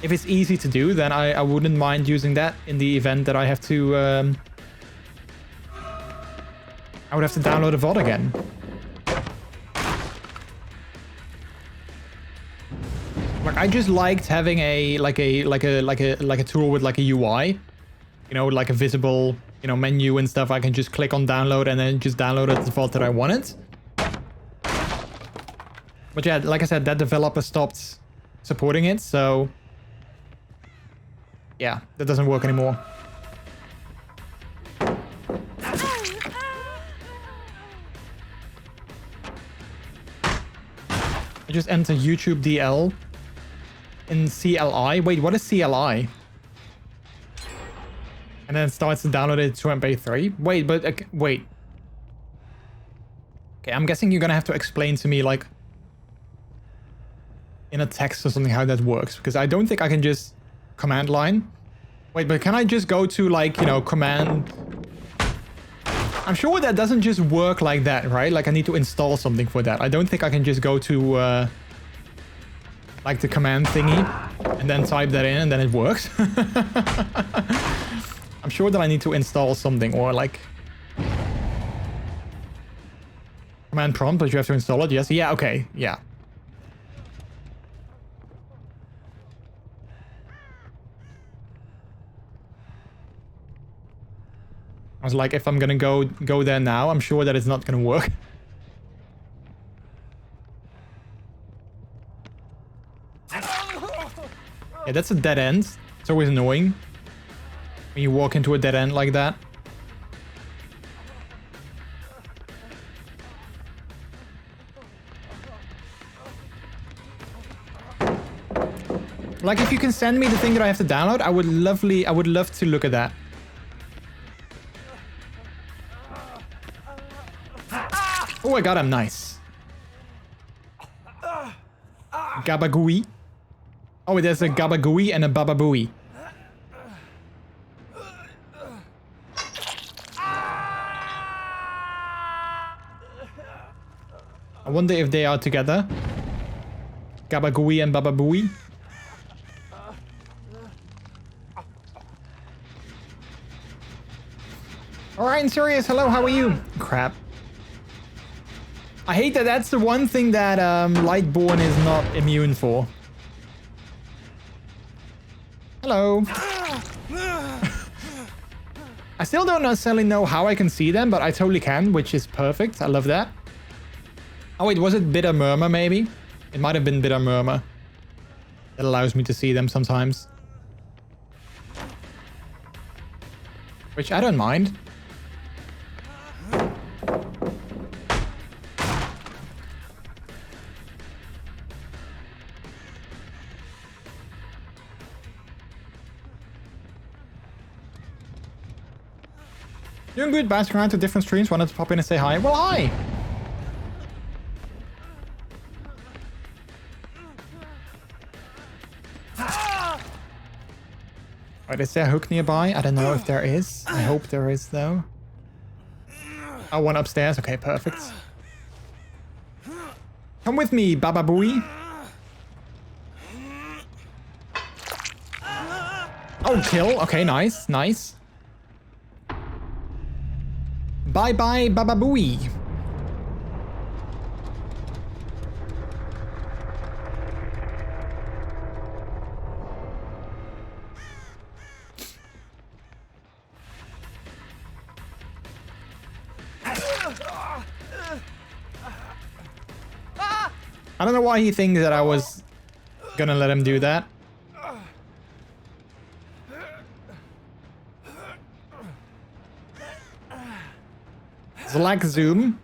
if it's easy to do, then I wouldn't mind using that in the event that I have to, I would have to download a VOD again. Like, I just liked having a tool with like a UI, you know, like a visible, you know, menu and stuff. I can just click on download and then just download it the VOD that I wanted. But yeah, like I said, that developer stopped supporting it, so yeah, that doesn't work anymore. I just enter YouTube DL. In CLI? Wait, what is CLI? And then it starts to download it to MP3? Wait, but... wait. Okay, I'm guessing you're gonna have to explain to me, like, in a text or something how that works. Because I don't think I can just command line. Wait, but can I just go to, like, you know, command... I'm sure that doesn't just work like that, right? Like I need to install something for that. I don't think I can just go to like the command thingy and then type that in and then it works. I'm sure that I need to install something or like command prompt, but you have to install it. Yes. Yeah. Okay. Yeah. I was like, if I'm gonna go there now, I'm sure that it's not gonna work. Yeah, that's a dead end. It's always annoying when you walk into a dead end like that. Like, if you can send me the thing that I have to download, I would love to look at that. Oh, I got him. Nice. Gabagooey. Oh, there's a Gabagooey and a Bababooey. I wonder if they are together. Gabagooey and Bababooey. Alright, serious. Hello, how are you? Crap. I hate that that's the one thing that Lightborn is not immune for. Hello. I still don't necessarily know how I can see them, but I totally can, which is perfect. I love that. Oh wait, was it Bitter Murmur maybe? It might have been Bitter Murmur. That allows me to see them sometimes. Which I don't mind. Doing good, bouncing around to different streams. Wanted to pop in and say hi. Well, hi! Wait, is there a hook nearby? I don't know if there is. I hope there is, though. Oh, one upstairs. Okay, perfect. Come with me, Bababooey. Oh, kill. Okay, nice, nice. Bye-bye, Bababooey. I don't know why he thinks that I was gonna let him do that. Select zoom.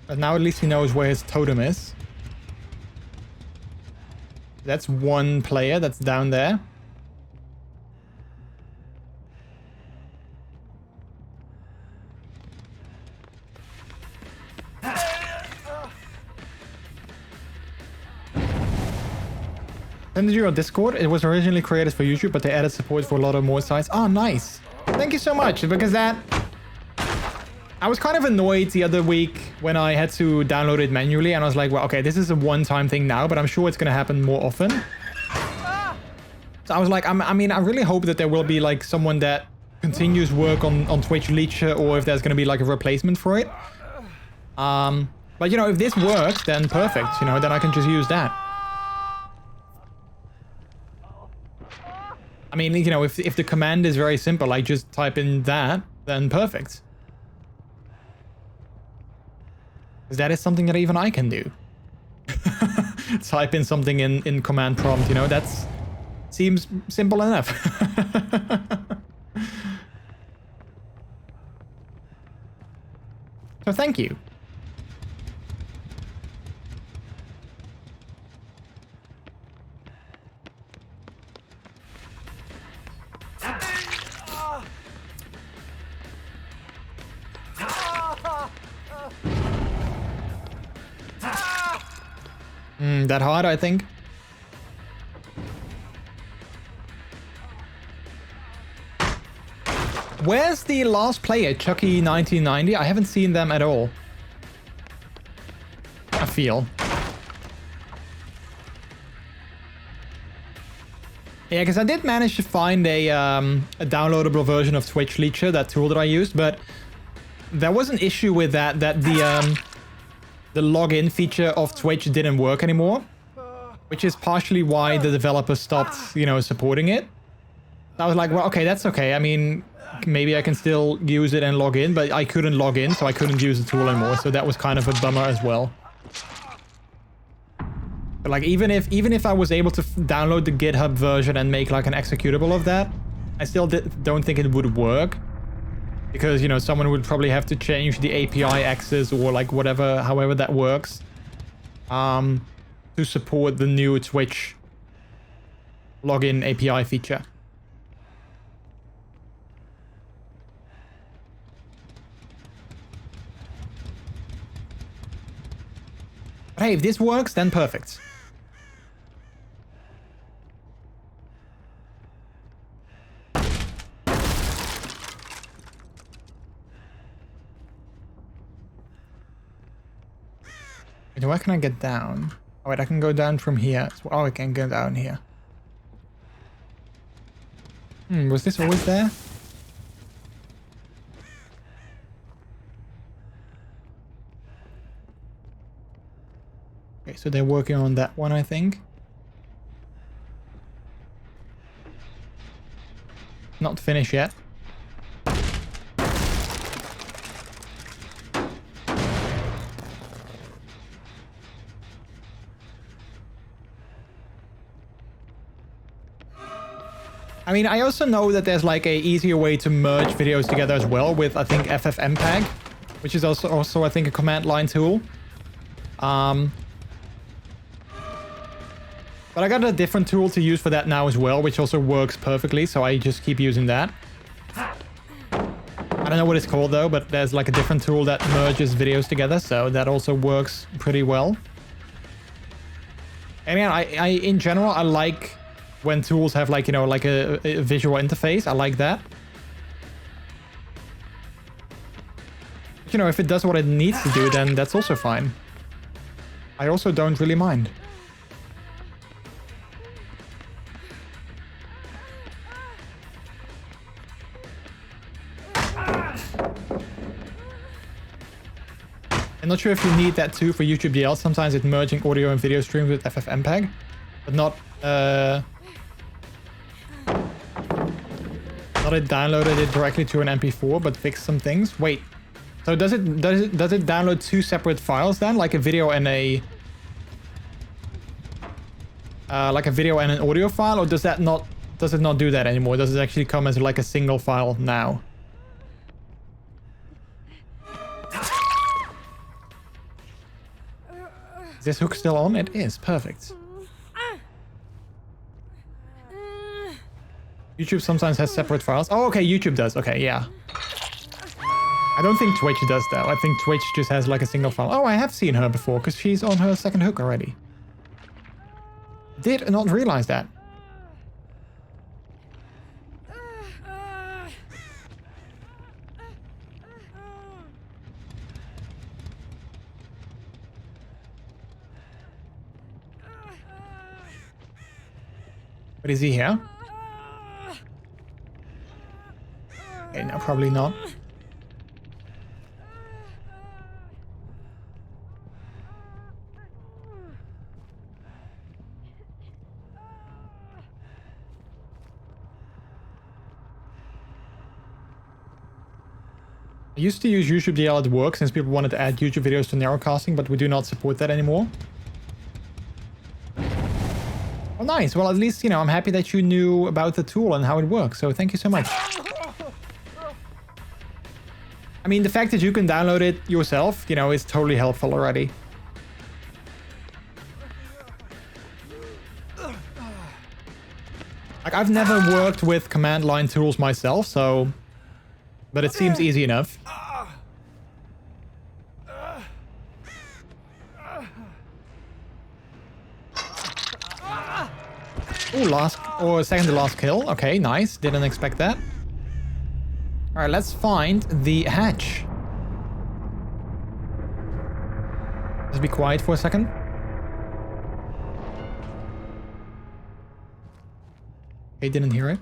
But now at least he knows where his totem is. That's one player that's down there. Send you on Discord. It was originally created for YouTube, but they added support for a lot of more sites. Oh, nice. Thank you so much, because that... I was kind of annoyed the other week when I had to download it manually, and I was like, well, okay, this is a one-time thing now, but I'm sure it's going to happen more often. So I was like, I mean, I really hope that there will be like someone that continues work on MrJordilicious, or if there's going to be like a replacement for it. But you know, if this works, then perfect, you know, then I can just use that. I mean, you know, if the command is very simple, I just type in that, then perfect. Because that is something that even I can do. Type in something in command prompt, you know, that's... seems simple enough. So thank you. That hard, I think. Where's the last player, Chucky1990? I haven't seen them at all. I feel. Yeah, because I did manage to find a downloadable version of TwitchLeacher, that tool that I used, but there was an issue with that the login feature of Twitch didn't work anymore, which is partially why the developer stopped, you know, supporting it. I was like, well, okay, that's okay. I mean, maybe I can still use it and log in, but I couldn't log in, so I couldn't use the tool anymore. So that was kind of a bummer as well. But like, even if I was able to download the GitHub version and make like an executable of that, I still don't think it would work. Because, you know, someone would probably have to change the API access or like whatever, however that works, to support the new Twitch login API feature. But hey, if this works, then perfect. Where can I get down? Oh wait, I can go down from here. Oh, I can go down here. Was this always there? Okay, so they're working on that one, I think. Not finished yet. I mean, I also know that there's like a easier way to merge videos together as well with, I think, FFmpeg, which is also I think a command line tool. But I got a different tool to use for that now as well, which also works perfectly, so I just keep using that. I don't know what it's called though, but there's like a different tool that merges videos together, so that also works pretty well. And yeah, I in general, I like when tools have like, you know, like a visual interface. I like that. But, you know, if it does what it needs to do, then that's also fine. I also don't really mind. I'm not sure if you need that too for YouTube DL. Sometimes it's merging audio and video streams with FFmpeg, but not it downloaded it directly to an MP4, but fixed some things. Wait, so does it download two separate files then, like a video and a video and an audio file, or does it not do that anymore? Does it actually come as like a single file now? Is this hook still on? It is. Perfect. YouTube sometimes has separate files. Oh, okay, YouTube does. Okay, yeah. I don't think Twitch does though. I think Twitch just has like a single file. Oh, I have seen her before because she's on her second hook already. Did not realize that. But is he here? Okay, no, probably not. I used to use YouTube DL at work since people wanted to add YouTube videos to narrowcasting, but we do not support that anymore. Oh, nice. Well, at least, you know, I'm happy that you knew about the tool and how it works. So thank you so much. I mean, the fact that you can download it yourself, you know, is totally helpful already. Like, I've never worked with command line tools myself, so... But it seems easy enough. last or second to last kill. Okay, nice. Didn't expect that. All right, let's find the hatch. Let's be quiet for a second. Okay, didn't hear it.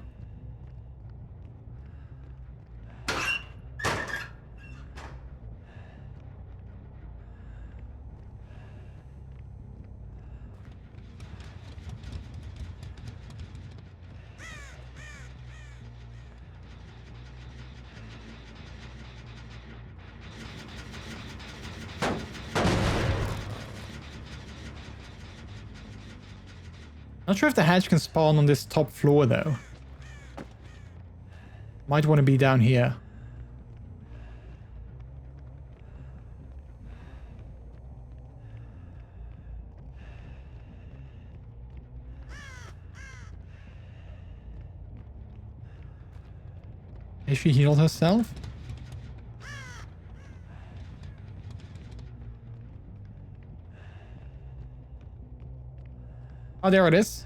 Not sure if the hatch can spawn on this top floor though. Might want to be down here. Has she healed herself? Oh, there it is.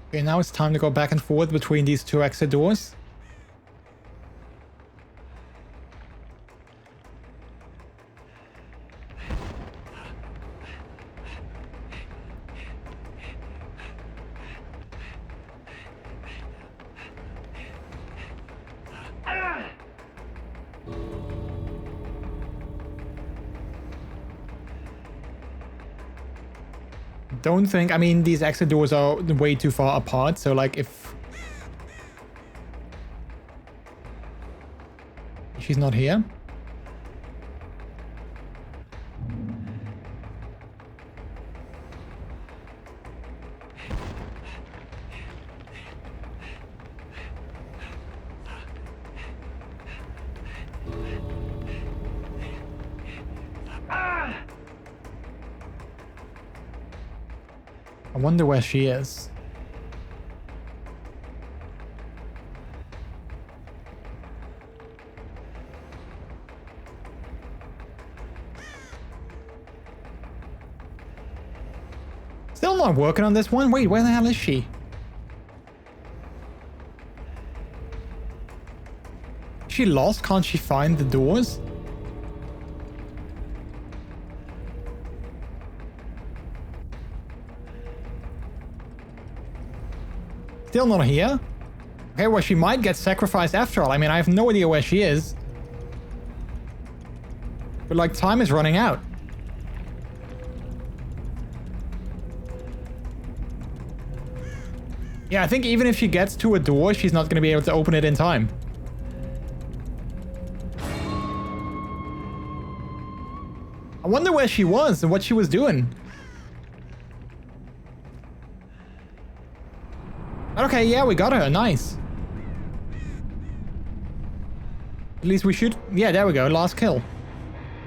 Okay, now it's time to go back and forth between these two exit doors. Don't think, I mean, these exit doors are way too far apart, so like if she's not here. I wonder where she is. Still not working on this one? Wait, where the hell is she? Is she lost? Can't she find the doors? Still not here. Okay, well, she might get sacrificed after all. I mean, I have no idea where she is. But, like, time is running out. Yeah, I think even if she gets to a door, she's not going to be able to open it in time. I wonder where she was and what she was doing. Okay, yeah, we got her. Nice. At least we should... Yeah, there we go. Last kill.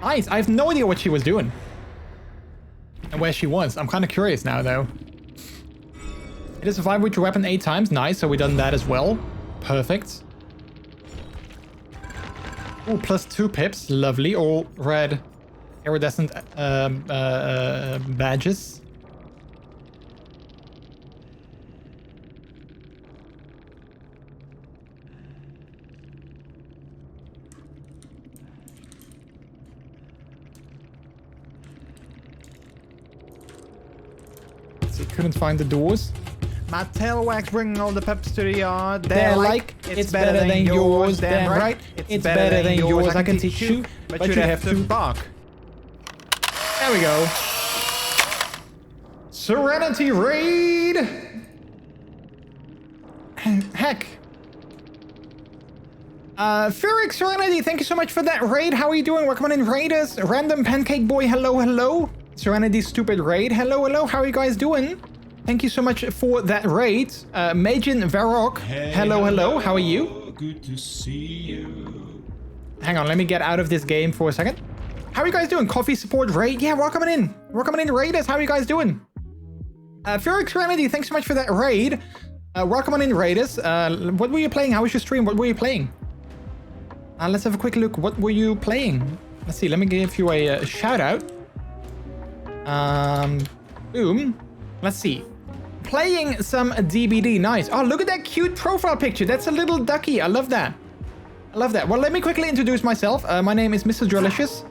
Nice. I have no idea what she was doing. And where she was. I'm kind of curious now, though. It is survived with your weapon 8 times. Nice. So we done that as well. Perfect. Ooh, plus 2 pips. Lovely. All red iridescent badges. Couldn't find the doors. My tail wax bringing all the peps to the yard. They're like, it's better than yours. Damn right, it's better than yours. I can teach you, but you'd have to bark. There we go. Serenity raid. Heck. Furic Serenity, thank you so much for that raid. How are you doing? Welcome in, raiders. Random Pancake Boy, hello, hello. Serenity Stupid Raid, hello, hello. How are you guys doing? Thank you so much for that raid. Majin Varrock, hello, hello. How are you? Good to see you. Hang on, let me get out of this game for a second. How are you guys doing? Coffee support raid? Yeah, welcome in. Welcome in, raiders. How are you guys doing? Furic Serenity, thanks so much for that raid. Welcome on in, Raiders. What were you playing? How was your stream? What were you playing? Let's have a quick look. What were you playing? Let's see. Let me give you a shout out. Boom. Let's see. Playing some DBD. Nice. Oh, look at that cute profile picture. That's a little ducky. I love that. I love that. Well, let me quickly introduce myself. My name is MrJordilicious.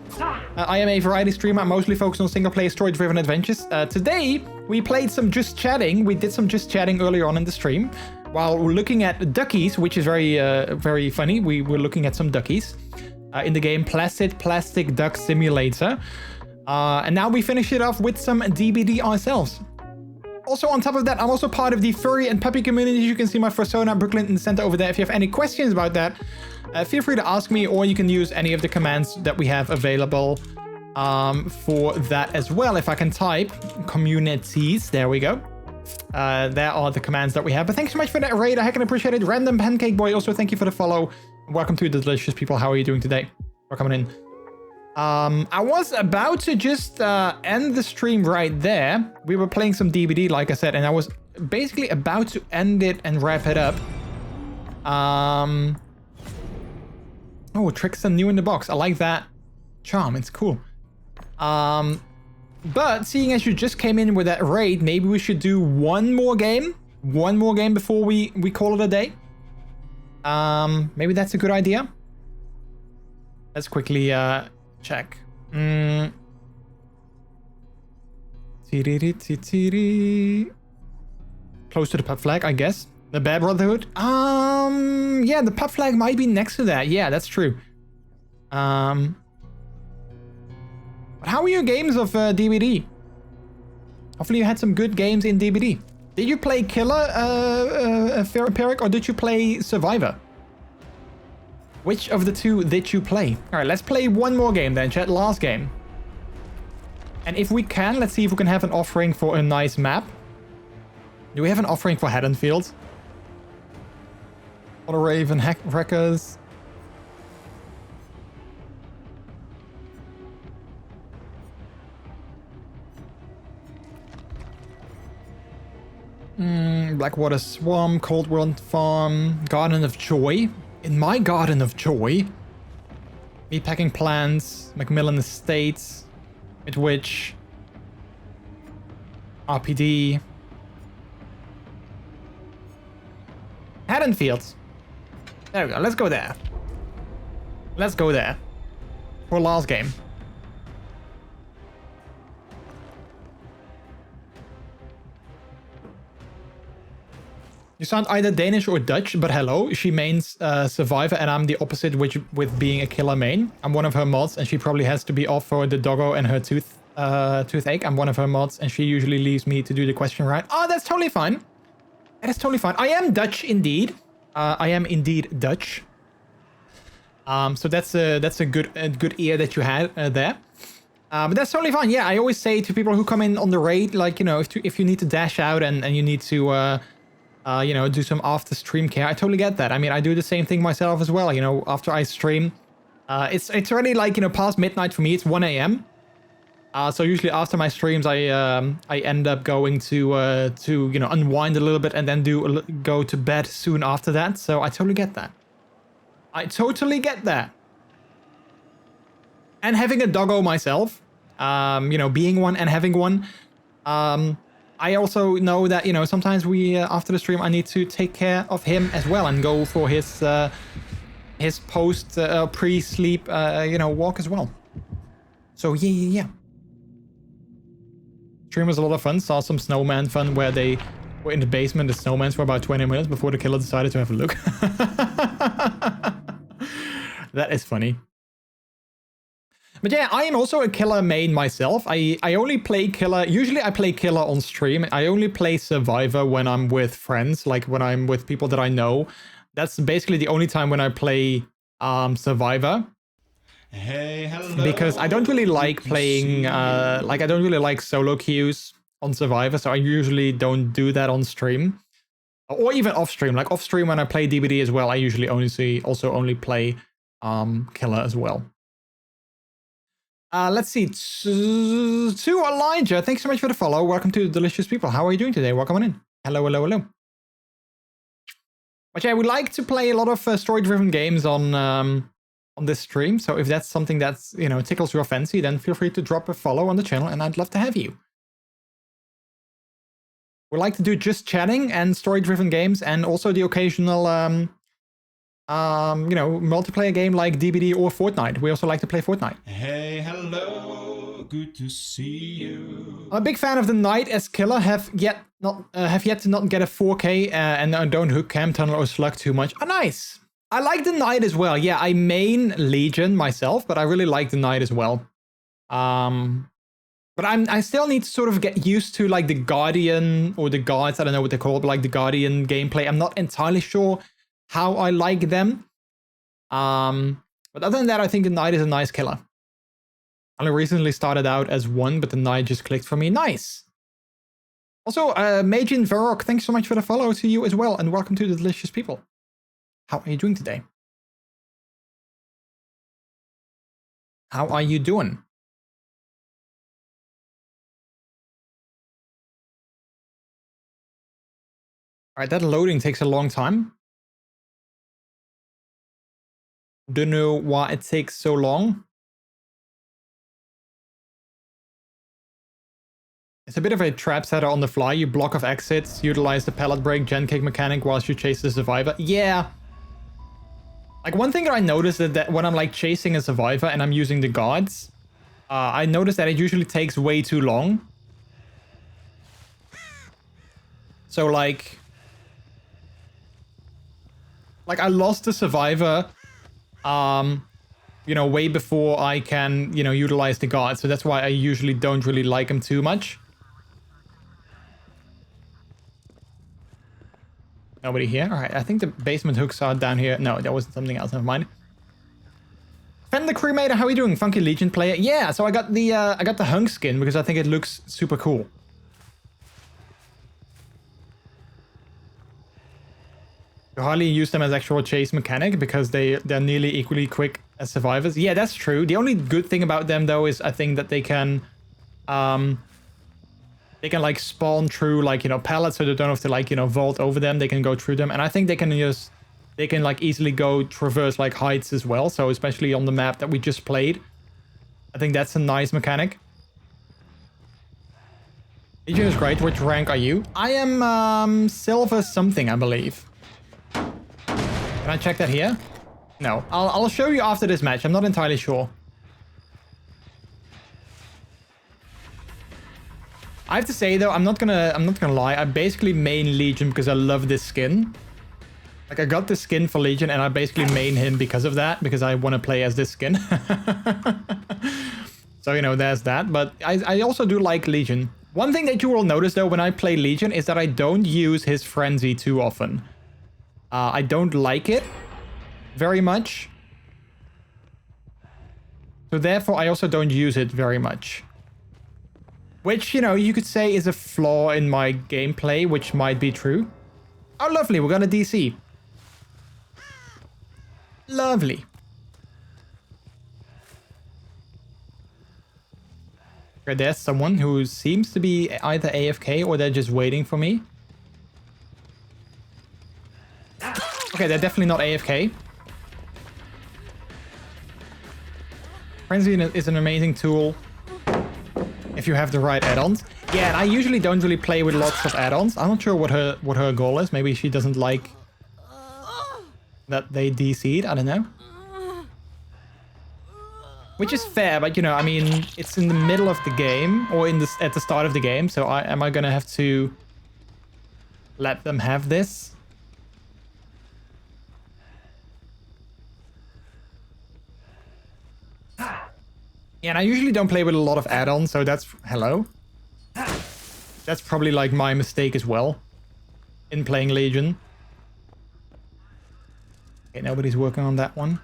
I am a variety streamer. I'm mostly focused on single-player story-driven adventures. Today, we played some Just Chatting. We did some Just Chatting earlier on in the stream. While we're looking at duckies, which is very funny. We were looking at some duckies in the game Plastic Duck Simulator. And now we finish it off with some DBD ourselves. Also, on top of that, I'm also part of the furry and puppy community. You can see my persona, Brooklyn, in the center over there. If you have any questions about that, feel free to ask me, or you can use any of the commands that we have available for that as well. If I can type communities, there we go. There are the commands that we have. But thanks so much for that raid. I can appreciate it. Random Pancake Boy, also thank you for the follow. Welcome to the Delicious people. How are you doing today? For coming in. I was about to just end the stream right there. We were playing some DBD, like I said, and I was basically about to end it and wrap it up. Oh, Trickster new in the box. I like that charm. It's cool. But seeing as you just came in with that raid, maybe we should do one more game. One more game before we call it a day. Maybe that's a good idea. Let's quickly check. Close to the pub flag, I guess. The Bear Brotherhood? Yeah, the pub flag might be next to that. Yeah, that's true. But how are your games of DBD? Hopefully you had some good games in DBD. Did you play Killer, Ferric, or did you play Survivor? Which of the two did you play? All right, let's play one more game then, chat. Last game. And if we can, let's see if we can have an offering for a nice map. Do we have an offering for Haddonfield? Or Raven Wreckers? Blackwater Swamp, Cold World Farm, Garden of Joy. In my Garden of Joy, Meatpacking Plants, Macmillan Estates, Midwich, RPD, Haddonfield. There we go. Let's go there. Let's go there for last game. You sound either Danish or Dutch, but hello. She mains Survivor, and I'm the opposite with being a killer main. I'm one of her mods, and she probably has to be off for the doggo and her toothache. I'm one of her mods, and she usually leaves me to do the question right. Oh, that's totally fine. That is totally fine. I am Dutch indeed. I am indeed Dutch. So that's a good ear that you had there. But that's totally fine. Yeah, I always say to people who come in on the raid, like, you know, if you need to dash out and you need to you know, do some after stream care. I totally get that. I mean, I do the same thing myself as well. You know, after I stream, it's already like, you know, past midnight for me. It's 1 a.m. So usually after my streams, I end up going to you know, unwind a little bit and then go to bed soon after that. So I totally get that. I totally get that. And having a doggo myself, you know, being one and having one, I also know that, you know, sometimes we, after the stream, I need to take care of him as well and go for his post, pre-sleep, you know, walk as well. So, yeah. Stream was a lot of fun. Saw some snowman fun where they were in the basement, the snowmans, for about 20 minutes before the killer decided to have a look. That is funny. But yeah, I am also a killer main myself. I only play killer. Usually I play killer on stream. I only play survivor when I'm with friends, like when I'm with people that I know. That's basically the only time when I play survivor. Hey, hello. Because I don't really like playing, like I don't really like solo queues on survivor. So I usually don't do that on stream. Or even off stream. Like off stream when I play DBD as well, I usually only play killer as well. Let's see. To Elijah, thanks so much for the follow. Welcome to the Delicious people. How are you doing today? Welcome on in. Hello. But yeah, we like to play a lot of story-driven games on this stream. So if that's something that's, you know, tickles your fancy, then feel free to drop a follow on the channel, and I'd love to have you. We like to do just chatting and story-driven games, and also the occasional, you know, multiplayer game like DBD or Fortnite. We also like to play Fortnite. Hey, hello, good to see you. I'm a big fan of the Knight as killer. Have yet to not get a 4K and don't hook cam tunnel or slug too much. Oh, nice. I like the Knight as well. Yeah, I main Legion myself, but I really like the Knight as well. But I still need to sort of get used to like the Guardian or the Guards. I don't know what they're called, but like the Guardian gameplay. I'm not entirely sure how I like them. But other than that, I think the Knight is a nice killer. I recently started out as one, but the Knight just clicked for me. Nice. Also, Majin Varrock, thanks so much for the follow to you as well, and welcome to the Delicious People. How are you doing today? How are you doing? Alright, that loading takes a long time. Don't know why it takes so long. It's a bit of a trap setter on the fly. You block off exits, utilize the pallet break gen kick mechanic whilst you chase the survivor. Yeah. Like one thing that I noticed is that when I'm like chasing a survivor and I'm using the guards, I noticed that it usually takes way too long. So like I lost the survivor, you know, way before I can, you know, utilize the guard. So that's why I usually don't really like them too much. Nobody here? Alright, I think the basement hooks are down here. No, that was something else. Never mind. Fender Cremator, how are you doing? Funky Legion player. Yeah, so I got the hunk skin because I think it looks super cool. You hardly use them as actual chase mechanic because they're nearly equally quick as survivors. Yeah, that's true. The only good thing about them though is I think that they can like spawn through like, you know, pallets, so they don't have to like, you know, vault over them. They can go through them, and I think they can like easily go traverse like heights as well. So especially on the map that we just played, I think that's a nice mechanic. Legion is great. Which rank are you? I am silver something, I believe. Can I check that here? No. I'll show you after this match. I'm not entirely sure. I have to say though, I'm not gonna lie. I basically main Legion because I love this skin. Like I got this skin for Legion and I basically main him because of that, because I want to play as this skin. So, you know, there's that. But I also do like Legion. One thing that you will notice though when I play Legion is that I don't use his frenzy too often. I don't like it very much. So therefore, I also don't use it very much. Which, you know, you could say is a flaw in my gameplay, which might be true. Oh, lovely. We're gonna DC. Lovely. Okay, there's someone who seems to be either AFK or they're just waiting for me. Okay, they're definitely not AFK. Frenzy is an amazing tool if you have the right add-ons. Yeah, and I usually don't really play with lots of add-ons. I'm not sure what her goal is. Maybe she doesn't like that they DC'd. I don't know. Which is fair, but you know, I mean, it's in the middle of the game or at the start of the game. So am I gonna have to let them have this? Yeah, and I usually don't play with a lot of add-ons, so that's... Hello? That's probably like my mistake as well in playing Legion. Okay, nobody's working on that one.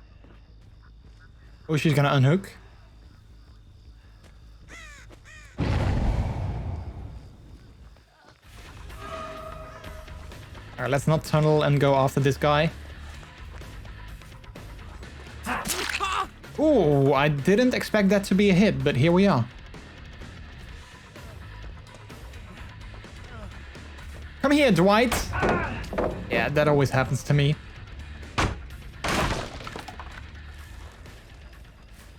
Oh, she's gonna unhook. Alright, let's not tunnel and go after this guy. Ooh, I didn't expect that to be a hit, but here we are. Come here, Dwight. Yeah, Yeah, that always happens to me.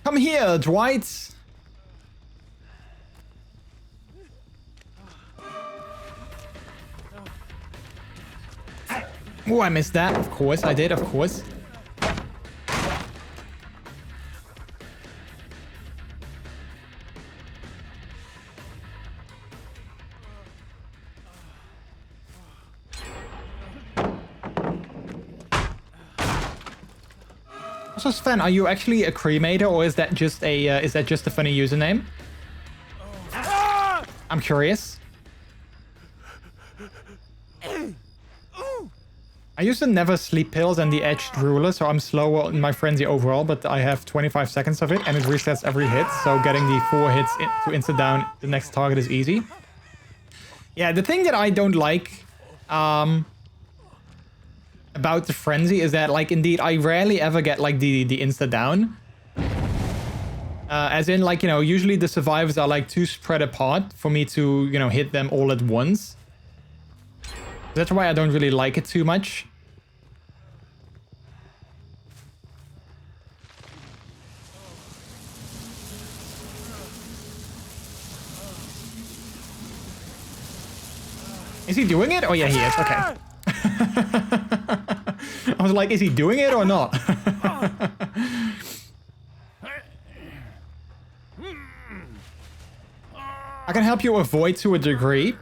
Come here, Dwight. Oh, I missed that. Of course, I did, of course. Also, Sven, are you actually a cremator, or is that just a funny username? I'm curious. I used to never sleep pills and the edged ruler, so I'm slower in my frenzy overall, but I have 25 seconds of it and it resets every hit, so getting the 4 hits to insta down the next target is easy. Yeah, the thing that I don't like about the frenzy is that, like, indeed, I rarely ever get, like, the insta down. As in, like, you know, usually the survivors are, like, too spread apart for me to, you know, hit them all at once. That's why I don't really like it too much. Is he doing it? Oh yeah, he is. Okay. I was like, is he doing it or not? I can help you avoid to a degree.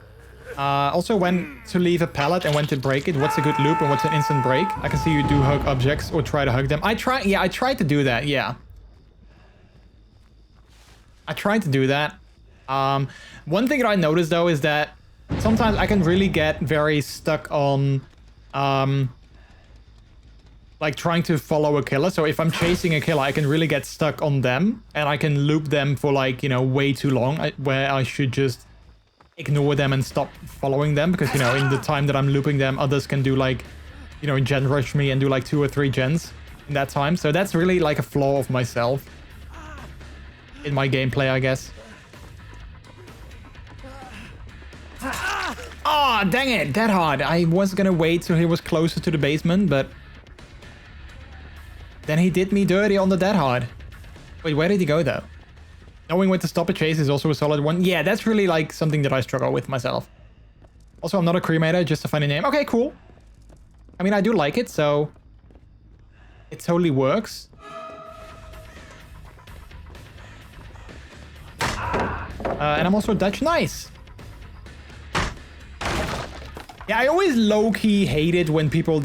Also, when to leave a pallet and when to break it, what's a good loop and what's an instant break. I can see you do hug objects or try to hug them. I tried to do that, yeah. I tried to do that. One thing that I noticed, though, is that sometimes I can really get very stuck on, like, trying to follow a killer. So if I'm chasing a killer, I can really get stuck on them. And I can loop them for, like, you know, way too long, where I should just ignore them and stop following them, because, you know, in the time that I'm looping them, others can do, like, you know, gen rush me and do like 2 or 3 gens in that time. So that's really like a flaw of myself in my gameplay, I guess. Ah, oh, dang it, that hard. I was gonna wait till he was closer to the basement, but then he did me dirty on the dead hard. Wait, where did he go though? Knowing when to stop a chase is also a solid one. Yeah, that's really like something that I struggle with myself. Also, I'm not a cremator, just a funny name. Okay, cool. I mean, I do like it, so it totally works. And I'm also Dutch. Nice. Yeah, I always low-key hate it when people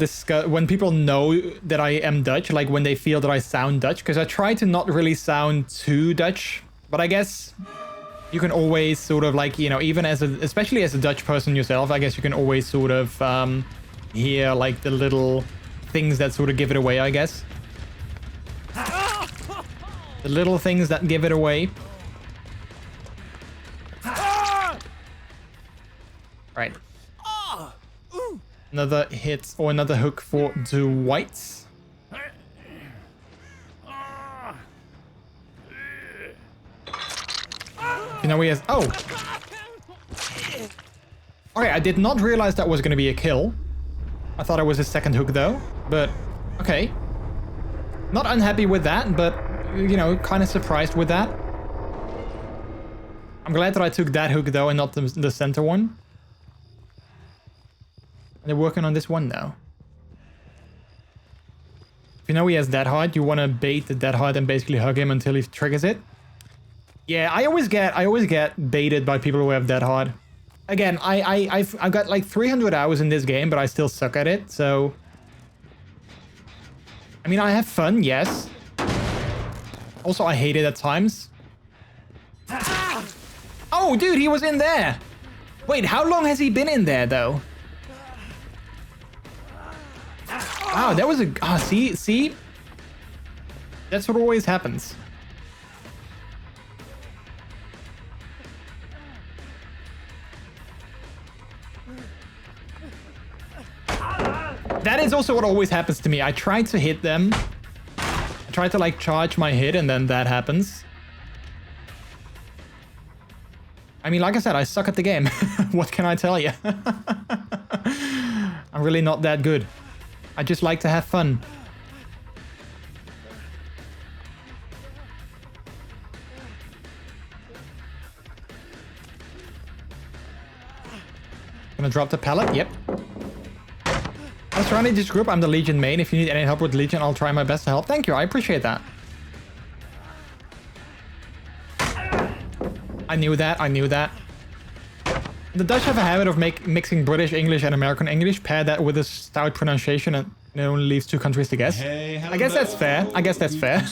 know that I am Dutch, like when they feel that I sound Dutch, because I try to not really sound too Dutch. But I guess you can always sort of, like, you know, even as especially as a Dutch person yourself, I guess you can always sort of hear like the little things that sort of give it away, I guess. The little things that give it away. Right. Another hit or another hook for Dwight. You know, he has... Oh! Okay, I did not realize that was going to be a kill. I thought it was his second hook, though. But, okay. Not unhappy with that, but, you know, kind of surprised with that. I'm glad that I took that hook, though, and not the center one. And they're working on this one now. If you know he has Dead Hard, you want to bait the Dead Hard and basically hug him until he triggers it. Yeah, I always get baited by people who have Dead Hard. Again, I've got like 300 hours in this game, but I still suck at it, so... I mean, I have fun, yes. Also, I hate it at times. Oh, dude, he was in there! Wait, how long has he been in there, though? Wow, that was a... Ah, see? That's what always happens. That is also what always happens to me. I try to hit them. I try to, like, charge my hit, and then that happens. I mean, like I said, I suck at the game. What can I tell you? I'm really not that good. I just like to have fun. Gonna drop the pallet. Yep. Let's run in this group. I'm the Legion main. If you need any help with Legion, I'll try my best to help. Thank you. I appreciate that. I knew that. I knew that. The Dutch have a habit of mixing British English and American English. Pair that with a stout pronunciation and it only leaves 2 countries to guess. Hey, I guess that's fair. I guess that's fair.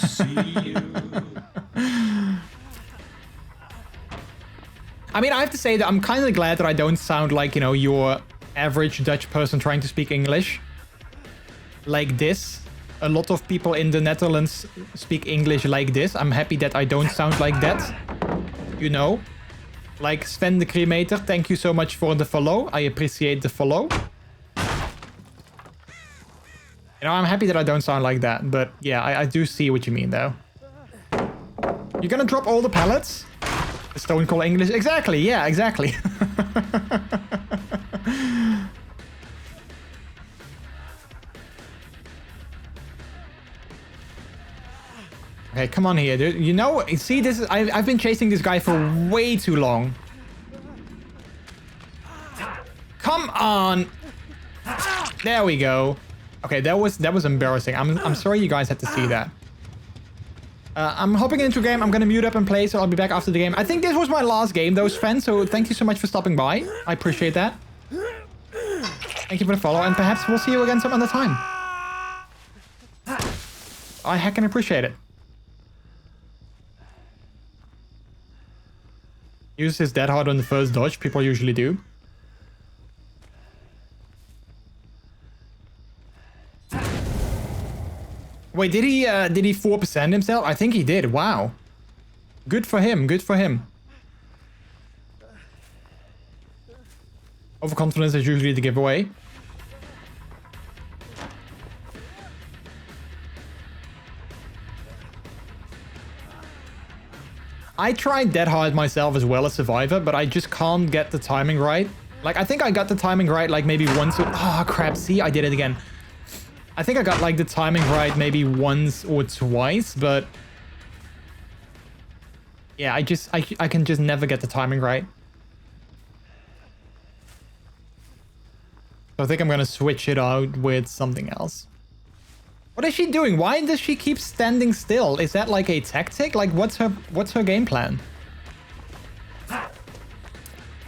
I mean, I have to say that I'm kind of glad that I don't sound like, you know, your average Dutch person trying to speak English. Like this. A lot of people in the Netherlands speak English like this. I'm happy that I don't sound like that. You know? Like Sven the Cremator, thank you so much for the follow. I appreciate the follow. You know, I'm happy that I don't sound like that. But yeah, I do see what you mean, though. You're gonna drop all the pallets? The Stone Cold English? Exactly, yeah, exactly. Okay, come on here, dude. You know, see, this is I've been chasing this guy for way too long. Come on. There we go. Okay, that was embarrassing. I'm sorry you guys had to see that. I'm hopping into game. I'm gonna mute up and play, so I'll be back after the game. I think this was my last game, those fans. So thank you so much for stopping by. I appreciate that. Thank you for the follow, and perhaps we'll see you again some other time. I heckin' appreciate it. Use his dead hard on the first dodge. People usually do. Wait, did he 4% himself? I think he did. Wow. Good for him. Good for him. Overconfidence is usually the giveaway. I tried Dead Hard myself as well as Survivor, but I just can't get the timing right. Like, I think I got the timing right like maybe once. Oh, crap. See, I did it again. I think I got like the timing right maybe once or twice, but yeah, I can just never get the timing right. So I think I'm gonna switch it out with something else. What is she doing? Why does she keep standing still? Is that like a tactic? Like what's her game plan?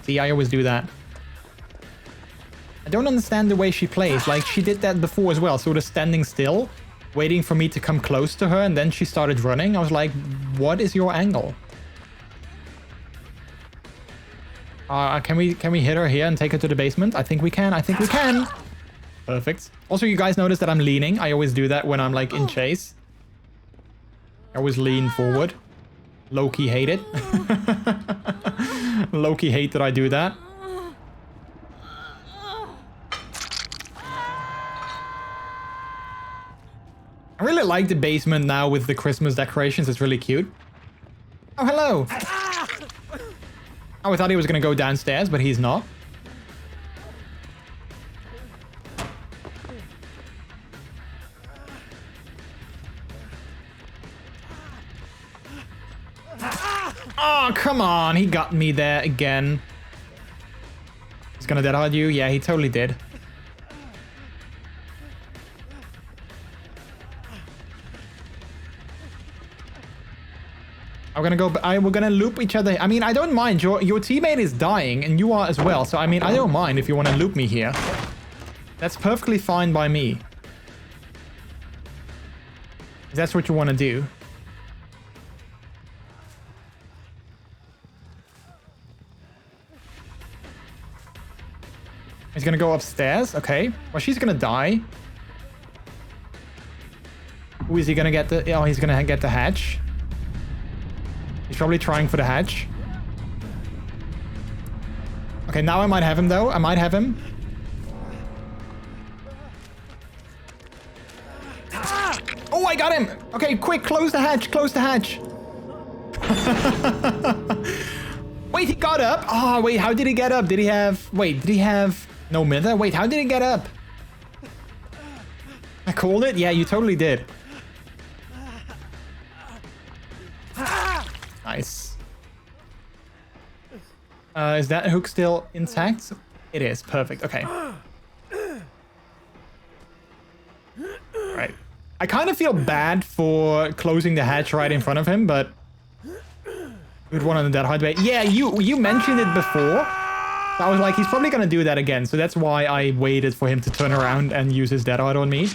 See, I always do that. I don't understand the way she plays. Like, she did that before as well. Sort of standing still, waiting for me to come close to her, and then she started running. I was like, what is your angle? Can we hit her here and take her to the basement? I think we can. I think we can. Perfect. Also, you guys notice that I'm leaning. I always do that when I'm, like, in chase. I always lean forward. Low-key hate it. Low-key hate that I do that. I really like the basement now with the Christmas decorations. It's really cute. Oh, hello. Oh, I thought he was going to go downstairs, but he's not. Oh, come on. He got me there again. He's going to dead hard you? Yeah, he totally did. We're gonna loop each other. I mean, I don't mind. Your teammate is dying, and you are as well. So, I mean, I don't mind if you want to loop me here. That's perfectly fine by me. If that's what you want to do. He's gonna go upstairs. Okay. Well, she's gonna die. Who is he gonna get the... Oh, he's gonna get the hatch. He's probably trying for the hatch. Okay, now I might have him, though. I might have him. Oh, I got him! Okay, quick, close the hatch, close the hatch. Wait, he got up? Oh, wait, how did he get up? Did he have... Wait, did he have no mither? Wait, how did he get up? called it? Yeah, you totally did. Nice. Is that hook still intact? It is. Perfect. Okay. Right. I kind of feel bad for closing the hatch right in front of him, but... Good one on the dead hard way. Yeah, you mentioned it before. So I was like, he's probably going to do that again. So that's why I waited for him to turn around and use his dead hard on me.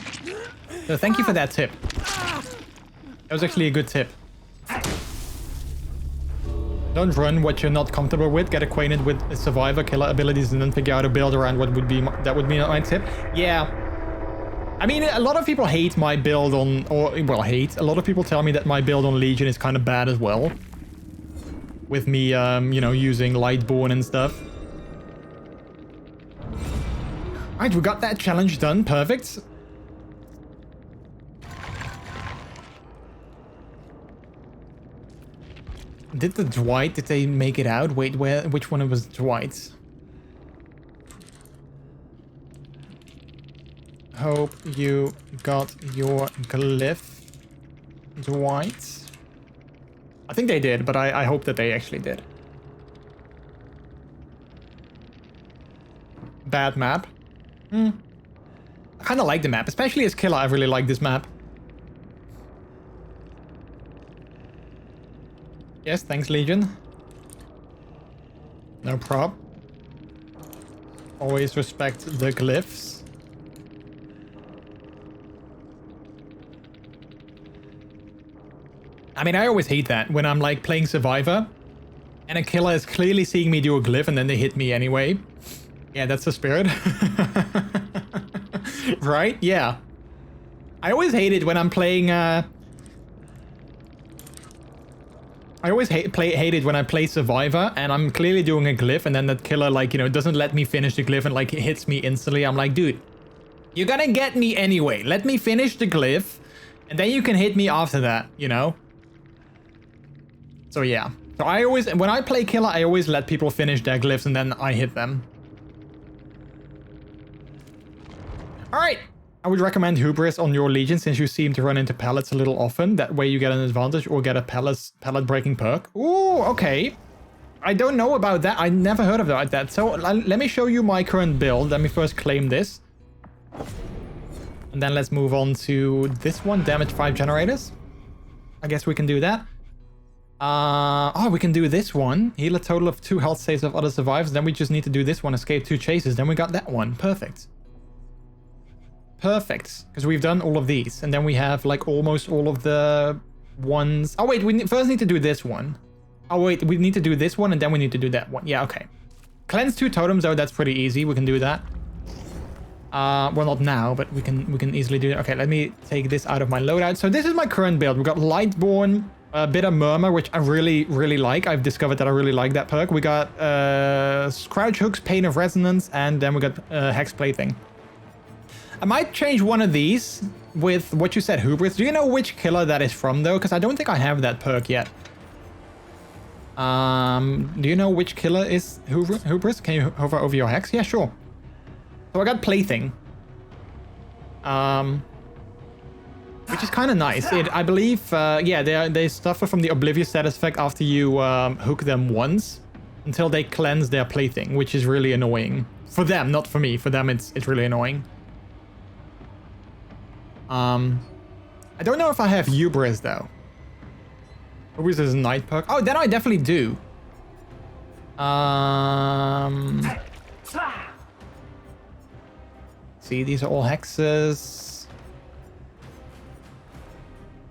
So thank you for that tip. That was actually a good tip. Don't run what you're not comfortable with. Get acquainted with survivor killer abilities and then figure out a build around what would be that would be my tip. Yeah. I mean, a lot of people hate my build on, well, hate. A lot of people tell me that my build on Legion is kind of bad as well. With me, you know, using Lightborn and stuff. Alright, we got that challenge done. Perfect. Did the Dwight, did they make it out? Wait, which one was Dwight? Hope you got your glyph, Dwight. I think they did, but I hope that they actually did. Bad map. I kind of like the map, especially as killer. I really like this map. Yes, thanks, Legion. No prob. Always respect the glyphs. I mean, I always hate that when I'm like playing Survivor and a killer is clearly seeing me do a glyph and then they hit me anyway. Yeah, that's the spirit. Right? Yeah. I always hate it when I'm playing... I always hate it when I play Survivor and I'm clearly doing a glyph and then that killer, like, you know, doesn't let me finish the glyph and, like, it hits me instantly. I'm like, dude, you're gonna get me anyway. Let me finish the glyph and then you can hit me after that, you know? So, yeah. So I always, when I play killer, I always let people finish their glyphs and then I hit them. Alright. I would recommend Hubris on your Legion since you seem to run into pellets a little often. That way you get an advantage or get a pellet breaking perk. Ooh, okay. I don't know about that. I never heard of that. So let me show you my current build. Let me first claim this. And then let's move on to this one. Damage 5 generators. I guess we can do that. Oh, we can do this one. Heal a total of 2 health saves of other survivors. Then we just need to do this one. Escape 2 chases. Then we got that one. Perfect. Perfect, because we've done all of these, and then we have like almost all of the ones. Oh wait, we first need to do this one. Oh wait, we need to do this one, and then we need to do that one. Yeah, okay. Cleanse 2 totems, though. That's pretty easy. We can do that. Well, not now, but we can easily do it. Okay, let me take this out of my loadout. So this is my current build. We got Lightborn, Bitter Murmur, which I really like. I've discovered that I really like that perk. We got Crouch Hooks, Pain of Resonance, and then we got Hex Plaything. I might change one of these with what you said, Hubris. Do you know which killer that is from, though? Because I don't think I have that perk yet. Do you know which killer is Hubris? Can you hover over your hex? Yeah, sure. So I got Plaything. Which is kind of nice. I believe, yeah, they suffer from the Oblivious status effect after you hook them once. Until they cleanse their Plaything, which is really annoying. For them, not for me. For them, it's really annoying. I don't know if I have Hubris, though. Hubris is a night perk. Oh, then I definitely do. See, these are all hexes.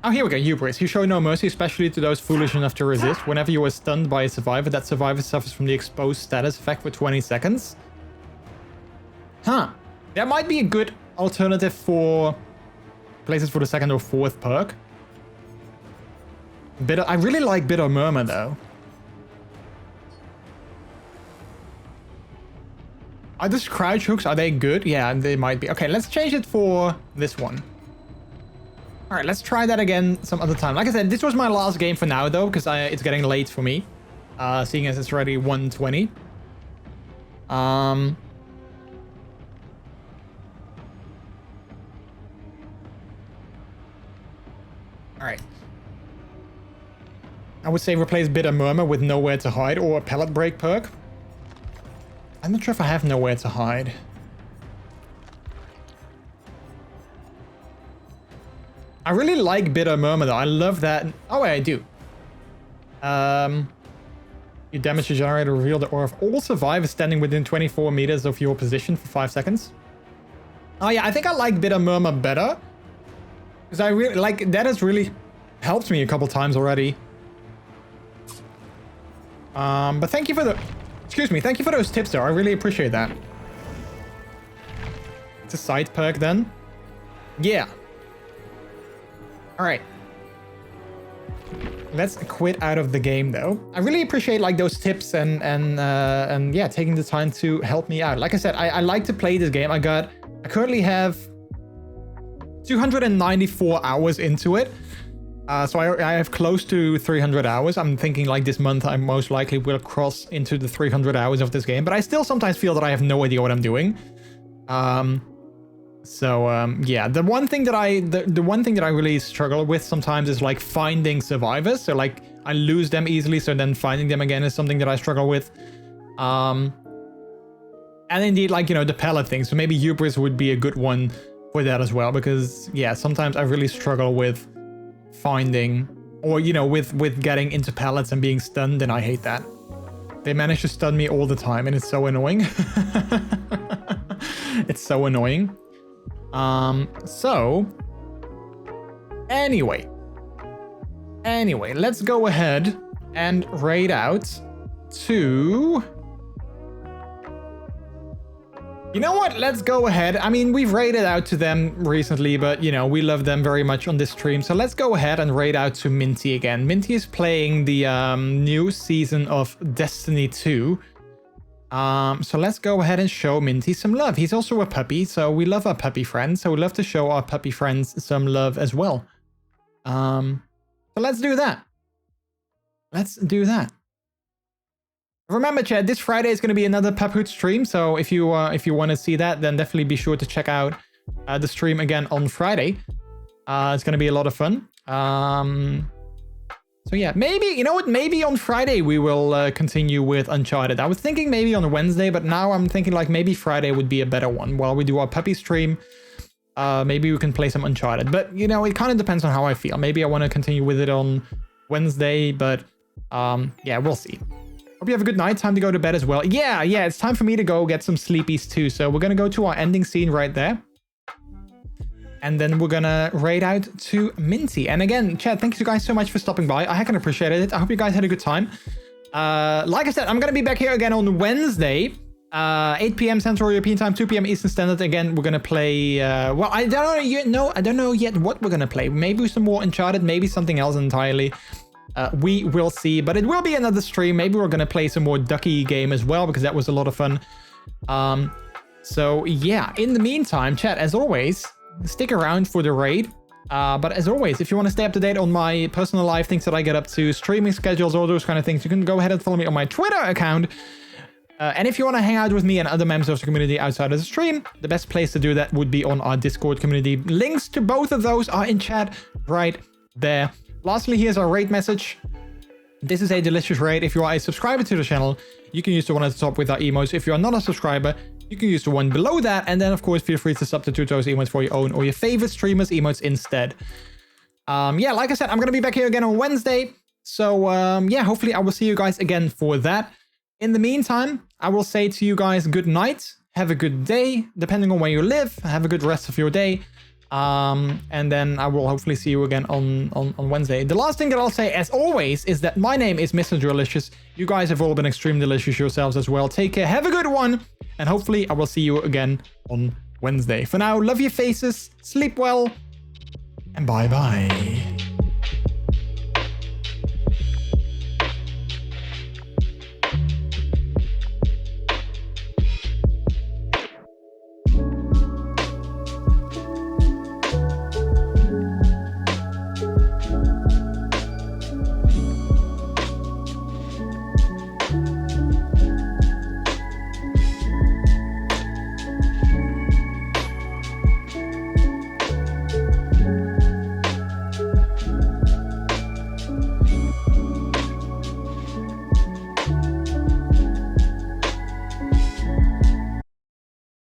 Oh, here we go. Hubris. You show no mercy, especially to those foolish enough to resist. Whenever you are stunned by a survivor, that survivor suffers from the exposed status effect for 20 seconds. Huh. That might be a good alternative for... places for the 2nd or 4th perk. I really like Bitter Murmur, though. Are these crouch hooks, are they good? Yeah, they might be. Okay, let's change it for this one. Alright, let's try that again some other time. Like I said, this was my last game for now, though, because it's getting late for me. Seeing as it's already 1:20. All right. I would say replace Bitter Murmur with Nowhere to Hide or a Pellet Break perk. I'm not sure if I have Nowhere to Hide. I really like Bitter Murmur though. I love that. Oh wait, I do. You damage the generator, reveal the aura of all survivors standing within 24 meters of your position for 5 seconds. Oh yeah, I think I like Bitter Murmur better. Because I really like, that has really helped me a couple times already. But thank you for the, excuse me, thank you for those tips though. I really appreciate that. It's a side perk then. Yeah. All right. Let's quit out of the game though. I really appreciate like those tips and yeah, taking the time to help me out. Like I said, I like to play this game. I currently have 294 hours into it. So I have close to 300 hours. I'm thinking like this month I most likely will cross into the 300 hours of this game, but I still sometimes feel that I have no idea what I'm doing. Yeah, the one thing that I really struggle with sometimes is like finding survivors. So like I lose them easily, so then finding them again is something that I struggle with. And indeed, like, you know, the pellet thing. So maybe Hubris would be a good one for that as well, because yeah, sometimes I really struggle with finding, or you know, with getting into pellets and being stunned, and I hate that. They manage to stun me all the time and it's so annoying. It's so annoying. So anyway, let's go ahead and raid out to, you know what, let's go ahead. I mean, we've raided out to them recently, but you know, we love them very much on this stream. So let's go ahead and raid out to Minty again. Minty is playing the new season of Destiny 2. So let's go ahead and show Minty some love. He's also a puppy, so we love our puppy friends. So we love to show our puppy friends some love as well. So let's do that. Let's do that. Remember, chat, this Friday is going to be another Puphoot stream. So if you want to see that, then definitely be sure to check out the stream again on Friday. It's going to be a lot of fun. So yeah, maybe, you know what, maybe on Friday we will continue with Uncharted. I was thinking maybe on Wednesday, but now I'm thinking like maybe Friday would be a better one. While we do our puppy stream, maybe we can play some Uncharted. But, you know, it kind of depends on how I feel. Maybe I want to continue with it on Wednesday, but yeah, we'll see. Hope you have a good night. Time to go to bed as well. Yeah, it's time for me to go get some sleepies too. So we're going to go to our ending scene right there. And then we're gonna raid out to Minty. And again, chat, thank you guys so much for stopping by. I heck appreciated it. I hope you guys had a good time. Like I said, I'm gonna be back here again on Wednesday, 8 p.m. Central European Time, 2 p.m. Eastern Standard. Again, we're gonna play. Well, I don't know yet what we're gonna play. Maybe some more Uncharted, maybe something else entirely. We will see, but it will be another stream. Maybe we're gonna play some more Ducky game as well, because that was a lot of fun. So yeah, in the meantime, chat, as always, stick around for the raid. But as always, if you want to stay up to date on my personal life, things that I get up to, streaming schedules, all those kind of things, you can go ahead and follow me on my Twitter account. And if you want to hang out with me and other members of the community outside of the stream, the best place to do that would be on our Discord community. Links to both of those are in chat right there. Lastly, here's our raid message. This is a delicious raid. If you are a subscriber to the channel, you can use the one at the top with our emotes. If you are not a subscriber, you can use the one below that, and then of course feel free to substitute those emotes for your own or your favorite streamers' emotes instead. Yeah, like I said, I'm gonna be back here again on Wednesday, so yeah, hopefully I will see you guys again for that. In the meantime, I will say to you guys good night, have a good day, depending on where you live, have a good rest of your day, and then I will hopefully see you again on Wednesday. The last thing that I'll say, as always, is that my name is MrJordilicious. You guys have all been extremely delicious yourselves as well. Take care, have a good one, and hopefully I will see you again on Wednesday. For now, love your faces, sleep well, and bye-bye.